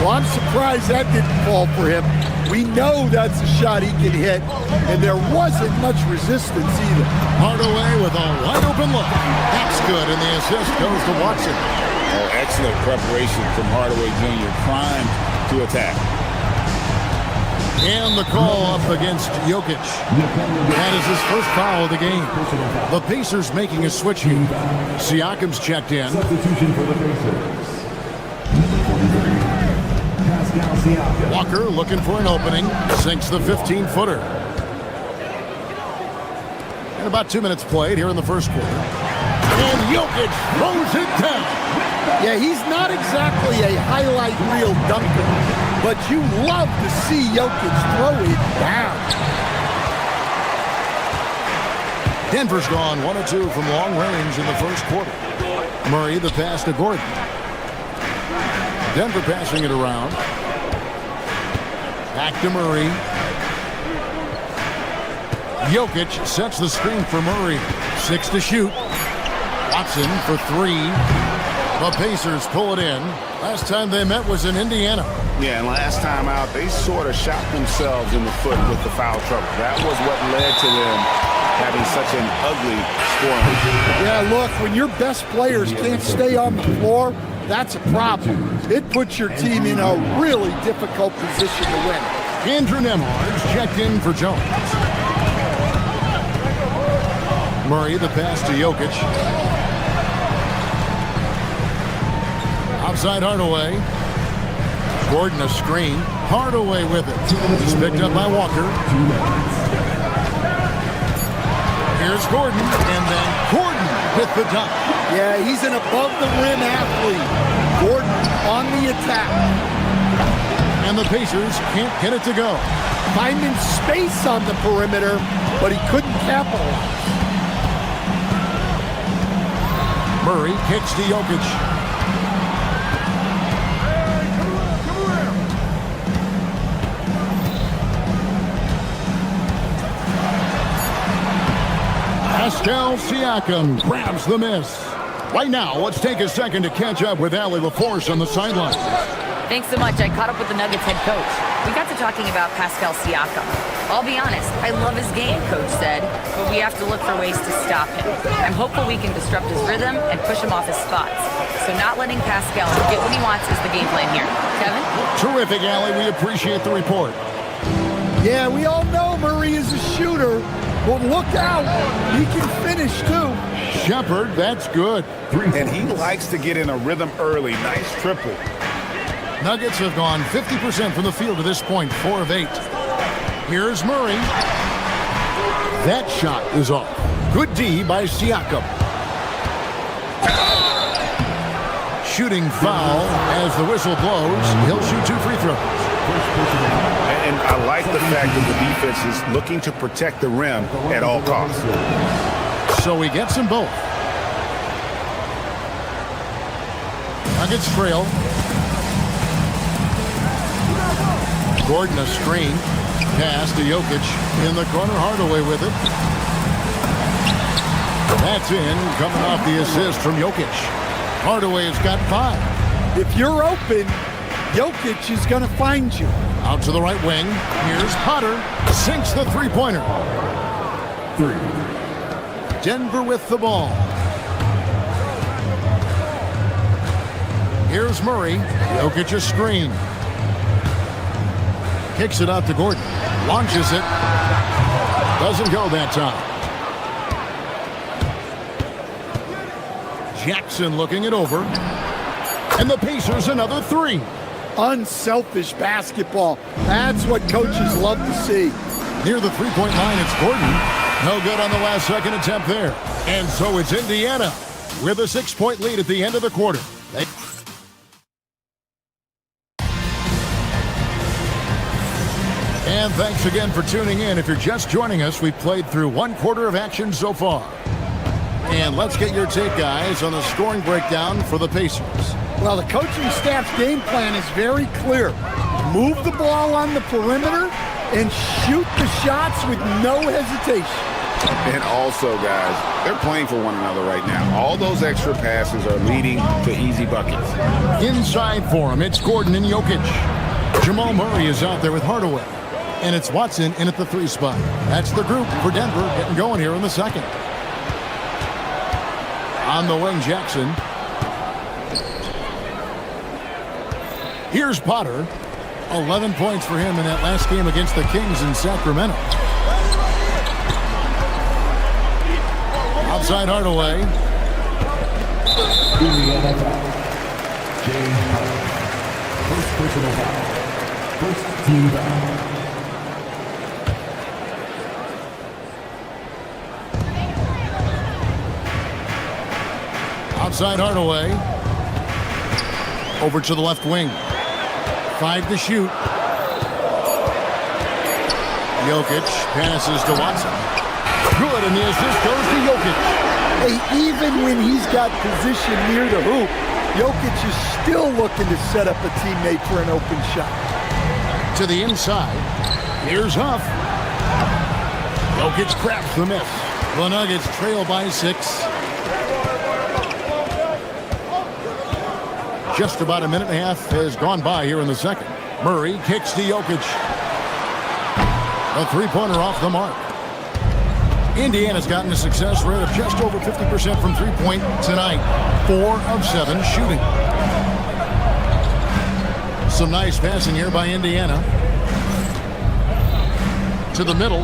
Well, I'm surprised that didn't fall for him. We know that's a shot he can hit, and there wasn't much resistance either. Hardaway with a wide-open look. That's good, and the assist goes to Watson. Oh, excellent preparation from Hardaway Jr., primed to attack. And the call up against Jokic. That is his first foul of the game. The Pacers making a switch here. Siakam's checked in. Substitution for the Pacers. Walker looking for an opening. Sinks the 15-footer. And about 2 minutes played here in the first quarter. And Jokic throws it down. Yeah, he's not exactly a highlight reel dunker, but you love to see Jokic throw it down. Denver's gone 1 or 2 from long range in the first quarter. Murray the pass to Gordon. Denver passing it around. Back to Murray. Jokic sets the screen for Murray. 6 to shoot. Watson for 3. The Pacers pull it in. Last time they met was in Indiana. Yeah, and last time out, they sort of shot themselves in the foot with the foul trouble. That was what led to them having such an ugly scoring. Yeah, look, when your best players can't stay on the floor, that's a problem. It puts your team in a really difficult position to win. Andrew Nembhard's checked in for Jones. Murray the pass to Jokic. Outside Hardaway. Gordon a screen. Hardaway with it. It's picked up by Walker. Here's Gordon, and then Gordon with the dunk. Yeah, he's an above-the-rim athlete. Gordon on the attack. And the Pacers can't get it to go. Finding space on the perimeter, but he couldn't capitalize. Murray kicks to Jokic. Pascal Siakam grabs the miss. Right now, let's take a second to catch up with Allie LaForce on the sideline. Thanks so much. I caught up with the Nuggets head coach. We got to talking about Pascal Siakam. I'll be honest, I love his game, coach said, but we have to look for ways to stop him. I'm hopeful we can disrupt his rhythm and push him off his spots. So not letting Pascal get what he wants is the game plan here. Kevin? Terrific, Allie. We appreciate the report. Yeah, we all know Murray is a shooter, but look out. He can finish, too. Shepard, that's good. And he likes to get in a rhythm early. Nice triple. Nuggets have gone 50% from the field to this point, 4 of 8. Here's Murray. That shot is off. Good D by Siakam. Shooting foul as the whistle blows. He'll shoot 2 free throws. And I like the fact that the defense is looking to protect the rim at all costs. So he gets them both. Nuggets trail. Gordon a screen. Pass to Jokic. In the corner, Hardaway with it. That's in. Coming off the assist from Jokic. Hardaway has got 5. If you're open, Jokic is going to find you. Out to the right wing. Here's Potter. Sinks the three-pointer. 3. Denver with the ball. Here's Murray. Jokic a screen. Kicks it out to Gordon. Launches it. Doesn't go that time. Jackson looking it over. And the Pacers another three. Unselfish basketball. That's what coaches love to see. Near the three-point line, it's Gordon. No good on the last second attempt there. And so it's Indiana with a 6-point lead at the end of the quarter. And thanks again for tuning in. If you're just joining us, we've played through one quarter of action so far. And let's get your take, guys, on the scoring breakdown for the Pacers. Well, the coaching staff's game plan is very clear. Move the ball on the perimeter and shoot the shots with no hesitation. And also, guys, they're playing for one another right now. All those extra passes are leading to easy buckets. Inside for him, it's Gordon and Jokic. Jamal Murray is out there with Hardaway. And it's Watson in at the 3 spot. That's the group for Denver getting going here in the second. On the wing, Jackson. Here's Potter. 11 points for him in that last game against the Kings in Sacramento. Outside Hardaway. First personal foul. First team foul. Outside Hardaway. Over to the left wing. 5 to shoot. Jokic passes to Watson. Good, and the assist goes to Jokic. Hey, even when he's got position near the hoop, Jokic is still looking to set up a teammate for an open shot. To the inside. Here's Huff. Jokic cracks the miss. The Nuggets trail by 6. Just about a minute and a half has gone by here in the second. Murray kicks to Jokic. A three-pointer off the mark. Indiana's gotten a success rate of just over 50% from three-point tonight. 4 of 7 shooting. Some nice passing here by Indiana. To the middle.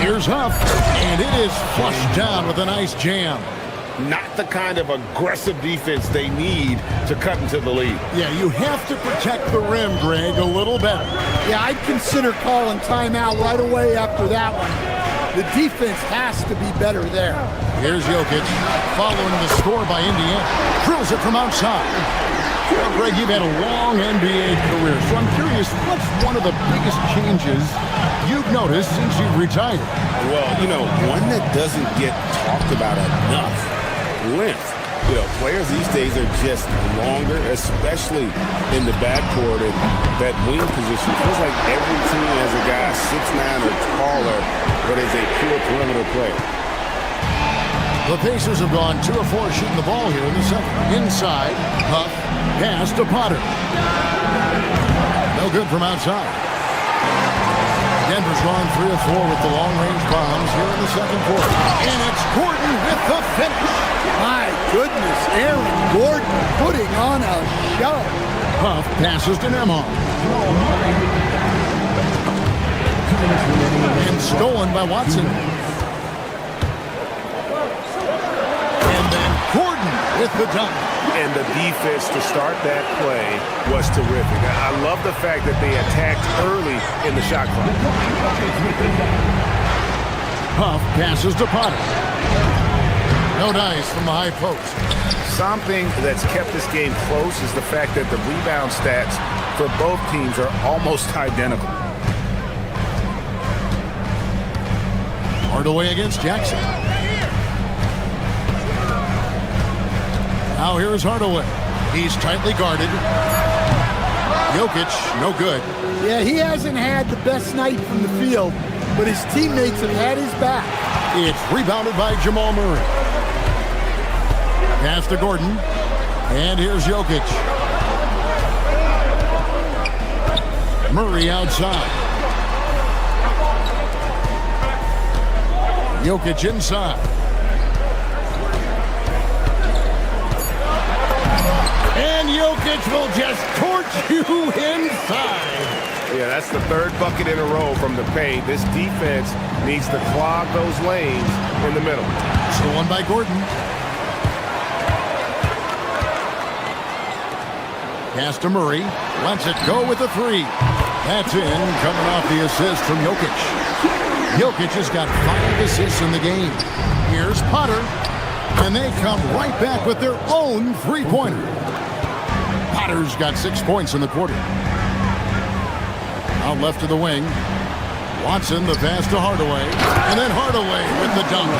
Here's Huff. And it is flushed down with a nice jam. Not the kind of aggressive defense they need to cut into the lead. Yeah, you have to protect the rim, Greg, a little better. Yeah, I'd consider calling timeout right away after that one. The defense has to be better there. Here's Jokic, following the score by Indiana. Drills it from outside. Well, Greg, you've had a long NBA career, so I'm curious, what's one of the biggest changes you've noticed since you've retired? Well, one that doesn't get talked about enough. Length. Players these days are just longer, especially in the backcourt and that wing position. Feels like every team has a guy 6'9" or taller that is a pure perimeter player. The Pacers have gone 2 of 4 shooting the ball here in the second. Inside, Huff, pass to Potter. No good from outside. Denver's gone 3 of 4 with the long-range bombs here in the second quarter. And it's Gordon with the finish. My goodness, Aaron Gordon putting on a show. Huff passes to Nemhard. And stolen by Watson. And then Gordon with the dunk. And the defense to start that play was terrific. I love the fact that they attacked early in the shot clock. Huff passes to Potter. No dice from the high post. Something that's kept this game close is the fact that the rebound stats for both teams are almost identical. Hardaway against Jackson. Now here's Hardaway. He's tightly guarded. Jokic, no good. Yeah, he hasn't had the best night from the field, but his teammates have had his back. It's rebounded by Jamal Murray. Pass to Gordon. And here's Jokic. Murray outside. Jokic inside. And Jokic will just torch you inside. Yeah, That's the third bucket in a row from the paint. This defense needs to clog those lanes in the middle. Stolen by Gordon. Pass to Murray. Lets it go with the three. That's in, coming off the assist from Jokic. Jokic has got 5 assists in the game. Here's Potter. And they come right back with their own three-pointer. Potter's got 6 points in the quarter. Out left to the wing. Watson, the pass to Hardaway. And then Hardaway with the dunk.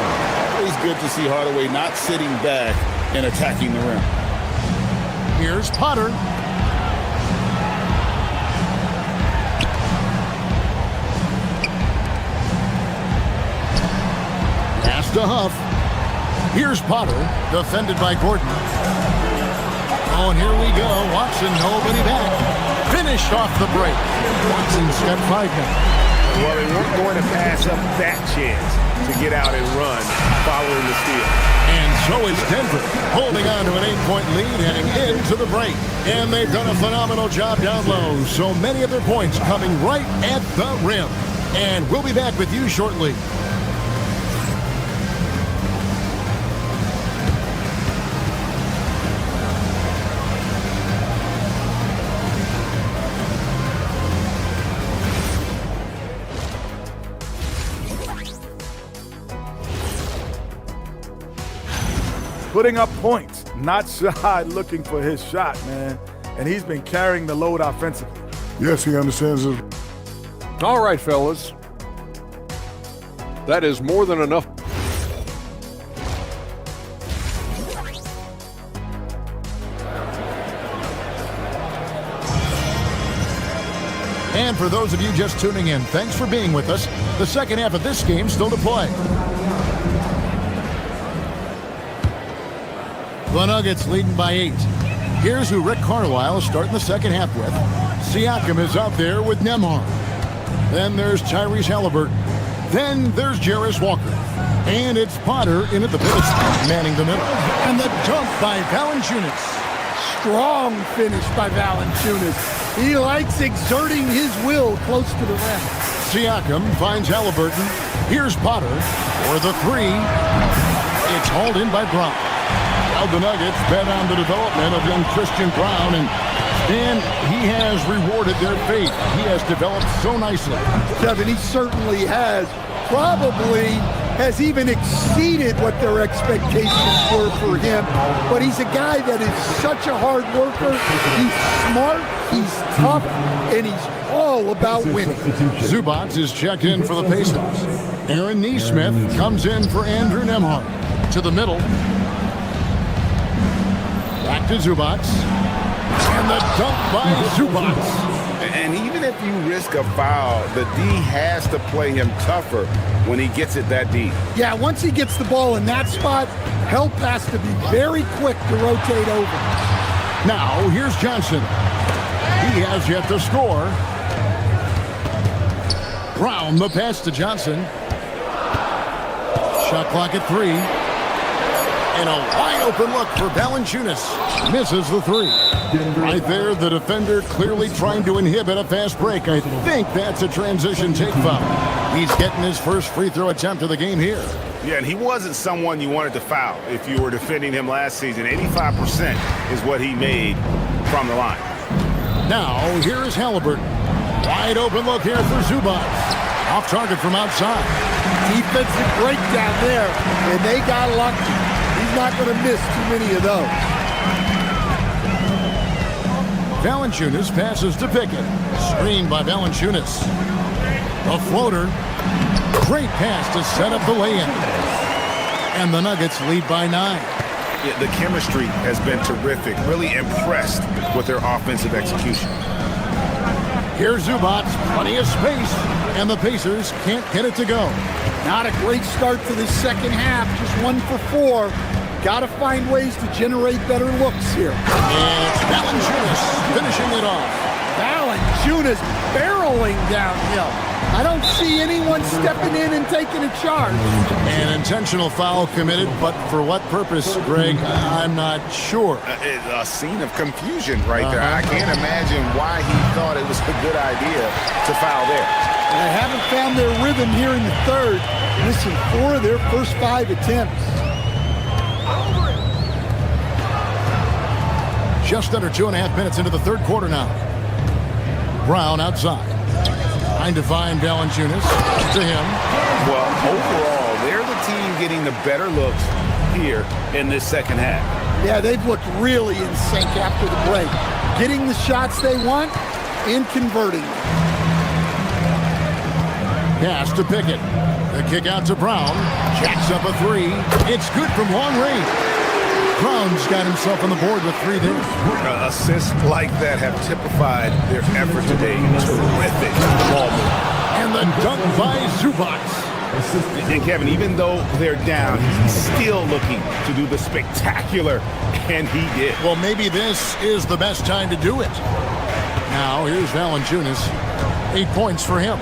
Always good to see Hardaway not sitting back and attacking the rim. Here's Potter. Pass to Huff. Here's Potter, defended by Gordon. Oh, and here we go. Watson, nobody back. Finished off the break. Watson's got 5 now. Well, they weren't going to pass up that chance to get out and run following the steal. And so it's Denver holding on to an 8-point lead heading into the break. And they've done a phenomenal job down low. So many of their points coming right at the rim. And we'll be back with you shortly. Putting up points, not shy looking for his shot, man. And he's been carrying the load offensively. Yes, he understands it. All right, fellas. That is more than enough. And for those of you just tuning in, thanks for being with us. The second half of this game still to play. The Nuggets leading by 8. Here's who Rick Carlisle is starting the second half with. Siakam is out there with Nembhard. Then there's Tyrese Halliburton. Then there's Jarris Walker. And it's Potter in at the pivot spot, manning the middle. And the dunk by Valanciunas. Strong finish by Valanciunas. He likes exerting his will close to the rim. Siakam finds Halliburton. Here's Potter for the three. It's hauled in by Brown. Now the Nuggets bet on the development of young Christian Brown, and he has rewarded their faith. He has developed so nicely. Kevin, he certainly has. Probably has even exceeded what their expectations were for him. But he's a guy that is such a hard worker. He's smart, he's tough, and he's all about winning. Zubac is checked in for the Pacers. Aaron Nesmith comes in for Andrew Nembhard. To the middle. Back to Zubac. And the dunk by Zubac. And even if you risk a foul, the D has to play him tougher when he gets it that deep. Yeah, once he gets the ball in that spot, help has to be very quick to rotate over. Now, here's Johnson. He has yet to score. Brown, the pass to Johnson. Shot clock at 3. And a wide open look for Valanciunas. Misses the 3. Right there, the defender clearly trying to inhibit a fast break. I think that's a transition take foul. He's getting his first free throw attempt of the game here. Yeah, and he wasn't someone you wanted to foul if you were defending him last season. 85% is what he made from the line. Now, here is Halliburton. Wide open look here for Zubac. Off target from outside. Defensive breakdown there, and they got lucky. He's not going to miss too many of those. Valanciunas passes to Pickett. Screened by Valanciunas. A floater. Great pass to set up the lay-in. And the Nuggets lead by 9. Yeah, the chemistry has been terrific. Really impressed with their offensive execution. Here's Zubac. Plenty of space. And the Pacers can't get it to go. Not a great start to the second half. Just 1 for 4. Got to find ways to generate better looks here. And Valanciunas finishing it off. Valanciunas barreling downhill. I don't see anyone stepping in and taking a charge. An intentional foul committed, but for what purpose, Greg? I'm not sure. A scene of confusion right there. I can't imagine why he thought it was a good idea to foul there. And they haven't found their rhythm here in the third. Listen, 4 of their first 5 attempts. Just under 2.5 minutes into the third quarter now. Brown outside. Trying to find Valanciunas. To him. Well, overall, they're the team getting the better looks here in this second half. Yeah, they've looked really in sync after the break. Getting the shots they want and converting them. Pass to Pickett. The kick out to Brown. Jacks up a 3. It's good from long range. Brown's got himself on the board with 3 there. Assists like that have typified their effort today. Terrific ball move. And the dunk by Zubac. And Kevin, even though they're down, he's still looking to do the spectacular, and he did. Well, maybe this is the best time to do it. Now, here's Valanciunas. 8 points for him.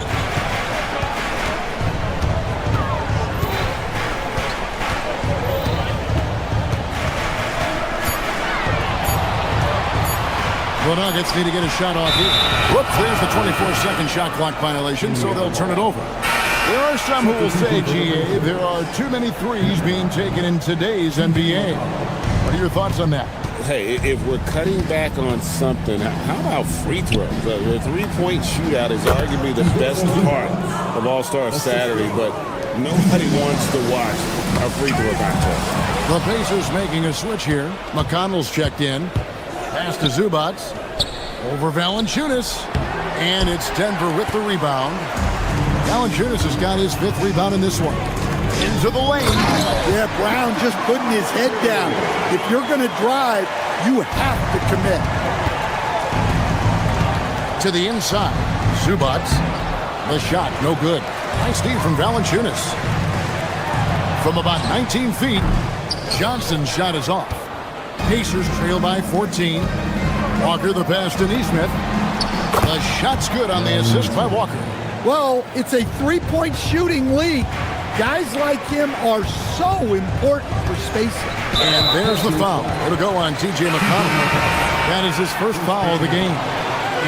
The Nuggets need to get a shot off here. Whoops, there's the 24-second shot clock violation, so they'll turn it over. There are some who will say, GA, there are too many threes being taken in today's NBA. What are your thoughts on that? Hey, if we're cutting back on something, how about free throws? The three-point shootout is arguably the best part of All-Star Saturday, but nobody wants to watch a free throw contest. The Pacers making a switch here. McConnell's checked in. Pass to Zubac. Over Valanciunas. And it's Denver with the rebound. Valanciunas has got his 5th rebound in this one. Into the lane. Yeah, Brown just putting his head down. If you're going to drive, you have to commit. To the inside. Zubac. The shot, no good. Nice steal from Valanciunas. From about 19 feet, Johnson's shot is off. Pacers trail by 14. Walker the pass to Nesmith. The shot's good on the assist by Walker. Well, it's a 3-point shooting lead. Guys like him are so important for spacing. And there's the foul. It'll go on T.J. McConnell. That is his first foul of the game.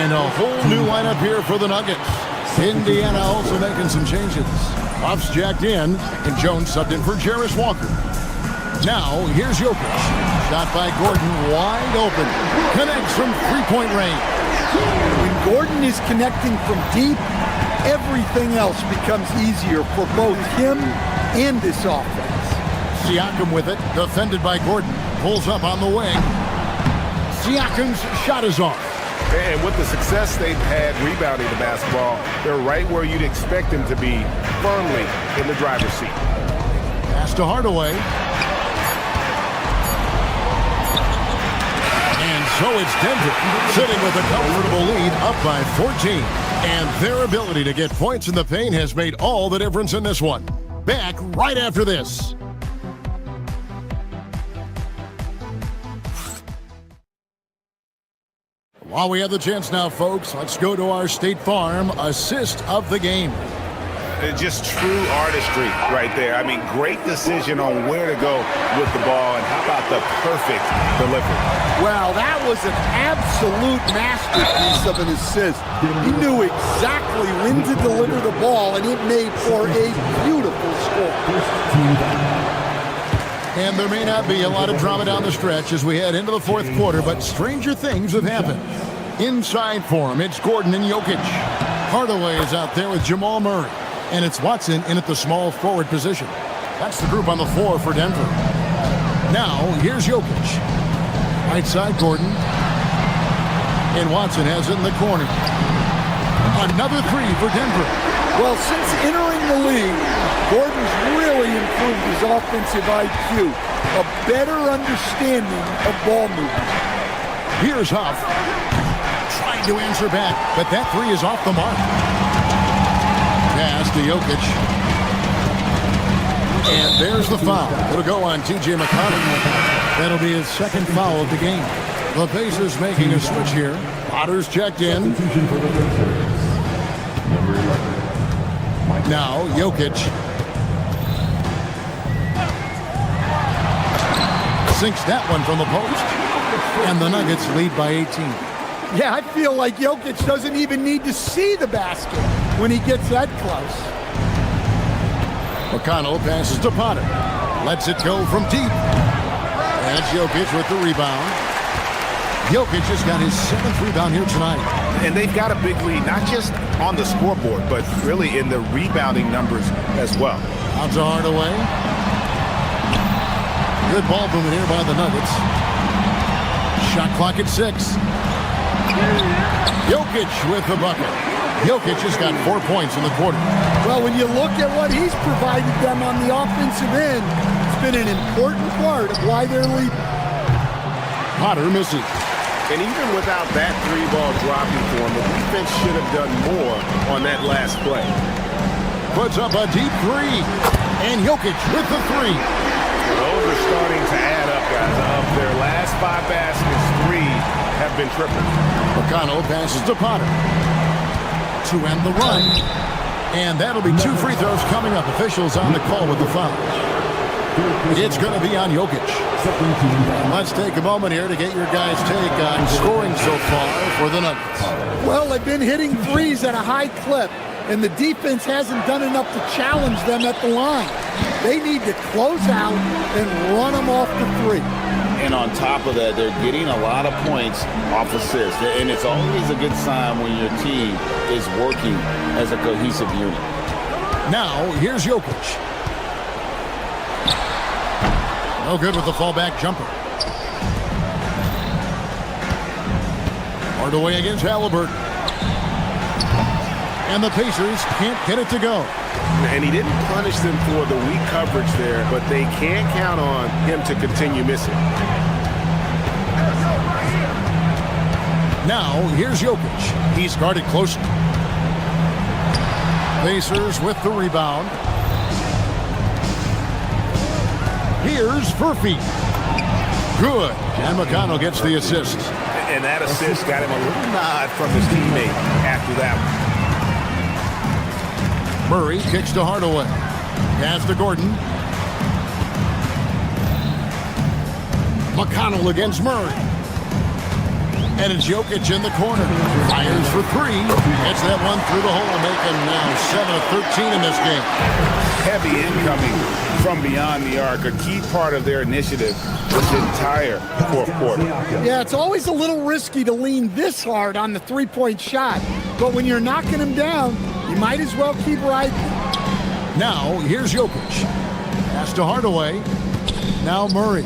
And a whole new lineup here for the Nuggets. Indiana also making some changes. Buffs jacked in, and Jones subbed in for Jarris Walker. Now, here's Jokic. Shot by Gordon, wide open. Connects from 3-point range. When Gordon is connecting from deep, everything else becomes easier for both him and this offense. Siakam with it, defended by Gordon. Pulls up on the wing. Siakam's shot is off. And with the success they've had rebounding the basketball, they're right where you'd expect them to be, firmly in the driver's seat. Pass to Hardaway. So it's Denver sitting with a comfortable lead up by 14. And their ability to get points in the paint has made all the difference in this one. Back right after this. While we have the chance now, folks, let's go to our State Farm assist of the game. Just true artistry right there. I mean, great decision on where to go with the ball, and how about the perfect delivery? Well, that was an absolute masterpiece of an assist. He knew exactly when to deliver the ball, and it made for a beautiful score. And there may not be a lot of drama down the stretch as we head into the fourth quarter, but stranger things have happened. Inside for him, it's Gordon and Jokic. Hardaway is out there with Jamal Murray. And it's Watson in at the small forward position. That's the group on the floor for Denver. Now, here's Jokic. Right side, Gordon. And Watson has it in the corner. Another 3 for Denver. Well, since entering the league, Gordon's really improved his offensive IQ. A better understanding of ball movement. Here's Huff. Trying to answer back, but that 3 is off the mark. Pass to Jokic. And there's the foul. It'll go on T.J. McConnell. That'll be his 2nd foul of the game. The Pacers making a switch here. Potter's checked in. Substitution for the Pacers. Number 11. Now, Jokic. Sinks that one from the post. And the Nuggets lead by 18. Yeah, I feel like Jokic doesn't even need to see the basket when he gets that close. McConnell passes to Potter. Lets it go from deep. That's Jokic with the rebound. Jokic has got his 7th rebound here tonight. And they've got a big lead, not just on the scoreboard, but really in the rebounding numbers as well. Out to Hardaway. Good ball movement here by the Nuggets. Shot clock at 6. Jokic with the bucket. Jokic has got 4 points in the quarter. Well, when you look at what he's provided them on the offensive end, it's been an important part of why they're leading. Potter misses. And even without that 3-ball dropping for him, the defense should have done more on that last play. Puts up a deep 3. And Jokic with the 3. Those are starting to add up, guys. Of their last 5 baskets, 3 have been tripled. McConnell passes to Potter. To end the run. And that'll be 2 free throws coming up. Officials on the call with the foul. It's going to be on Jokic. Let's take a moment here to get your guys' take on scoring so far for the Nuggets. Well, they've been hitting threes at a high clip, and the defense hasn't done enough to challenge them at the line. They need to close out and run them off the 3. And on top of that, they're getting a lot of points off assists. And it's always a good sign when your team is working as a cohesive unit. Now, here's Jokic. No good with the fallback jumper. Hardaway against Halliburton. And the Pacers can't get it to go. And he didn't punish them for the weak coverage there, but they can't count on him to continue missing. Now, here's Jokic. He's guarded closely. Pacers with the rebound. Here's Furphy. Good. And McConnell gets the assist. And that assist got him a little nod from his teammate after that one. Murray kicks to Hardaway. Pass to Gordon. McConnell against Murray. And it's Jokic in the corner. Fires for 3. Gets that one through the hole, making now 7 of 13 in this game. Heavy incoming from beyond the arc, a key part of their initiative this entire 4th quarter. Yeah, it's always a little risky to lean this hard on the 3-point shot, but when you're knocking them down, you might as well keep riding. Now, here's Jokic. Pass to Hardaway. Now Murray.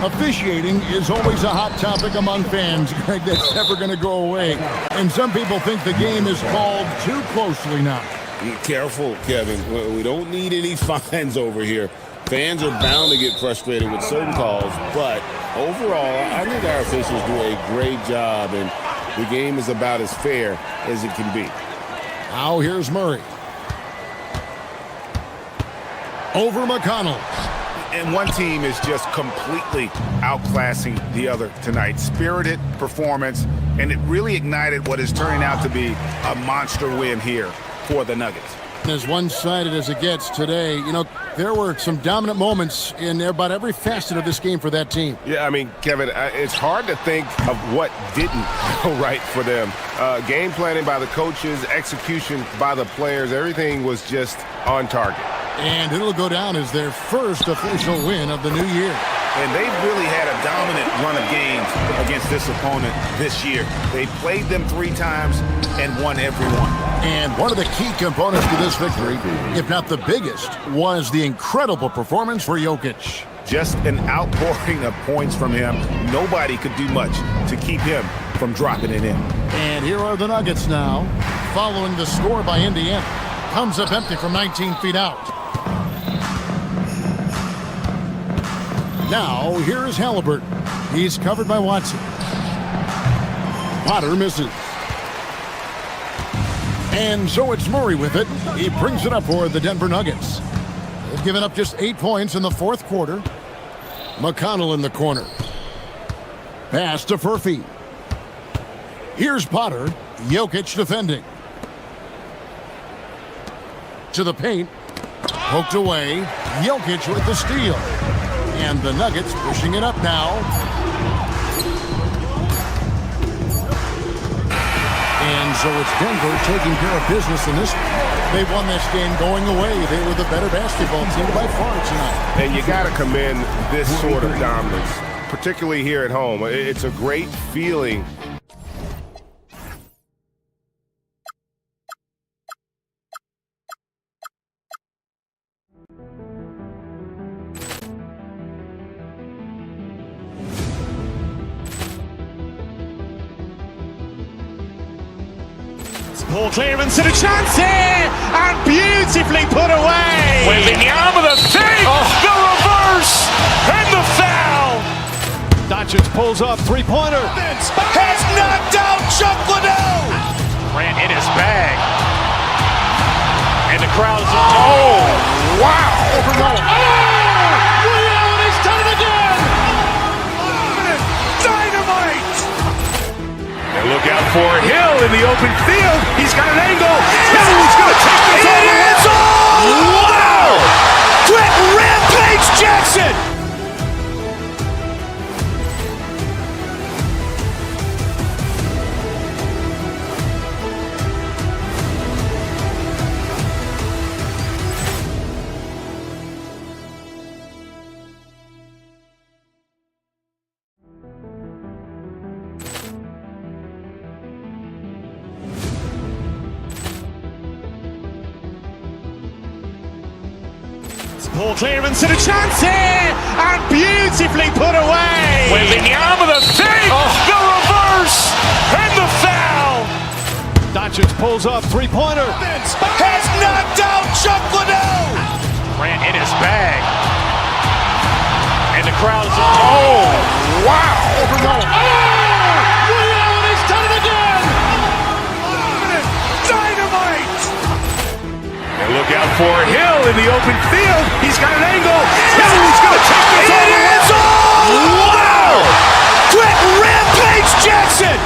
Officiating is always a hot topic among fans, Greg. That's never going to go away. And some people think the game is called too closely now. Be careful, Kevin. We don't need any fines over here. Fans are bound to get frustrated with certain calls, but overall, I think our officials do a great job, and the game is about as fair as it can be. Now here's Murray. Over McConnell. And one team is just completely outclassing the other tonight. Spirited performance, and it really ignited what is turning out to be a monster win here for the Nuggets. As one-sided as it gets today, you know, there were some dominant moments in about every facet of this game for that team. Yeah, I mean, Kevin, it's hard to think of what didn't go right for them. Game planning by the coaches, execution by the players, everything was just on target. And it'll go down as their first official win of the new year. And they've really had a dominant run of games against this opponent this year. They played them 3 times and won every one. And one of the key components to this victory, if not the biggest, was the incredible performance for Jokic. Just an outpouring of points from him. Nobody could do much to keep him from dropping it in. And here are the Nuggets now, following the score by Indiana. Comes up empty from 19 feet out. Now, here is Halliburton. He's covered by Watson. Potter misses. And so it's Murray with it. He brings it up for the Denver Nuggets. They've given up just 8 points in the 4th quarter. McConnell in the corner. Pass to Furphy. Here's Potter. Jokic defending. To the paint. Poked away. Jokic with the steal. And the Nuggets pushing it up now. And so it's Denver taking care of business in this one. They won this game going away. They were the better basketball team by far tonight. And you got to commend this sort of dominance, particularly here at home. It's a great feeling. Ball clearance and a chance here, and beautifully put away. Wielding the arm of the thing, the reverse, and the foul. Doncic pulls up, three-pointer. Has knocked out Chuck Liddell. Ran in his bag. And the crowd is, wow. Liddell, and he's done it again. Dynamite. And look out for Hill in the open field. He's got an angle. Hill's going to take this all the way. Wow! Quick Rampage Jackson. Ball clearance and a chance here, and beautifully put away. Wielding the arm of the thing, the reverse, and the foul. Doncic pulls up, three-pointer. Has knocked out Chuck Liddell. Ran in his bag. And the crowd is, wow. Liddell, and he's done it again. Dynamite. And look out for Hill in the open field. He's got an angle. Hill's going to take this all the way. Wow! Quick Rampage Jackson.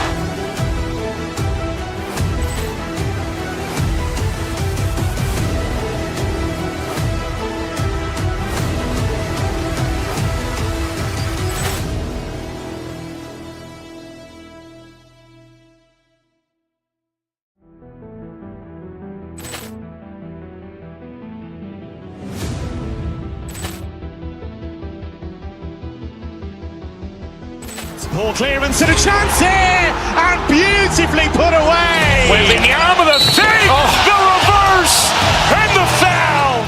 Ball clearance and a chance here, and beautifully put away. Wielding the arm of the thing, the reverse, and the foul.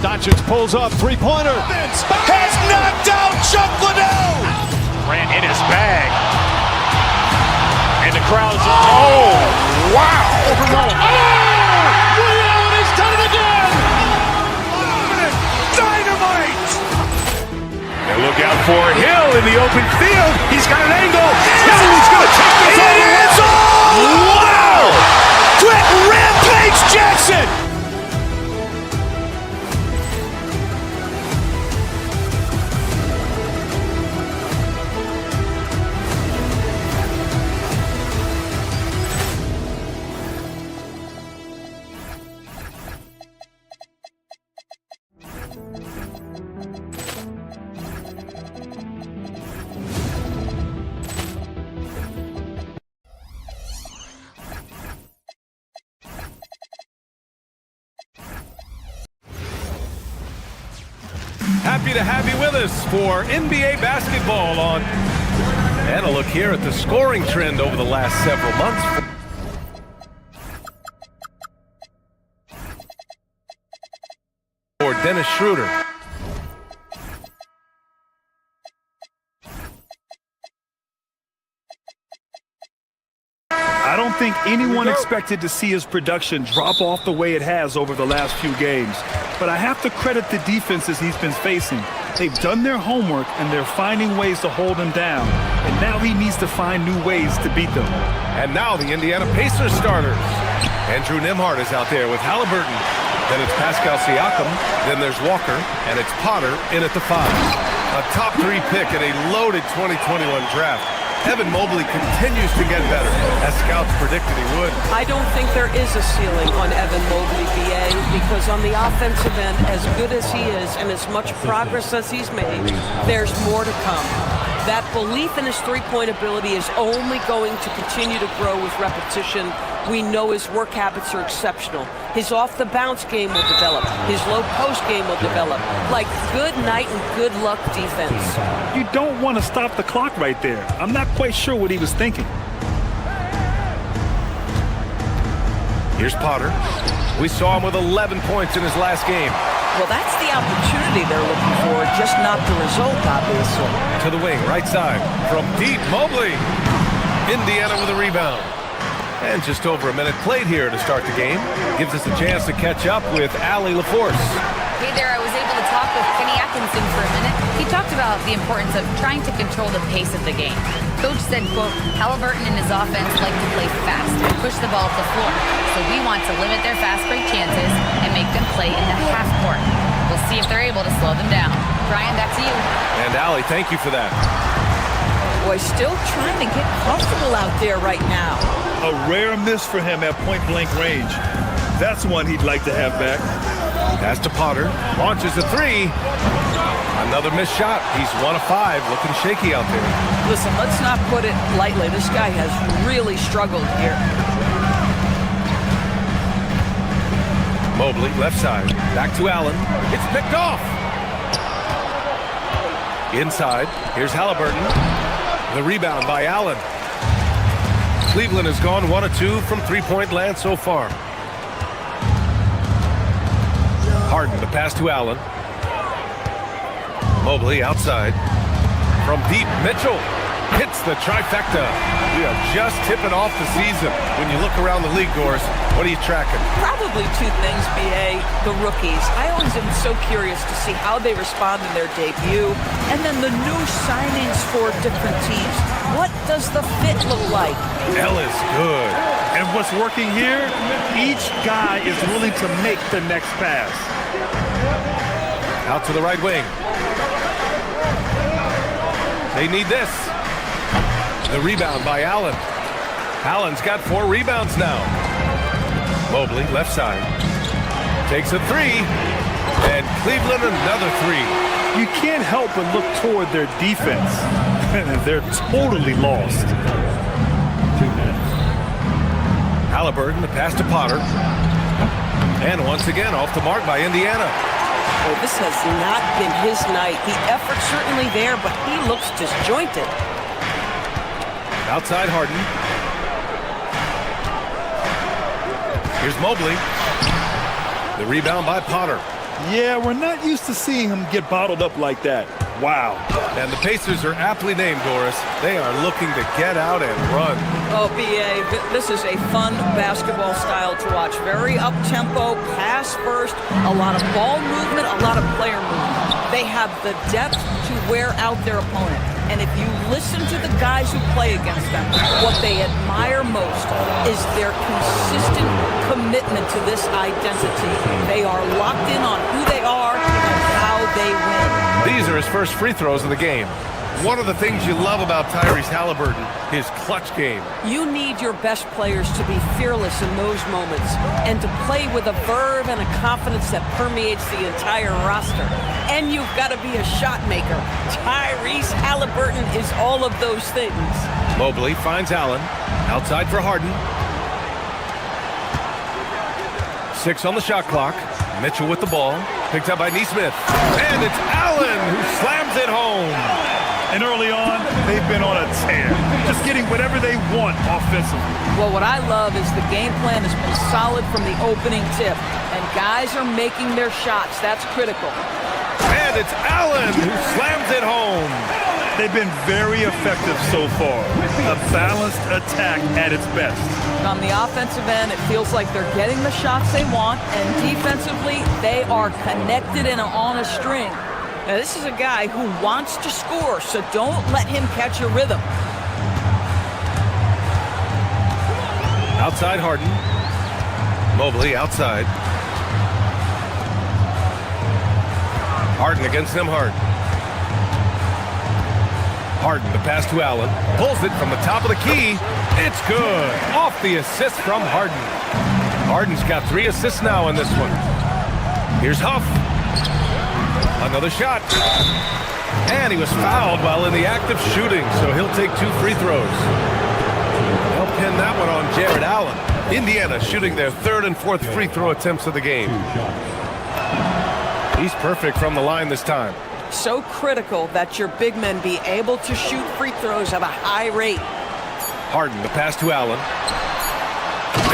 Doncic pulls up, three-pointer. Has knocked out Chuck Liddell. Ran in his bag. And the crowd is, wow. Liddell, and he's done it again. Dynamite. And look out for Hill in the open field. He's got an angle. Hill's going to take this all the way. Wow! Quick Rampage Jackson. Happy to have you with us for NBA basketball on. And a look here at the scoring trend over the last several months. For Dennis Schroeder. I don't think anyone expected to see his production drop off the way it has over the last few games. But I have to credit the defenses he's been facing. They've done their homework, and they're finding ways to hold him down. And now he needs to find new ways to beat them. And now the Indiana Pacers starters. Andrew Nembhard is out there with Halliburton. Then it's Pascal Siakam. Then there's Walker. And it's Potter in at the 5. A top 3 pick in a loaded 2021 draft. Evan Mobley continues to get better, as scouts predicted he would. I don't think there is a ceiling on Evan Mobley, BA, because on the offensive end, as good as he is and as much progress as he's made, there's more to come. That belief in his three-point ability is only going to continue to grow with repetition. We know his work habits are exceptional. His off-the-bounce game will develop. His low-post game will develop. Like good night and good luck defense. You don't want to stop the clock right there. I'm not quite sure what he was thinking. Here's Potter. We saw him with 11 points in his last game. Well, that's the opportunity they're looking for, just not the result, obviously. To the wing, right side. From deep, Mobley. Indiana with a rebound. And just over a minute played here to start the game. Gives us a chance to catch up with Allie LaForce. Hey there, I was able to talk with Kenny Atkinson for a minute. He talked about the importance of trying to control the pace of the game. Coach said, quote, Halliburton and his offense like to play fast and push the ball up the floor. So we want to limit their fast break chances and make them play in the half court. We'll see if they're able to slow them down. Brian, back to you. And Allie, thank you for that. Boy, still trying to get comfortable out there right now. A rare miss for him at point-blank range. That's one he'd like to have back. Pass to Potter. Launches a 3. Another missed shot. He's 1 of 5. Looking shaky out there. Listen, let's not put it lightly. This guy has really struggled here. Mobley, left side. Back to Allen. It's picked off. Inside. Here's Halliburton. The rebound by Allen. Cleveland has gone 1 of 2 from three-point land so far. Harden, the pass to Allen. Mobley outside. From deep, Mitchell hits the trifecta. We are just tipping off the season. When you look around the league, Doris, what are you tracking? Probably 2 things, BA. The rookies. I always am so curious to see how they respond in their debut. And then the new signings for different teams. What does the fit look like? L is good. And what's working here? Each guy is willing to make the next pass. Out to the right wing. They need this. The rebound by Allen. Allen's got 4 rebounds now. Mobley, left side. Takes a 3. And Cleveland another 3. You can't help but look toward their defense. They're totally lost. 2 minutes. Halliburton, the pass to Potter. And once again, off the mark by Indiana. Well, this has not been his night. The effort's certainly there, but he looks disjointed. Outside Harden. Here's Mobley. The rebound by Potter. Yeah, we're not used to seeing him get bottled up like that. Wow. And the Pacers are aptly named, Doris. They are looking to get out and run. Oh, BA, this is a fun basketball style to watch. Very up-tempo, pass first, a lot of ball movement, a lot of player movement. They have the depth to wear out their opponent. And if you listen to the guys who play against them, what they admire most is their consistent commitment to this identity. They are locked in on who they are and how they win. These are his first free throws of the game. One of the things you love about Tyrese Halliburton, his clutch game. You need your best players to be fearless in those moments and to play with a verve and a confidence that permeates the entire roster. And you've got to be a shot maker. Tyrese Halliburton is all of those things. Mobley finds Allen. Outside for Harden. 6 on the shot clock. Mitchell with the ball. Picked up by Nesmith. And it's Allen who slams it home. And early on, they've been on a tear. Just getting whatever they want offensively. Well, what I love is the game plan has been solid from the opening tip. And guys are making their shots. That's critical. And it's Allen who slams it home. They've been very effective so far. A balanced attack at its best. On the offensive end, it feels like they're getting the shots they want, and defensively, they are connected and on a string. Now, this is a guy who wants to score, so don't let him catch a rhythm. Outside Harden. Mobley outside. Harden against Nembhard. Harden, the pass to Allen. Pulls it from the top of the key. It's good. Off the assist from Harden. Harden's got 3 assists now in this one. Here's Huff. Another shot. And he was fouled while in the act of shooting, so he'll take 2 free throws. They'll pin that one on Jared Allen. Indiana shooting their 3rd and 4th free throw attempts of the game. He's perfect from the line this time. So critical that your big men be able to shoot free throws at a high rate. Harden, the pass to Allen.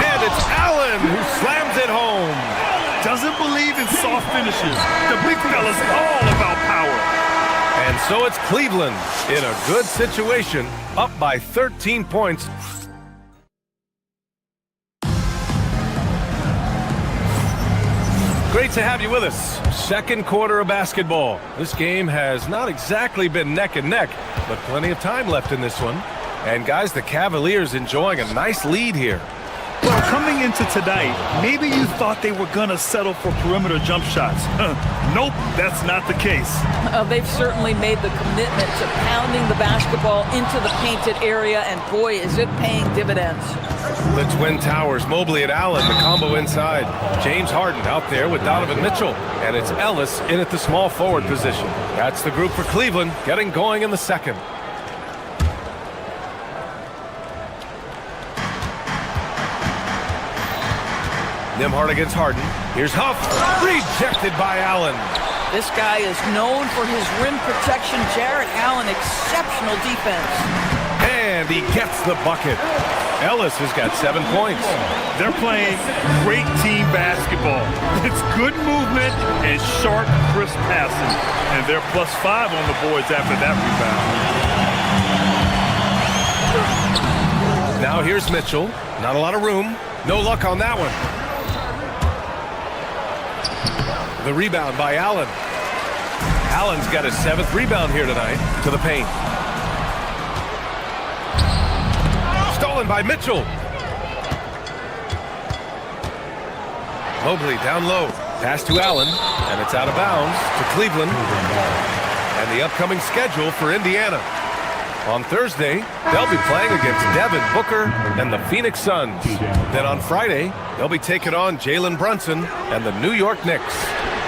And it's Allen who slams it home. Doesn't believe in soft finishes. The big fella's all about power. And so it's Cleveland in a good situation, up by 13 points. Great to have you with us. Second quarter of basketball. This game has not exactly been neck and neck, but plenty of time left in this one. And guys, the Cavaliers enjoying a nice lead here. Well, coming into tonight, maybe you thought they were going to settle for perimeter jump shots. Nope, that's not the case. They've certainly made the commitment to pounding the basketball into the painted area, and boy, is it paying dividends. The Twin Towers, Mobley and Allen, the combo inside. James Harden out there with Donovan Mitchell. And it's Ellis in at the small forward position. That's the group for Cleveland, getting going in the second. Nembhard against Harden. Here's Huff. Rejected by Allen. This guy is known for his rim protection. Jared Allen, exceptional defense. And he gets the bucket. Ellis has got 7 points. They're playing great team basketball. It's good movement and sharp, crisp passing. And they're +5 on the boards after that rebound. Now here's Mitchell. Not a lot of room. No luck on that one. The rebound by Allen. Allen's got his 7th rebound here tonight to the paint. Stolen by Mitchell. Mobley down low. Pass to Allen, and it's out of bounds to Cleveland. And the upcoming schedule for Indiana. On Thursday, they'll be playing against Devin Booker and the Phoenix Suns. Then on Friday, they'll be taking on Jalen Brunson and the New York Knicks.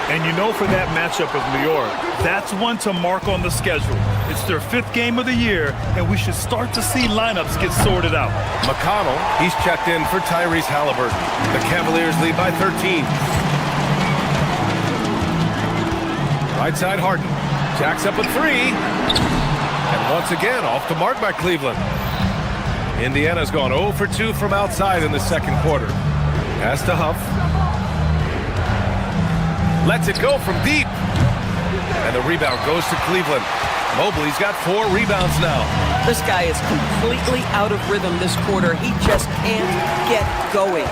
And you know, for that matchup with New York, that's one to mark on the schedule. It's their 5th game of the year, and we should start to see lineups get sorted out. McConnell, he's checked in for Tyrese Halliburton. The Cavaliers lead by 13. Right side Harden. Jacks up a 3. And once again, off the mark by Cleveland. Indiana's gone 0 for 2 from outside in the second quarter. Pass to Huff. Lets it go from deep. And the rebound goes to Cleveland. Mobley's got 4 rebounds now. This guy is completely out of rhythm this quarter. He just can't get going.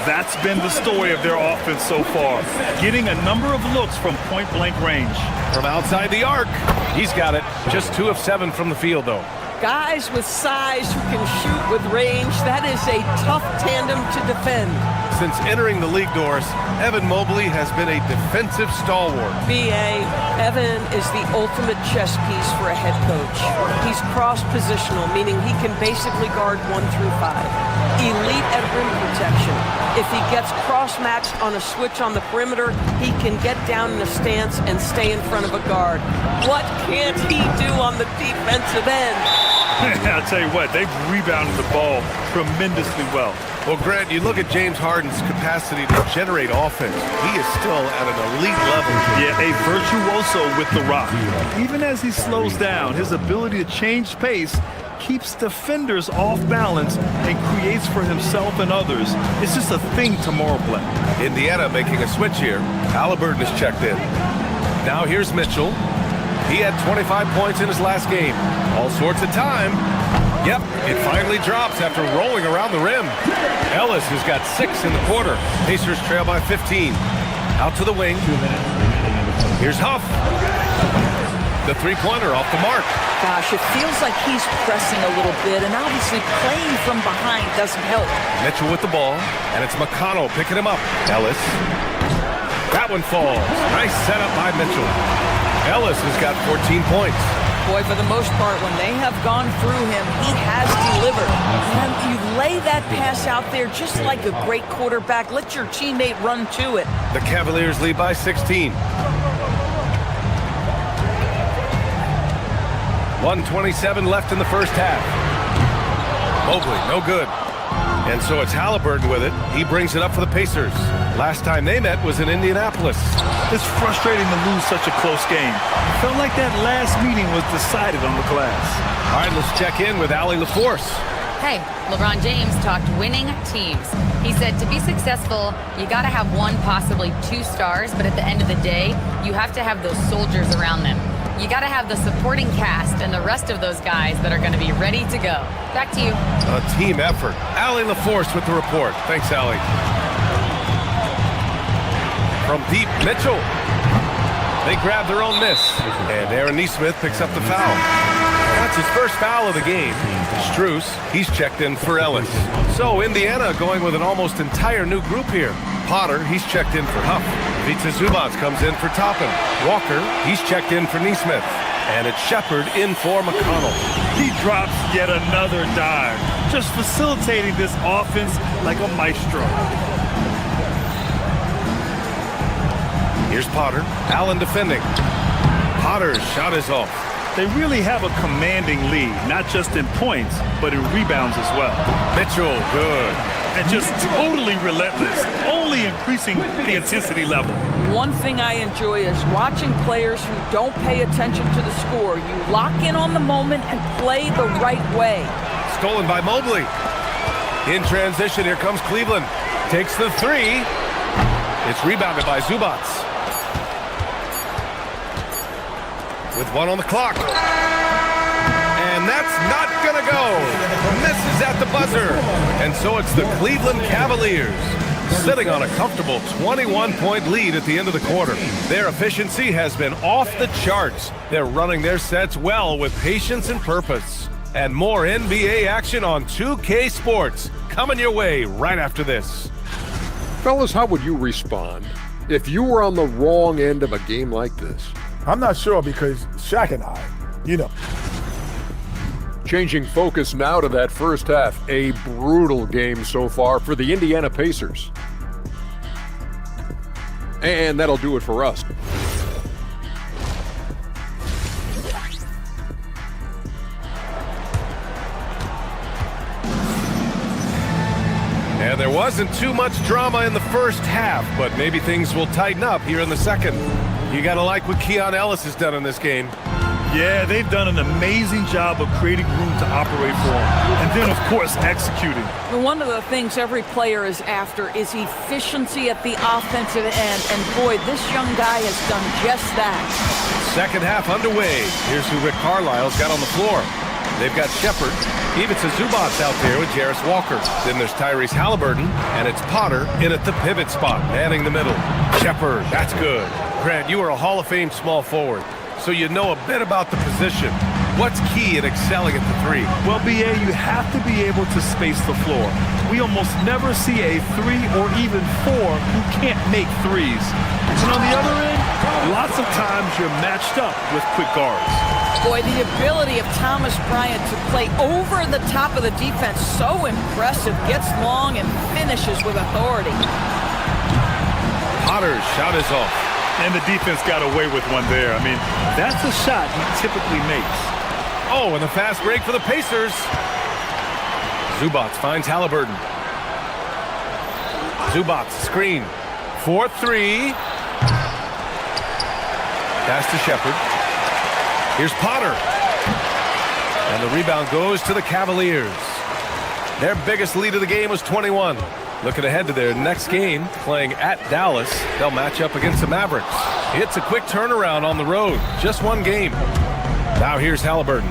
That's been the story of their offense so far. Getting a number of looks from point-blank range. From outside the arc, he's got it. Just 2 of 7 from the field, though. Guys with size who can shoot with range, that is a tough tandem to defend. Since entering the league doors, Evan Mobley has been a defensive stalwart. B.A., Evan is the ultimate chess piece for a head coach. He's cross-positional, meaning he can basically guard 1 through 5. Elite at rim protection. If he gets cross-matched on a switch on the perimeter, he can get down in a stance and stay in front of a guard. What can't he do on the defensive end? I'll tell you what, they've rebounded the ball tremendously well. Well, Grant, you look at James Harden's capacity to generate offense. He is still at an elite level. Yeah, a virtuoso with the rock. Even as he slows down, his ability to change pace keeps defenders off balance and creates for himself and others. It's just a thing tomorrow play. Indiana making a switch here. Halliburton is checked in. Now here's Mitchell. He had 25 points in his last game. All sorts of time. Yep, it finally drops after rolling around the rim. Ellis has got 6 in the quarter. Pacers trail by 15. Out to the wing. Here's Huff. The three-pointer off the mark. Gosh, it feels like he's pressing a little bit, and obviously playing from behind doesn't help. Mitchell with the ball, and it's McConnell picking him up. Ellis. That one falls. Nice setup by Mitchell. Ellis has got 14 points. Boy, for the most part, when they have gone through him, he has delivered. And you lay that pass out there just like a great quarterback. Let your teammate run to it. The Cavaliers lead by 16. 1:27 left in the first half. Mobley, no good. And so it's Halliburton with it. He brings it up for the Pacers. Last time they met was in Indianapolis. It's frustrating to lose such a close game. Felt like that last meeting was decided on the glass. All right, let's check in with Allie LaForce. Hey, LeBron James talked winning teams. He said to be successful, you got to have one, possibly two stars, but at the end of the day, you have to have those soldiers around them. You got to have the supporting cast and the rest of those guys that are going to be ready to go. Back to you. A team effort. Allie LaForce with the report. Thanks, Allie. From deep, Mitchell. They grab their own miss. And Aaron Nesmith picks up the foul. That's his first foul of the game. Strus, he's checked in for Ellis. So Indiana going with an almost entire new group here. Potter, he's checked in for Huff. Ivica Zubac comes in for Toppin. Walker, he's checked in for Nesmith. And it's Shepard in for McConnell. He drops yet another dime, just facilitating this offense like a maestro. Here's Potter. Allen defending. Potter's shot is off. They really have a commanding lead, not just in points, but in rebounds as well. Mitchell, good. And just totally relentless, only increasing the intensity level. One thing I enjoy is watching players who don't pay attention to the score. You lock in on the moment and play the right way. Stolen by Mobley. In transition, here comes Cleveland. Takes the three. It's rebounded by Zubac. With one on the clock. And that's not gonna go. Misses at the buzzer. And so it's the Cleveland Cavaliers sitting on a comfortable 21-point lead at the end of the quarter. Their efficiency has been off the charts. They're running their sets well with patience and purpose. And more NBA action on 2K Sports coming your way right after this. Fellas, how would you respond if you were on the wrong end of a game like this? I'm not sure because Shaq and I, Changing focus now to that first half. A brutal game so far for the Indiana Pacers. And that'll do it for us. And there wasn't too much drama in the first half, but maybe things will tighten up here in the second. You gotta like what Keon Ellis has done in this game. Yeah, they've done an amazing job of creating room to operate for him. And then, of course, executing. One of the things every player is after is efficiency at the offensive end. And boy, this young guy has done just that. Second half underway. Here's who Rick Carlisle's got on the floor. They've got Shepard. Ivica Zubac out there with Jarris Walker. Then there's Tyrese Halliburton, and it's Potter in at the pivot spot, manning the middle. Shepard, that's good. Grant, you are a Hall of Fame small forward, so you know a bit about the position. What's key in excelling at the three? Well, BA, you have to be able to space the floor. We almost never see a 3 or even 4 who can't make threes. And on the other end, lots of times you're matched up with quick guards. Boy, the ability of Thomas Bryant to play over the top of the defense, so impressive. Gets long and finishes with authority. Potter's shot is off. And the defense got away with one there. I mean, that's a shot he typically makes. Oh, and the fast break for the Pacers. Zubac finds Halliburton. Zubac, screen. 4-3. Pass to Shepard. Here's Potter. And the rebound goes to the Cavaliers. Their biggest lead of the game was 21. Looking ahead to their next game, playing at Dallas, they'll match up against the Mavericks. It's a quick turnaround on the road, just one game. Now here's Halliburton,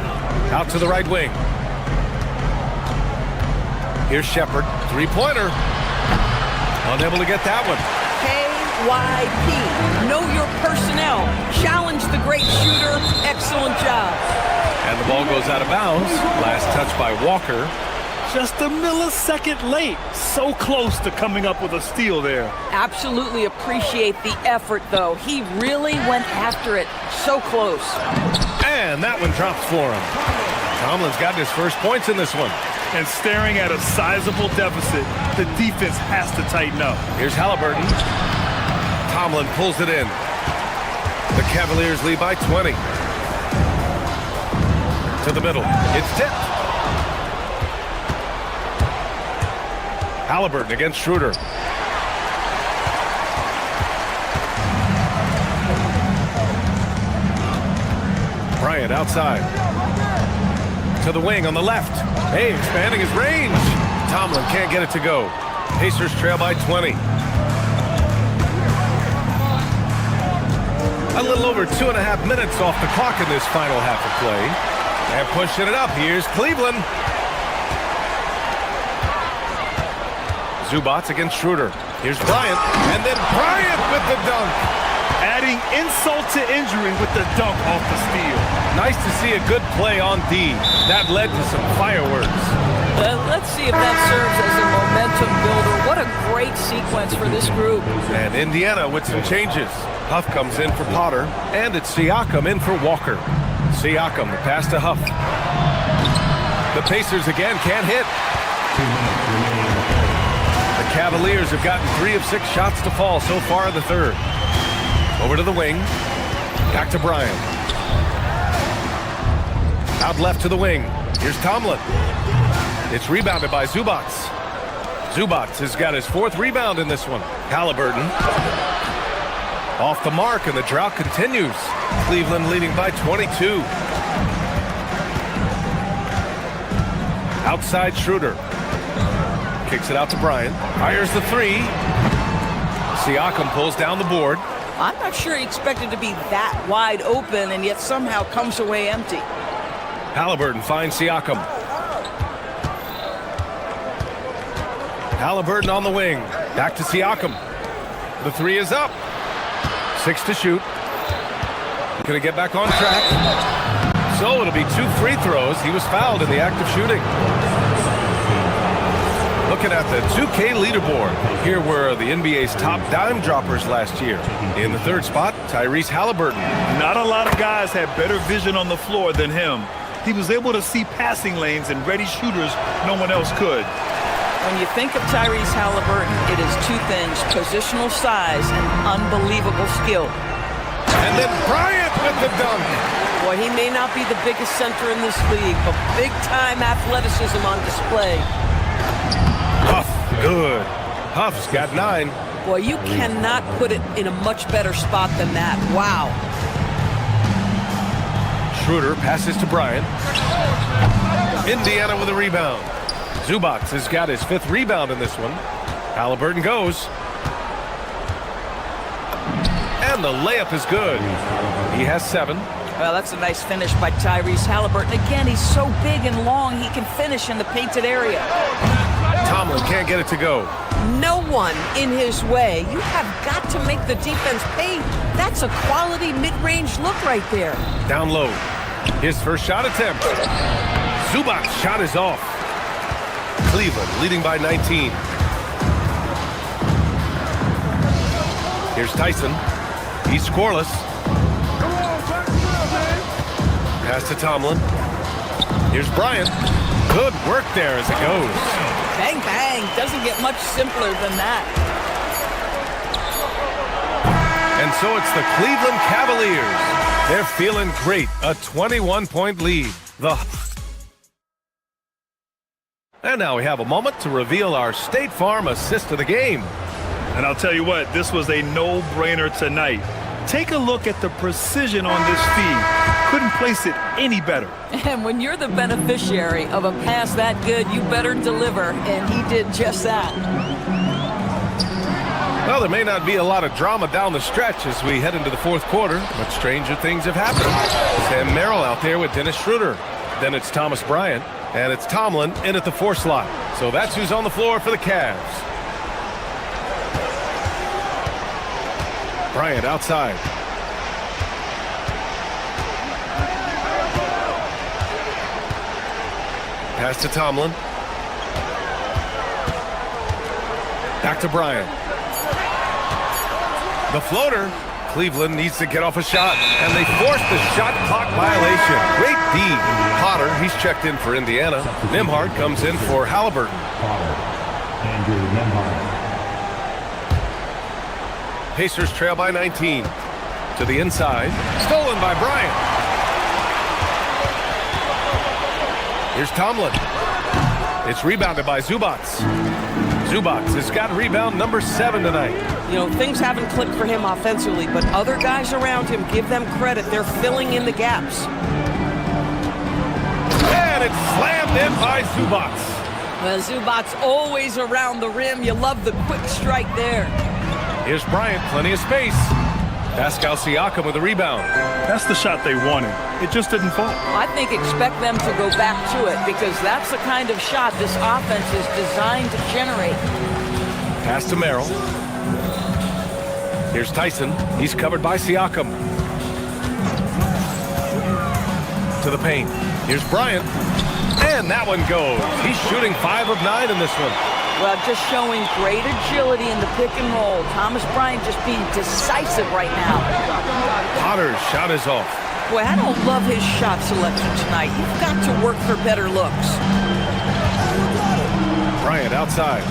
out to the right wing. Here's Shepard, three-pointer. Unable to get that one. KYP, know your personnel. Challenge the great shooter, excellent job. And the ball goes out of bounds. Last touch by Walker. just a millisecond late. So close to coming up with a steal there. Absolutely appreciate the effort, though. He really went after it. So close. And that one drops for him. Tomlin's gotten his first points in this one. And staring at a sizable deficit, the defense has to tighten up. Here's Halliburton. Tomlin pulls it in. The Cavaliers lead by 20. To the middle. It's tipped. Halliburton against Schroeder. Bryant outside. To the wing on the left. Hey, expanding his range. Tomlin can't get it to go. Pacers trail by 20. A little over 2.5 minutes off the clock in this final half of play. And pushing it up, here's Cleveland. Zubats against Schroeder. Here's Bryant, and then Bryant with the dunk. Adding insult to injury with the dunk off the steal. Nice to see a good play on D. That led to some fireworks. Let's see if that serves as a momentum builder. What a great sequence for this group. And Indiana with some changes. Huff comes in for Potter, and it's Siakam in for Walker. Siakam, the pass to Huff. The Pacers again can't hit. The Cavaliers have gotten 3 of 6 shots to fall so far in the third. Over to the wing. Back to Bryant. Out left to the wing. Here's Tomlin. It's rebounded by Zubats. Zubats has got his 4th rebound in this one. Halliburton. Off the mark, and the drought continues. Cleveland leading by 22. Outside Schroeder. Kicks it out to Bryant. Fires the 3. Siakam pulls down the board. I'm not sure he expected to be that wide open, and yet somehow comes away empty. Halliburton finds Siakam. Halliburton on the wing. Back to Siakam. The 3 is up. 6 to shoot. Gonna get back on track. So it'll be 2 free throws. He was fouled in the act of shooting. Looking at the 2K leaderboard. Here were the NBA's top dime droppers last year. In the 3rd spot, Tyrese Halliburton. Not a lot of guys had better vision on the floor than him. He was able to see passing lanes and ready shooters no one else could. When you think of Tyrese Halliburton, it is 2 things: positional size and unbelievable skill. And then Bryant with the dunk. Boy, he may not be the biggest center in this league, but big-time athleticism on display. Huff, good. Huff's got 9. Boy, you cannot put it in a much better spot than that. Wow. Schroeder passes to Bryant. Indiana with a rebound. Zubats has got his 5th rebound in this one. Halliburton goes. And the layup is good. He has 7. Well, that's a nice finish by Tyrese Halliburton. Again, he's so big and long, he can finish in the painted area. Tomlin can't get it to go. No one in his way. You have got to make the defense pay. That's a quality mid-range look right there. Down low. His first shot attempt. Zubats' shot is off. Cleveland leading by 19. Here's Tyson. He's scoreless. Pass to Tomlin. Here's Bryant. Good work there as it goes. Bang, bang. Doesn't get much simpler than that. And so it's the Cleveland Cavaliers. They're feeling great. A 21-point lead. And now we have a moment to reveal our State Farm assist of the game. And I'll tell you what, this was a no-brainer tonight. Take a look at the precision on this feed. Couldn't place it any better. And when you're the beneficiary of a pass that good, you better deliver, and he did just that. Well, there may not be a lot of drama down the stretch as we head into the 4th quarter, but stranger things have happened. Sam Merrill out there with Dennis Schroeder. Then it's Thomas Bryant, and it's Tomlin in at the 4 slot. So that's who's on the floor for the Cavs. Bryant outside. Pass to Tomlin. Back to Bryant. The floater. Cleveland needs to get off a shot, and they force the shot clock violation. Great D. Potter, he's checked in for Indiana. Nembhard comes in for Halliburton. Andrew Nembhard. Pacers trail by 19. To the inside. Stolen by Bryant. Here's Tomlin. It's rebounded by Zubats. Zubats has got rebound number 7 tonight. You know, things haven't clicked for him offensively, but other guys around him, give them credit. They're filling in the gaps. And it's slammed in by Zubats. Well, Zubats always around the rim. You love the quick strike there. Here's Bryant, plenty of space. Pascal Siakam with a rebound. That's the shot they wanted. It just didn't fall. I think expect them to go back to it because that's the kind of shot this offense is designed to generate. Pass to Merrill. Here's Tyson. He's covered by Siakam. To the paint. Here's Bryant. And that one goes. He's shooting 5 of 9 in this one. Well, just showing great agility in the pick and roll. Thomas Bryant just being decisive right now. Potter's shot is off. Boy, I don't love his shot selection tonight. You've got to work for better looks. Bryant outside.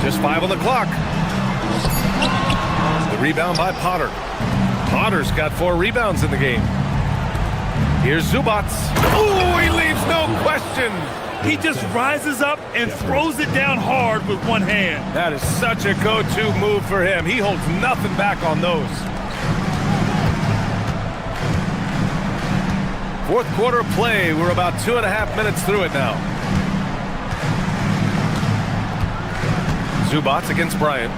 Just 5 on the clock. The rebound by Potter. Potter's got 4 rebounds in the game. Here's Zubats. Ooh, he leaves no question. He just rises up and throws it down hard with one hand. That is such a go-to move for him. He holds nothing back on those. Fourth quarter play. We're about 2.5 minutes through it now. Zubats against Bryant.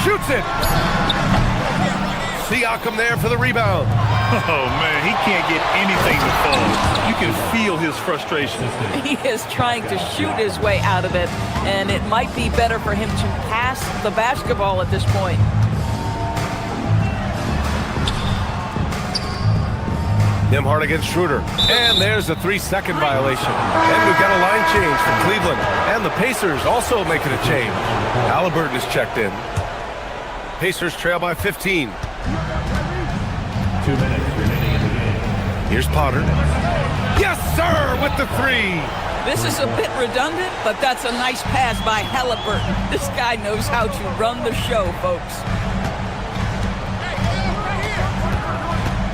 Shoots it. Siakam there for the rebound. Oh, man, he can't get anything to fall. You can feel his frustration. He is trying to shoot his way out of it, and it might be better for him to pass the basketball at this point. Nembhard against Schroeder. And there's a 3-second violation. And we've got a line change for Cleveland. And the Pacers also making a change. Halliburton is checked in. Pacers trail by 15. 2 minutes remaining in the game. Here's Potter. Yes, sir, with the 3. This is a bit redundant, but that's a nice pass by Halliburton. This guy knows how to run the show, folks.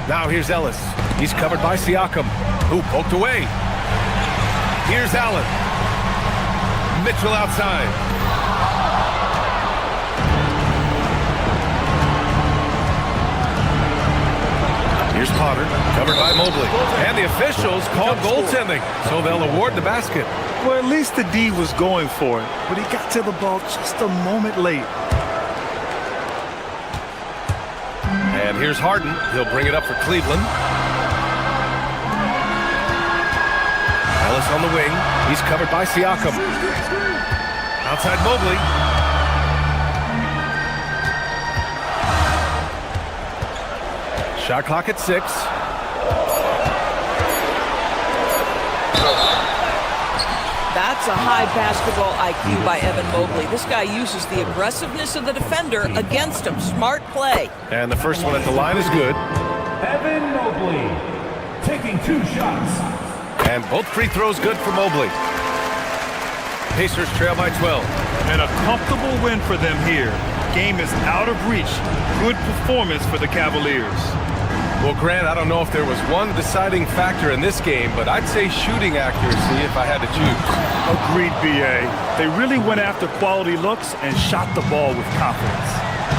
Now here's Ellis. He's covered by Siakam, who poked away. Here's Allen. Mitchell outside. Here's Potter, covered by Mobley. And the officials called goaltending, so they'll award the basket. Well, at least the D was going for it, but he got to the ball just a moment late. And here's Harden. He'll bring it up for Cleveland. Ellis on the wing. He's covered by Siakam. Outside Mobley. Shot clock at 6. That's a high basketball IQ by Evan Mobley. This guy uses the aggressiveness of the defender against him. Smart play. And the first one at the line is good. Evan Mobley taking 2 shots. And both free throws good for Mobley. Pacers trail by 12. And a comfortable win for them here. Game is out of reach. Good performance for the Cavaliers. Well, Grant, I don't know if there was one deciding factor in this game, but I'd say shooting accuracy if I had to choose. Agreed, B.A. They really went after quality looks and shot the ball with confidence.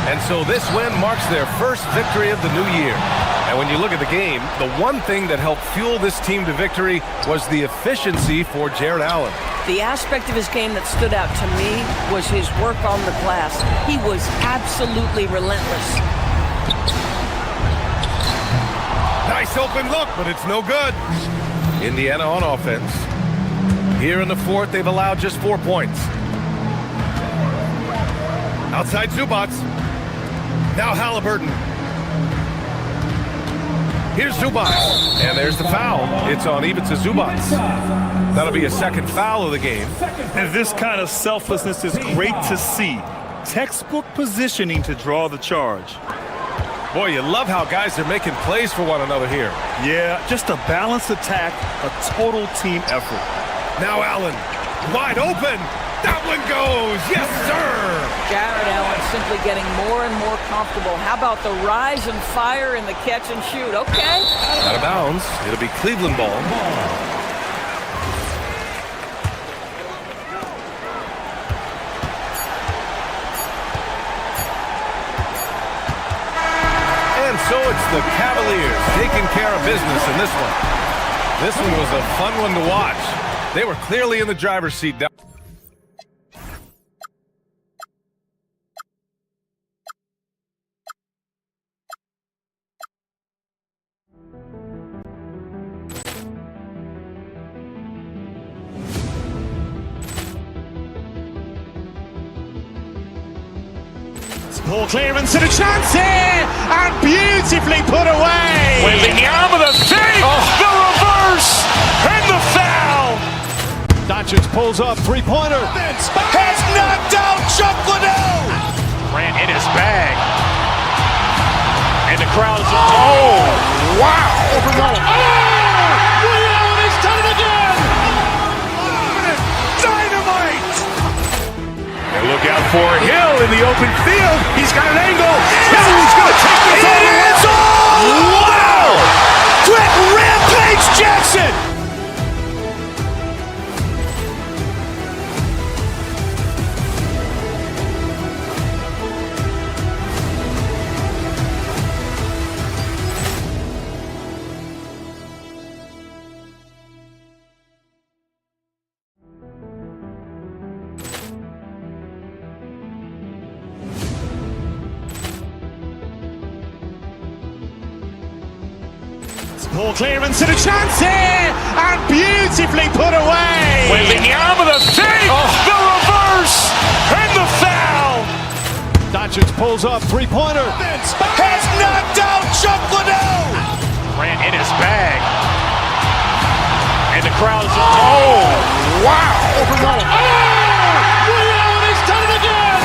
And so this win marks their first victory of the new year. And when you look at the game, the one thing that helped fuel this team to victory was the efficiency for Jared Allen. The aspect of his game that stood out to me was his work on the glass. He was absolutely relentless. Nice open look, but it's no good. Indiana on offense. Here in the fourth, they've allowed just 4 points. Outside Zubats. Now Halliburton. Here's Zubats. And there's the foul. It's on Ivica Zubats. That'll be a second foul of the game. And this kind of selflessness is great to see. Textbook positioning to draw the charge. Boy, you love how guys are making plays for one another here. Yeah, just a balanced attack, a total team effort. Now Allen, wide open. That one goes. Yes, sir. Jared Allen simply getting more and more comfortable. How about the rise and fire in the catch and shoot? Okay. Out of bounds. It'll be Cleveland ball. So it's the Cavaliers taking care of business in this one. This one was a fun one to watch. They were clearly in the driver's seat. Poor clearance and a chance here, and beautifully put away. Wielding the arm of the thing, the reverse, and the foul. Doncic pulls up, three-pointer. Has knocked out Chuck Liddell. Ran in his bag. And the crowd is, oh, wow. Overrun. Liddell has done it again. Dynamite. And look out for Hill in the open field. He's got an angle. Hill's going to take this all the way. Wow! Quick Rampage Jackson. Poor clearance and a chance here, and beautifully put away. Wielding the arm of the thing, the reverse, and the foul. Doncic pulls up, three-pointer. Has knocked out Chuck Liddell. Ran in his bag. And the crowd is, oh, wow. Overrun. Liddell has done it again.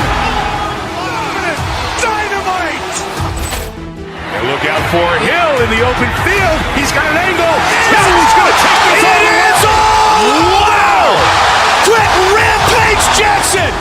Dynamite. And look out for Hill in the open field. He's got an angle. Hill's going to take this all the way. Wow! Quick Rampage Jackson.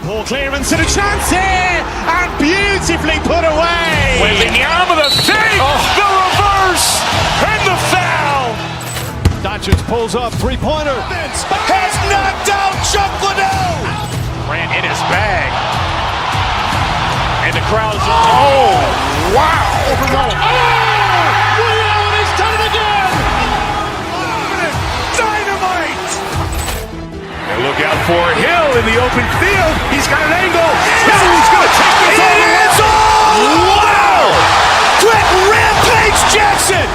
Poor clearance and a chance here, and beautifully put away. Wielding the arm of the thing, the reverse, and the foul. Doncic pulls up, three-pointer. Has knocked out Chuck Liddell. Ran in his bag. And the crowd is, oh, wow. Overrun. Liddell has done it again. Dynamite. And look out for Hill in the open field. He's got an angle. Hill's going to take this all the way. Wow! Quick Rampage Jackson.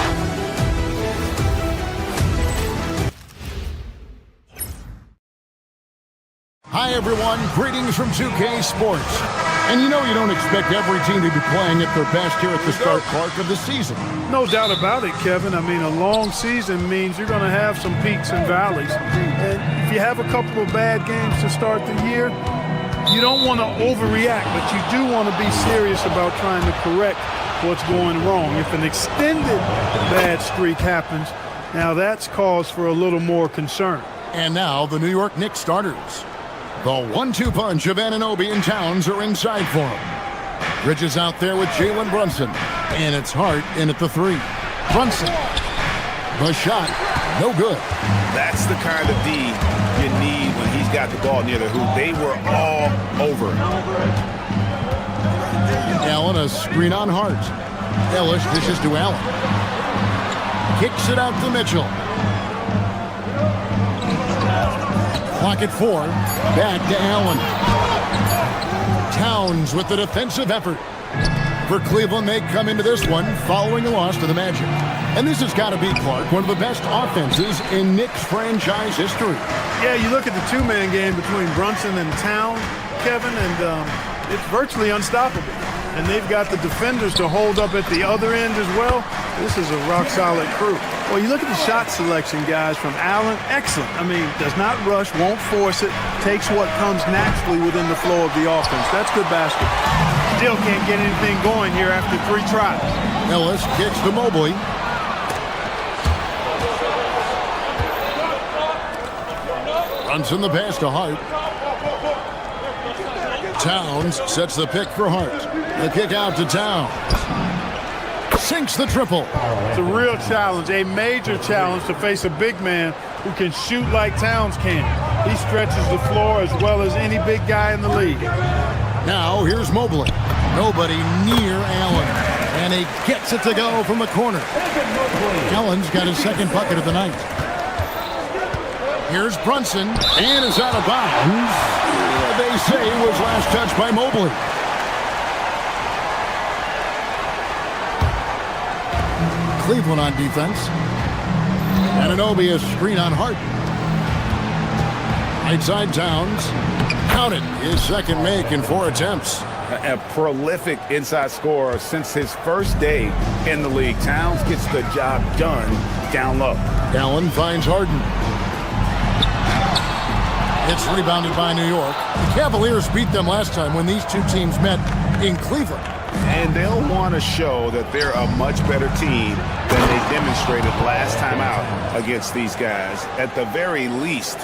Hi, everyone. Greetings from 2K Sports. And you know you don't expect every team to be playing at their best here at the start part of the season. No doubt about it, Kevin. I mean, a long season means you're going to have some peaks and valleys. And if you have a couple of bad games to start the year, you don't want to overreact, but you do want to be serious about trying to correct what's going wrong. If an extended bad streak happens, now that's cause for a little more concern. And now the New York Knicks starters. The 1-2 punch of Anunoby and Towns are inside for him. Bridges out there with Jalen Brunson. And it's Hart in at the three. Brunson. The shot. No good. That's the kind of D you need when he's got the ball near the hoop. They were all over him. Allen, a screen on Hart. Ellis dishes to Allen. Kicks it out to Mitchell. Clock at 4. Back to Allen. Towns with the defensive effort. For Cleveland, they come into this one following a loss to the Magic. And this has got to be, Clark, one of the best offenses in Knicks franchise history. Yeah, you look at the two-man game between Brunson and Towns, Kevin, and it's virtually unstoppable. And they've got the defenders to hold up at the other end as well. This is a rock-solid crew. Well, you look at the shot selection, guys, from Allen. Excellent. I mean, does not rush, won't force it, takes what comes naturally within the flow of the offense. That's good basketball. Still can't get anything going here after 3 tries. Ellis kicks to Mobley. Brunson the pass to Hart. Towns sets the pick for Hart. The kick out to Towns. Sinks the triple. It's a real challenge, a major challenge to face a big man who can shoot like Towns can. He stretches the floor as well as any big guy in the league. Now here's Mobley. Nobody near Allen. And he gets it to go from the corner. Allen's got his second bucket of the night. Here's Brunson, and is out of bounds. They say was last touched by Mobley. Cleveland on defense. Anunoby a screen on Hart. Right side Towns. Counted his second make in 4 attempts. A prolific inside scorer since his first day in the league. Towns gets the job done down low. Allen finds Harden. It's rebounded by New York. The Cavaliers beat them last time when these two teams met in Cleveland. And they'll want to show that they're a much better team than they demonstrated last time out against these guys. At the very least,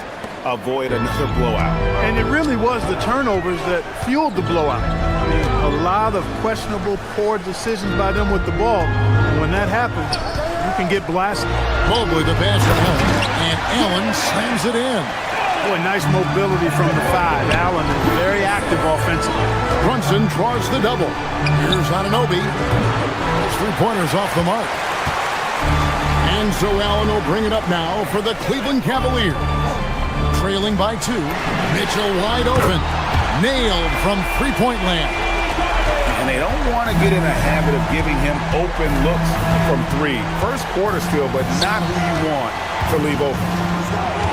avoid another blowout. And it really was the turnovers that fueled the blowout. I mean, a lot of questionable, poor decisions by them with the ball. And when that happens, you can get blasted. Mobley the pass at home, and Allen slams it in. Boy, nice mobility from the 5. Allen is very active offensively. Brunson draws the double. Here's Anunoby. 3-pointers off the mark. And so Allen will bring it up now for the Cleveland Cavaliers. Trailing by 2. Mitchell wide open. Nailed from 3-point land. And they don't want to get in a habit of giving him open looks from 3. First quarter still, but not who you want to leave open.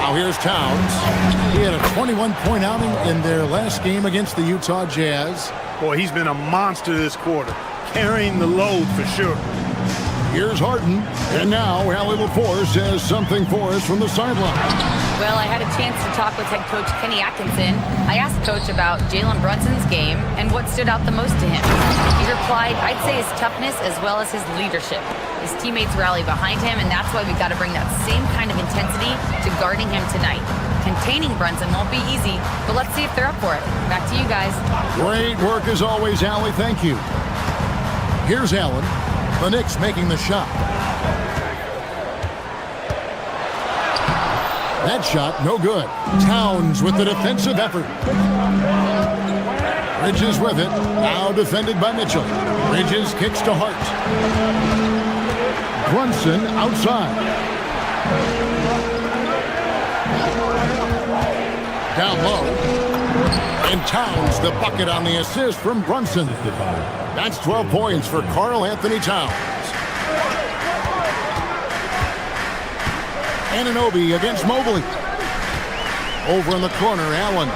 Now here's Towns. He had a 21-point outing in their last game against the Utah Jazz. Boy, he's been a monster this quarter, carrying the load for sure. Here's Harden, and now Allie LaForce has something for us from the sideline. Well, I had a chance to talk with head coach Kenny Atkinson. I asked Coach about Jalen Brunson's game and what stood out the most to him. He replied, I'd say his toughness as well as his leadership. His teammates rally behind him, and that's why we've got to bring that same kind of intensity to guarding him tonight. Containing Brunson won't be easy, but let's see if they're up for it. Back to you guys. Great work as always, Allie. Thank you. Here's Allen. The Knicks making the shot. That shot, no good. Towns with the defensive effort. Bridges with it. Now defended by Mitchell. Bridges kicks to Hart. Brunson outside. Down low. And Towns the bucket on the assist from Brunson. That's 12 points for Karl Anthony Towns. Anunoby against Mobley. Over in the corner, Allen.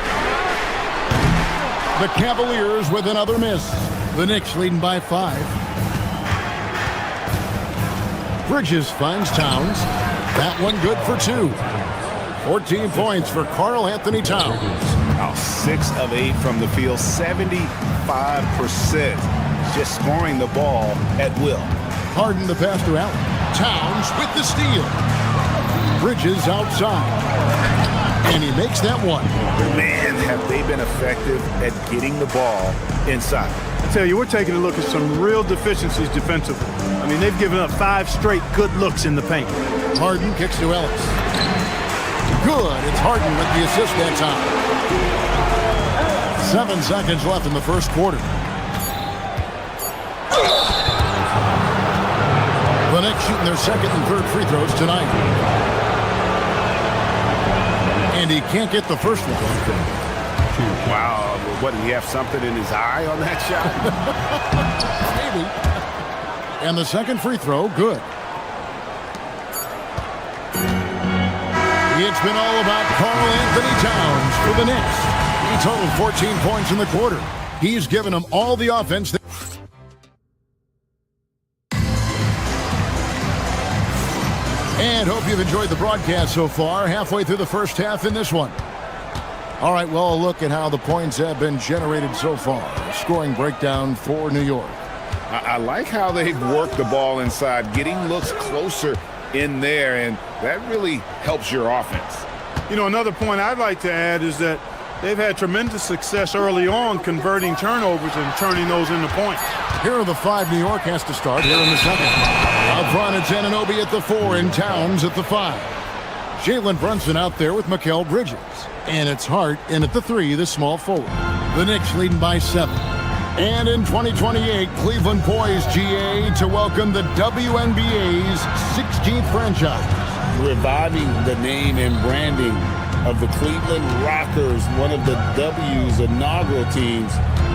The Cavaliers with another miss. The Knicks leading by 5. Bridges finds Towns. That one good for 2. 14 points for Karl Anthony Towns. Now 6 of 8 from the field, 75%. Just scoring the ball at will. Harden the pass to Allen. Towns with the steal. Bridges outside. And he makes that one. Man, have they been effective at getting the ball inside. I tell you, we're taking a look at some real deficiencies defensively. I mean, they've given up 5 straight good looks in the paint. Harden kicks to Ellis. Good. It's Harden with the assist that time. 7 seconds left in the first quarter. The Knicks shooting their second and third free throws tonight. And he can't get the first one. Wow, what, did he have something in his eye on that shot? Maybe. And the second free throw, good. It's been all about Karl Anthony Towns for the Knicks. He totaled 14 points in the quarter. He's given them all the offense. And hope you've enjoyed the broadcast so far. Halfway through the first half in this one. All right, well, a look at how the points have been generated so far. A scoring breakdown for New York. I like how they've worked the ball inside, getting looks closer in there, and that really helps your offense. You know, another point I'd like to add is that they've had tremendous success early on converting turnovers and turning those into points. Here are the 5 New York has to start here in the second. Up front, it's Anunoby at the 4 and Towns at the 5. Jalen Brunson out there with Mikal Bridges. And it's Hart in at the 3, the small forward. The Knicks leading by 7. And in 2028, Cleveland poised, GA, to welcome the WNBA's 16th franchise. Reviving the name and branding of the Cleveland Rockers, one of the W's inaugural teams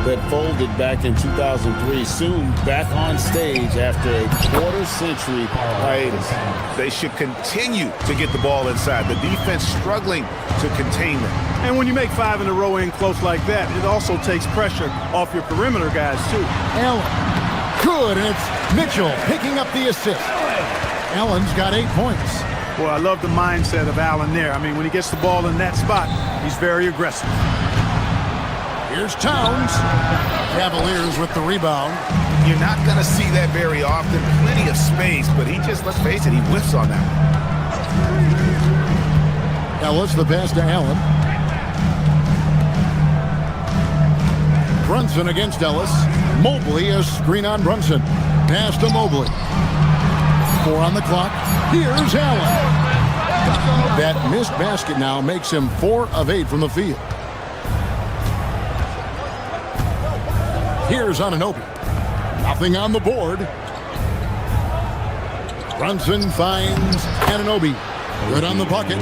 that folded back in 2003, soon back on stage after a quarter-century hiatus. They should continue to get the ball inside. The defense struggling to contain them. And when you make 5 in a row in close like that, it also takes pressure off your perimeter guys, too. Allen. Good, and it's Mitchell picking up the assist. Allen's got 8 points. Well, I love the mindset of Allen there. I mean, when he gets the ball in that spot, he's very aggressive. Here's Towns. Cavaliers with the rebound. You're not going to see that very often. Plenty of space, but he just, let's face it, he whiffs on that one. Ellis, the pass to Allen. Brunson against Ellis. Mobley, a screen on Brunson. Pass to Mobley. 4 on the clock. Here's Allen. That missed basket now makes him 4 of 8 from the field. Here's Anunoby. Nothing on the board. Brunson finds Anunoby. Good on the bucket.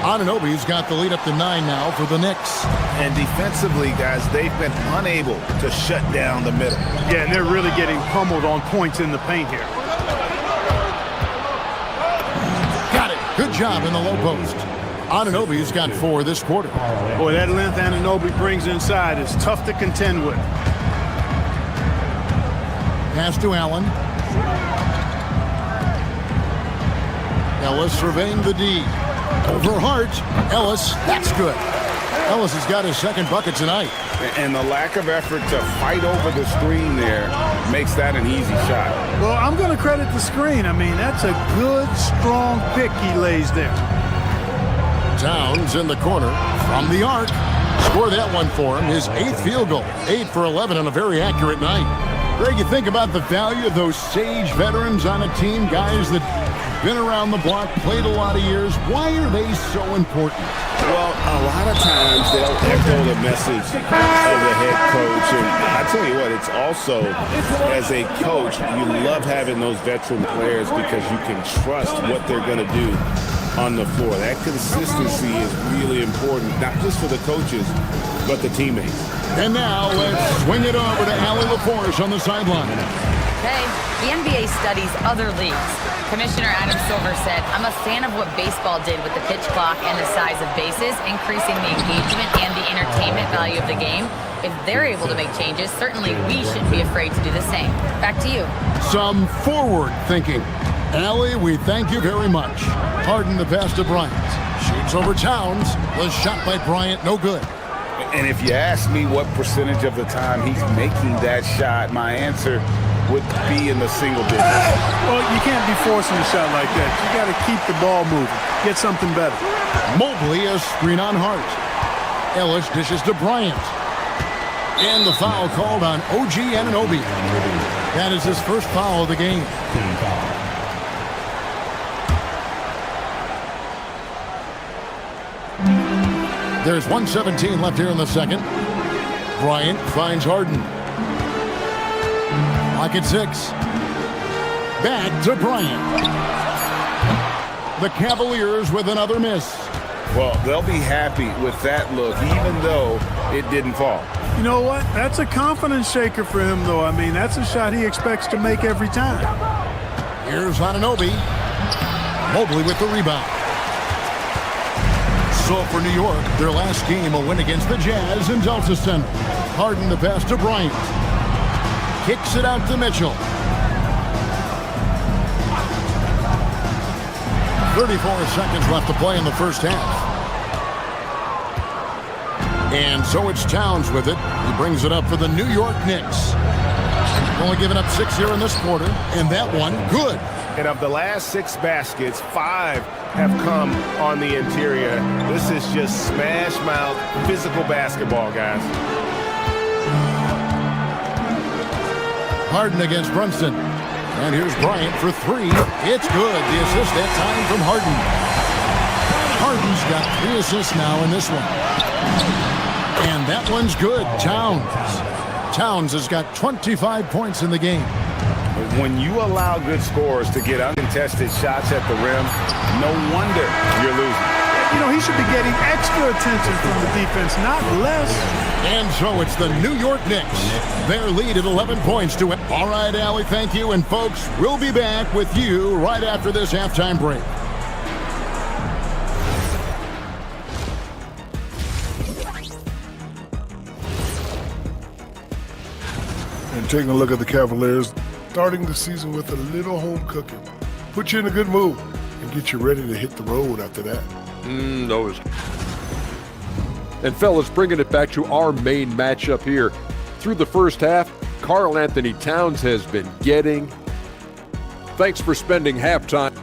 Anunoby's got the lead up to 9 now for the Knicks. And defensively, guys, they've been unable to shut down the middle. Yeah, and they're really getting pummeled on points in the paint here. Got it. Good job in the low post. Anunoby's got 4 this quarter. Boy, that length Anunoby brings inside is tough to contend with. Pass to Allen. Ellis surveying the D. Over Hart. Ellis, that's good. Ellis has got his second bucket tonight. And the lack of effort to fight over the screen there makes that an easy shot. Well, I'm going to credit the screen. I mean, that's a good, strong pick he lays there. Towns in the corner from the arc. Score that one for him. His 8th field goal. 8 for 11 on a very accurate night. Greg, you think about the value of those sage veterans on a team, guys that been around the block, played a lot of years. Why are they so important? Well, a lot of times they'll echo the message of the head coach. And I tell you what, it's also, as a coach, you love having those veteran players because you can trust what they're going to do on the floor. That consistency is really important, not just for the coaches, but the teammates. And now let's swing it over to Allie LaForce on the sideline. Okay, the NBA studies other leagues. Commissioner Adam Silver said, "I'm a fan of what baseball did with the pitch clock and the size of bases, increasing the engagement and the entertainment value of the game. If they're able to make changes, certainly we shouldn't be afraid to do the same." Back to you. Some forward thinking. Allie, we thank you very much. Harden the pass to Bryant. Shoots over Towns. Was shot by Bryant, no good. And if you ask me what percentage of the time he's making that shot, my answer would be in the single digits. Well, you can't be forcing a shot like that. You got to keep the ball moving. Get something better. Mobley, a screen on Hart. Ellis dishes to Bryant. And the foul called on OG Anunoby. That is his first foul of the game. There's 1:17 left here in the second. Bryant finds Harden. Lock at 6. Back to Bryant. The Cavaliers with another miss. Well, they'll be happy with that look, even though it didn't fall. You know what? That's a confidence shaker for him, though. I mean, that's a shot he expects to make every time. Here's Anunoby. Mobley with the rebound. So for New York, their last game, a win against the Jazz in Delta Center. Harden the pass to Bryant. Kicks it out to Mitchell. 34 seconds left to play in the first half. And so it's Towns with it. He brings it up for the New York Knicks. Only given up 6 here in this quarter, and that one, good. And of the last 6 baskets, 5 have come on the interior. This is just smash mouth physical basketball, guys. Harden against Brunson. And here's Bryant for 3. It's good. The assist that time from Harden. Harden's got 3 assists now in this one. And that one's good. Towns has got 25 points in the game. When you allow good scorers to get uncontested shots at the rim, no wonder you're losing. You know, he should be getting extra attention from the defense, not less. And so it's the New York Knicks. Their lead at 11 points to it. All right, Allie, thank you. And folks, we'll be back with you right after this halftime break. And taking a look at the Cavaliers, starting the season with a little home cooking. Put you in a good mood and get you ready to hit the road after that. Those. And fellas, bringing it back to our main matchup here. Through the first half, Karl Anthony Towns has been getting. Thanks for spending halftime.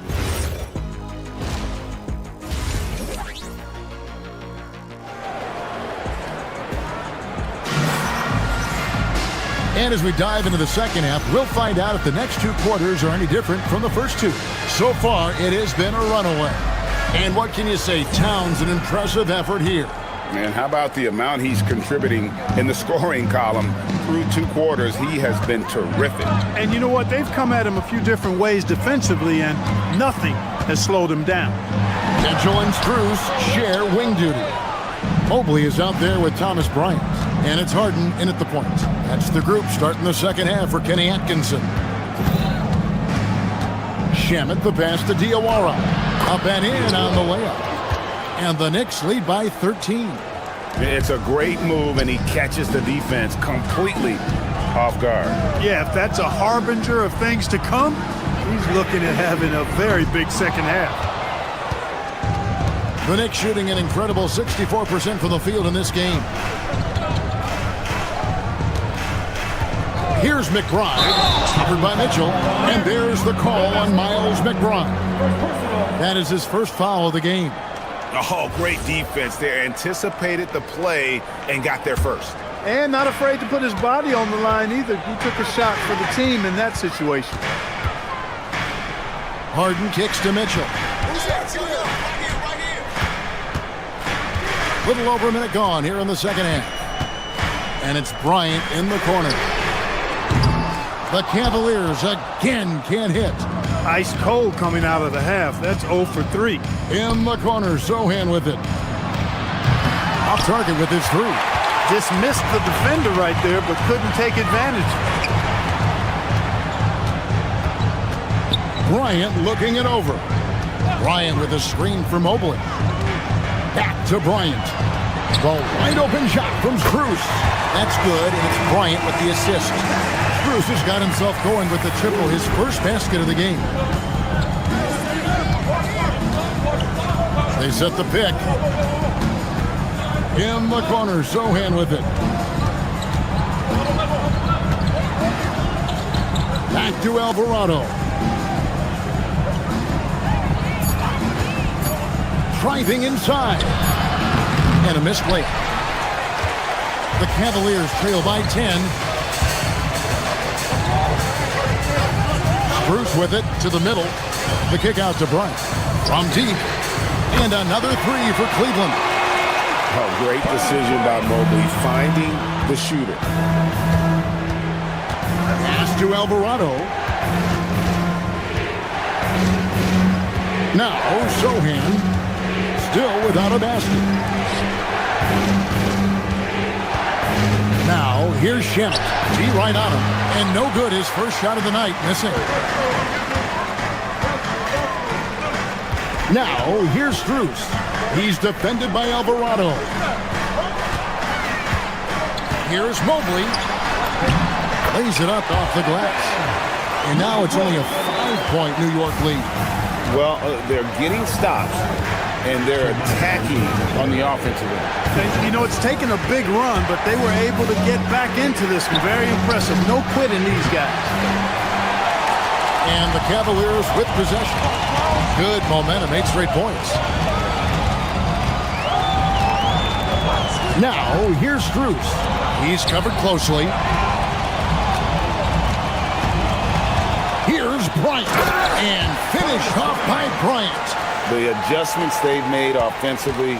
And as we dive into the second half, we'll find out if the next 2 quarters are any different from the first 2. So far, it has been a runaway. And what can you say? Towns, an impressive effort here. Man, how about the amount he's contributing in the scoring column through 2 quarters? He has been terrific. And you know what? They've come at him a few different ways defensively, and nothing has slowed him down. Mitchell and Strus share wing duty. Mobley is out there with Thomas Bryant. And it's Harden in at the point. That's the group starting the second half for Kenny Atkinson. Shamet the pass to Diawara. Up and in on the layup. And the Knicks lead by 13. It's a great move, and he catches the defense completely off guard. Yeah, if that's a harbinger of things to come, he's looking at having a very big second half. The Knicks shooting an incredible 64% from the field in this game. Here's McBride, covered by Mitchell, and there's the call on Miles McBride. That is his first foul of the game. Oh, great defense there. Anticipated the play and got there first. And not afraid to put his body on the line either. He took a shot for the team in that situation. Harden kicks to Mitchell. Little over a minute gone here in the second half. And it's Bryant in the corner. The Cavaliers again can't hit. Ice cold coming out of the half. That's 0 for 3. In the corner, Sohan with it. Off target with his 3. Just missed the defender right there, but couldn't take advantage. Bryant looking it over. Bryant with a screen for Mobley. Back to Bryant. The wide open shot from Strus. That's good, and it's Bryant with the assist. Strus has got himself going with the triple, his first basket of the game. They set the pick. In the corner, Sohan with it. Back to Alvarado. Driving inside. And a missed layup. The Cavaliers trail by 10. Strus with it to the middle. The kick out to Bryant. From deep. And another 3 for Cleveland. Oh, great decision by Mobley, finding the shooter. Pass to Alvarado. Now, Sohan. still without a basket. Now, here's Shannon. He right on him. And no good, his first shot of the night, missing. Now, here's Strus. He's defended by Alvarado. Here's Mobley. Lays it up off the glass. And now it's only a 5-point New York lead. Well, they're getting stops, and they're attacking on the offensive end. You know, it's taken a big run, but they were able to get back into this one. Very impressive. No quitting these guys. And the Cavaliers with possession. Good momentum, 8 straight points. Now, here's Strus. He's covered closely. Here's Bryant. And finished off by Bryant. The adjustments they've made offensively,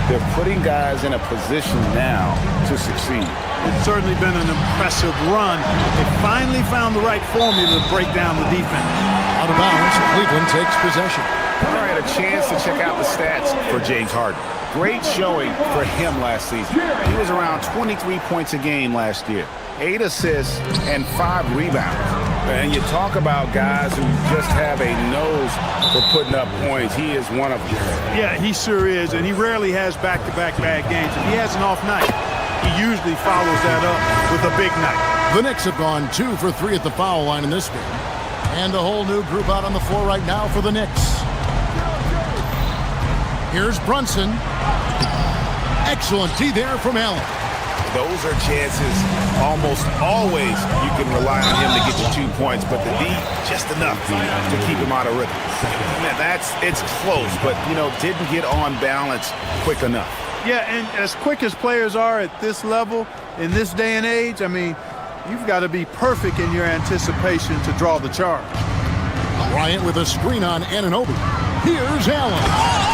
they're putting guys in a position now to succeed. It's certainly been an impressive run. They finally found the right formula to break down the defense. Out of bounds, Cleveland takes possession. All right, a chance to check out the stats for James Harden. Great showing for him last season. He was around 23 points a game last year, 8 assists and 5 rebounds. And you talk about guys who just have a nose for putting up points. He is one of them. Yeah, he sure is, and he rarely has back-to-back bad games. If he has an off night, he usually follows that up with a big night. The Knicks have gone 2 for 3 at the foul line in this game. And a whole new group out on the floor right now for the Knicks. Here's Brunson. Excellent D there from Allen. Those are chances almost always you can rely on him to get you 2 points, but the D, just enough to keep him out of rhythm. Yeah, it's close, but, didn't get on balance quick enough. Yeah, and as quick as players are at this level, in this day and age, I mean, you've got to be perfect in your anticipation to draw the charge. Bryant with a screen on Anunoby. Here's Allen.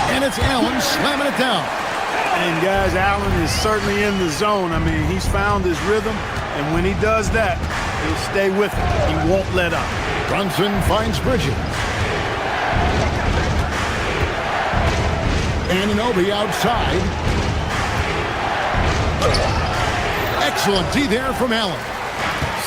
And it's Allen slamming it down. And, guys, Allen is certainly in the zone. I mean, he's found his rhythm, and when he does that, he'll stay with it. He won't let up. Brunson finds Bridges. Anunoby outside. Excellent D there from Allen.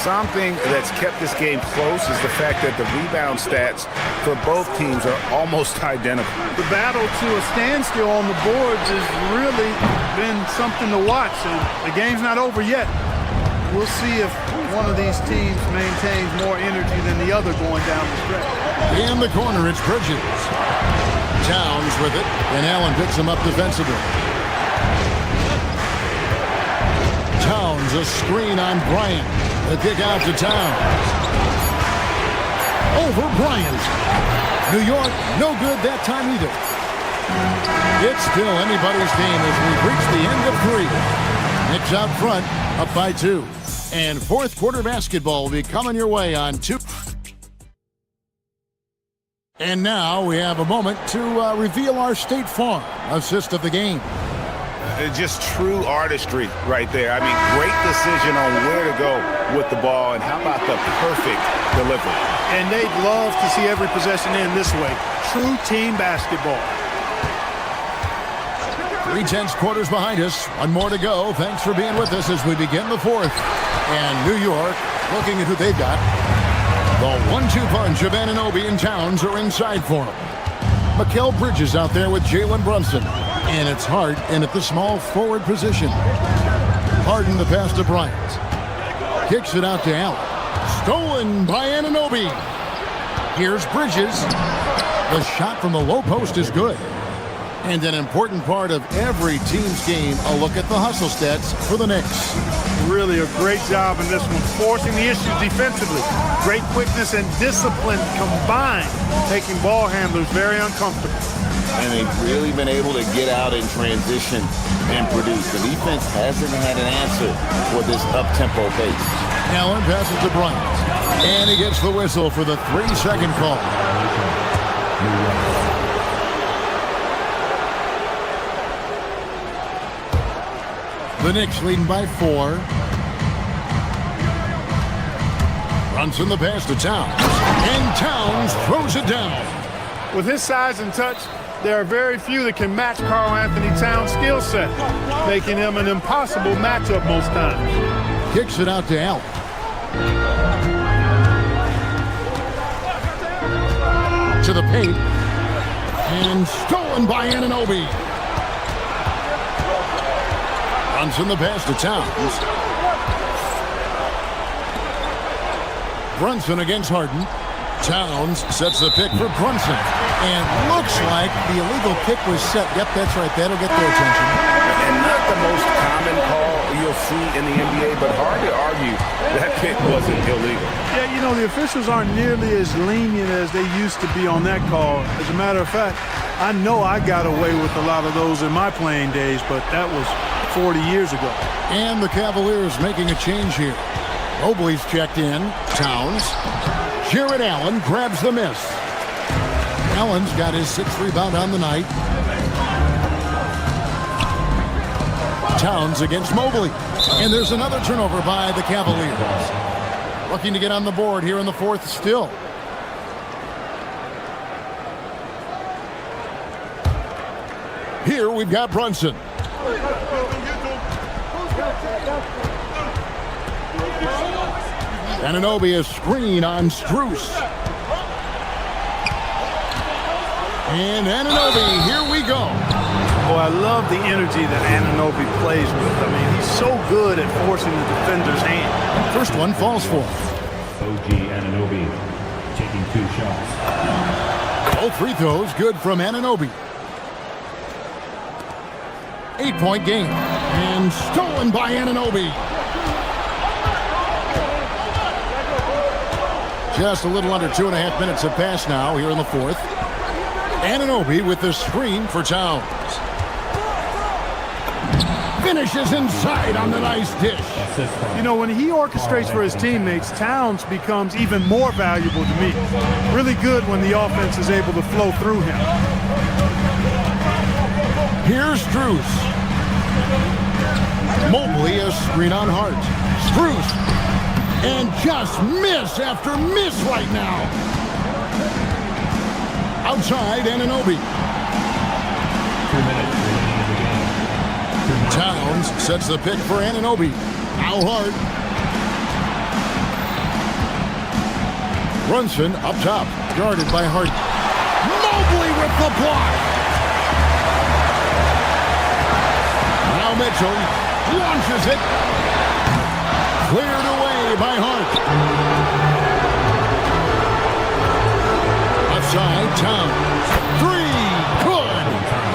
Something that's kept this game close is the fact that the rebound stats for both teams are almost identical. The battle to a standstill on the boards has really been something to watch, and the game's not over yet. We'll see if one of these teams maintains more energy than the other going down the stretch. In the corner, it's Bridges. Towns with it, and Allen picks him up defensively. Towns, a screen on Bryant. The kick out to Towns. Over Bryant. New York, no good that time either. It's still anybody's game as we've reached the end of 3. Knicks out front, up by 2. And fourth quarter basketball will be coming your way on 2. And now we have a moment to reveal our State Farm assist of the game. Just true artistry right there. I mean, great decision on where to go with the ball, and how about the perfect delivery. And they'd love to see every possession end this way. True team basketball. 3/10 quarters behind us. One more to go. Thanks for being with us as we begin the fourth. And New York, looking at who they've got. The 1-2 punch of Anunoby and Towns are inside for him. Mikal Bridges out there with Jalen Brunson. And it's Hart in at the small forward position. Harden the pass to Bryant. Kicks it out to Allen. Stolen by Anunoby. Here's Bridges. The shot from the low post is good. And an important part of every team's game, a look at the hustle stats for the Knicks. Really a great job in this one, forcing the issues defensively. Great quickness and discipline combined, making ball handlers very uncomfortable. And they've really been able to get out in transition and produce. The defense hasn't had an answer for this up-tempo pace. Allen passes to Bryant. And he gets the whistle for the 3-second call. The Knicks leading by 4. Brunson the pass to Towns. And Towns throws it down. With his size and touch, There are very few that can match Karl Anthony Towns' skill set, making him an impossible matchup most times. Kicks it out to Allen. To the paint. And stolen by Anunoby. Brunson the pass to Towns. Brunson against Harden. Towns sets the pick for Brunson. And looks like the illegal kick was set. Yep, that's right. That'll get their attention. And not the most common call you'll see in the NBA, but hard to argue that kick wasn't illegal. Yeah, you know, the officials aren't nearly as lenient as they used to be on that call. As a matter of fact, I know I got away with a lot of those in my playing days, but that was 40 years ago. And the Cavaliers making a change here. Mobley's checked in. Towns. Jared Allen grabs the miss. Allen's got his 6th rebound on the night. Towns against Mobley. And there's another turnover by the Cavaliers. Looking to get on the board here in the 4th still. Here we've got Brunson. Anunoby is screen on Strus. And Anunoby, here we go. Boy, I love the energy that Anunoby plays with. I mean, he's so good at forcing the defender's hand. First one falls for him. OG Anunoby taking 2 shots. All free throws good from Anunoby. 8-point game. And stolen by Anunoby. Just a little under 2.5 minutes have passed now here in the 4th. Anunoby with the screen for Towns. Finishes inside on the nice dish. You know, when he orchestrates for his teammates, Towns becomes even more valuable to me. Really good when the offense is able to flow through him. Here's Strus. Mobley a screen on Hart. Strus. And just miss after miss right now. Outside, Anunoby. 2 minutes remaining in the game. Towns sets the pick for Anunoby. Now Hart. Brunson up top. Guarded by Hart. Mobley with the block. Now Mitchell launches it. Cleared away by Hart. Outside, Towns. 3, good.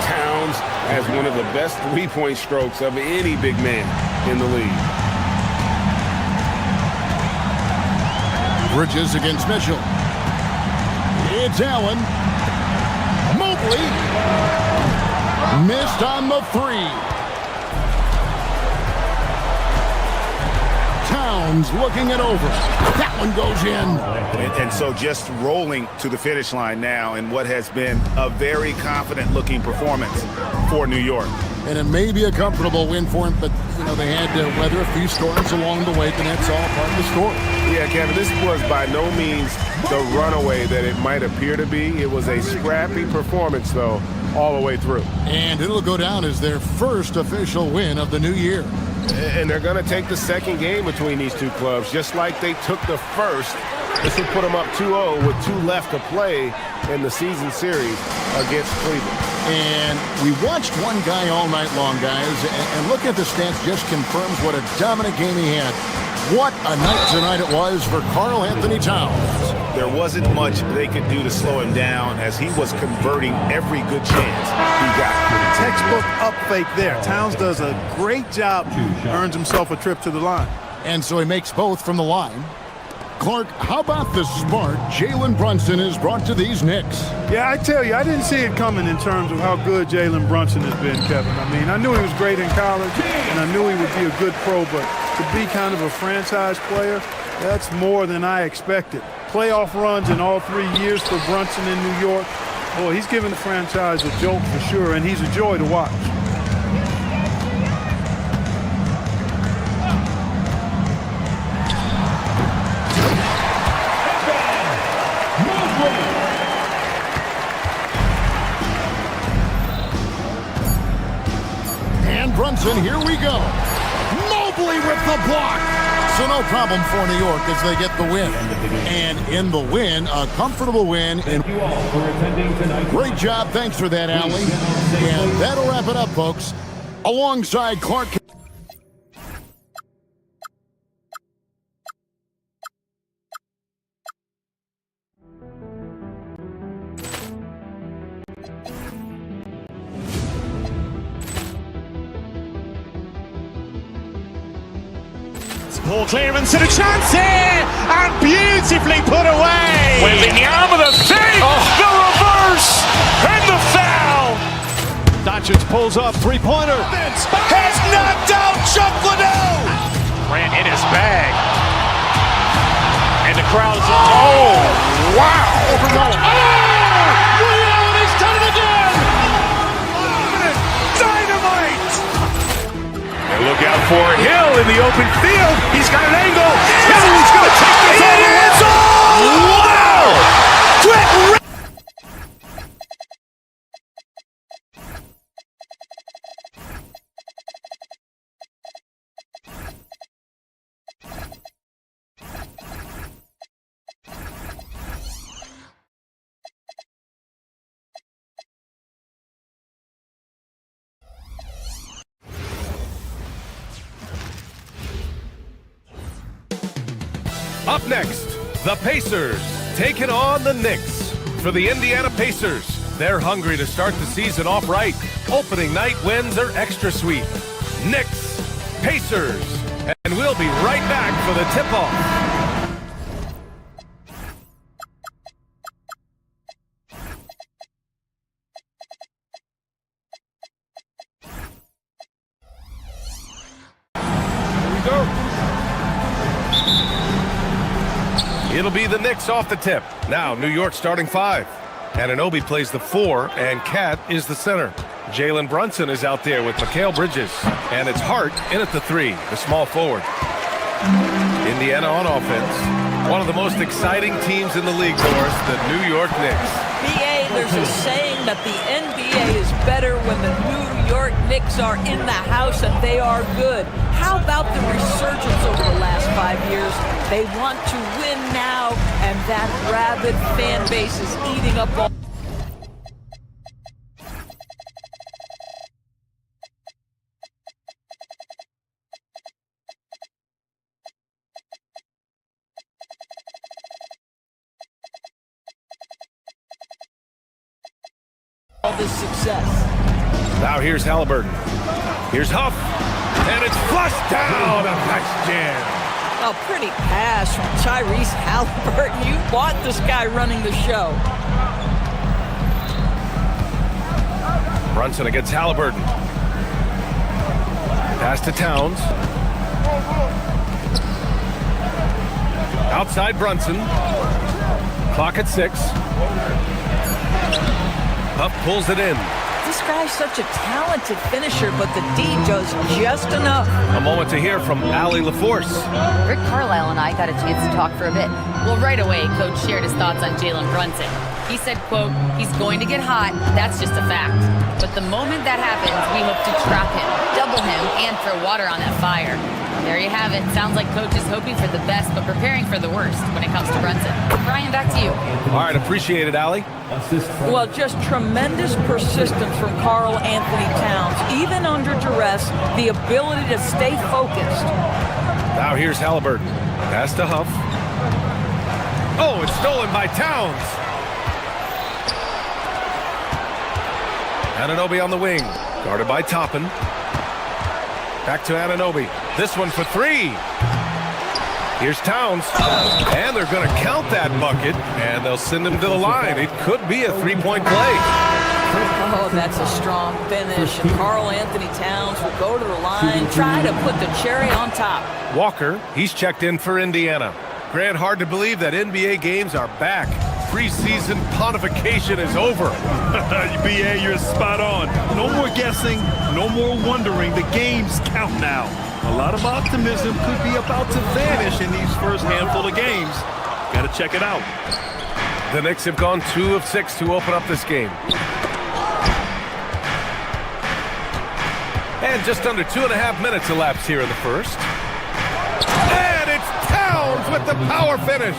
Towns has one of the best 3-point strokes of any big man in the league. Bridges against Mitchell. It's Allen. Mobley. Missed on the 3. Towns looking it over. That one goes in. And so just rolling to the finish line now in what has been a very confident-looking performance for New York. And it may be a comfortable win for him, but, you know, they had to weather a few storms along the way, and that's all part of the story. Yeah, Kevin, this was by no means the runaway that it might appear to be. It was a scrappy performance, though, all the way through. And it'll go down as their first official win of the new year. And they're going to take the second game between these two clubs, just like they took the first. This will put them up 2-0 with 2 left to play in the season series against Cleveland. And we watched one guy all night long, guys, and look at the stats just confirms what a dominant game he had. What a night tonight it was for Karl Anthony Towns. There wasn't much they could do to slow him down as he was converting every good chance he got. Textbook up fake there. Towns does a great job, earns himself a trip to the line. And so he makes both from the line. Clark, how about the spark Jalen Brunson has brought to these Knicks? Yeah, I tell you, I didn't see it coming in terms of how good Jalen Brunson has been, Kevin. I mean, I knew he was great in college, and I knew he would be a good pro, but to be kind of a franchise player, that's more than I expected. Playoff runs in all 3 years for Brunson in New York. Boy, he's given the franchise a jolt for sure, and he's a joy to watch. Brunson, here we go. Mobley with the block. So no problem for New York as they get the win. And in the win, a comfortable win. Great job. Thanks for that, Allie. And that'll wrap it up, folks. Alongside Clark. Ball clearance and a chance here, and beautifully put away. Wembanyama the fake, the reverse, and the foul. Doncic pulls up, three-pointer. Has knocked out Chuck Liddell. Ran in his bag. And the crowd is oh, wow. Overruled. Oh, reality's done it again. Dynamite. And look out for Hill in the open field. He's got an angle. Hill is going to take this all the way. Wow! Quick! Up next, the Pacers taking on the Knicks. For the Indiana Pacers, they're hungry to start the season off right. Opening night wins are extra sweet. Knicks, Pacers, and we'll be right back for the tip-off. It'll be the Knicks off the tip. Now, New York starting five. Anunoby plays the 4, and Cat is the center. Jalen Brunson is out there with Mikal Bridges. And it's Hart in at the 3, the small forward. Indiana on offense. One of the most exciting teams in the league, Doris, the New York Knicks. BA, there's a saying that the NBA is better when the New York Knicks are in the house and they are good. How about the resurgence over the last 5 years? They want to win now, and that rabid fan base is eating up all. All this success. Now here's Halliburton. Here's Huff. And it's flushed down. A nice jam. A pretty pass from Tyrese Halliburton. You want this guy running the show. Brunson against Halliburton. Pass to Towns. Outside Brunson. Clock at 6. Huff pulls it in. This guy's such a talented finisher, but the D does just enough. A moment to hear from Allie LaForce. Rick Carlisle and I got a chance to talk for a bit. Well, right away, Coach shared his thoughts on Jalen Brunson. He said, quote, he's going to get hot, that's just a fact. But the moment that happens, we hope to trap him, double him, and throw water on that fire. There you have it. Sounds like Coach is hoping for the best, but preparing for the worst when it comes to Brunson. Brian, back to you. All right, appreciate it, Allie. Well, just tremendous persistence from Karl Anthony Towns. Even under duress, the ability to stay focused. Now here's Halliburton. Pass to Huff. Oh, it's stolen by Towns. Anunoby on the wing. Guarded by Toppin. Back to Anunoby. This one for 3. Here's Towns. And they're going to count that bucket. And they'll send him to the line. It could be a 3-point play. Oh, that's a strong finish. And Karl Anthony Towns will go to the line, try to put the cherry on top. Walker, he's checked in for Indiana. Grant, hard to believe that NBA games are back. Preseason pontification is over. BA, you're spot on. No more guessing, no more wondering. The games count now. A lot of optimism could be about to vanish in these first handful of games. Got to check it out. The Knicks have gone 2 of 6 to open up this game. And just under 2.5 minutes elapsed here in the first. And it's Towns with the power finish.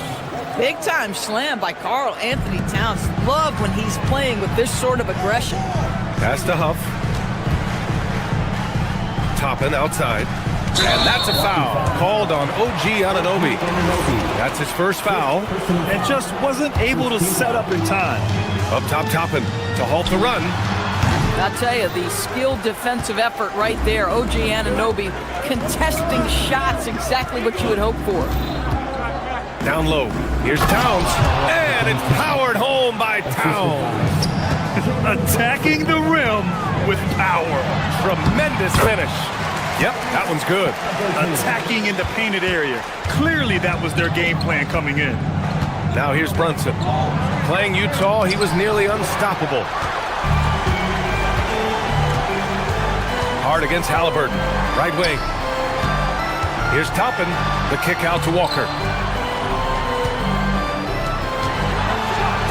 Big time slam by Karl Anthony Towns. Love when he's playing with this sort of aggression. Pass to Huff. Toppin outside. And that's a foul called on OG Anunoby. That's his first foul. And just wasn't able to set up in time. Up top, Toppin to halt the run. I'll tell you, the skilled defensive effort right there. OG Anunoby contesting shots, exactly what you would hope for. Down low. Here's Towns. And it's powered home by Towns. Attacking the rim with power. Tremendous finish. Yep, that one's good. Attacking in the painted area. Clearly that was their game plan coming in. Now here's Brunson. Playing Utah, he was nearly unstoppable. Hard against Halliburton. Right wing. Here's Toppin. The kick out to Walker.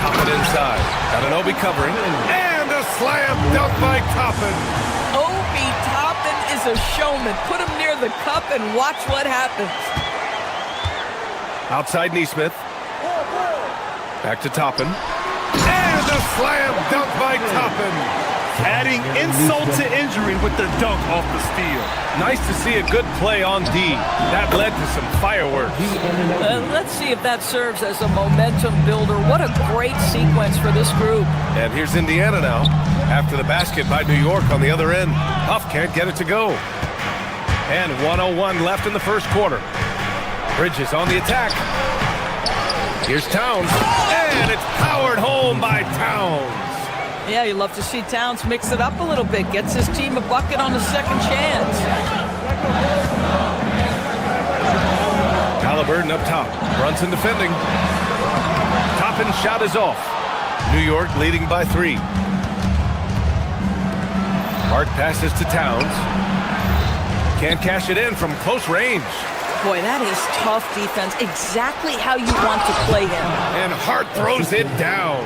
Toppin inside. Anunoby covering. And a slam dunk by Toppin. Obi Toppin is a showman. Put him near the cup and watch what happens. Outside Neesmith. Back to Toppin. And a slam dunk by Toppin. Adding insult to injury with the dunk off the steal. Nice to see a good play on D. That led to some fireworks. Let's see if that serves as a momentum builder. What a great sequence for this group. And here's Indiana now. After the basket by New York on the other end. Huff can't get it to go. And 1:01 left in the first quarter. Bridges on the attack. Here's Towns. And it's powered home by Towns. Yeah, you love to see Towns mix it up a little bit. Gets his team a bucket on the second chance. Halliburton up top. Brunson defending. Toppin shot is off. New York leading by 3. Hart passes to Towns. Can't cash it in from close range. Boy, that is tough defense. Exactly how you want to play him. And Hart throws it down.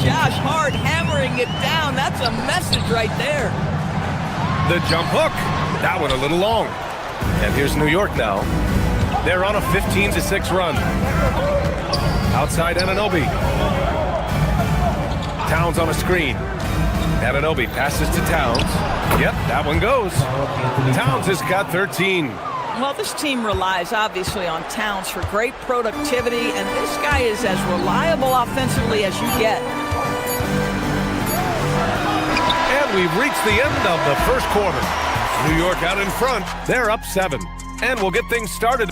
Josh Hart hammering it down. That's a message right there. The jump hook. That one a little long. And here's New York now. They're on a 15-6 run. Outside Anunoby. Towns on a screen. Anunoby passes to Towns. Yep, that one goes. Towns has got 13. Well, this team relies, obviously, on Towns for great productivity, and this guy is as reliable offensively as you get. And we've reached the end of the first quarter. New York out in front. They're up 7. And we'll get things started.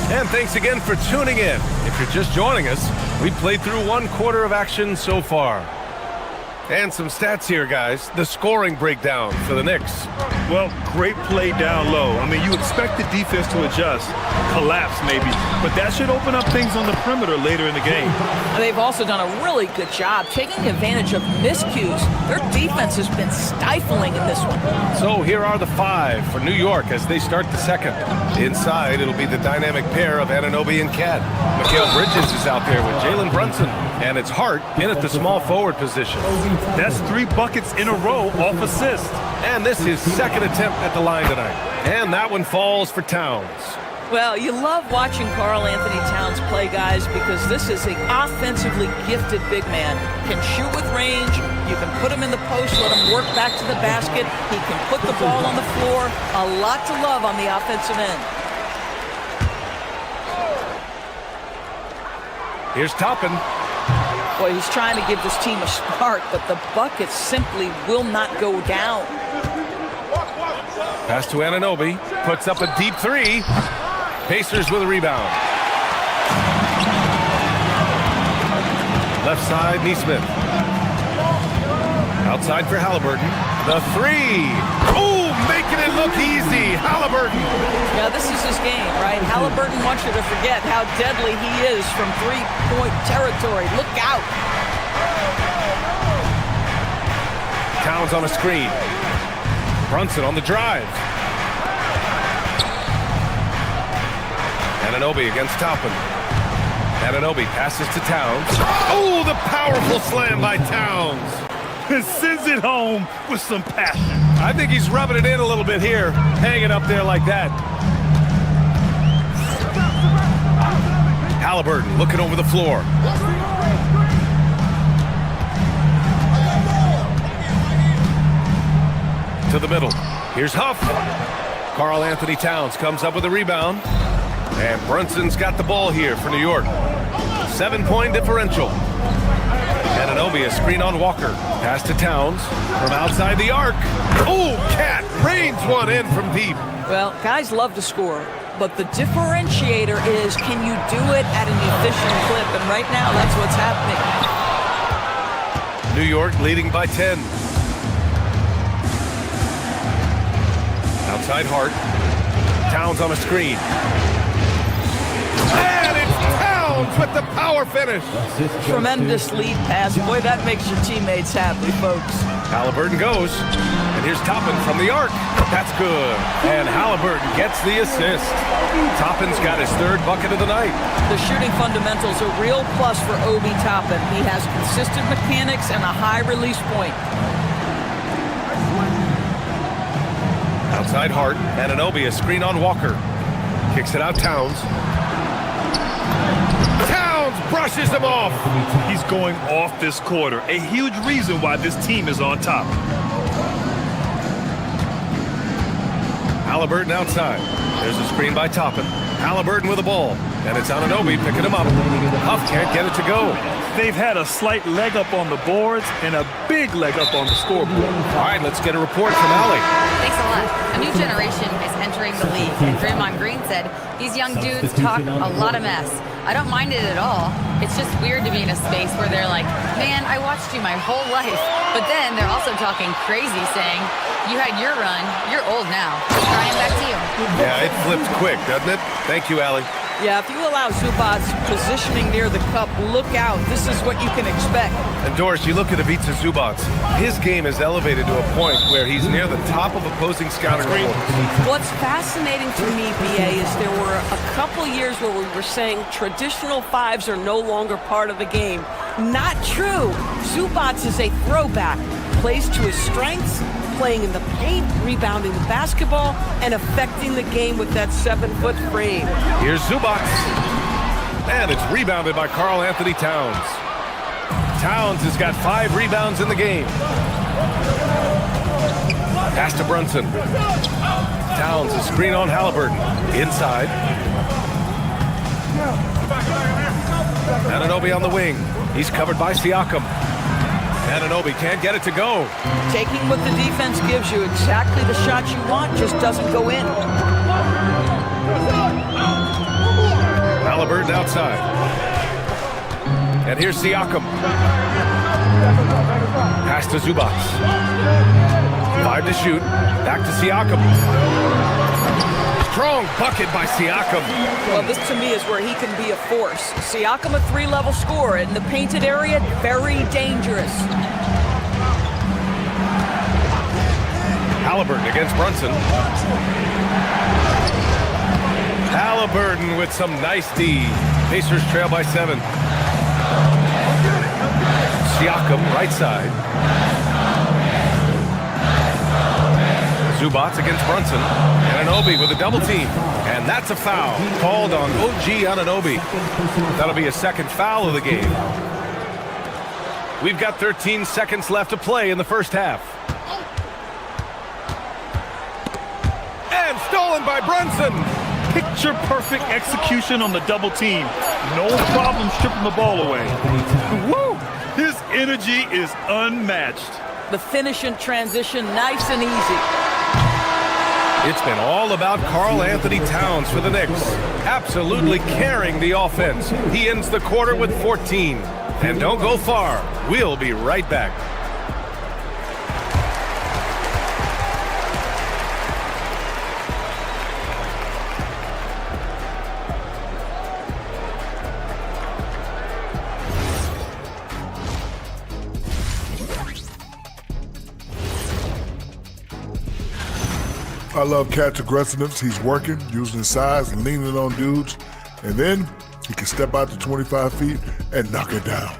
And thanks again for tuning in. If you're just joining us, we played through 1 quarter of action so far. And some stats here, guys. The scoring breakdown for the Knicks. Well, great play down low. I mean, you expect the defense to adjust, collapse maybe, but that should open up things on the perimeter later in the game. They've also done a really good job taking advantage of miscues. Their defense has been stifling in this one. So here are the 5 for New York as they start the second. Inside, it'll be the dynamic pair of Anunoby and Cat. Mikal Bridges is out there with Jalen Brunson. And it's Hart in at the small forward position. That's 3 buckets in a row off assist. And this is second attempt at the line tonight. And that one falls for Towns. Well, you love watching Karl Anthony Towns play, guys, because this is an offensively gifted big man. Can shoot with range. You can put him in the post, let him work back to the basket. He can put the ball on the floor. A lot to love on the offensive end. Here's Toppin. Boy, he's trying to give this team a spark, but the buckets simply will not go down. Pass to Anunoby. Puts up a deep 3. Pacers with a rebound. Left side, Neesmith. Outside for Halliburton. The 3. Oh, making it look easy. Halliburton. Yeah, this is his game, right? Halliburton wants you to forget how deadly he is from 3-point territory. Look out. Towns on a screen. Brunson on the drive. Anunoby against Toppin. Anunoby passes to Towns. Oh, the powerful slam by Towns. Sends it home with some passion. I think he's rubbing it in a little bit here, hanging up there like that. Halliburton looking over the floor. To the middle. Here's Huff. Karl Anthony Towns comes up with a rebound. And Brunson's got the ball here for New York. 7-point differential. Anunoby, a screen on Walker. Pass to Towns from outside the arc. Oh, Cat rains one in from deep. Well, guys love to score, but the differentiator is, can you do it at an efficient clip? And right now, that's what's happening. New York leading by 10. Outside Hart. Towns on a screen. And it's Towns with the power finish. Tremendous lead pass. Boy, that makes your teammates happy, folks. Halliburton goes. And here's Toppin from the arc. That's good. And Halliburton gets the assist. Toppin's got his third bucket of the night. The shooting fundamentals are real plus for Obi Toppin. He has consistent mechanics and a high release point. Outside Hart. Anunoby, a screen on Walker. Kicks it out Towns. Towns brushes him off. He's going off this quarter. A huge reason why this team is on top. Halliburton outside. There's a screen by Toppin. Halliburton with the ball. And it's Anunoby picking him up. Huff can't get it to go. They've had a slight leg up on the boards and a big leg up on the scoreboard. All right, let's get a report from Allie. Thanks a lot. A new generation is entering the league, and Draymond Green said these young dudes talk a lot of mess. I don't mind it at all. It's just weird to be in a space where they're like, man, I watched you my whole life. But then they're also talking crazy, saying, you had your run, you're old now. Ryan, back to you. Yeah, it flipped quick, doesn't it? Thank you, Allie. Yeah, if you allow Zubac's positioning near the cup, look out. This is what you can expect. And Doris, you look at Ivica Zubac. His game is elevated to a point where he's near the top of opposing scouting reports. What's fascinating to me, BA, is there were a couple years where we were saying traditional fives are no longer part of the game. Not true. Zubac is a throwback. Plays to his strengths, playing in the paint, rebounding the basketball, and affecting the game with that 7-foot frame. Here's Zubac. And it's rebounded by Karl Anthony Towns. Towns has got 5 rebounds in the game. Pass to Brunson. Towns, a screen on Halliburton. Inside. Anunoby on the wing. He's covered by Siakam. Anunoby can't get it to go. Taking what the defense gives you, exactly the shot you want, just doesn't go in. Halliburton outside. And here's Siakam. Pass to Zubac. 5 to shoot. Back to Siakam. Strong bucket by Siakam. Well, this to me is where he can be a force. Siakam, a 3-level scorer in the painted area, very dangerous. Halliburton against Brunson. Halliburton with some nice D. Pacers trail by 7. Siakam, right side. Zubac against Brunson. Anunoby with a double team. And that's a foul called on OG Anunoby. That'll be a second foul of the game. We've got 13 seconds left to play in the first half. And stolen by Brunson. Picture-perfect execution on the double team. No problem stripping the ball away. Woo! His energy is unmatched. The finish in transition, nice and easy. It's been all about Karl Anthony Towns for the Knicks. Absolutely carrying the offense. He ends the quarter with 14. And don't go far. We'll be right back. I love Cat's aggressiveness. He's working, using his size and leaning on dudes. And then He can step out to 25 feet and knock it down.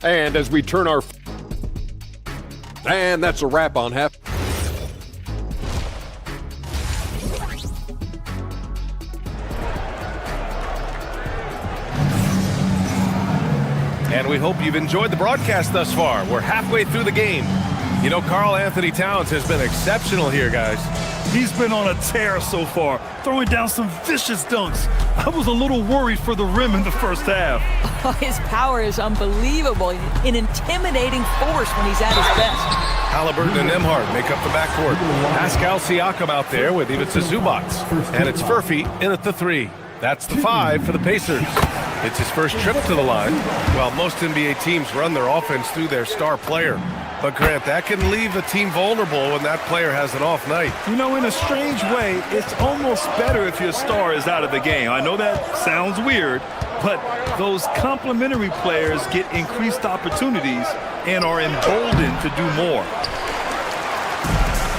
And as we turn our... And that's a wrap on half. And we hope you've enjoyed the broadcast thus far. We're halfway through the game. You know, Karl Anthony Towns has been exceptional here, guys. He's been on a tear so far, throwing down some vicious dunks. I was a little worried for the rim in the first half. Oh, his power is unbelievable, an intimidating force when he's at his best. Halliburton and Nembhard make up the backcourt. Pascal Siakam out there with Ivica Zubac. And it's Furphy in at the 3. That's the 5 for the Pacers. It's his first trip to the line. Well, most NBA teams run their offense through their star player. But Grant, that can leave a team vulnerable when that player has an off night. You know, in a strange way, it's almost better if your star is out of the game. I know that sounds weird, but those complementary players get increased opportunities and are emboldened to do more.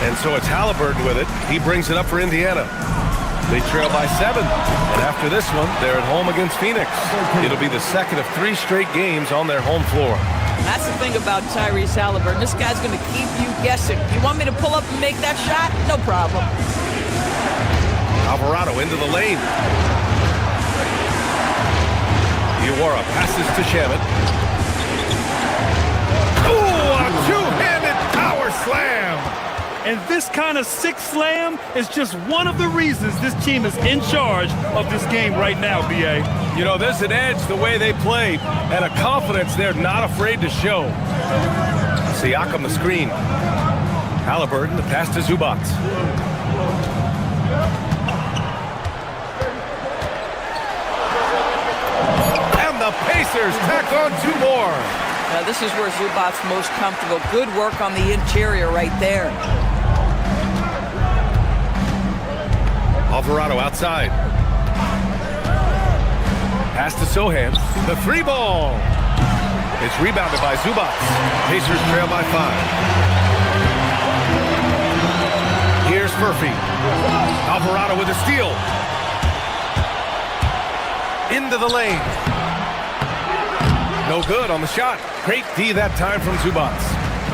And so it's Halliburton with it. He brings it up for Indiana. They trail by 7. And after this one, they're at home against Phoenix. It'll be the second of 3 straight games on their home floor. That's the thing about Tyrese Halliburton. This guy's going to keep you guessing. You want me to pull up and make that shot? No problem. Alvarado into the lane. Iwara passes to Shamet. Ooh, a two-handed power slam. And this kind of sick slam is just one of the reasons this team is in charge of this game right now, B.A. You know, there's an edge the way they play and a confidence they're not afraid to show. Siakam the screen. Halliburton the pass to Zubac. And the Pacers tack on 2 more. Now this is where Zubac's most comfortable. Good work on the interior right there. Alvarado outside. Pass to Sohan. The 3 ball. It's rebounded by Zubac. Pacers trail by 5. Here's Furphy. Alvarado with a steal. Into the lane. No good on the shot. Great D that time from Zubac.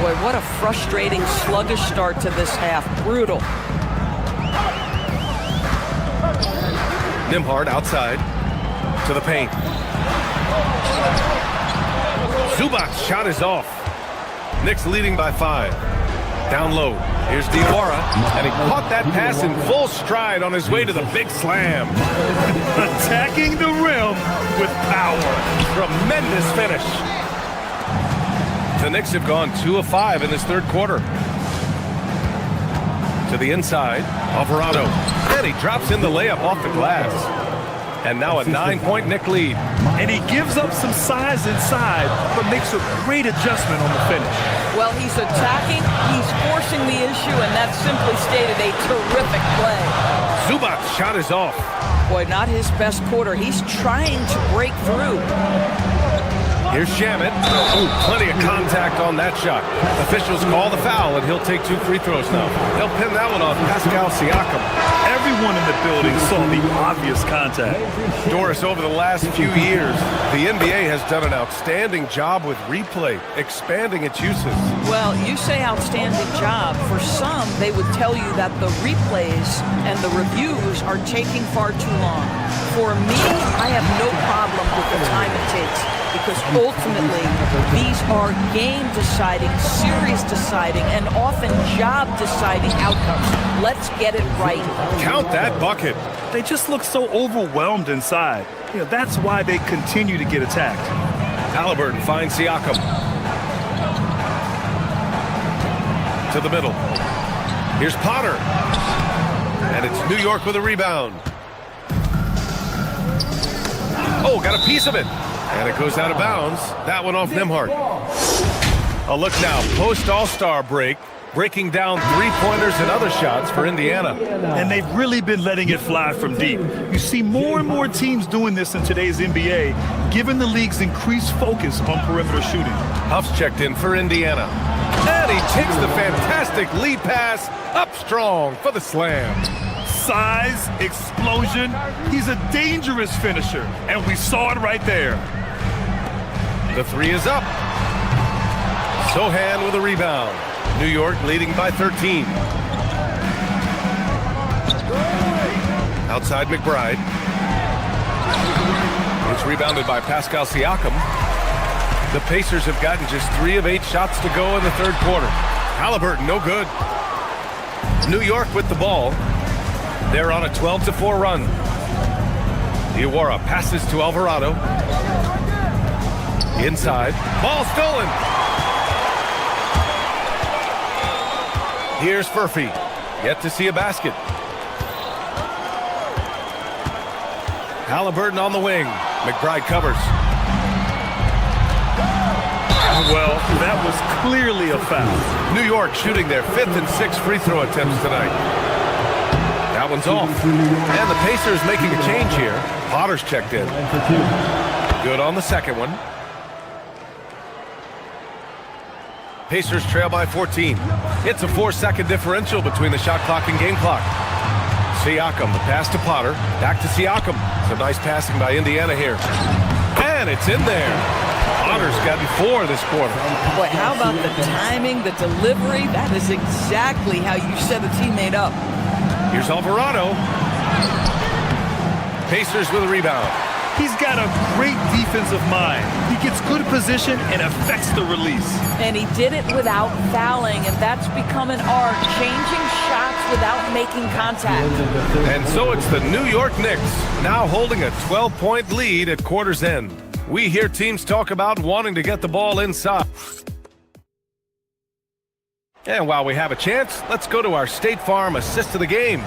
Boy, what a frustrating, sluggish start to this half. Brutal. Nembhard outside to the paint. Zubac's shot is off. Knicks leading by 5. Down low. Here's Diawara, and he caught that pass in full stride on his way to the big slam. Attacking the rim with power. Tremendous finish. The Knicks have gone 2 of 5 in this third quarter. To the inside, Alvarado. And he drops in the layup off the glass. And now a 9-point Knick lead. And he gives up some size inside, but makes a great adjustment on the finish. Well, he's attacking, he's forcing the issue, and that simply stated a terrific play. Zubac's shot is off. Boy, not his best quarter. He's trying to break through. Here's Shamet. Ooh, plenty of contact on that shot. Officials call the foul, and he'll take 2 free throws now. They'll pin that one off Pascal Siakam. Everyone in the building saw the obvious contact. Doris, over the last few years, the NBA has done an outstanding job with replay, expanding its uses. Well, you say outstanding job. For some, they would tell you that the replays and the reviews are taking far too long. For me, I have no problem with the time it takes, because ultimately, these are game-deciding, series-deciding, and often job-deciding outcomes. Let's get it right. Count that bucket. They just look so overwhelmed inside. You know, that's why they continue to get attacked. Halliburton finds Siakam. To the middle. Here's Potter. And it's New York with a rebound. Oh, got a piece of it. And it goes out of bounds. That one off Nembhard. A look now, post-All-Star break, breaking down 3-pointers and other shots for Indiana. And they've really been letting it fly from deep. You see more and more teams doing this in today's NBA, given the league's increased focus on perimeter shooting. Huff's checked in for Indiana. And he takes the fantastic lead pass up strong for the slam. Size, explosion. He's a dangerous finisher, and we saw it right there. The three is up. Sohan with a rebound. New York leading by 13. Outside McBride. It's rebounded by Pascal Siakam. The Pacers have gotten just 3 of 8 shots to go in the third quarter. Halliburton, no good. New York with the ball. They're on a 12-4 run. Diawara passes to Alvarado. Inside. Ball stolen. Here's Furphy. Yet to see a basket. Halliburton on the wing. McBride covers. Well, that was clearly a foul. New York shooting their 5th and 6th free throw attempts tonight. That one's off. And the Pacers making a change here. Potter's checked in. Good on the second one. Pacers trail by 14. It's a 4-second differential between the shot clock and game clock. Siakam, the pass to Potter. Back to Siakam. Some nice passing by Indiana here. And it's in there. Potter's gotten 4 this quarter. Boy, how about the timing, the delivery? That is exactly how you set a teammate up. Here's Alvarado. Pacers with a rebound. He's got a great defensive mind. He gets good position and affects the release. And he did it without fouling, and that's become an art, changing shots without making contact. And so it's the New York Knicks, now holding a 12-point lead at quarter's end. We hear teams talk about wanting to get the ball inside. And while we have a chance, let's go to our State Farm assist of the game.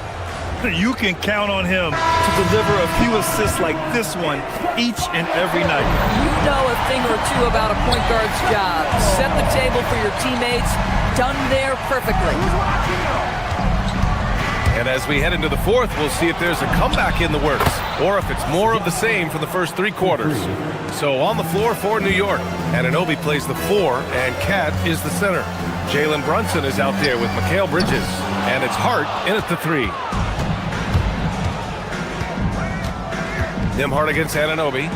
You can count on him to deliver a few assists like this one each and every night. You know a thing or two about a point guard's job. Set the table for your teammates. Done there perfectly. And as we head into the fourth, we'll see if there's a comeback in the works or if it's more of the same for the first 3 quarters. So on the floor for New York, Anunoby plays the 4 and Cat is the center. Jalen Brunson is out there with Mikal Bridges, and it's Hart in at the 3. Nembhard against Anunoby.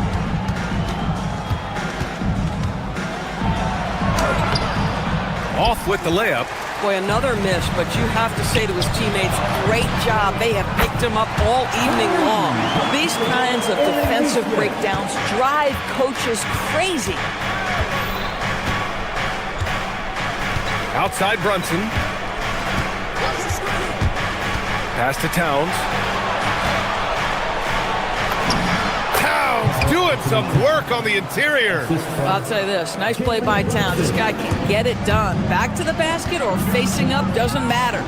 Off with the layup. Boy, another miss, but you have to say to his teammates, great job. They have picked him up all evening long. These kinds of defensive breakdowns drive coaches crazy. Outside Brunson. Pass to Towns. Doing some work on the interior. I'll tell you this, nice play by Towns. This guy can get it done. Back to the basket or facing up, doesn't matter.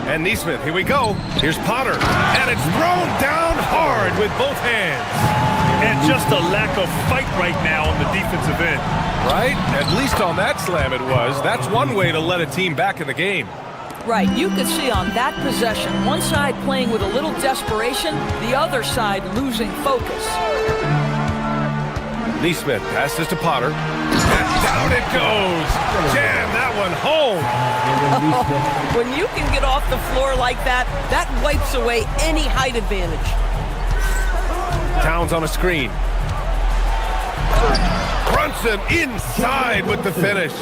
And Neesmith, here we go. Here's Potter. And it's thrown down hard with both hands. And just a lack of fight right now on the defensive end. Right? At least on that slam it was. That's one way to let a team back in the game. Right, you could see on that possession, one side playing with a little desperation, the other side losing focus. Neesmith passes to Potter. And down it goes. Jam that one home. When you can get off the floor like that, that wipes away any height advantage. Towns on a screen. Brunson inside with the finish.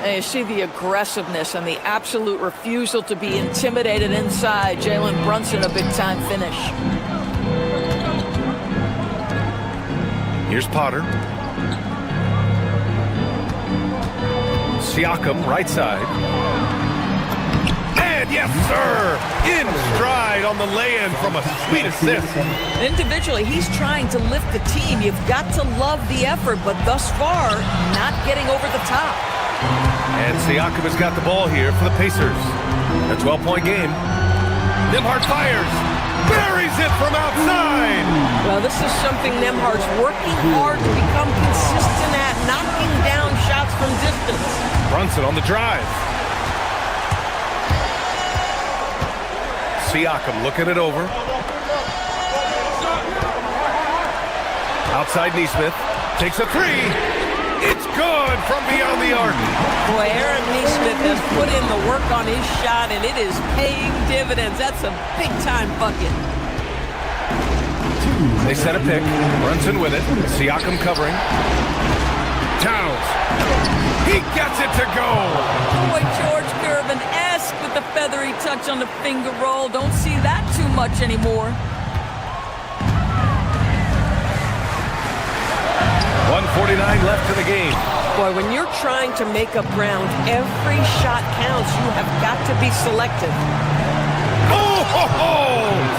And you see the aggressiveness and the absolute refusal to be intimidated inside. Jalen Brunson, a big-time finish. Here's Potter. Siakam, right side. And yes, sir! In stride on the lay-in from a sweet assist. Individually, he's trying to lift the team. You've got to love the effort, but thus far, not getting over the top. And Siakam has got the ball here for the Pacers. A 12-point game. Nembhard fires. Buries it from outside. Well, this is something Nembhard's working hard to become consistent at, knocking down shots from distance. Brunson on the drive. Siakam looking it over. Outside Neesmith. Takes a 3. It's good from beyond the arc. Boy, Aaron Neesmith has put in the work on his shot, and it is paying dividends. That's a big-time bucket. They set a pick. Brunson with it. Siakam covering. Towns. He gets it to go. Boy, George Gervin-esque with the feathery touch on the finger roll. Don't see that too much anymore. 1:49 left to the game. Boy, when you're trying to make up ground, every shot counts. You have got to be selective. Oh, ho, ho!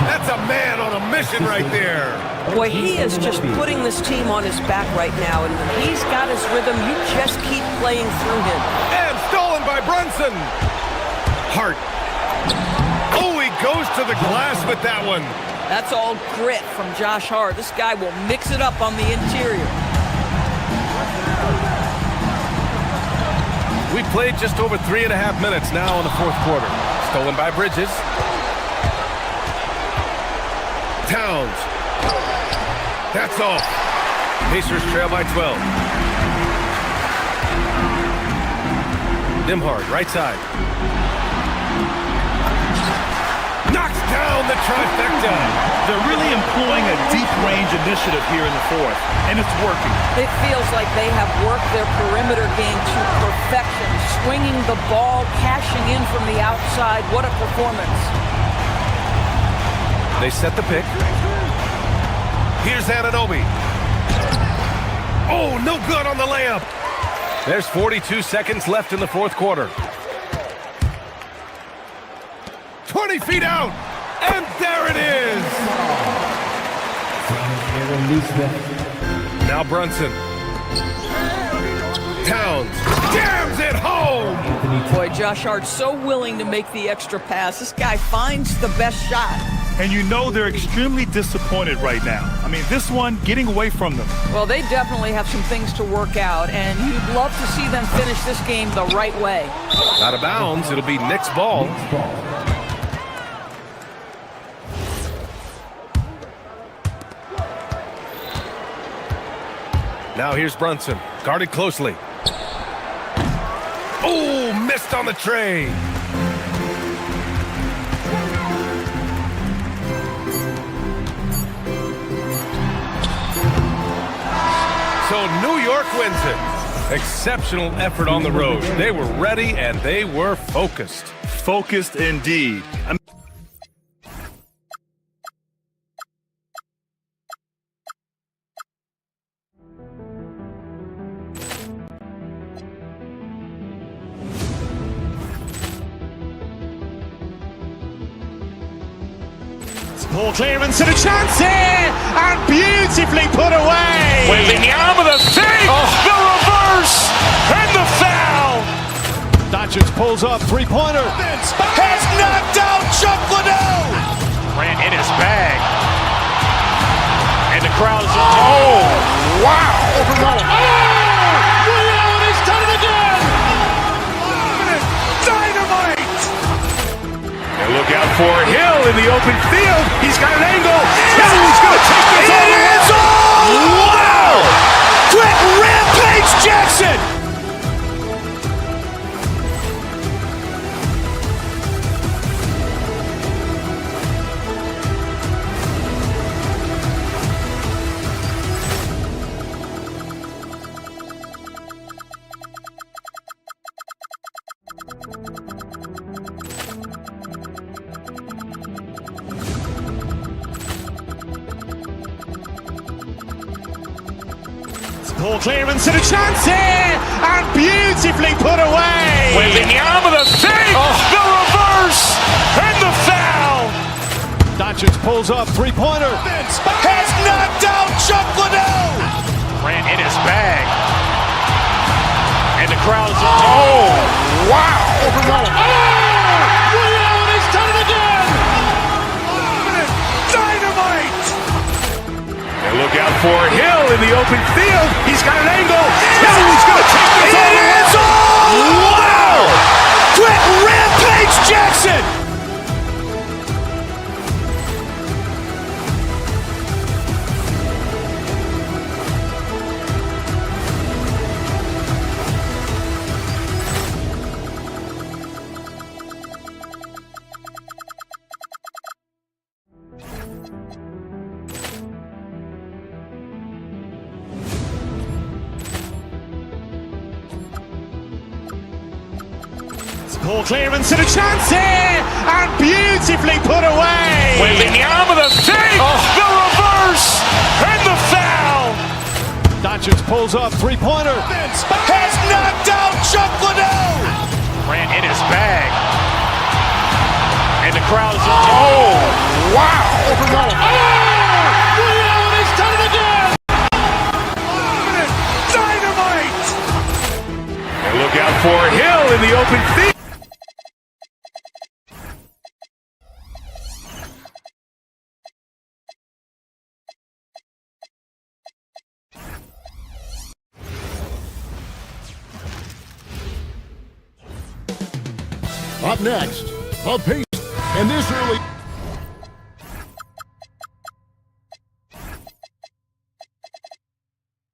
That's a man on a mission right there. Boy, he is just putting this team on his back right now, and when he's got his rhythm, you just keep playing through him. And stolen by Brunson. Hart. Oh, he goes to the glass with that one. That's all grit from Josh Hart. This guy will mix it up on the interior. We played just over 3.5 minutes now in the fourth quarter. Stolen by Bridges. Towns. That's off. Pacers trail by 12. Nimhard, right side. Knocks down the trifecta. They're really employing a deep range initiative here in the fourth, and it's working. It feels like they have worked their perimeter game to perfection, swinging the ball, cashing in from the outside. What a performance. They set the pick. Here's Anunoby. Oh, no good on the layup. There's 42 seconds left in the fourth quarter. 20 feet out, and there it is. Now Brunson. Towns jams it home. Boy, Josh Hart so willing to make the extra pass. This guy finds the best shot. And you know they're extremely disappointed right now. I mean, this one getting away from them. Well, they definitely have some things to work out, and you'd love to see them finish this game the right way. Out of bounds, it'll be Knicks ball. Now here's Brunson, guarded closely. Oh, missed on the tray. So New York wins it. Exceptional effort on the road. They were ready and they were focused. Focused indeed. Ball clearance and a chance here, and beautifully put away. Wembanyama the fake, the reverse, and the foul. Doncic pulls up, three-pointer. Has knocked out Chuck Liddell. Grant in his bag, and the crowd is wow! He's done it again. Dynamite. And look out for Hill in the open field. He's got an angle. He's going to take this all. It is all. Wow! Quick Rampage Jackson. Ball clearance and a chance here, and beautifully put away. Wembanyama the fake, the reverse, and the foul. Doncic pulls up, three-pointer. Has knocked out Chuck Liddell. Grant in his bag, and the crowd is wow! He's done it again. Dynamite. And look out for Hill in the open field. He's got an angle. He's going to take this all. It is all. Wow! Quick Rampage Jackson. Ball clearance and a chance here, and beautifully put away. Wembanyama the fake, the reverse, and the foul. Doncic pulls up, three-pointer. Has knocked out Chuck Liddell. Ran in his bag. And the crowd is... Oh, wow. Liddell has done it again. Dynamite. And look out for Hill in the open field. Up next, a pace in this early.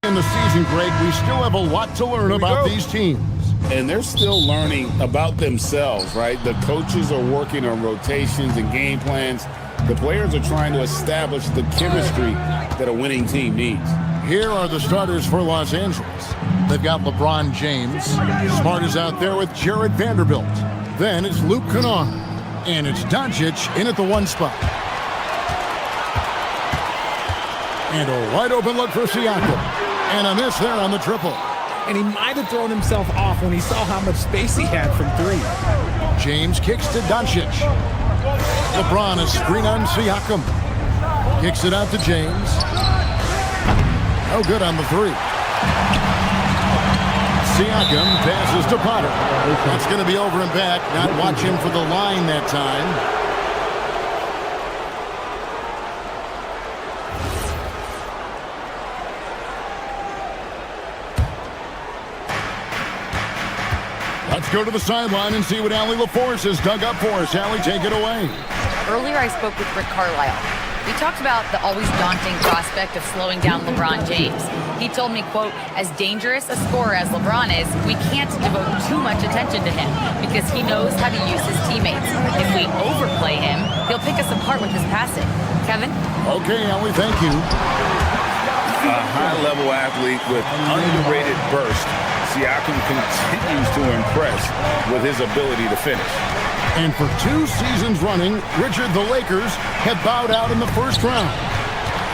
In the season, Greg, we still have a lot to learn about these teams. And they're still learning about themselves, right? The coaches are working on rotations and game plans. The players are trying to establish the chemistry that a winning team needs. Here are the starters for Los Angeles. They've got LeBron James. Smart is out there with Jared Vanderbilt. Then it's Luke Kennard. And it's Doncic in at the one spot. And a wide open look for Siakam. And a miss there on the triple. And he might have thrown himself off when he saw how much space he had from three. James kicks to Doncic. LeBron a screen on Siakam. Kicks it out to James. Oh, good on the three. Siakam passes to Potter. That's going to be over and back. Not watching for the line that time. Let's go to the sideline and see what Allie LaForce has dug up for us. Allie, take it away. Earlier, I spoke with Rick Carlisle. We talked about the always daunting prospect of slowing down LeBron James. He told me, quote, as dangerous a scorer as LeBron is, we can't devote too much attention to him because he knows how to use his teammates. If we overplay him, he'll pick us apart with his passing. Kevin? Okay, Allie, thank you. A high-level athlete with underrated burst. Siakam continues to impress with his ability to finish. And for 2 seasons running, Richard, the Lakers have bowed out in the first round.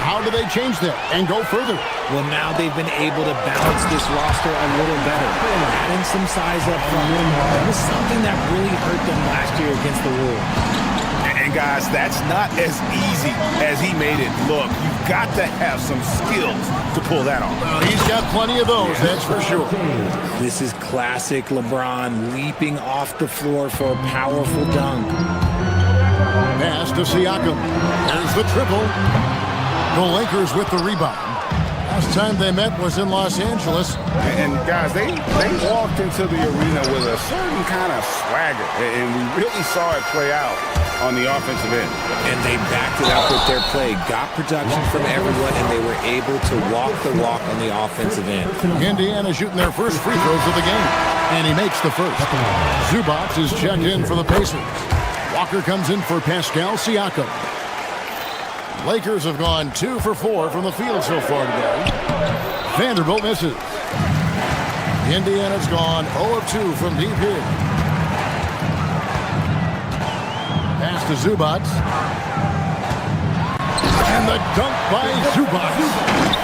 How do they change that and go further? Well, now they've been able to balance this roster a little better. Adding some size up front. That was something that really hurt them last year against the Wolves. And guys, that's not as easy as he made it look. You've got to have some skills to pull that off. Well, he's got plenty of those, that's for sure. This is classic LeBron leaping off the floor for a powerful dunk. Pass to Siakam. There's the triple. The Lakers with the rebound. Last time they met was in Los Angeles. And guys, they walked into the arena with a certain kind of swagger. And we really saw it play out on the offensive end. And they backed it up with their play, got production from everyone, and they were able to walk the walk on the offensive end. Indiana shooting their first free throws of the game. And he makes the first. Zubac is checked in for the Pacers. Walker comes in for Pascal Siakam. Lakers have gone 2 for 4 from the field so far today. Vanderbilt misses. Indiana's gone 0 of 2 from deep here. Pass to Zubac. And the dunk by Zubac.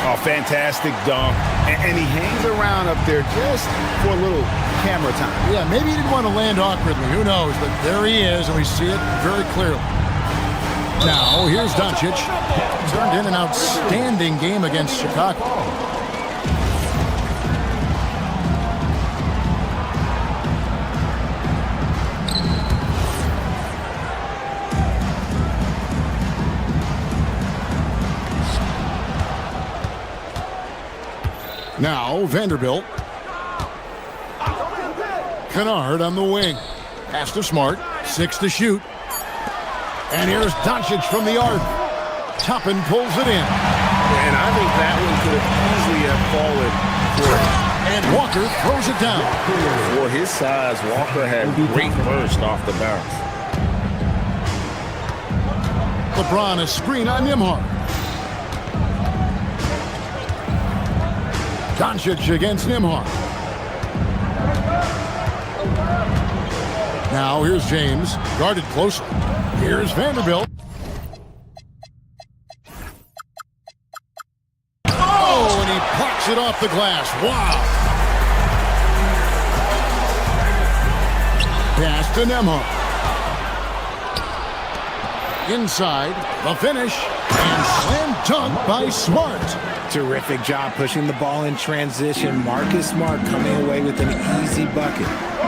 Oh, fantastic dunk. And he hangs around up there just for a little camera time. Yeah, maybe he didn't want to land awkwardly. Who knows? But there he is, and we see it very clearly. Now, here's Doncic. Turned in an outstanding game against Chicago. Now, Vanderbilt. Kennard on the wing. Pass to Smart. 6 to shoot. And here's Doncic from the arc. Toppin pulls it in. And I think that one could have easily have fallen for him. And Walker throws it down. For his size, Walker had great burst off the bounce. LeBron a screen on Nembhard. Doncic against Nembhard. Now here's James, guarded closely. Here's Vanderbilt. Oh, and he plucks it off the glass. Wow. Pass to Nembhard. Inside, the finish, and slam dunk by Smart. Terrific job pushing the ball in transition. Marcus Smart coming away with an easy bucket.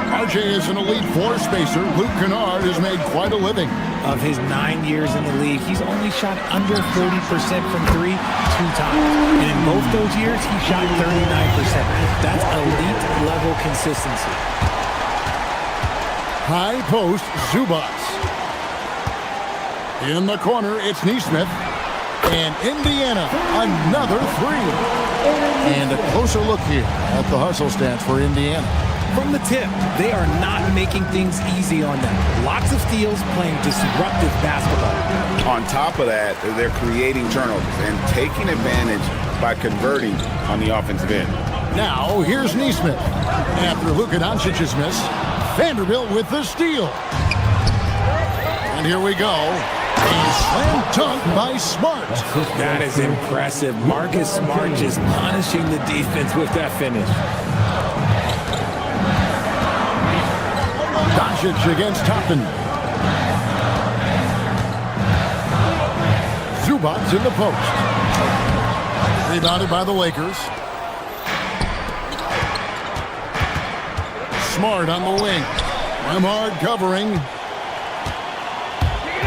RJ is an elite floor spacer. Luke Kennard has made quite a living. Of his 9 years in the league, he's only shot under 30% from three 2 times. And in both those years, he shot 39%. That's elite level consistency. High post, Zubats. In the corner, it's Nesmith. And Indiana, another three. And a closer look here at the hustle stats for Indiana. From the tip, they are not making things easy on them. Lots of steals, playing disruptive basketball. On top of that, they're creating turnovers and taking advantage by converting on the offensive end. Now, here's Nesmith. After Luka Doncic's miss, Vanderbilt with the steal. And here we go. A slam dunk by Smart. That is impressive. Marcus Smart just punishing the defense with that finish. Doncic against Toppin. Zubats in the post. Rebounded by the Lakers. Smart on the wing. Nembhard covering.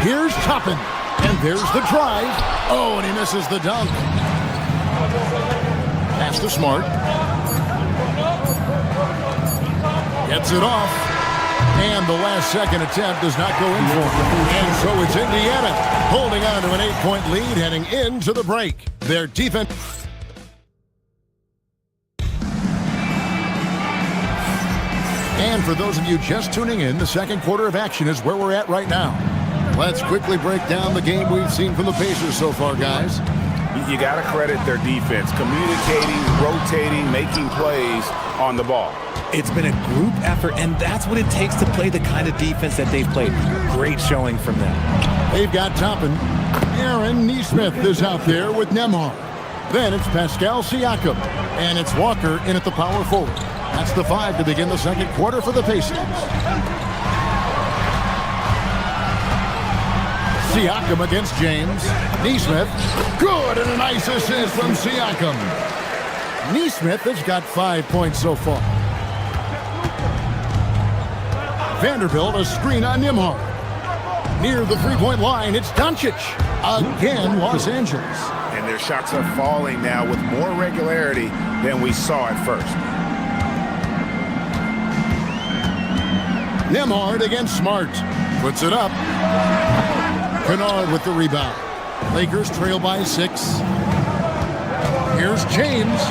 Here's Toppin. And there's the drive. Oh, and he misses the dunk. Pass to Smart. Gets it off. And the last second attempt does not go in for him. And so it's Indiana holding on to an 8-point lead heading into the break. Their defense. And for those of you just tuning in, the second quarter of action is where we're at right now. Let's quickly break down the game we've seen from the Pacers so far, guys. You got to credit their defense, communicating, rotating, making plays on the ball. It's been a group effort, and that's what it takes to play the kind of defense that they've played. Great showing from them. They've got Toppin. Aaron Nesmith is out there with Nembhard. Then it's Pascal Siakam, and it's Walker in at the power forward. That's the 5 to begin the second quarter for the Pacers. Siakam against James. Nesmith, good, and a nice assist from Siakam. Nesmith has got 5 points so far. Vanderbilt, a screen on Nembhard. Near the three-point line, it's Doncic. Again, Los Angeles. And their shots are falling now with more regularity than we saw at first. Nembhard against Smart. Puts it up. Kennard with the rebound. Lakers trail by 6. Here's James.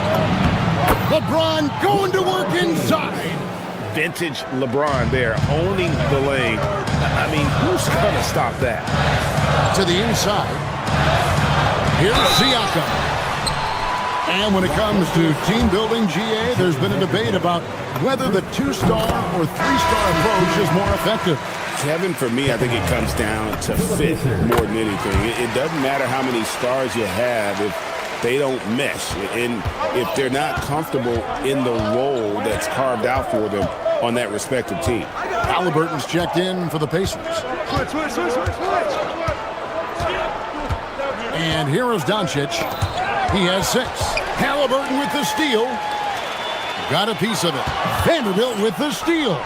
LeBron going to work inside. Vintage LeBron there, owning the lane. I mean, who's going to stop that? To the inside. Here's Siakam. And when it comes to team building, GA, there's been a debate about whether the 2-star or 3-star approach is more effective. Kevin, for me, I think it comes down to fit more than anything. It doesn't matter how many stars you have if they don't mesh. And if they're not comfortable in the role that's carved out for them on that respective team. Halliburton's checked in for the Pacers. And here is Doncic. He has 6. Halliburton with the steal. Got a piece of it. Vanderbilt with the steal.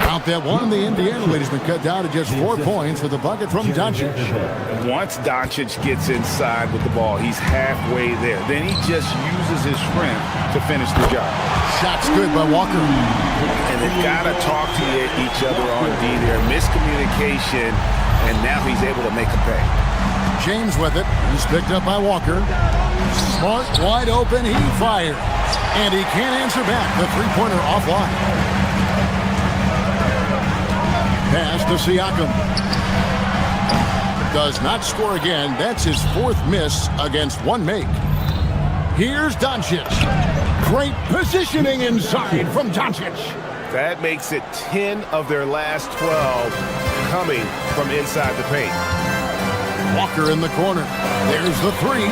Count that one. The Indiana lead has been cut down to just 4 points with a bucket from Doncic. Once Doncic gets inside with the ball, he's halfway there. Then he just uses his strength to finish the job. Shot's good by Walker. And they've got to talk to each other on D there. Miscommunication, and now he's able to make a pay. James with it. He's picked up by Walker. Smart, wide open. He fires. And he can't answer back. The three-pointer offline. Pass to Siakam. Does not score again. That's his 4th miss against 1 make. Here's Doncic. Great positioning inside from Doncic. That makes it 10 of their last 12 coming from inside the paint. Walker in the corner. There's the three.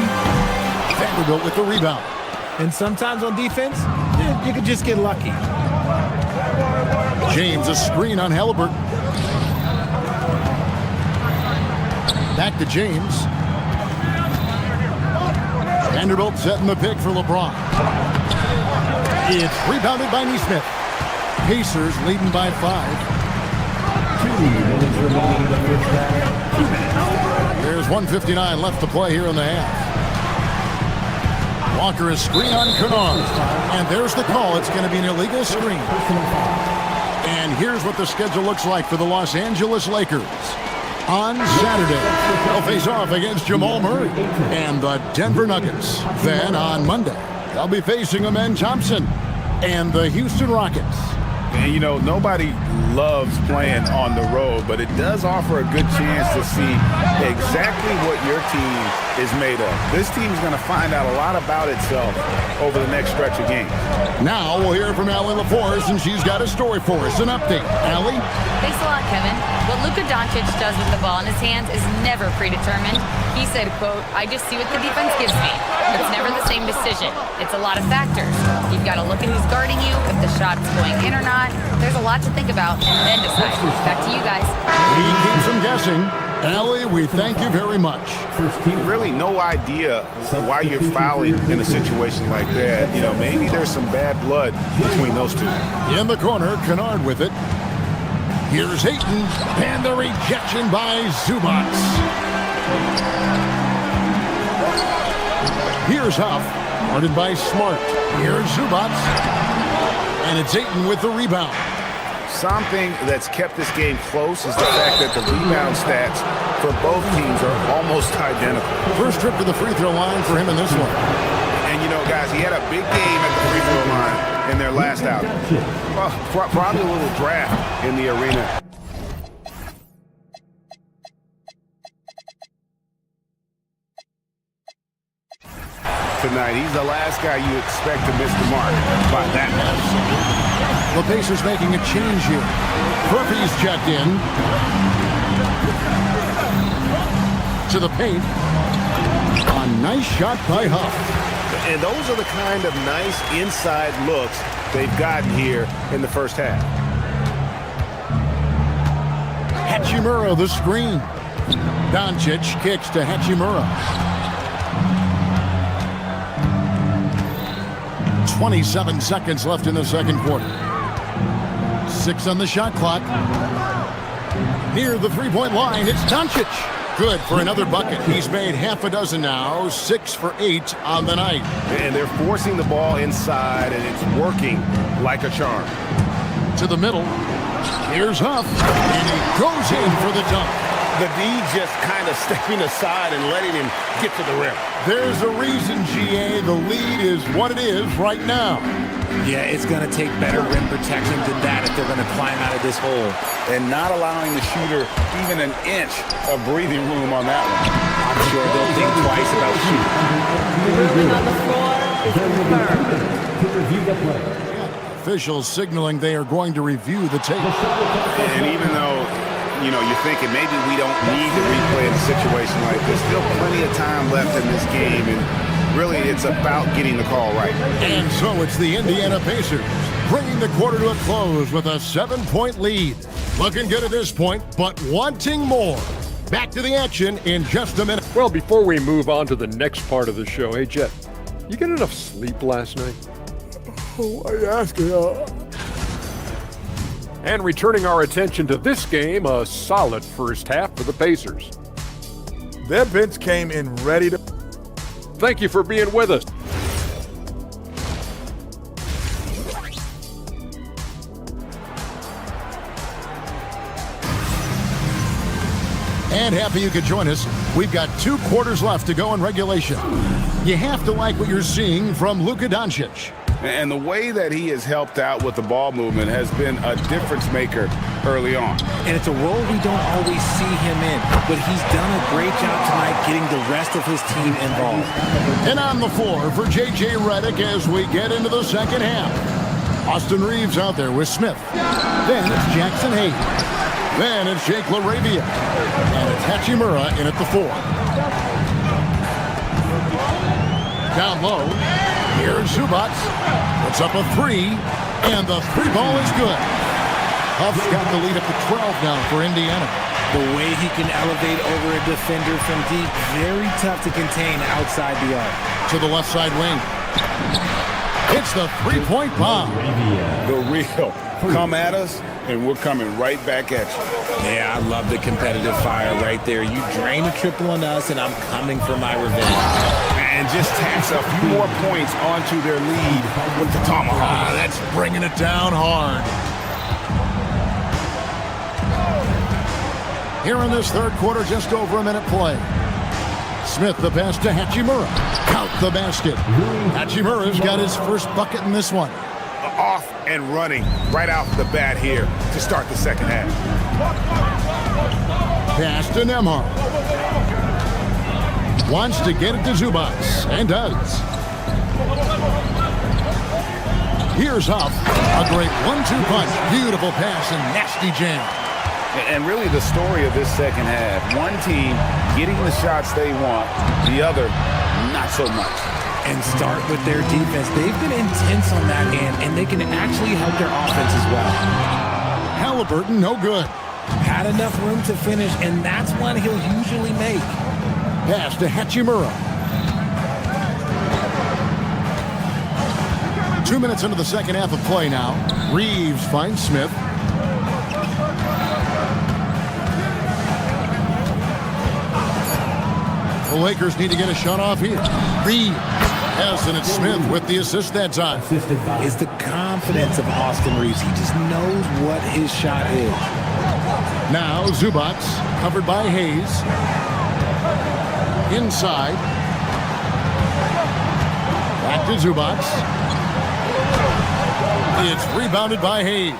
Vanderbilt with the rebound. And sometimes on defense, you can just get lucky. James, a screen on Halliburton. Back to James. Vanderbilt setting the pick for LeBron. It's rebounded by Neesmith. Pacers leading by 5. 2 minutes remaining in the first half. 2 minutes. There's 1:59 left to play here in the half. Walker is screen on Kennard. And there's the call. It's going to be an illegal screen. And here's what the schedule looks like for the Los Angeles Lakers. On Saturday, they'll face off against Jamal Murray and the Denver Nuggets. Then on Monday, they'll be facing Amen Thompson and the Houston Rockets. And, you know, nobody loves playing on the road, but it does offer a good chance to see exactly what your team is made of. This team is going to find out a lot about itself over the next stretch of games. Now we'll hear from Allie LaForce, and she's got a story for us. An update. Allie? Thanks a lot, Kevin. What Luka Doncic does with the ball in his hands is never predetermined. He said, quote, "I just see what the defense gives me. It's never the same decision. It's a lot of factors. You've got to look at who's guarding you, if the shot's going in or not. There's a lot to think about and then decide." Back to you guys. He keeps them guessing. Allie, we thank you very much. Really no idea why you're fouling in a situation like that. You know, maybe there's some bad blood between those two. In the corner, Kennard with it. Here's Ayton, and the rejection by Zubac. Here's Huff, guarded by Smart. Here's Zubac, and it's Ayton with the rebound. Something that's kept this game close is the fact that the rebound stats for both teams are almost identical. First trip to the free throw line for him in this one. And, you know, guys, he had a big game at the free throw line in their last outing. Well, probably a little draft in the arena. Tonight, he's the last guy you expect to miss the mark by that much. The Pacers making a change here. Murphy's checked in. To the paint. A nice shot by Huff. And those are the kind of nice inside looks they've gotten here in the first half. Hachimura, the screen. Doncic kicks to Hachimura. 27 seconds left in the second quarter. 6 on the shot clock. Near the three-point line, it's Doncic. Good for another bucket. He's made half a dozen now, 6 for 8 on the night. And they're forcing the ball inside, and it's working like a charm. To the middle. Here's Huff, and he goes in for the dunk. The D just kind of stepping aside and letting him get to the rim. There's a reason, GA. The lead is what it is right now. Yeah, it's going to take better rim protection than that if they're going to climb out of this hole. And not allowing the shooter even an inch of breathing room on that one. I'm sure they'll think twice about shooting. The ruling on the floor is confirmed. To review the play. Officials signaling they are going to review the tape. And even though, you know, you're thinking maybe we don't need to replay in a situation like this, still plenty of time left in this game, and really it's about getting the call right. And so it's the Indiana Pacers bringing the quarter to a close with a 7-point lead. Looking good at this point, but wanting more. Back to the action in just a minute. Well, before we move on to the next part of the show, hey, Jet, you get enough sleep last night? Oh, I ask you. And returning our attention to this game, a solid first half for the Pacers. Their bench came in ready to... Thank you for being with us. And happy you could join us. We've got 2 quarters left to go in regulation. You have to like what you're seeing from Luka Doncic. And the way that he has helped out with the ball movement has been a difference maker early on. And it's a role we don't always see him in, but he's done a great job tonight getting the rest of his team involved. And on the floor for J.J. Redick as we get into the second half. Austin Reeves out there with Smith. Then it's Jackson Hayes. Then it's Jake LaRavia. And it's Hachimura in at the 4. Down low, here's Zubats. Puts up a 3, and the 3 ball is good. Huff's got the lead up to 12 now for Indiana. The way he can elevate over a defender from deep, very tough to contain outside the arc. To the left side wing. It's the 3-point bomb. The real. Come at us, and we're coming right back at you. Yeah, I love the competitive fire right there. You drain a triple on us, and I'm coming for my revenge. And just tacks a few more points onto their lead with the tomahawk. That's bringing it down hard. Here in this third quarter, just over a minute play. Smith the pass to Hachimura. Count the basket. Hachimura's got his first bucket in this one. Off and running right off the bat here to start the second half. Pass to Nembhard. Wants to get it to Zubats, and does. Here's Huff. A great 1-2 punch. Beautiful pass and nasty jam. And really the story of this second half, one team getting the shots they want, the other not so much. And start with their defense. They've been intense on that end, and they can actually help their offense as well. Halliburton, no good. Had enough room to finish, and that's one he'll usually make. Pass to Hachimura. 2 minutes into the second half of play now. Reeves finds Smith. The Lakers need to get a shot off here. Reeves has, and it's Smith with the assist that time. It's the confidence of Austin Reeves. He just knows what his shot is. Now Zubats, covered by Hayes. Inside. Back to Zubats. It's rebounded by Hayes.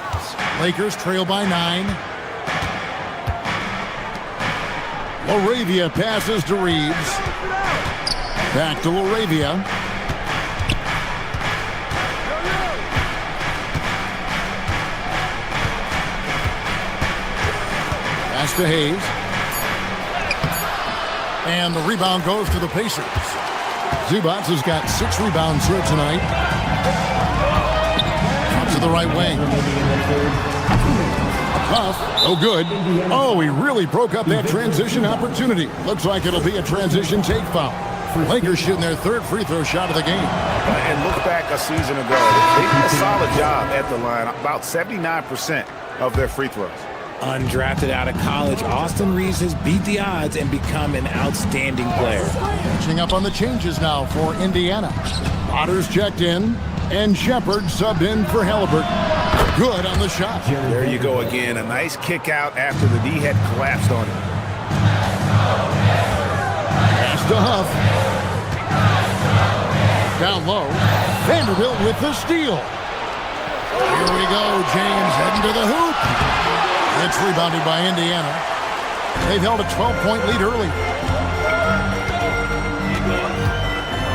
Lakers trail by 9. LaRavia passes to Reeves. Back to LaRavia. Pass to Hayes. And the rebound goes to the Pacers. Zubats has got 6 rebounds here tonight. Out to the right wing. Huff, no good. Oh, he really broke up that transition opportunity. Looks like it'll be a transition take foul. Lakers shooting their third free throw shot of the game. And look back a season ago. They did a solid job at the line. About 79% of their free throws. Undrafted out of college, Austin Reeves has beat the odds and become an outstanding player. Catching up on the changes now for Indiana. Potter's checked in, and Shepard subbed in for Halliburton. Good on the shot. There you go again. A nice kick out after the D had collapsed on him. Pass to Huff. Down low. Vanderbilt with the steal. Here we go. James heading to the hoop. It's rebounded by Indiana. They've held a 12-point lead early.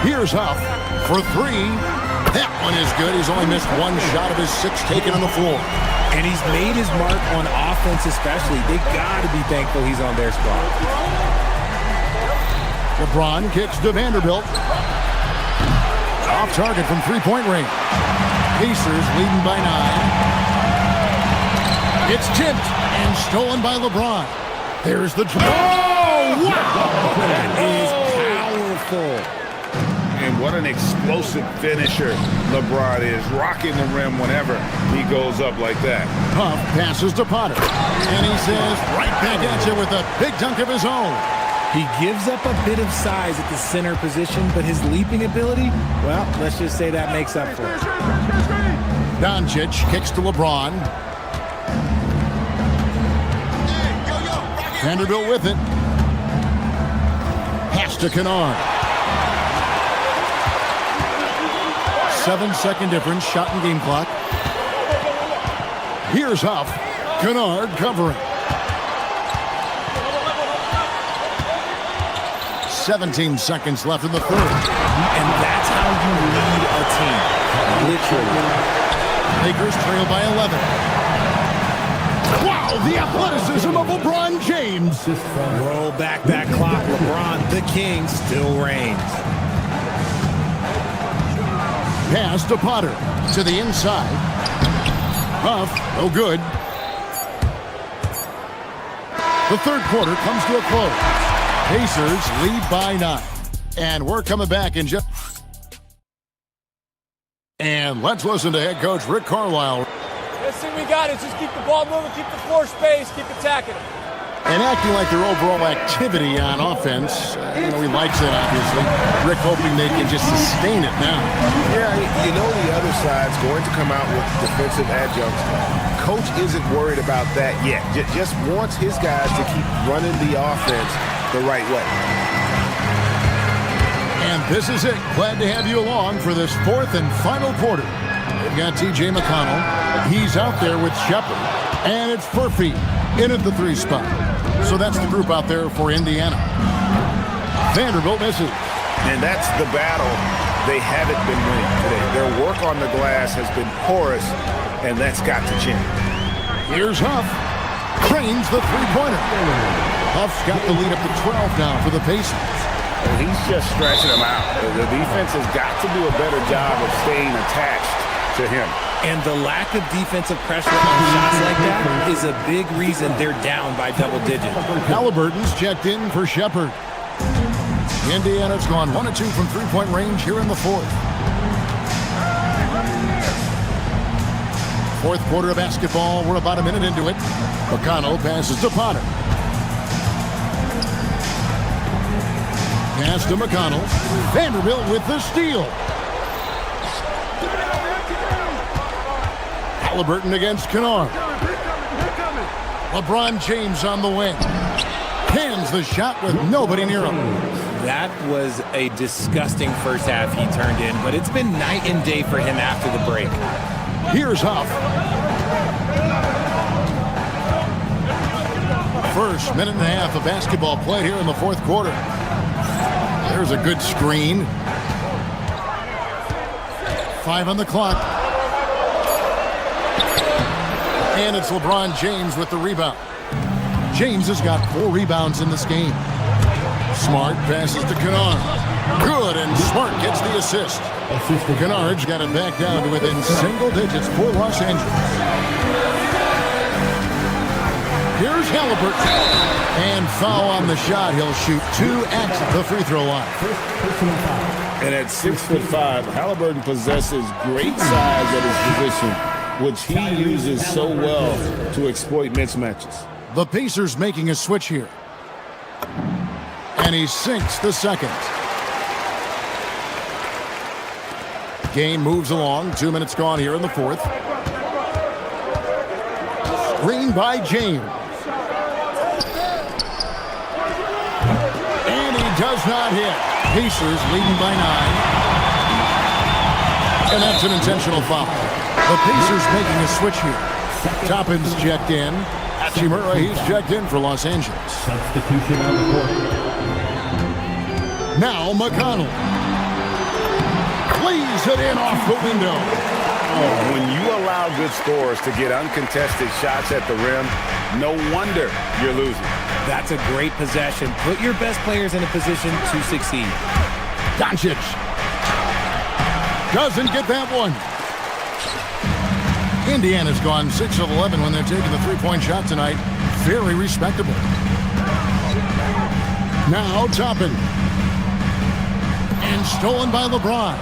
Here's Huff for 3. That one is good. He's only missed 1 shot of his 6 taken on the floor. And he's made his mark on offense especially. They got to be thankful he's on their spot. LeBron kicks to Vanderbilt. Off target from 3-point range. Pacers leading by 9. It's tipped and stolen by LeBron. There's the... Oh, wow! That is powerful. And what an explosive finisher LeBron is. Rocking the rim whenever he goes up like that. Huff passes to Potter. And he says right back at you with a big dunk of his own. He gives up a bit of size at the center position, but his leaping ability, well, let's just say that makes up for it. Doncic kicks to LeBron. Vanderbilt with it. Pass to Kennard. 7-second difference, shot and game clock. Here's Huff. Kennard covering. 17 seconds left in the third. And that's how you lead a team. Literally. Lakers trail by 11. Wow, the athleticism of LeBron James. Roll back that clock. LeBron, the king, still reigns. Pass to Potter. To the inside. Huff, no good. The third quarter comes to a close. Pacers lead by 9. And we're coming back in just... And let's listen to head coach Rick Carlisle. Best thing we got is just keep the ball moving, keep the floor space, keep attacking it. And acting like their overall activity on offense. He likes it, obviously. Rick hoping they can just sustain it now. Yeah, the other side's going to come out with defensive adjuncts. Coach isn't worried about that yet. Just wants his guys to keep running the offense the right way. And this is it. Glad to have you along for this fourth and final quarter. They've got T.J. McConnell. He's out there with Shepard. And it's Furphy in at the 3 spot. So that's the group out there for Indiana. Vanderbilt misses. And that's the battle they haven't been winning today. Their work on the glass has been porous, and that's got to change. Here's Huff. Cranes the three-pointer. Huff's got the lead up to 12 now for the Pacers. And he's just stretching them out. The defense has got to do a better job of staying attached to him. And the lack of defensive pressure on shots like that is a big reason they're down by double digits. Halliburton's checked in for Shepard. Indiana's gone 1 of 2 from three-point range here in the fourth. Fourth quarter of basketball. We're about a minute into it. McConnell passes to Potter. Pass to McConnell. Vanderbilt with the steal. Halliburton against Kennard. LeBron James on the wing. Hands the shot with nobody near him. That was a disgusting first half he turned in, but it's been night and day for him after the break. Here's Huff. First minute and a half of basketball played here in the fourth quarter. There's a good screen. 5 on the clock. And it's LeBron James with the rebound. James has got 4 rebounds in this game. Smart passes to Kennard. Good, and Smart gets the assist. Kennard's got it back down to within single digits for Los Angeles. Here's Halliburton. And foul on the shot. He'll shoot 2 at the free throw line. And at 6'5", Halliburton possesses great size at his position, which he uses so well to exploit mismatches. The Pacers making a switch here. And he sinks the second. Game moves along. 2 minutes gone here in the fourth. Screen by James. And he does not hit. Pacers leading by 9. And that's an intentional foul. The Pacers making a switch here. Toppin's checked in. Hachimura, he's checked in for Los Angeles. Substitution on the court. Now McConnell. Plays it in off the window. When you allow good scorers to get uncontested shots at the rim, no wonder you're losing. That's a great possession. Put your best players in a position to succeed. Doncic. Doesn't get that one. Indiana's gone 6 of 11 when they're taking the three-point shot tonight. Very respectable. Now Toppin. And stolen by LeBron.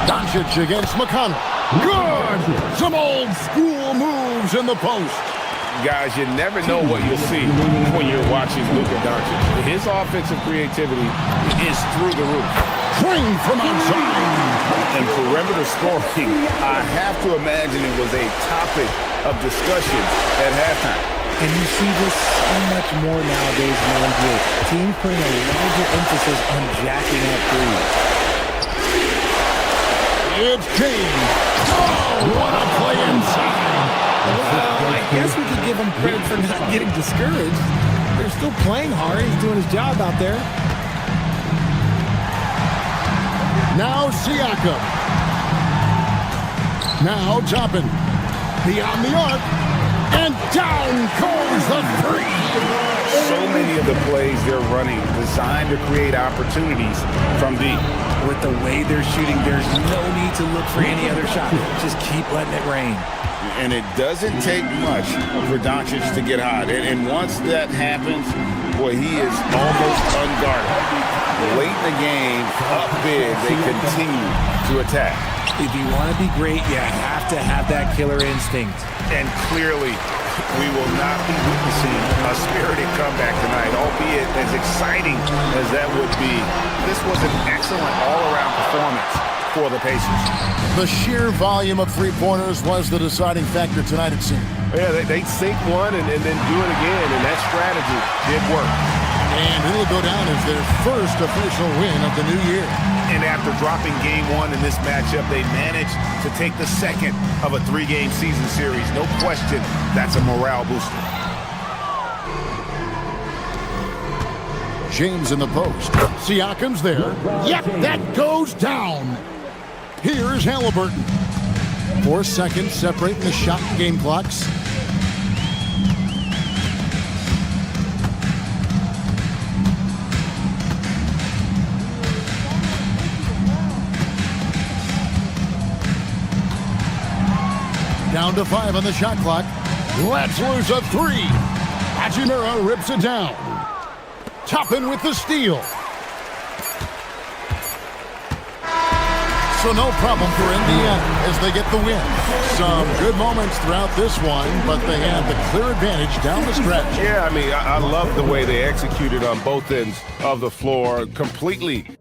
Doncic against McConnell. Good! Some old school moves in the post. Guys, you never know what you'll see when you're watching Luka Doncic. His offensive creativity is through the roof. Swing from outside. And perimeter scoring, I have to imagine it was a topic of discussion at halftime. And you see this so much more nowadays in the NBA. Teams putting a larger emphasis on jacking up threes. It's James. Oh, what a play inside. Well, I guess we could give him credit for not getting discouraged. They're still playing hard. He's doing his job out there. Now Siakam. Now Toppin. Beyond the arc. And down goes the three. So many of the plays they're running designed to create opportunities from deep. With the way they're shooting, there's no need to look for any other shot. Just keep letting it rain. And it doesn't take much for Doncic to get hot. And once that happens, boy, he is almost unguarded. Late in the game, up big, they continue to attack. If you want to be great, you have to have that killer instinct. And clearly, we will not be witnessing a spirited comeback tonight, albeit as exciting as that would be. This was an excellent all-around performance for the Pacers. The sheer volume of three-pointers was the deciding factor tonight, it seemed. Yeah, they sink one and then do it again, and that strategy did work. And it'll go down as their first official win of the new year. And after dropping game one in this matchup, they managed to take the second of a three-game season series. No question, that's a morale booster. James in the post. Siakam's there. Yep, that goes down. Here's Halliburton. 4 seconds separating the shot and game clocks. Down to 5 on the shot clock. Let's lose a 3. Hachimura rips it down. Toppin with the steal. So no problem for Indiana as they get the win. Some good moments throughout this one, but they had the clear advantage down the stretch. Yeah, I mean, I love the way they executed on both ends of the floor completely.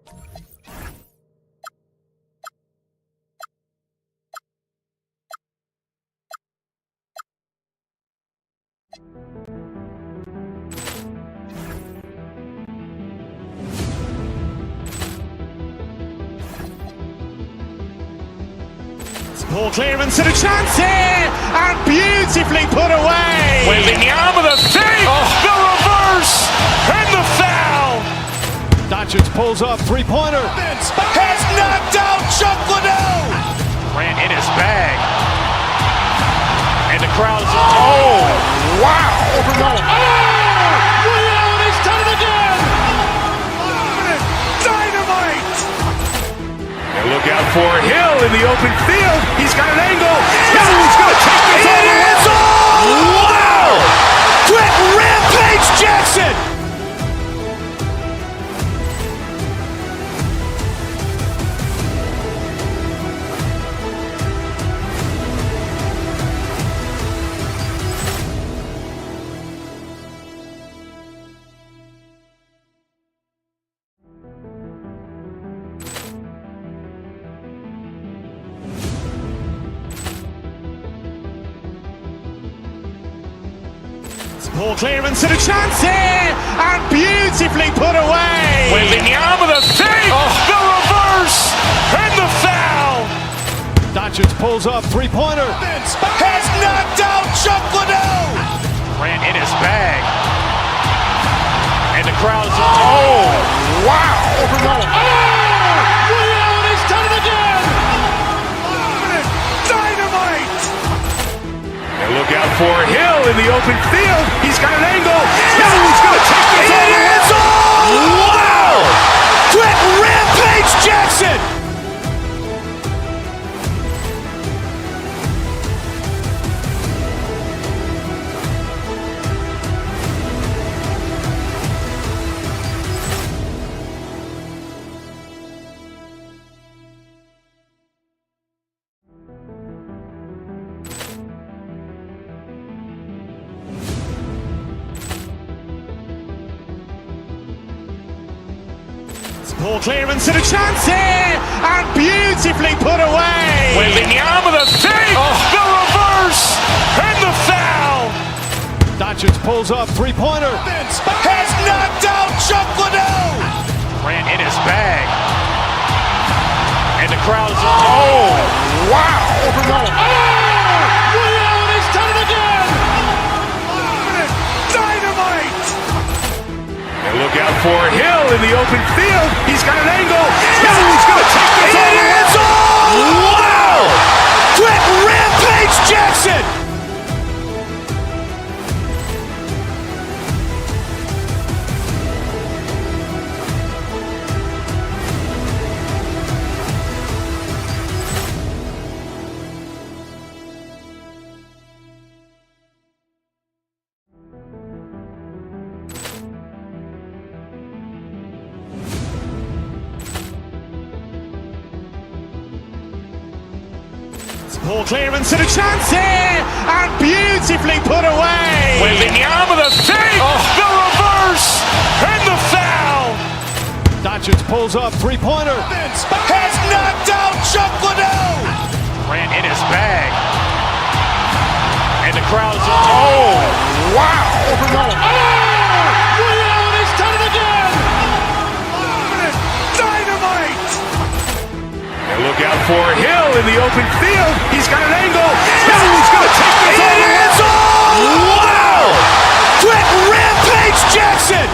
Ball clearance and a chance here, and beautifully put away. Wembanyama the save, the reverse, and the foul. Doncic pulls up, three-pointer. Has knocked out Chuck Liddell. Ran in his bag. And the crowd is, oh, wow. He's done it again. Dynamite. Look out for Hill in the open field. He's got an angle. Hill's going to take this all the way. Wow! Quick Rampage Jackson! Ball clearance and a chance here, and beautifully put away. Wembanyama the save, the reverse, and the foul. Doncic pulls up, three-pointer. Has knocked out Chuck Liddell. Ran in his bag. And the crowd is, oh, wow. He's done it again. Dynamite. And look out for Hill in the open field. He's got an angle. Hill's going to take this all the way. Wow! Quick Rampage Jackson! Ball clearance and a chance here, and beautifully put away. Wembanyama the save, the reverse, and the foul. Doncic pulls up, three-pointer. Has knocked out Chuck Liddell. Ran in his bag. And the crowd is, oh, wow. He's done it again. Dynamite. And look out for Hill in the open field. He's got an angle. Hill's going to take this all the way. Wow! Quick rampage Jackson! Ball clearance and a chance here, and beautifully put away. With the arm of the thing, the reverse, and the foul. Doncic pulls up, three-pointer. Has knocked out Chuck Liddell. Ran in his bag. And the crowd's wow. Liddell, he's done it again. Dynamite. And look out for Hill in the open field. He's got an angle. He's going to take this all the way. Wow! Quick rampage Jackson.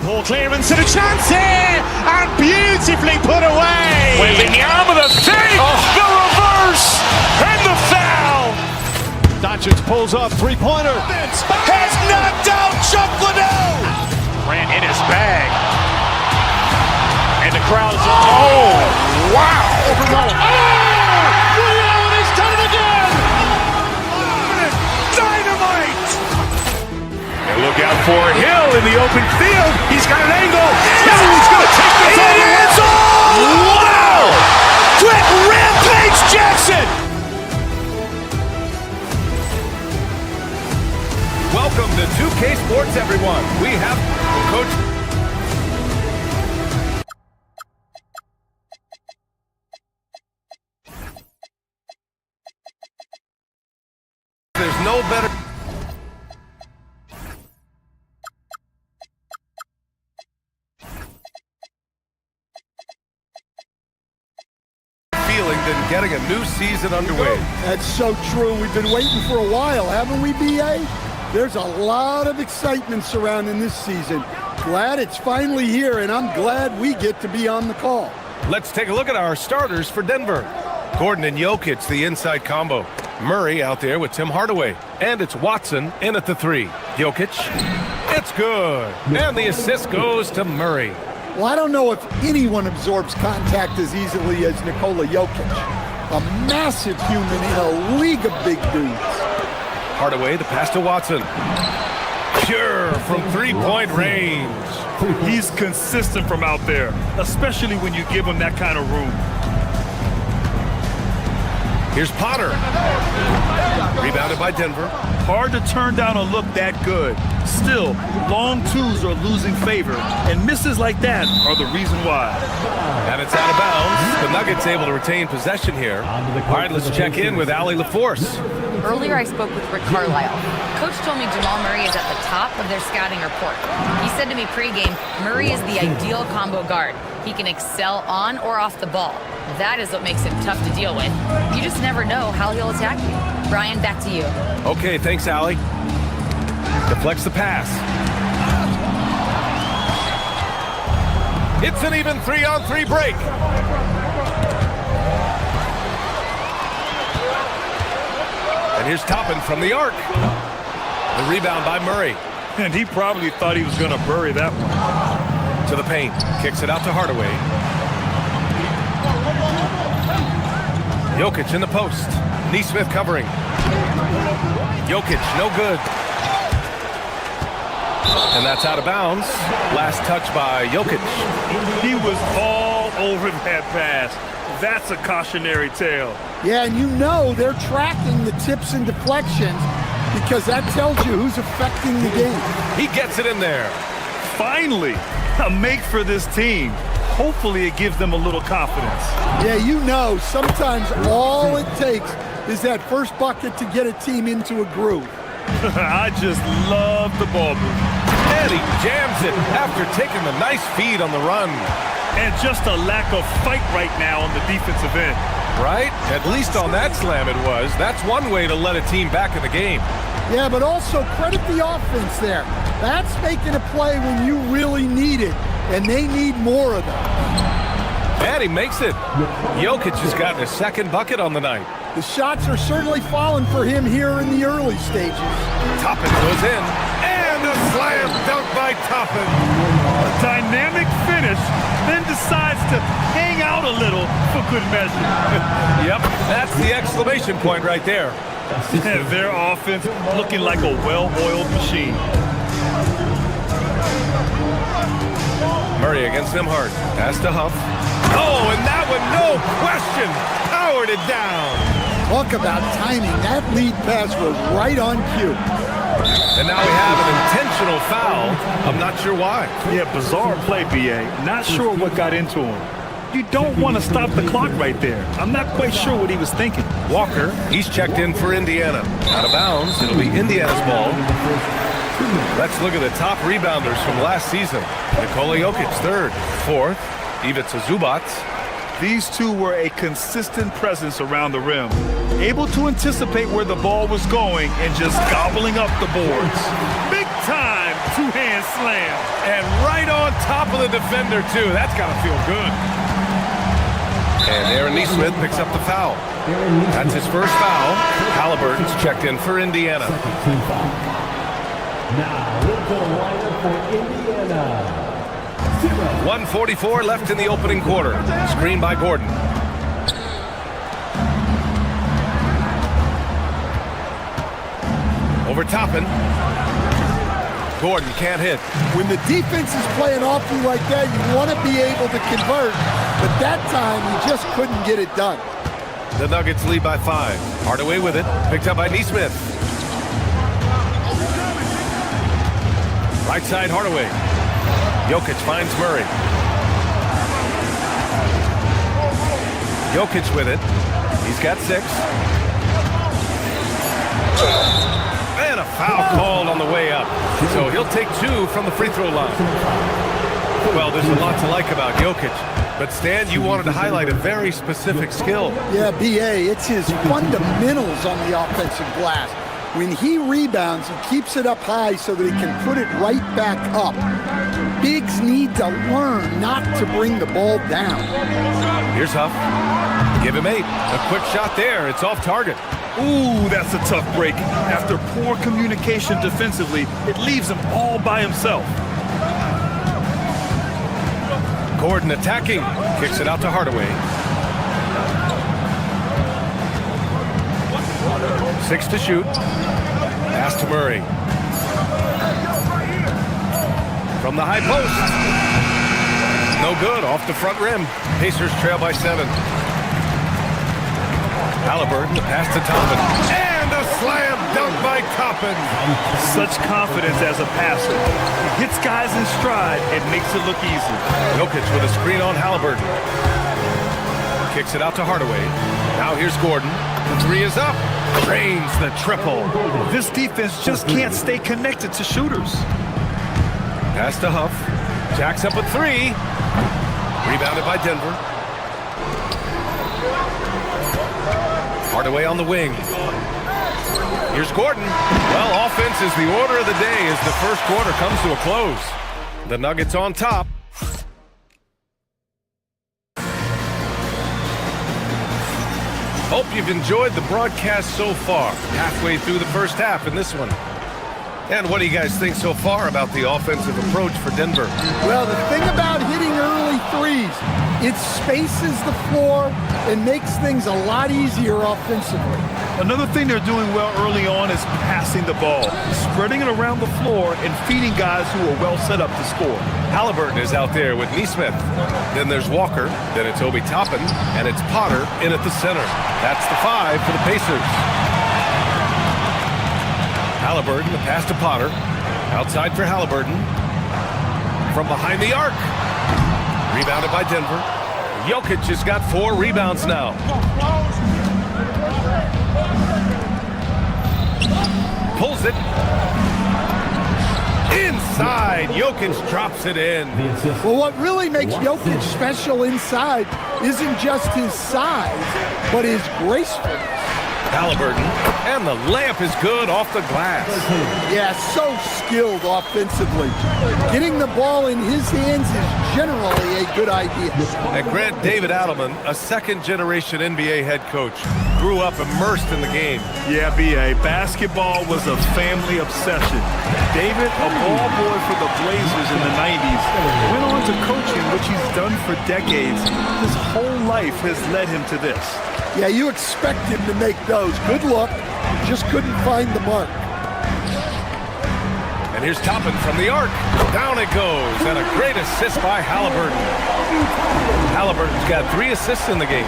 Ball clearance and a chance here, and beautifully put away. With the arm of the thing, the reverse, and the foul. Doncic pulls up, three-pointer. Has knocked out Chuck Liddell. Ran in his bag. And the crowd's wow. Liddell, he's done it again. Dynamite. And look out for Hill in the open field. He's got an angle. He's going to take this all the way. Wow! Quick rampage Jackson. Welcome to 2K Sports, everyone. We have Coach. There's no better feeling than getting a new season underway. That's so true. We've been waiting for a while, haven't we, B.A.? There's a lot of excitement surrounding this season. Glad it's finally here, and I'm glad we get to be on the call. Let's take a look at our starters for Denver. Gordon and Jokic, the inside combo. Murray out there with Tim Hardaway. And it's Watson in at the three. Jokic, it's good. And the assist goes to Murray. Well, I don't know if anyone absorbs contact as easily as Nikola Jokic. A massive human in a league of big dudes. Hardaway, the pass to Watson. Pure from three-point range. He's consistent from out there, especially when you give him that kind of room. Here's Potter. Rebounded by Denver. Hard to turn down a look that good. Still, long twos are losing favor, and misses like that are the reason why. And it's out of bounds. The Nuggets able to retain possession here. All right, let's check in with Allie LaForce. Earlier, I spoke with Rick Carlisle. Coach told me Jamal Murray is at the top of their scouting report. He said to me pregame, Murray is the ideal combo guard. He can excel on or off the ball. That is what makes him tough to deal with. You just never know how he'll attack you. Brian, back to you. Okay, thanks, Allie. Deflects the pass. It's an even 3-on-3 break. And here's Toppin from the arc. The rebound by Murray. And he probably thought he was going to bury that one. To the paint. Kicks it out to Hardaway. Jokic in the post. Neesmith covering. Jokic, no good. And that's out of bounds. Last touch by Jokic. He was all over that pass. That's a cautionary tale. Yeah, and you know they're tracking the tips and deflections because that tells you who's affecting the game. He gets it in there. Finally, a make for this team. Hopefully it gives them a little confidence. Yeah, you know, sometimes all it takes is that first bucket to get a team into a groove. I just love the ball movement. And he jams it after taking the nice feed on the run. And just a lack of fight right now on the defensive end. Right? At least on that slam it was. That's one way to let a team back in the game. Yeah, but also credit the offense there. That's making a play when you really need it, and they need more of that. And he makes it. Jokic has gotten his second bucket on the night. The shots are certainly falling for him here in the early stages. Toppin goes in. And a slam dunk by Toppin. A dynamic finish, then decides to hang out a little for good measure. Yep, that's the exclamation point right there. Their offense looking like a well-oiled machine. Murray against Nembhard. Pass to Huff. Oh, and that one, no question, powered it down. Talk about timing. That lead pass was right on cue. And now we have an intentional foul. I'm not sure why. Yeah, bizarre play, B.A. Not sure what got into him. You don't want to stop the clock right there. I'm not quite sure what he was thinking. Walker, he's checked in for Indiana. Out of bounds, it'll be Indiana's ball. Let's look at the top rebounders from last season. Nikola Jokic, third. Fourth, Ivica Zubac. These two were a consistent presence around the rim, able to anticipate where the ball was going and just gobbling up the boards. Big time two-hand slam. And right on top of the defender, too. That's got to feel good. And Aaron Nesmith picks up the foul. That's his first foul. Halliburton's checked in for Indiana. Now, into the lineup for Indiana. 1:44 left in the opening quarter. Screen by Gordon. Over Toppin. Gordon can't hit. When the defense is playing off you like that, you want to be able to convert, but that time you just couldn't get it done. The Nuggets lead by 5. Hardaway with it. Picked up by Nesmith. Right side Hardaway. Jokic finds Murray. Jokic with it. He's got 6. And a foul called on the way up. So he'll take 2 from the free throw line. Well, there's a lot to like about Jokic. But Stan, you wanted to highlight a very specific skill. Yeah, B.A., it's his fundamentals on the offensive glass. When he rebounds, he keeps it up high so that he can put it right back up. Bigs need to learn not to bring the ball down. Here's Huff. Give him 8. A quick shot there. It's off target. Ooh, that's a tough break. After poor communication defensively, it leaves him all by himself. Gordon attacking. Kicks it out to Hardaway. 6 to shoot. Pass to Murray. From the high post. No good. Off the front rim. Pacers trail by 7. Halliburton, the pass to Toppin. And a slam dunk by Toppin. Such confidence as a passer. He hits guys in stride and makes it look easy. Jokic with a screen on Halliburton. Kicks it out to Hardaway. Now here's Gordon. The 3 is up. Drains the triple. This defense just can't stay connected to shooters. Pass to Huff. Jacks up a 3. Rebounded by Denver. Hardaway on the wing. Here's Gordon. Well, offense is the order of the day as the first quarter comes to a close. The Nuggets on top. Hope you've enjoyed the broadcast so far. Halfway through the first half in this one. And what do you guys think so far about the offensive approach for Denver? Well, the thing about hitting early threes, it spaces the floor and makes things a lot easier offensively. Another thing they're doing well early on is passing the ball, spreading it around the floor and feeding guys who are well set up to score. Halliburton is out there with Nesmith. Then there's Walker. Then it's Obi Toppin. And it's Potter in at the center. That's the 5 for the Pacers. Halliburton, the pass to Potter. Outside for Halliburton. From behind the arc. Rebounded by Denver. Jokic has got 4 rebounds now. Pulls it. Inside. Jokic drops it in. Well, what really makes Jokic special inside isn't just his size, but his gracefulness. Halliburton, and the layup is good off the glass. Yeah, so skilled offensively. Getting the ball in his hands is generally a good idea. And Grant David Adelman, a second-generation NBA head coach, grew up immersed in the game. Yeah, B.A., basketball was a family obsession. David, a ball boy for the Blazers in the 90s, went on to coaching, which he's done for decades. His whole life has led him to this. Yeah, you expect him to make those. Good luck. Just couldn't find the mark. And here's Toppin from the arc. Down it goes, and a great assist by Halliburton. Halliburton's got 3 assists in the game.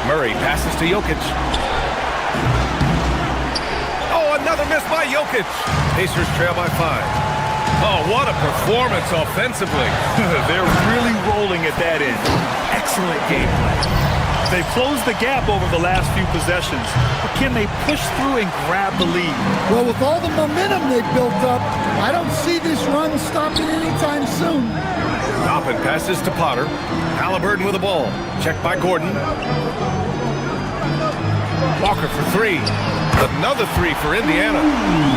Murray passes to Jokic. Oh, another miss by Jokic. Pacers trail by 5. Oh, what a performance offensively. They're really rolling at that end. Excellent game plan. They've closed the gap over the last few possessions, but can they push through and grab the lead? Well, with all the momentum they've built up, I don't see this run stopping anytime soon. Toppin passes to Potter. Halliburton with the ball. Checked by Gordon. Walker for 3. Another 3 for Indiana.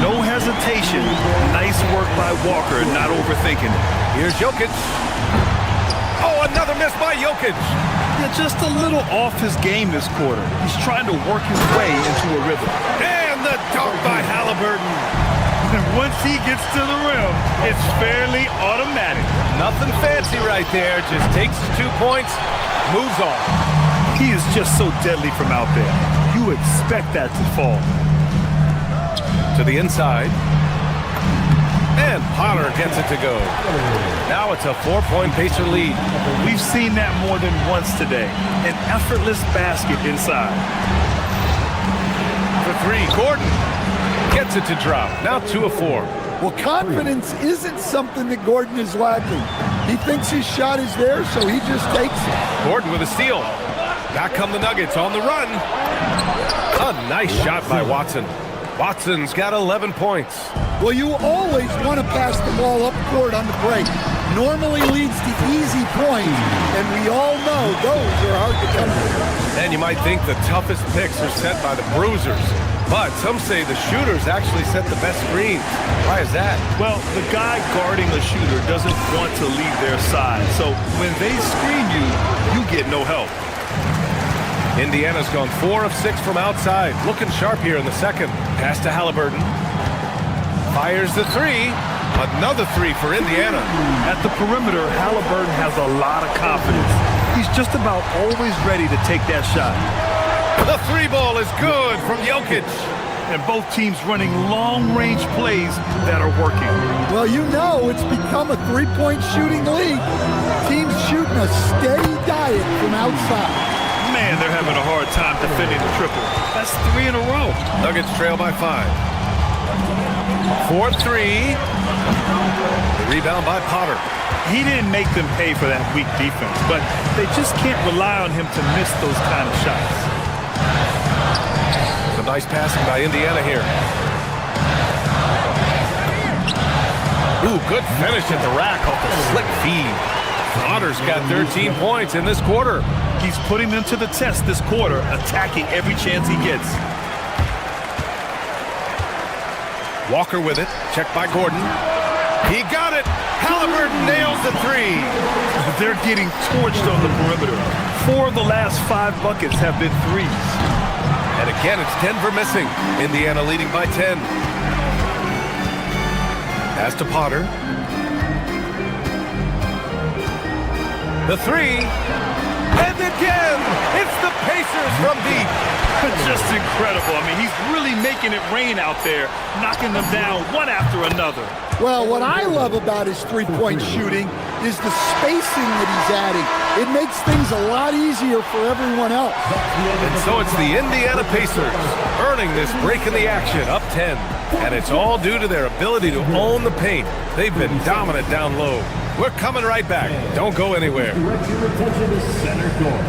No hesitation. Nice work by Walker, not overthinking it. Here's Jokic. Oh, another miss by Jokic. Yeah, just a little off his game this quarter. He's trying to work his way into a rhythm. And the dunk by Halliburton. And once he gets to the rim, it's fairly automatic. Nothing fancy right there. Just takes his 2 points, moves on. He is just so deadly from out there. You expect that to fall. To the inside. And Potter gets it to go. Now it's a 4-point Pacer lead. We've seen that more than once today. An effortless basket inside. For 3, Gordon gets it to drop. Now 2 of 4. Well, confidence isn't something that Gordon is lacking. He thinks his shot is there, so he just takes it. Gordon with a steal. Back come the Nuggets on the run. A nice shot by Watson. Watson's got 11 points. Well, you always want to pass the ball up court on the break. Normally leads to easy points, and we all know those are hard to come to. And you might think the toughest picks are set by the bruisers, but some say the shooters actually set the best screens. Why is that? Well, the guy guarding the shooter doesn't want to leave their side, so when they screen you, you get no help. Indiana's gone 4 of 6 from outside. Looking sharp here in the second. Pass to Halliburton. Fires the 3. Another 3 for Indiana. At the perimeter, Halliburton has a lot of confidence. He's just about always ready to take that shot. The 3 ball is good from Jokic. And both teams running long-range plays that are working. Well, you know it's become a 3-point shooting league. Teams shooting a steady diet from outside. Man, they're having a hard time defending the triple. That's 3 in a row. Nuggets trail by 5. 4-3. The rebound by Potter. He didn't make them pay for that weak defense, but they just can't rely on him to miss those kind of shots. Some nice passing by Indiana here. Ooh, good finish at the rack off the slick feed. Potter's got 13 points in this quarter. He's putting them to the test this quarter, attacking every chance he gets. Walker with it. Checked by Gordon. He got it. Halliburton nails the 3. They're getting torched on the perimeter. 4 of the last 5 buckets have been 3s. And again, it's Denver missing. Indiana leading by 10. Pass to Potter. The 3. And again, it's the Pacers from deep. Just incredible. I mean, he's really making it rain out there, knocking them down one after another. Well, what I love about his three-point shooting is the spacing that he's adding. It makes things a lot easier for everyone else. And so it's the Indiana Pacers earning this break in the action, up 10. And it's all due to their ability to own the paint. They've been dominant down low. We're coming right back. Don't go anywhere. Direct your attention to center court.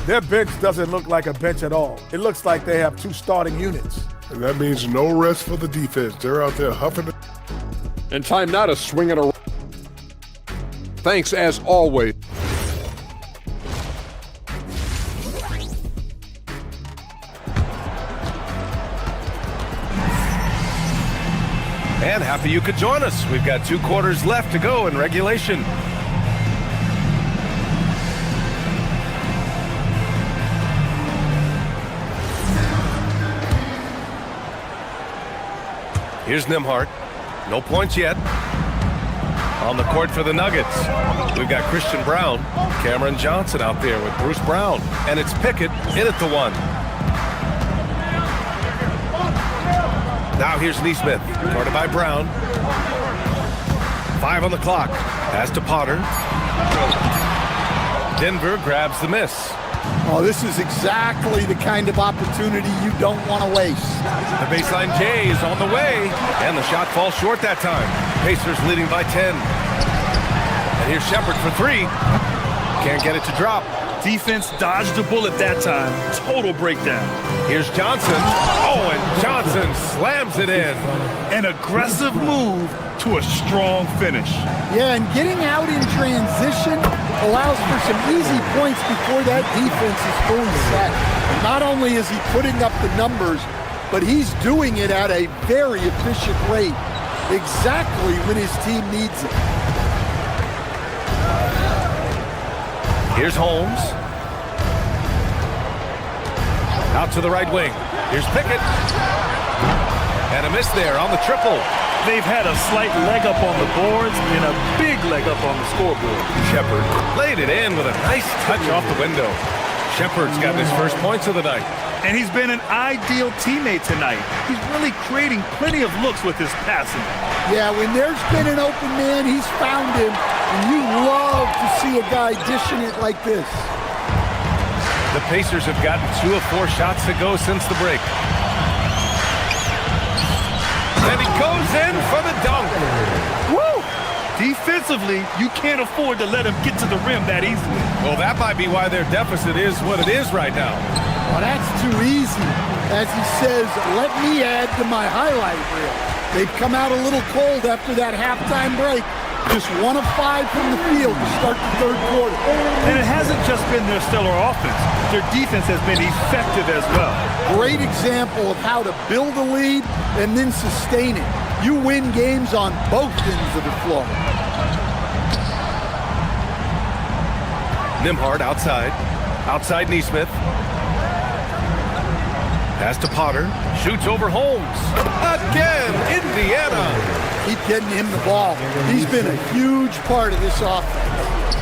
Their bench doesn't look like a bench at all. It looks like they have 2 starting units. And that means no rest for the defense. They're out there huffing it. And time now to swing it around. Thanks as always. And happy you could join us. We've got 2 quarters left to go in regulation. Here's Nembhard. No points yet. On the court for the Nuggets, we've got Christian Brown, Cameron Johnson out there with Bruce Brown, and it's Pickett in at the 1. Now here's Neesmith, guarded by Brown. 5 on the clock. Pass to Potter. Denver grabs the miss. Oh, this is exactly the kind of opportunity you don't want to waste. The baseline J is on the way, and the shot falls short that time. Pacers leading by 10. And here's Shepard for 3. Can't get it to drop. Defense dodged the bullet that time. Total breakdown. Here's Johnson. Oh, and Johnson slams it in. An aggressive move to a strong finish. Yeah, and getting out in transition allows for some easy points before that defense is fully set. Not only is he putting up the numbers, but he's doing it at a very efficient rate, exactly when his team needs it. Here's Holmes. Out to the right wing. Here's Pickett. And a miss there on the triple. They've had a slight leg up on the boards and a big leg up on the scoreboard. Shepard laid it in with a nice touch off the window. Shepard's got his first points of the night. And he's been an ideal teammate tonight. He's really creating plenty of looks with his passing. Yeah, when there's been an open man, he's found him. And you love to see a guy dishing it like this. The Pacers have gotten 2 of 4 shots to go since the break. And he goes in for the dunk. Woo! Defensively, you can't afford to let him get to the rim that easily. Well, that might be why their deficit is what it is right now. Well, that's too easy. As he says, let me add to my highlight reel. They've come out a little cold after that halftime break. Just 1 of 5 from the field to start the 3rd quarter. And it hasn't just been their stellar offense. Their defense has been effective as well. Great example of how to build a lead and then sustain it. You win games on both ends of the floor. Nembhard outside. Outside Neesmith. Pass to Potter. Shoots over Holmes. Again, Indiana. Keep getting him the ball. He's been a huge part of this offense.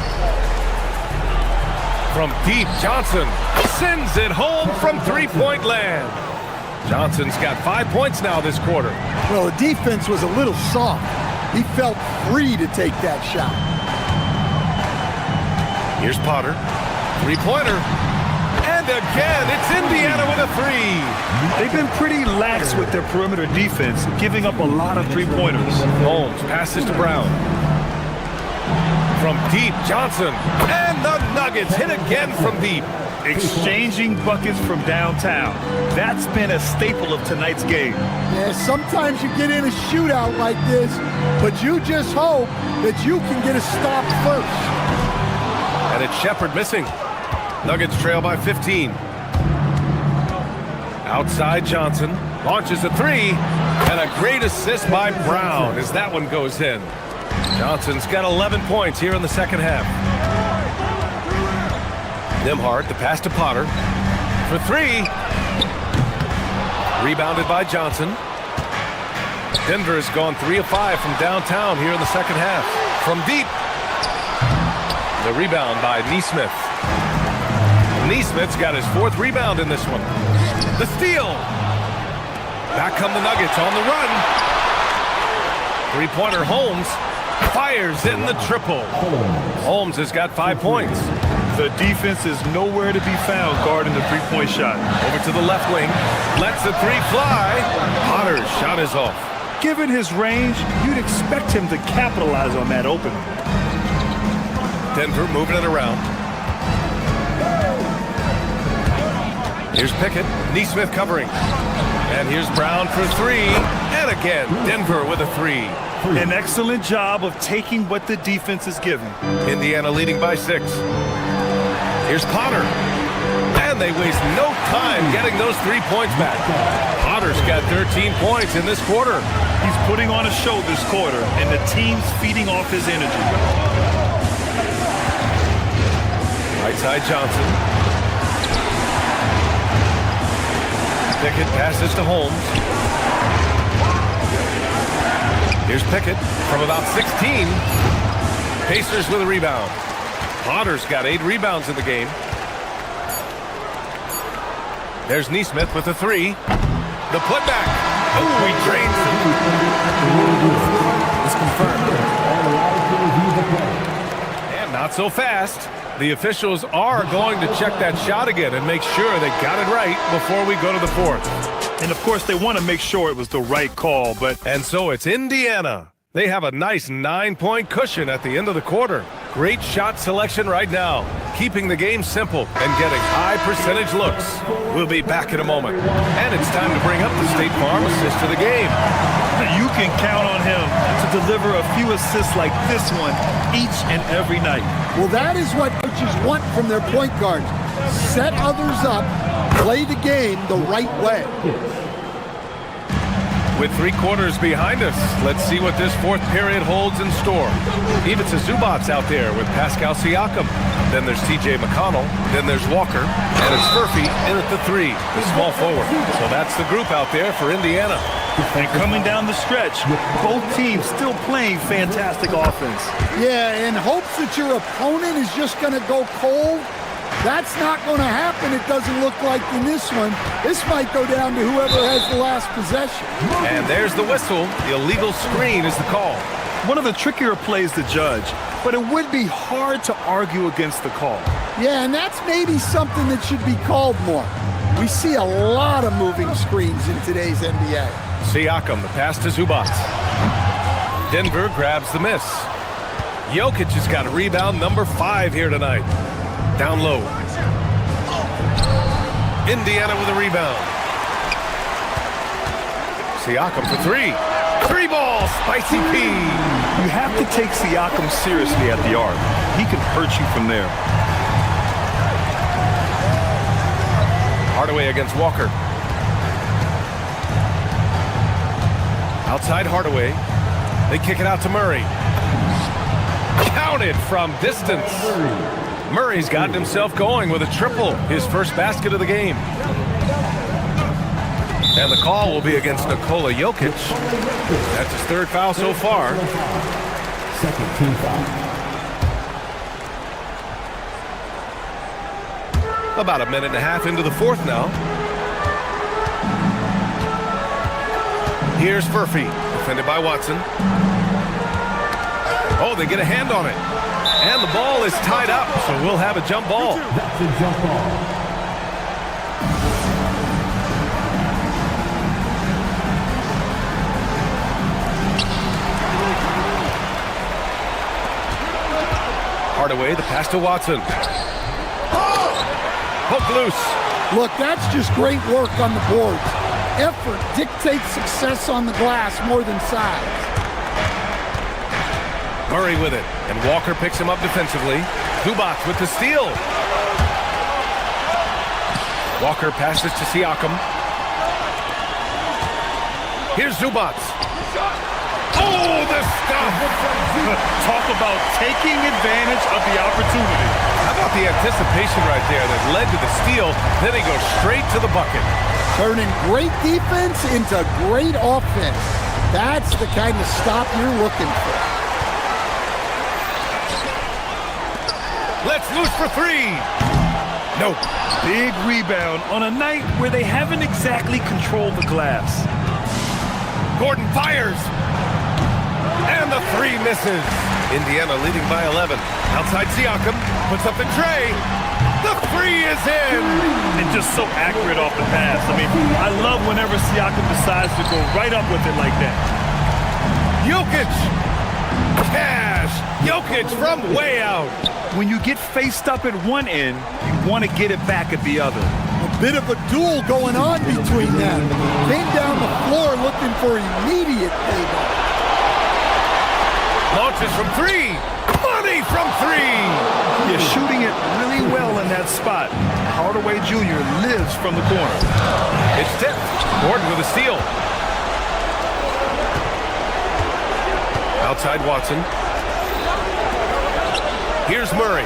From deep, Johnson sends it home from 3-point land. Johnson's got 5 points now this quarter. Well, the defense was a little soft. He felt free to take that shot. Here's Potter. 3-pointer. And again, it's Indiana with a 3. They've been pretty lax with their perimeter defense, giving up a lot of 3-pointers. Holmes passes to Brown. From deep, Johnson. And the Nuggets hit again from deep. Exchanging buckets from downtown. That's been a staple of tonight's game. Yeah, sometimes you get in a shootout like this, but you just hope that you can get a stop first. And it's Shepard missing. Nuggets trail by 15. Outside Johnson. Launches a 3. And a great assist by Brown as that one goes in. Johnson's got 11 points here in the second half. Nembhard, the pass to Potter. For 3. Rebounded by Johnson. Denver has gone 3 of 5 from downtown here in the second half. From deep. The rebound by Neesmith. Neesmith's got his 4th rebound in this one. The steal. Back come the Nuggets on the run. 3-pointer Holmes fires in the triple. Holmes has got 5 points. The defense is nowhere to be found guarding the three-point shot. Over to the left wing. Lets the three fly. Potter's shot is off. Given his range, you'd expect him to capitalize on that opening. Denver moving it around. Here's Pickett. Neesmith covering. And here's Brown for three. And again, Denver with a three. An excellent job of taking what the defense is giving. Indiana leading by 6. Here's Potter. And they waste no time getting those 3 points back. Potter's got 13 points in this quarter. He's putting on a show this quarter, and the team's feeding off his energy. Right side Johnson. Pickett passes to Holmes. Here's Pickett from about 16. Pacers with a rebound. Potter's got 8 rebounds in the game. There's Neesmith with a 3. The putback. Oh, he drains it. It's confirmed. And not so fast. The officials are going to check that shot again and make sure they got it right before we go to the fourth. And, of course, they want to make sure it was the right call, but... And so it's Indiana. They have a nice 9-point cushion at the end of the quarter. Great shot selection right now, keeping the game simple and getting high percentage looks. We'll be back in a moment. And it's time to bring up the State Farm assist of the game. You can count on him to deliver a few assists like this one each and every night. Well, that is what coaches want from their point guards. Set others up, play the game the right way. With 3 quarters behind us, let's see what this fourth period holds in store. Ivica Zubac's out there with Pascal Siakam. Then there's TJ McConnell. Then there's Walker. And it's Furphy in at the 3, the small forward. So that's the group out there for Indiana. And coming down the stretch, both teams still playing fantastic offense. Yeah, in hopes that your opponent is just going to go cold. That's not going to happen, it doesn't look like in this one. This might go down to whoever has the last possession. And there's the whistle. The illegal screen is the call. One of the trickier plays to judge, but it would be hard to argue against the call. Yeah, and that's maybe something that should be called more. We see a lot of moving screens in today's NBA. Siakam, the pass to Zubac. Denver grabs the miss. Jokic has got a rebound number 5 here tonight. Down low. Indiana with a rebound. Siakam for 3. 3 ball, spicy P. You have to take Siakam seriously at the arc. He can hurt you from there. Hardaway against Walker. Outside Hardaway. They kick it out to Murray. Counted from distance. Murray's gotten himself going with a triple, his first basket of the game. And the call will be against Nikola Jokic. That's his 3rd foul so far. Second team foul. About a minute and a half into the 4th now. Here's Furphy, defended by Watson. Oh, they get a hand on it. And the ball is tied up, so we'll have a jump ball. That's a jump ball. Hardaway, the pass to Watson. Hook loose. Look, that's just great work on the boards. Effort dictates success on the glass more than size. Murray with it, and Walker picks him up defensively. Zubac with the steal. Walker passes to Siakam. Here's Zubac. Oh, the stuff! Talk about taking advantage of the opportunity. How about the anticipation right there that led to the steal? Then he goes straight to the bucket. Turning great defense into great offense. That's the kind of stop you're looking for. Let's loose for 3. Nope. Big rebound on a night where they haven't exactly controlled the glass. Gordon fires. And the 3 misses. Indiana leading by 11. Outside Siakam, puts up the tray. The three is in! And just so accurate off the pass. I mean, I love whenever Siakam decides to go right up with it like that. Jokic! Cash! Jokic from way out! When you get faced up at one end, you want to get it back at the other. A bit of a duel going on between them. Came down the floor looking for immediate payback. Launches from three! Money from three! You're shooting it really well in that spot. Hardaway Jr. lives from the corner. It's tipped. Gordon with a steal. Outside Watson. Here's Murray.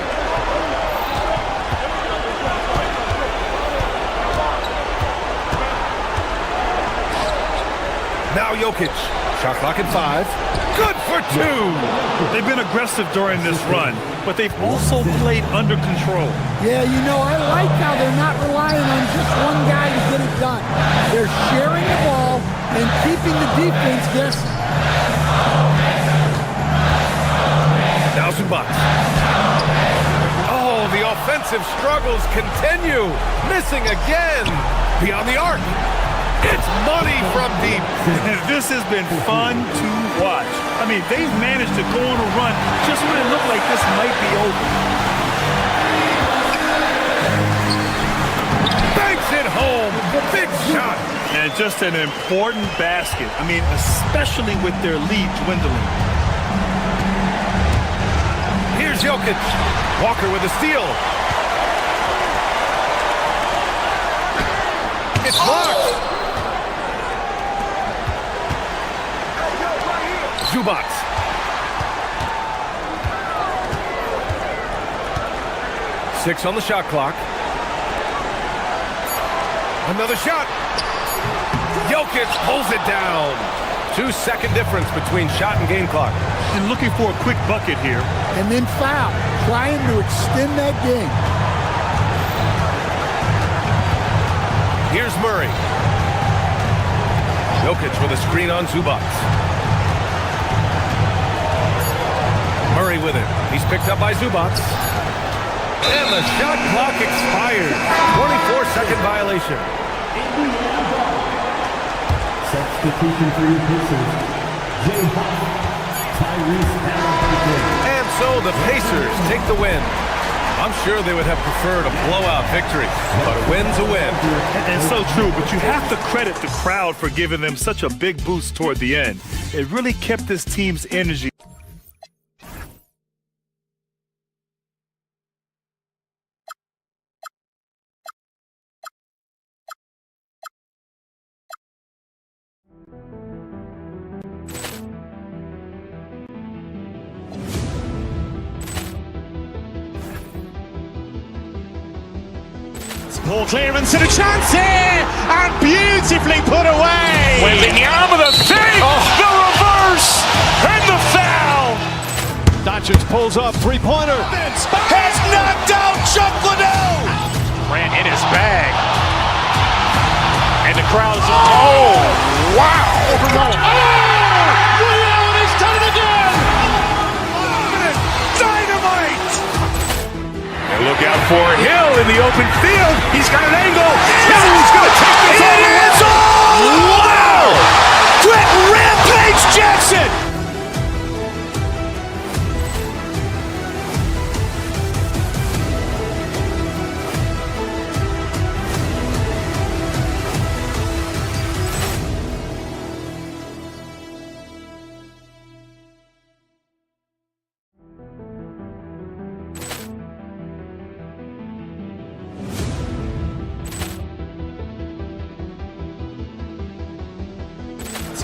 Now Jokic. Shot clock at 5. Good for 2. They've been aggressive during this run, but they've also played under control. Yeah, you know, I like how they're not relying on just one guy to get it done. They're sharing the ball and keeping the defense guessing. Now Zubac. Oh, the offensive struggles continue. Missing again. Beyond the arc. It's money from deep. This has been fun to watch. I mean, they've managed to go on a run just when it looked like this might be over. Banks it home. Big shot. And just an important basket. I mean, especially with their lead dwindling. Here's Jokic. Walker with a steal. It's blocked. Zubac. Six on the shot clock. Another shot. Jokic pulls it down. 2-second difference between shot and game clock. And looking for a quick bucket here. And then foul, trying to extend that game. Here's Murray. Jokic with a screen on Zubac. Murray with it. He's picked up by Zubac. And the shot clock expired. 24-second violation. Substitution for your Pacers. Jay Hawk, Tyrese Halliburton. And so the Pacers take the win. I'm sure they would have preferred a blowout victory, but a win's a win. And so true, but you have to credit the crowd for giving them such a big boost toward the end. It really kept this team's energy. Ball clearance and a chance here, and beautifully put away. Wembanyama the fake, the reverse, and the foul. Doncic pulls up, three-pointer. Has knocked out Chuck Liddell. Grant in his bag. And the crowd is, oh, wow. Reality's done it again. Dynamite. And look out for Hill in the open field. He's got an angle. Hill's going to take this all the way. Wow! Brett Rampage Jackson.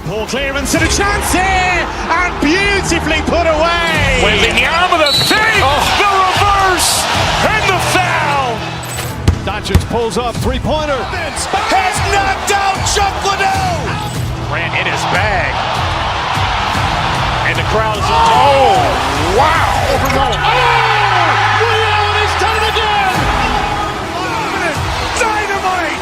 Ball clearance and a chance here, and beautifully put away. Wembanyama the fake, the reverse, and the foul. Doncic pulls up, three-pointer. Has knocked out Chuck Liddell. Grant in his bag. And the crowd is, oh, wow. Reality's done it again. Dynamite.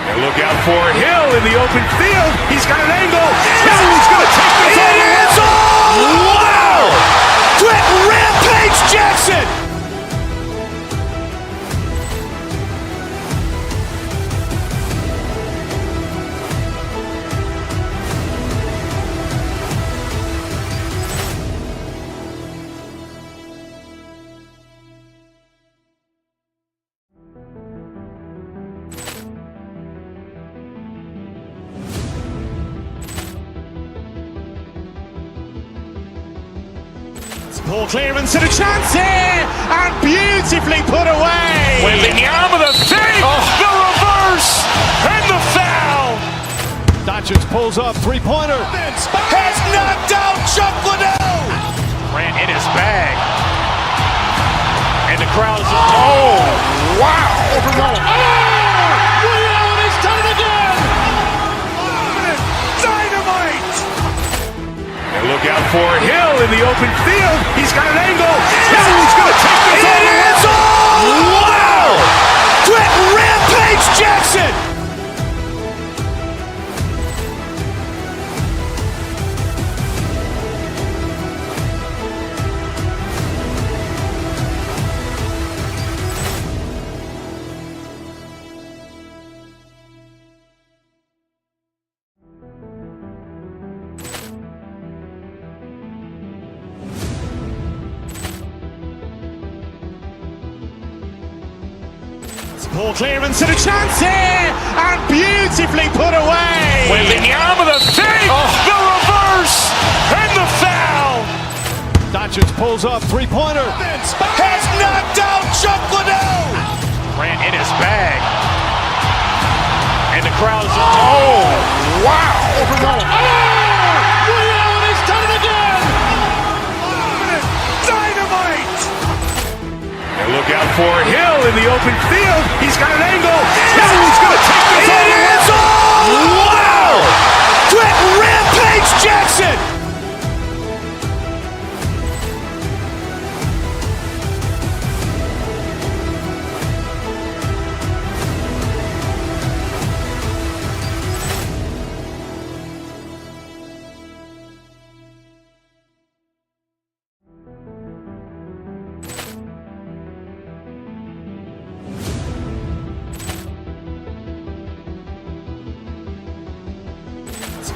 And look out for Hill in the open field. He's got an angle. Hill's going to take this all the way. Wow! Ball clearance and a chance here, and beautifully put away. Wembanyama the fake, the reverse, and the foul. Doncic pulls up, three-pointer. Has knocked out Chuck Liddell. Grant in his bag. And the crowd's, oh, wow. He's done it again. Dynamite. And look out for Hill in the open field. He's got an angle. Hill's going to take this all the way. Wow! Brett Rampage Jackson. Ball clearance and a chance here, and beautifully put away. Wembanyama the fake, the reverse, and the foul. Doncic pulls up, three-pointer. Has knocked out Chuck Liddell. Grant in his bag. And the crowd's, oh, wow. He's done it again. Dynamite. And look out for Hill in the open field. He's got an angle. Hill's going to take this all the way. Wow! Brett Rampage Jackson.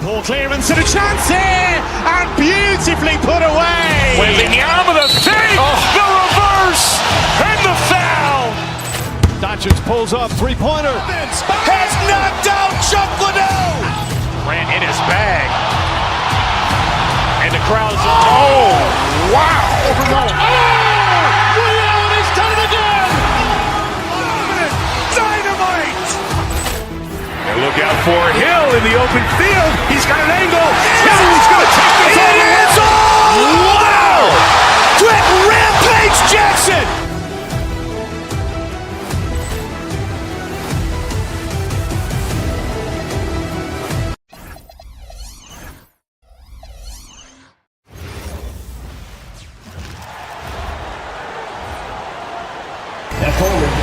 Ball clearance and a chance here, and beautifully put away. Wembanyama the fake, the reverse, and the foul. Doncic pulls up, three-pointer. Has knocked out Chuck Liddell. Grant in his bag. And the crowd's, oh, wow. He's done it again. Dynamite. And look out for Hill in the open field. He's got an angle. Hill's going to take this all the way. Wow! Brett Rampage Jackson. Opponent,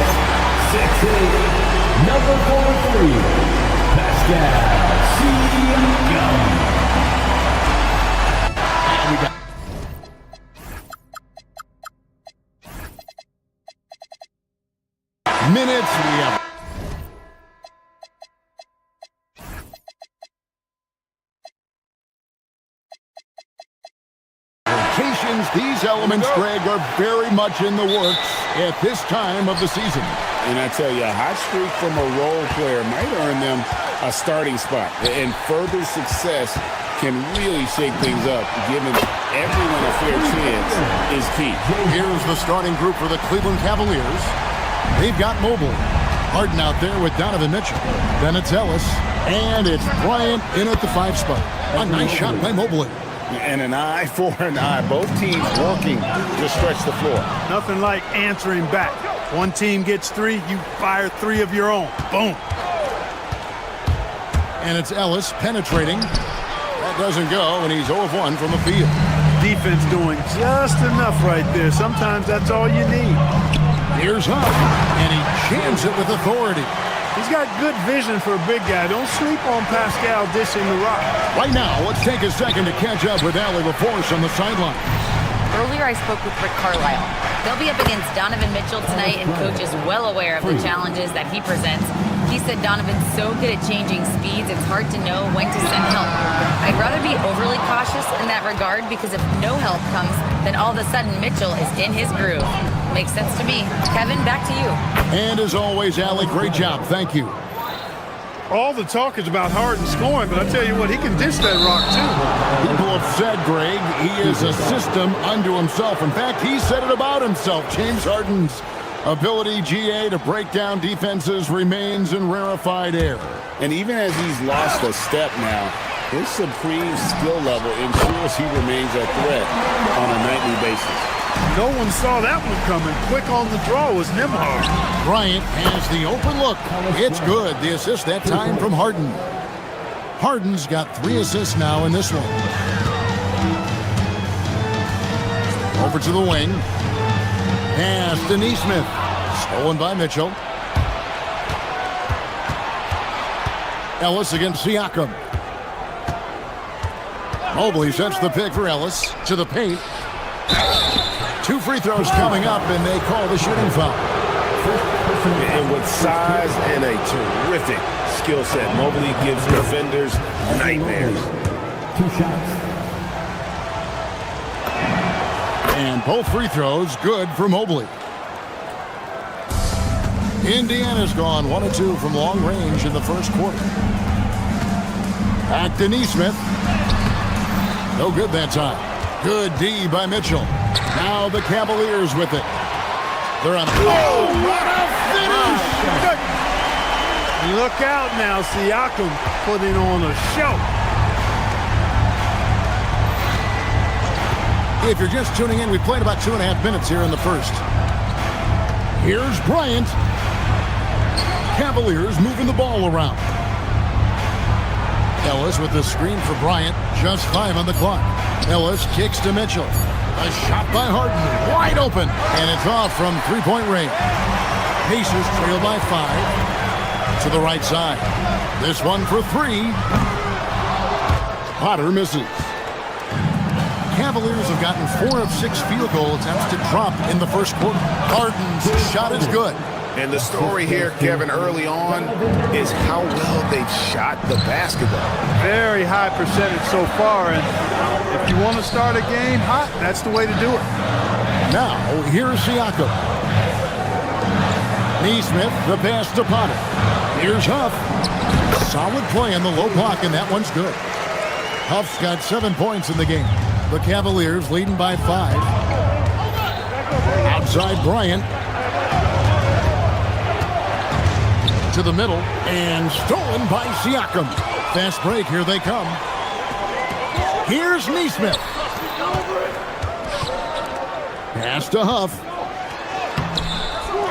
6'8", number 43, Pascal Siakam. And we got minutes. We have locations. These elements, Greg, are very much in the works at this time of the season. And I tell you, a hot streak from a role player might earn them a starting spot. And further success can really shake things up. Giving everyone a fair chance is key. Here's the starting group for the Cleveland Cavaliers. They've got Mobley. Harden out there with Donovan Mitchell. Then it's Ellis. And it's Bryant in at the 5 spot. A nice shot by Mobley. And an eye for an eye. Both teams working to stretch the floor. Nothing like answering back. One team gets 3, you fire 3 of your own. Boom. And it's Ellis penetrating. That doesn't go, and he's 0 of 1 from the field. Defense doing just enough right there. Sometimes that's all you need. Here's Huff, and he jams it with authority. He's got good vision for a big guy. Don't sleep on Pascal dishing the rock. Right now, let's take a second to catch up with Allie LaForce on the sideline. Earlier, I spoke with Rick Carlisle. They'll be up against Donovan Mitchell tonight, and Coach is well aware of the challenges that he presents. He said Donovan's so good at changing speeds, it's hard to know when to send help. I'd rather be overly cautious in that regard, because if no help comes, then all of a sudden Mitchell is in his groove. Makes sense to me. Kevin, back to you. And as always, Allie, great job. Thank you. All the talk is about Harden scoring, but I tell you what, he can dish that rock too. People have said, Greg, he is a system unto himself. In fact, he said it about himself. James Harden's ability, GA, to break down defenses remains in rarefied air. And even as he's lost a step now, his supreme skill level ensures he remains a threat on a nightly basis. No one saw that one coming. Quick on the draw was Nembhard. Bryant has the open look. It's good. The assist that time from Harden. Harden's got 3 assists now in this one. Over to the wing. Pass to Neesmith. Stolen by Mitchell. Ellis against Siakam. Mobley sets the pick for Ellis to the paint. 2 free throws coming up, and they call the shooting foul. And with size and a terrific skill set, Mobley gives defenders nightmares. 2 shots. And both free throws good for Mobley. Indiana's gone 1 of 2 from long range in the first quarter. Back to Neesmith. No good that time. Good D by Mitchell. Now the Cavaliers with it. They're on. Oh, what a finish! Look out now, Siakam putting on a show. If you're just tuning in, we played about 2.5 minutes here in the first. Here's Bryant. Cavaliers moving the ball around. Ellis with the screen for Bryant. Just 5 on the clock. Ellis kicks to Mitchell. A shot by Harden. Wide open. And it's off from 3-point range. Pacers trail by 5. To the right side. This one for 3. Potter misses. Cavaliers have gotten 4 of 6 field goal attempts to drop in the first quarter. Harden's shot is good. And the story here, Kevin, early on is how well they've shot the basketball. Very high percentage so far, and if you want to start a game hot, that's the way to do it. Now, here's Siakam. Neesmith, the pass to Potter. Here's Huff. Solid play on the low block, and that one's good. Huff's got 7 points in the game. The Cavaliers leading by 5. Outside Bryant. To the middle, and stolen by Siakam. Fast break, here they come. Here's Neesmith. Pass to Huff.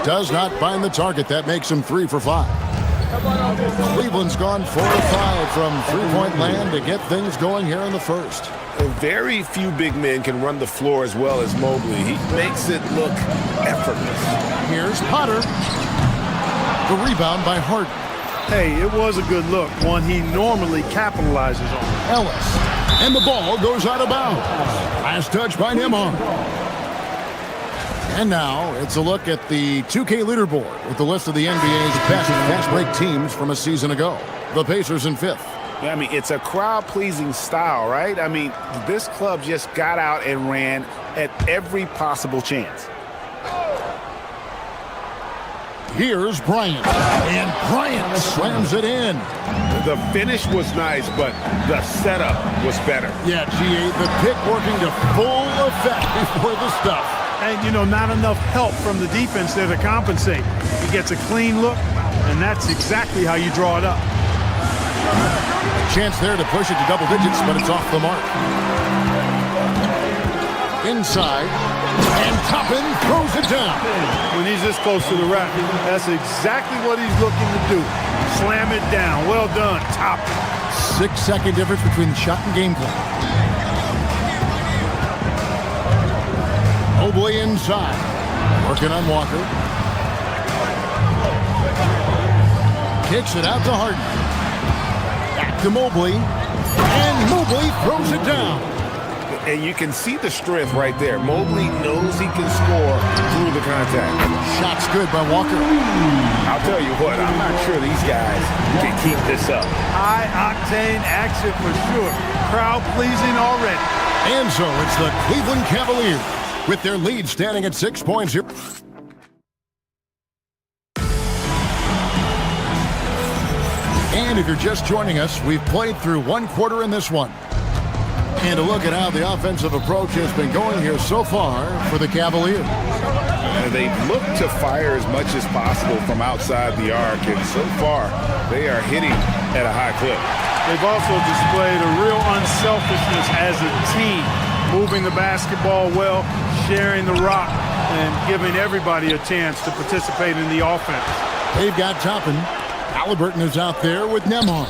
Does not find the target. That makes him 3 for 5. Cleveland's gone 4 of 5 from 3-point land to get things going here in the first. Very few big men can run the floor as well as Mobley. He makes it look effortless. Here's Potter. The rebound by Harden. Hey, it was a good look, one he normally capitalizes on. Ellis. And the ball goes out of bounds. Last touch by Nembhard. And now it's a look at the 2K leaderboard with the list of the NBA's best fast break teams from a season ago. The Pacers in 5th. I mean, it's a crowd-pleasing style, right? I mean, this club just got out and ran at every possible chance. Here's Bryant. And Bryant slams it in. The finish was nice, but the setup was better. Yeah, GA, the pick working to full effect before the stuff. And, you know, not enough help from the defense there to compensate. He gets a clean look, and that's exactly how you draw it up. Chance there to push it to double digits, but it's off the mark. Inside, and Toppin throws it down. When he's this close to the rack, that's exactly what he's looking to do. Slam it down. Well done, Toppin. 6-second difference between the shot and game plan. Mobley inside. Working on Walker. Kicks it out to Harden. Back to Mobley. And Mobley throws it down. And you can see the strength right there. Mobley knows he can score through the contact. Shot's good by Walker. I'll tell you what, I'm not sure these guys can keep this up. High-octane action for sure. Crowd-pleasing already. And so it's the Cleveland Cavaliers with their lead standing at 6 points here. And if you're just joining us, we've played through one quarter in this one. And a look at how the offensive approach has been going here so far for the Cavaliers. They look to fire as much as possible from outside the arc, and so far they are hitting at a high clip. They've also displayed a real unselfishness as a team, moving the basketball well, sharing the rock, and giving everybody a chance to participate in the offense. They've got Toppin. Halliburton is out there with Nembhard.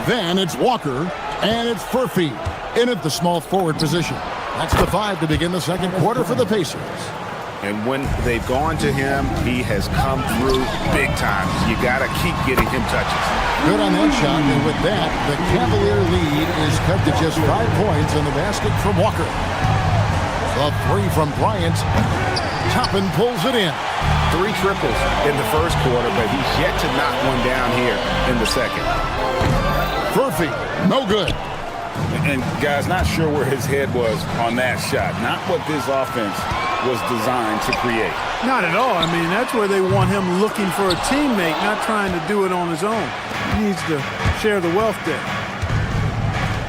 Then it's Walker, and it's Furphy in at the small forward position. That's the 5 to begin the second quarter for the Pacers. And when they've gone to him, he has come through big time. You got to keep getting him touches. Good on that shot, and with that, the Cavalier lead is cut to just 5 points on the basket from Walker. The 3 from Bryant. Toppin pulls it in. 3 triples in the first quarter, but he's yet to knock one down here in the second. Furphy, no good. And guys, not sure where his head was on that shot. Not what this offense was designed to create. Not at all. I mean, that's where they want him looking for a teammate, not trying to do it on his own. He needs to share the wealth there.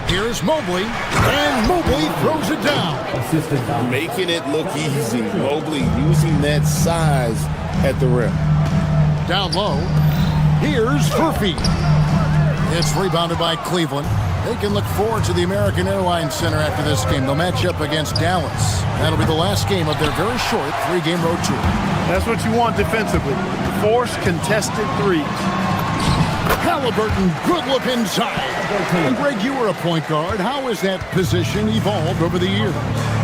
Here's Mobley, and Mobley throws it down. Making it look easy. Mobley using that size at the rim. Down low, here's Furphy. It's rebounded by Cleveland. They can look forward to the American Airlines Center after this game. They'll match up against Dallas. That'll be the last game of their very short 3-game road tour. That's what you want defensively. Force contested threes. Halliburton, good look inside. And Greg, you were a point guard. How has that position evolved over the years?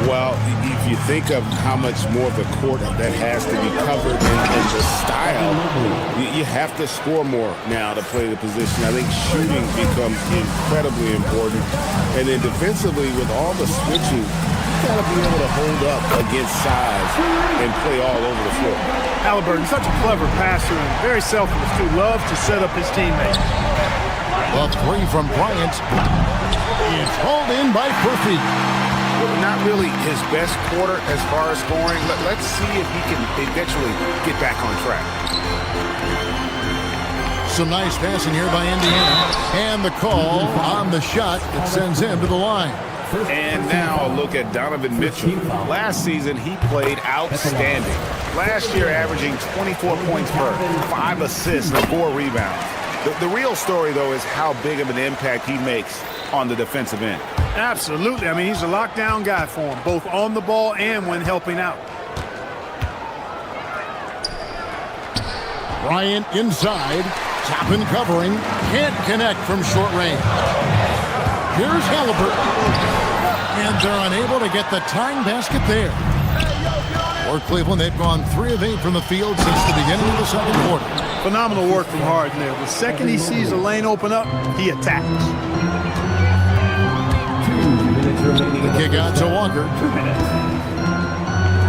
Well, if you think of how much more of the court that has to be covered in the style, you have to score more now to play the position. I think shooting becomes incredibly important. And then defensively, with all the switching, you got to be able to hold up against size and play all over the floor. Halliburton, such a clever passer and very selfless, too. Loves to set up his teammates. The 3 from Bryant. It's hauled in by Furphy. Not really his best quarter as far as scoring. Let's see if he can eventually get back on track. Some nice passing here by Indiana. And the call on the shot that sends him to the line. And now a look at Donovan Mitchell. Last season, he played outstanding. Last year, averaging 24 points per, 5 assists, and 4 rebounds. The real story, though, is how big of an impact he makes on the defensive end. Absolutely. I mean, he's a lockdown guy for him, both on the ball and when helping out. Bryant inside. Toppin covering. Can't connect from short range. Here's Halliburton. And they're unable to get the tying basket there. For Cleveland, they've gone 3 of 8 from the field since the beginning of the second quarter. Phenomenal work from Harden there. The second he sees a lane open up, he attacks. The kick out to Walker.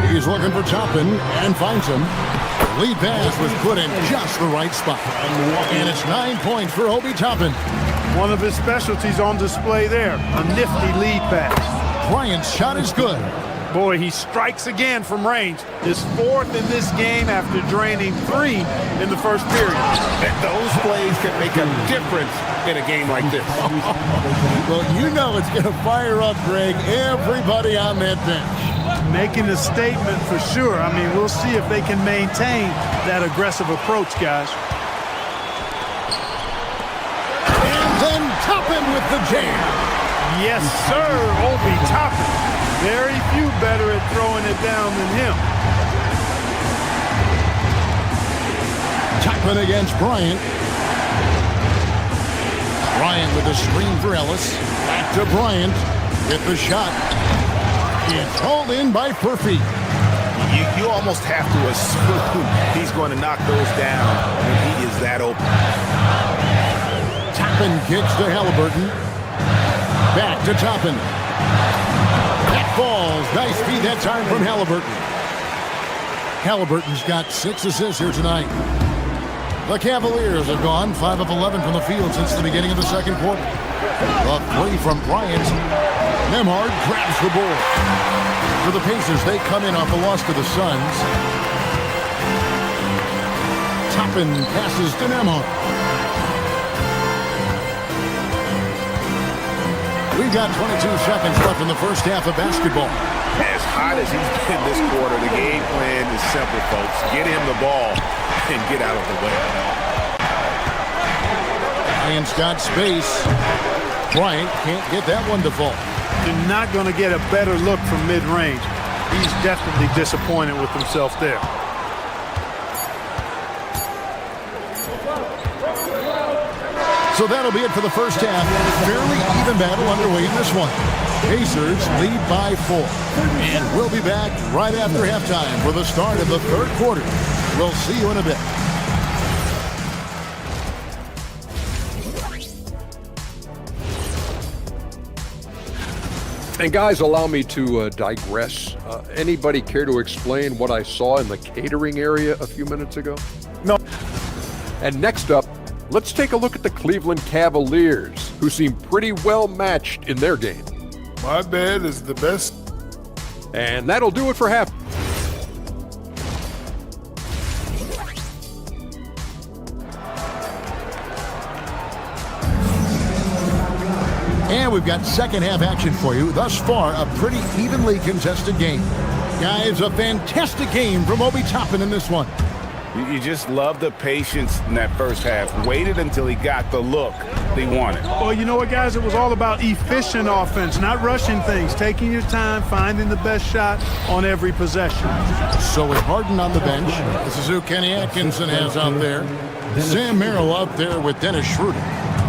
He's looking for Toppin and finds him. The lead pass was put in just the right spot. And it's 9 points for Obi Toppin. One of his specialties on display there. A nifty lead pass. Bryant's shot is good. Boy, he strikes again from range. His 4th in this game after draining 3 in the first period. And those plays can make a difference in a game like this. Well, you know it's going to fire up, Greg, everybody on that bench. Making a statement for sure. I mean, we'll see if they can maintain that aggressive approach, guys. And then Toppin with the jam. Yes, sir, Obi Toppin. Very few better at throwing it down than him. Toppin against Bryant. Bryant with a screen for Ellis. Back to Bryant with the shot. It's hauled in by Furphy. You almost have to assume he's going to knock those down when he is that open. Toppin kicks to Halliburton. Back to Toppin. That falls. Nice feed that time from Halliburton. Halliburton's got 6 assists here tonight. The Cavaliers have gone 5 of 11 from the field since the beginning of the second quarter. The 3 from Bryant. Nembhard grabs the board. For the Pacers, they come in off a loss to the Suns. Toppin passes to Nembhard. We've got 22 seconds left in the first half of basketball. As hot as he's been this quarter, the game plan is simple, folks. Get him the ball and get out of the way. Bryant's got space. Bryant can't get that one to fall. You're not going to get a better look from mid-range. He's definitely disappointed with himself there. So that'll be it for the first half. Fairly even battle underway in this one. Pacers lead by 4. And we'll be back right after halftime for the start of the third quarter. We'll see you in a bit. And guys, allow me to digress. Anybody care to explain what I saw in the catering area a few minutes ago? No. And next up, let's take a look at the Cleveland Cavaliers, who seem pretty well matched in their game. My bed is the best. And that'll do it for half. And we've got second half action for you. Thus far, a pretty evenly contested game. Guys, a fantastic game from Obi Toppin in this one. You just love the patience in that first half. Waited until he got the look they wanted. Well, you know what, guys? It was all about efficient offense, not rushing things, taking your time, finding the best shot on every possession. So with Harden on the bench, this is who Kenny Atkinson has out there. Sam Merrill out there with Dennis Schroeder.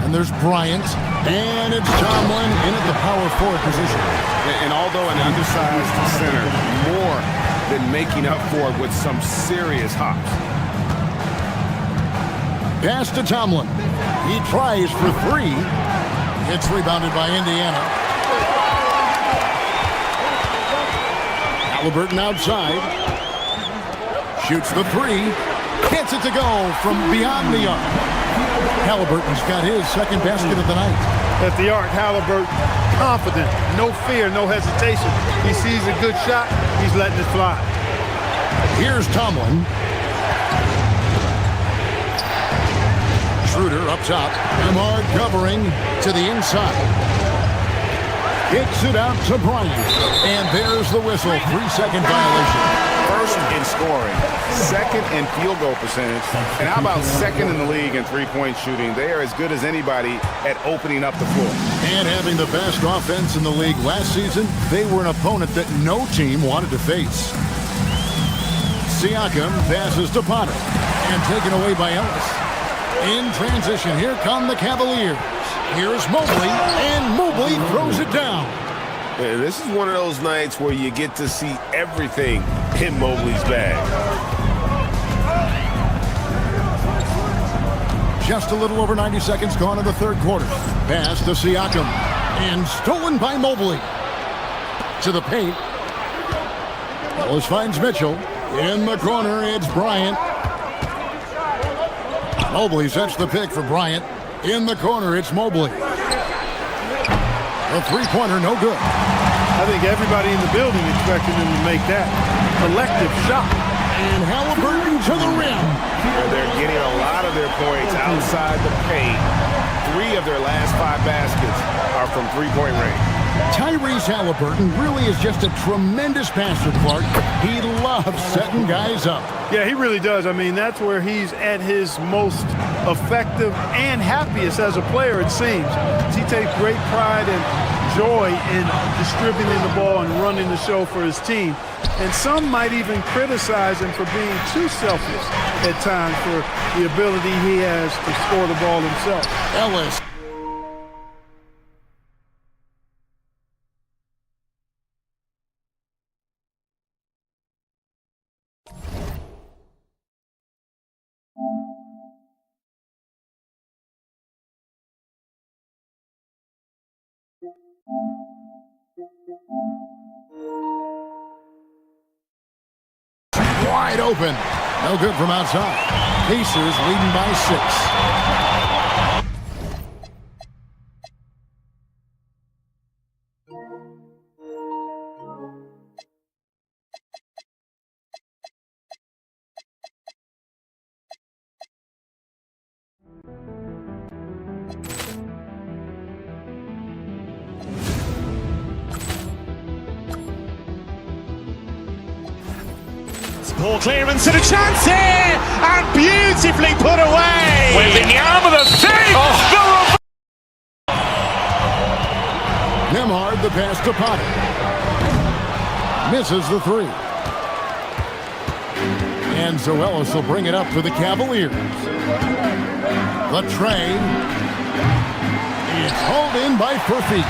And there's Bryant. And it's Tomlin in at the power forward position. And although an undersized center, more than making up for it with some serious hops. Pass to Tomlin. He tries for 3. It's rebounded by Indiana. Halliburton outside. Shoots the 3. Gets it to go from beyond the arc. Halliburton's got his second basket of the night. At the arc, Halliburton, confident, no fear, no hesitation. He sees a good shot, he's letting it fly. Here's Tomlin. Schroeder up top. Lamar covering to the inside. Kicks it out to Bryant. And there's the whistle. 3-second violation. First in scoring, second in field goal percentage, and how about second in the league in three-point shooting? They are as good as anybody at opening up the floor. And having the best offense in the league last season, they were an opponent that no team wanted to face. Siakam passes to Potter and taken away by Ellis. In transition, here come the Cavaliers. Here's Mobley, and Mobley throws it down. Yeah, this is one of those nights where you get to see everything in Mobley's bag. Just a little over 90 seconds gone in the third quarter. Pass to Siakam, and stolen by Mobley. To the paint. Ellis finds Mitchell. In the corner, it's Bryant. Mobley sets the pick for Bryant. In the corner, it's Mobley. A three-pointer, no good. I think everybody in the building expected him to make that collective shot. And Halliburton to the rim. They're getting a lot of their points outside the paint. 3 of their last 5 baskets are from three-point range. Tyrese Halliburton really is just a tremendous passer, Clark. He loves setting guys up. Yeah, he really does. I mean, that's where he's at his most effective and happiest as a player, it seems. He takes great pride and joy in distributing the ball and running the show for his team. And some might even criticize him for being too selfish at times for the ability he has to score the ball himself. Ellis. Wide open. No good from outside. Pacers leading by 6. Ball clearance and a chance here, and beautifully put away. Wembanyama the save. Nemhard the pass to Potter. Misses the three. And Zoelis will bring it up for the Cavaliers. The trade. It's hauled in by Furphy.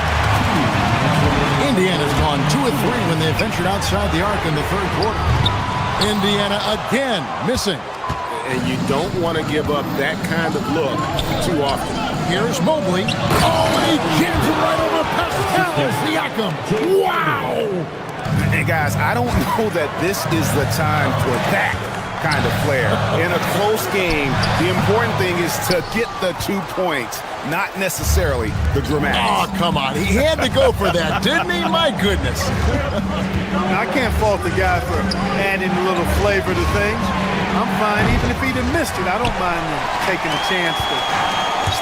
Indiana's gone 2 of 3 when they ventured outside the arc in the third quarter. Indiana again missing. And you don't want to give up that kind of look too often. Here's Mobley. Oh, and he jams it right over Pascal Siakam. Wow! And guys, I don't know that this is the time for that kind of flair. In a close game, the important thing is to get the 2 points, not necessarily the dramatics. Oh, come on. He had to go for that, didn't he? My goodness. I can't fault the guy for adding a little flavor to things. I'm fine. Even if he'd have missed it, I don't mind him taking a chance to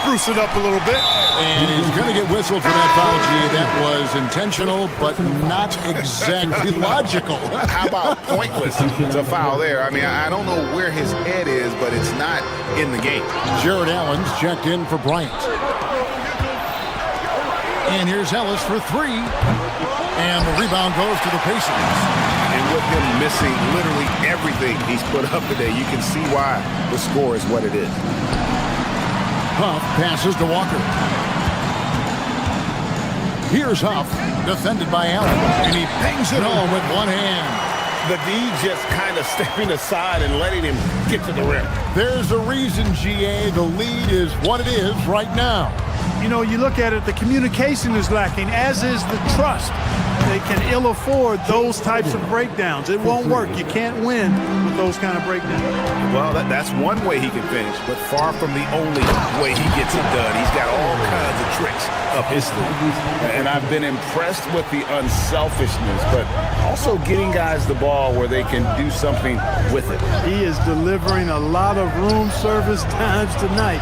spruce it up a little bit. And he's going to get whistled for that foul, G. That was intentional, but not exactly logical. How about pointless to foul there? I mean, I don't know where his head is, but it's not in the game. Jared Allen's checked in for Bryant. And here's Ellis for 3. And the rebound goes to the Pacers. And with him missing literally everything he's put up today, you can see why the score is what it is. Huff passes to Walker. Here's Huff, defended by Allen, and he bangs it home with one hand. The D just kind of stepping aside and letting him get to the rim. There's a reason, GA, the lead is what it is right now. You know, you look at it, the communication is lacking, as is the trust. They can ill afford those types of breakdowns. It won't work. You can't win with those kind of breakdowns. Well, that's one way he can finish, but far from the only way he gets it done. He's got all kinds of tricks up his sleeve. And I've been impressed with the unselfishness, but also getting guys the ball where they can do something with it. He is delivering a lot of room service times tonight.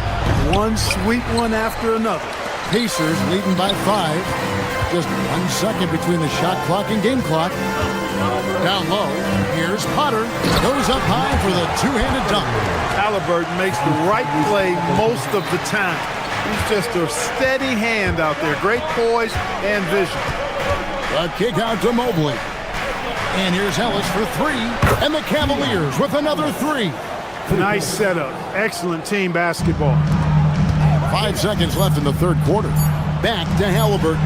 One sweet one after another. Pacers leading by 5. Just 1 second between the shot clock and game clock. Down low, here's Potter. Goes up high for the two-handed dunk. Halliburton makes the right play most of the time. He's just a steady hand out there. Great poise and vision. A kick out to Mobley. And here's Ellis for 3. And the Cavaliers with another 3. Nice setup. Excellent team basketball. 5 seconds left in the third quarter. Back to Halliburton.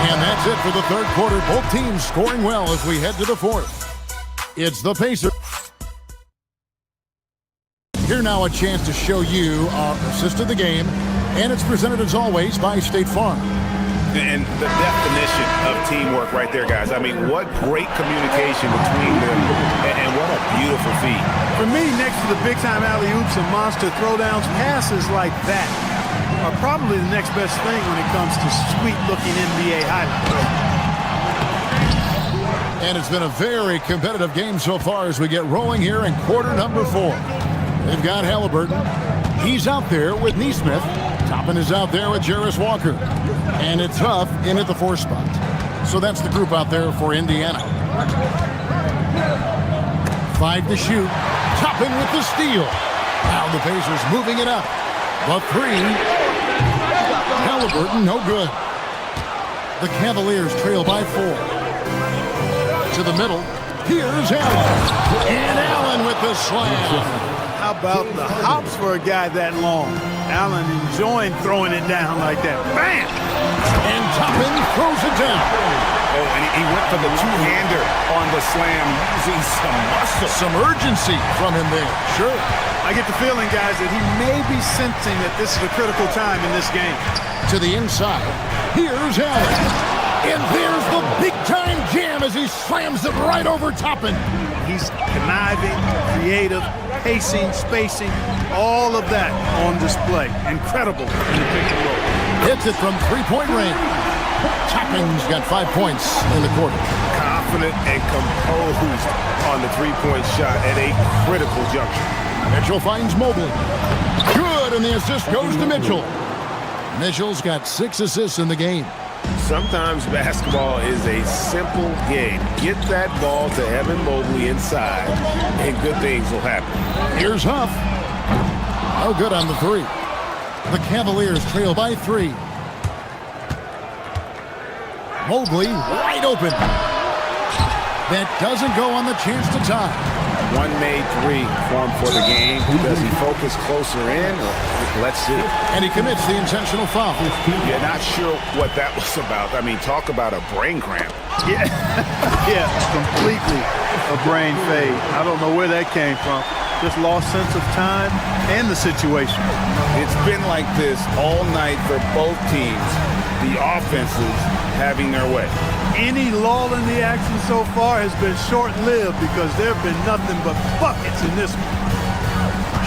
And that's it for the third quarter. Both teams scoring well as we head to the fourth. It's the Pacers. Here now a chance to show you our assist of the game. And it's presented as always by State Farm. And the definition of teamwork right there, guys. I mean, what great communication between them, and what a beautiful feat. For me, next to the big-time alley-oops and monster throwdowns, passes like that are probably the next best thing when it comes to sweet-looking NBA highlights. And it's been a very competitive game so far as we get rolling here in quarter number 4. They've got Halliburton. He's out there with Neesmith. Toppin is out there with Jarris Walker. And it's Huff in at the 4 spot. So that's the group out there for Indiana. 5 to shoot. Toppin with the steal. Now the Pacers moving it up. The 3. Halliburton, no good. The Cavaliers trail by 4. To the middle. Here's Allen. And Allen with the slam. How about the hops for a guy that long? Allen enjoying throwing it down like that. Bam! And Toppin throws it down. Oh, and he went for the two-hander on the slam, using some muscle. Some urgency from him there. Sure. I get the feeling, guys, that he may be sensing that this is a critical time in this game. To the inside. Here's Allen. And there's the big-time jam as he slams it right over Toppin. He's conniving, creative, pacing, spacing, all of that on display. Incredible in the pick and roll. Hits it from three-point range. Toppin's got 5 points in the quarter. Confident and composed on the three-point shot at a critical juncture. Mitchell finds Mobley. Good, and the assist goes to Mitchell. Mitchell's got 6 assists in the game. Sometimes basketball is a simple game. Get that ball to Evan Mobley inside, and good things will happen. Here's Huff. No good on the three. The Cavaliers trail by 3. Mobley wide open. That doesn't go on the chance to tie. One made 3 formed for the game. Does he focus closer in? Let's see. And he commits the intentional foul. Yeah, not sure what that was about. I mean, talk about a brain cramp. Yeah, yeah, completely a brain fade. I don't know where that came from. Just lost sense of time and the situation. It's been like this all night for both teams. The offenses having their way. Any lull in the action so far has been short-lived because there have been nothing but buckets in this one.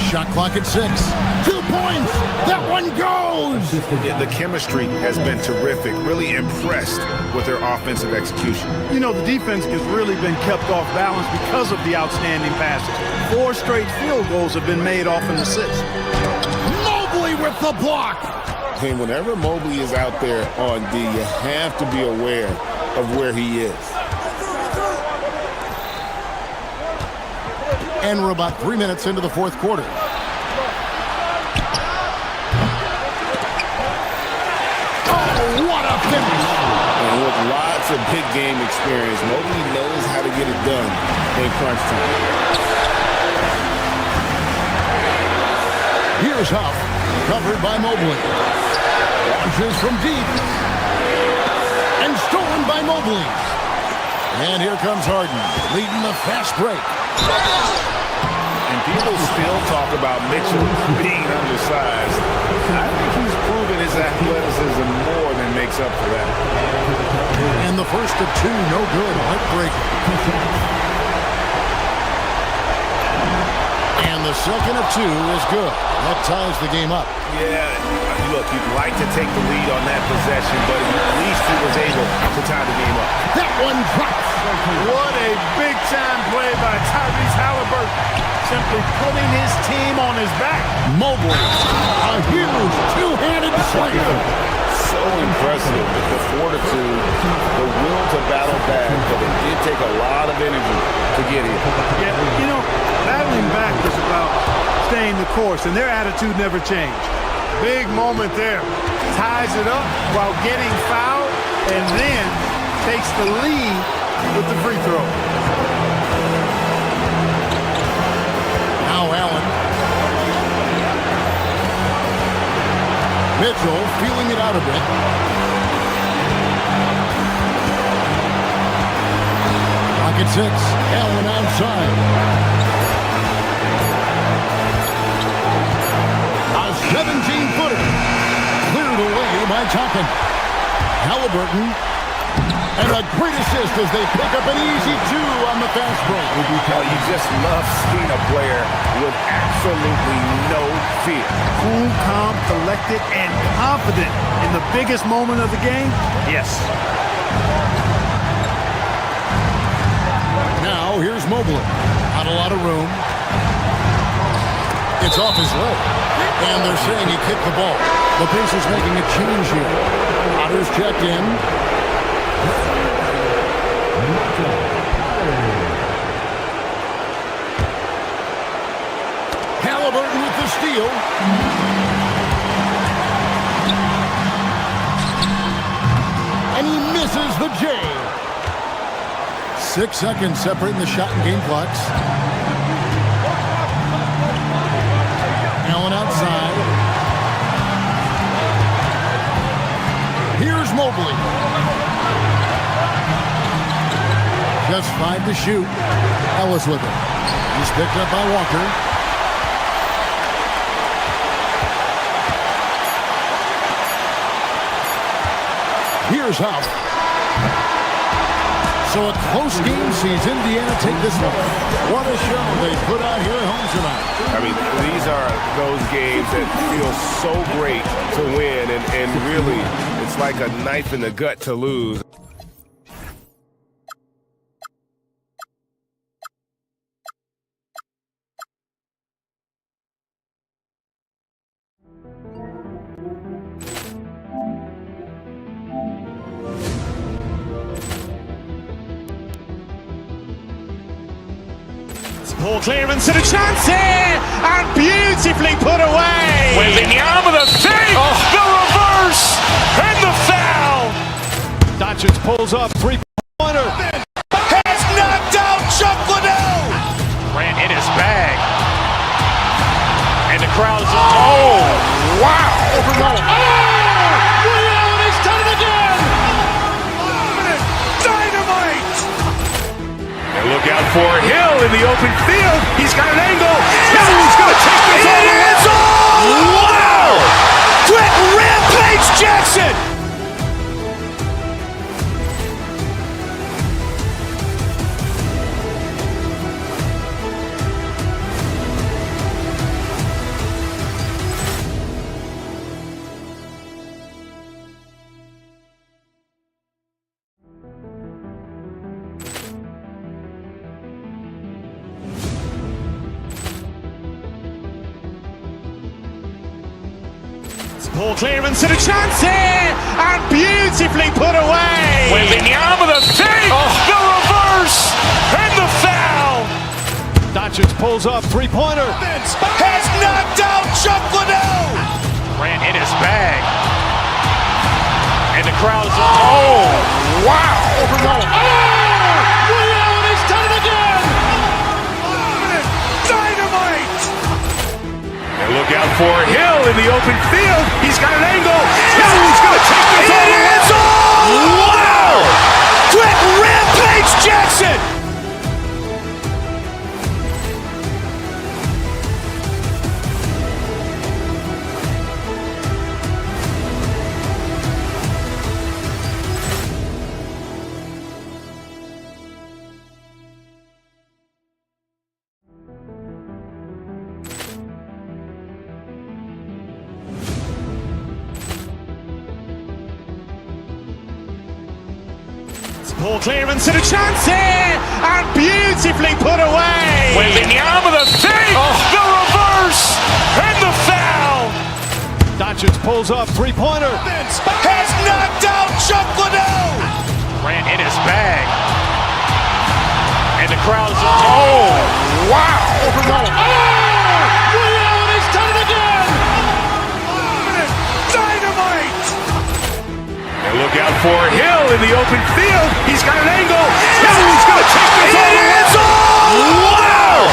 Shot clock at 6. 2 points. That one goes. Yeah, the chemistry has been terrific. Really impressed with their offensive execution. You know, the defense has really been kept off balance because of the outstanding passes. 4 straight field goals have been made off an assist. Mobley with the block. And whenever Mobley is out there on D, you have to be aware of where he is. And we're about 3 minutes into the fourth quarter. Oh, what a finish! And with lots of big game experience, Mobley knows how to get it done in crunch time. Here's Huff, covered by Mobley. Launches from deep. And stolen by Mobley. And here comes Harden, leading the fast break. And people still talk about Mitchell being undersized. I think he's proven his athleticism more than makes up for that. And the first of 2, no good. Heartbreaker. And the second of 2 is good. That ties the game up. Yeah, look, you'd like to take the lead on that possession, but at least he was able to tie the game up. That one drops. What a big-time play by Tyrese Halliburton. Simply putting his team on his back. Mobley, a huge two-handed slam. So impressive with the fortitude, the will to battle back, but it did take a lot of energy to get here. Yeah, you know, battling back is about staying the course, and their attitude never changed. Big moment there. Ties it up while getting fouled, and then takes the lead with the free throw. Now Allen. Mitchell feeling it out a bit. Pocket 6. Allen outside. A 17-footer. Cleared away by Toppin. Halliburton. And a great assist as they pick up an easy 2 on the fast break. You just love seeing a player with absolutely no fear. Cool, calm, collected, and confident in the biggest moment of the game? Yes. Now here's Mobley. Not a lot of room. It's off his leg. And they're saying he kicked the ball. The Pacers making a change here. Otters checked in. Halliburton with the steal. And he misses the J. 6 seconds separating the shot and game clocks. Allen outside. Here's Mobley. Just 5 to shoot. Ellis with it. He's picked up by Walker. Here's Huff. So a close game sees Indiana take this one. What a show they put out here at home tonight. I mean, these are those games that feel so great to win, and really, it's like a knife in the gut to lose. Poor clearance and a chance here, and beautifully put away. Wembanyama the save, the reverse, and the foul. Doncic pulls up, three-pointer. Has knocked out Chuck Liddell. Ran in his bag. And the crowd is, oh, wow. He's done it again! Dynamite. And look out for Hill in the open field. He's got an angle. Hill's going to take this all the way. Wow! Quick Rampage Jackson. Poor clearance and a chance here, and beautifully put away. Wembanyama the save, the reverse, and the foul. Doncic pulls up, three-pointer. Has knocked out Chuck Liddell. Ran in his bag. And the crowd is, oh, wow. He's done it again! Dynamite. And look out for Hill in the open field. He's got an angle. Hill's going to take this all the way. Wow! Quick Rampage Jackson. Poor clearance and a chance here, and beautifully put away. Wembanyama the save, the reverse, and the foul. Doncic pulls up, three-pointer. Has knocked out Chuck Liddell. Ran in his bag. And the crowd is, oh, wow. He's done it again! Dynamite. And look out for Hill in the open field. He's got an angle. Hill's going to take this all the way. Wow!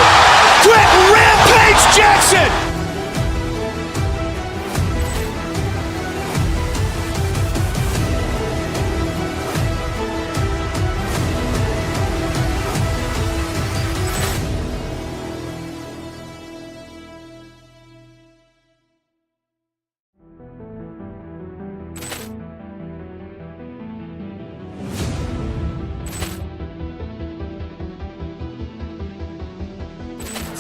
Quick Rampage Jackson.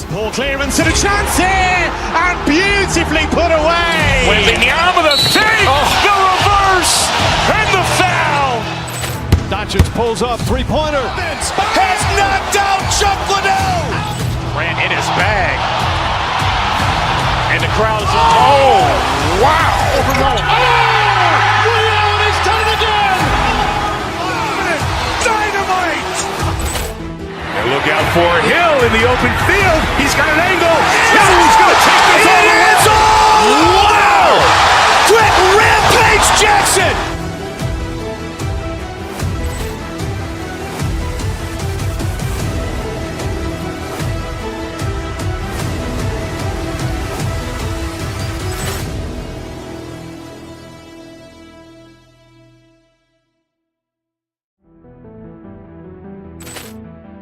Poor clearance and a chance here, and beautifully put away. Wembanyama the save, the reverse, and the foul. Doncic pulls up, three-pointer. Has knocked out Chuck Liddell. Ran in his bag. And the crowd is, oh, wow. He's done it again! Dynamite. And look out for Hill in the open field. He's got an angle.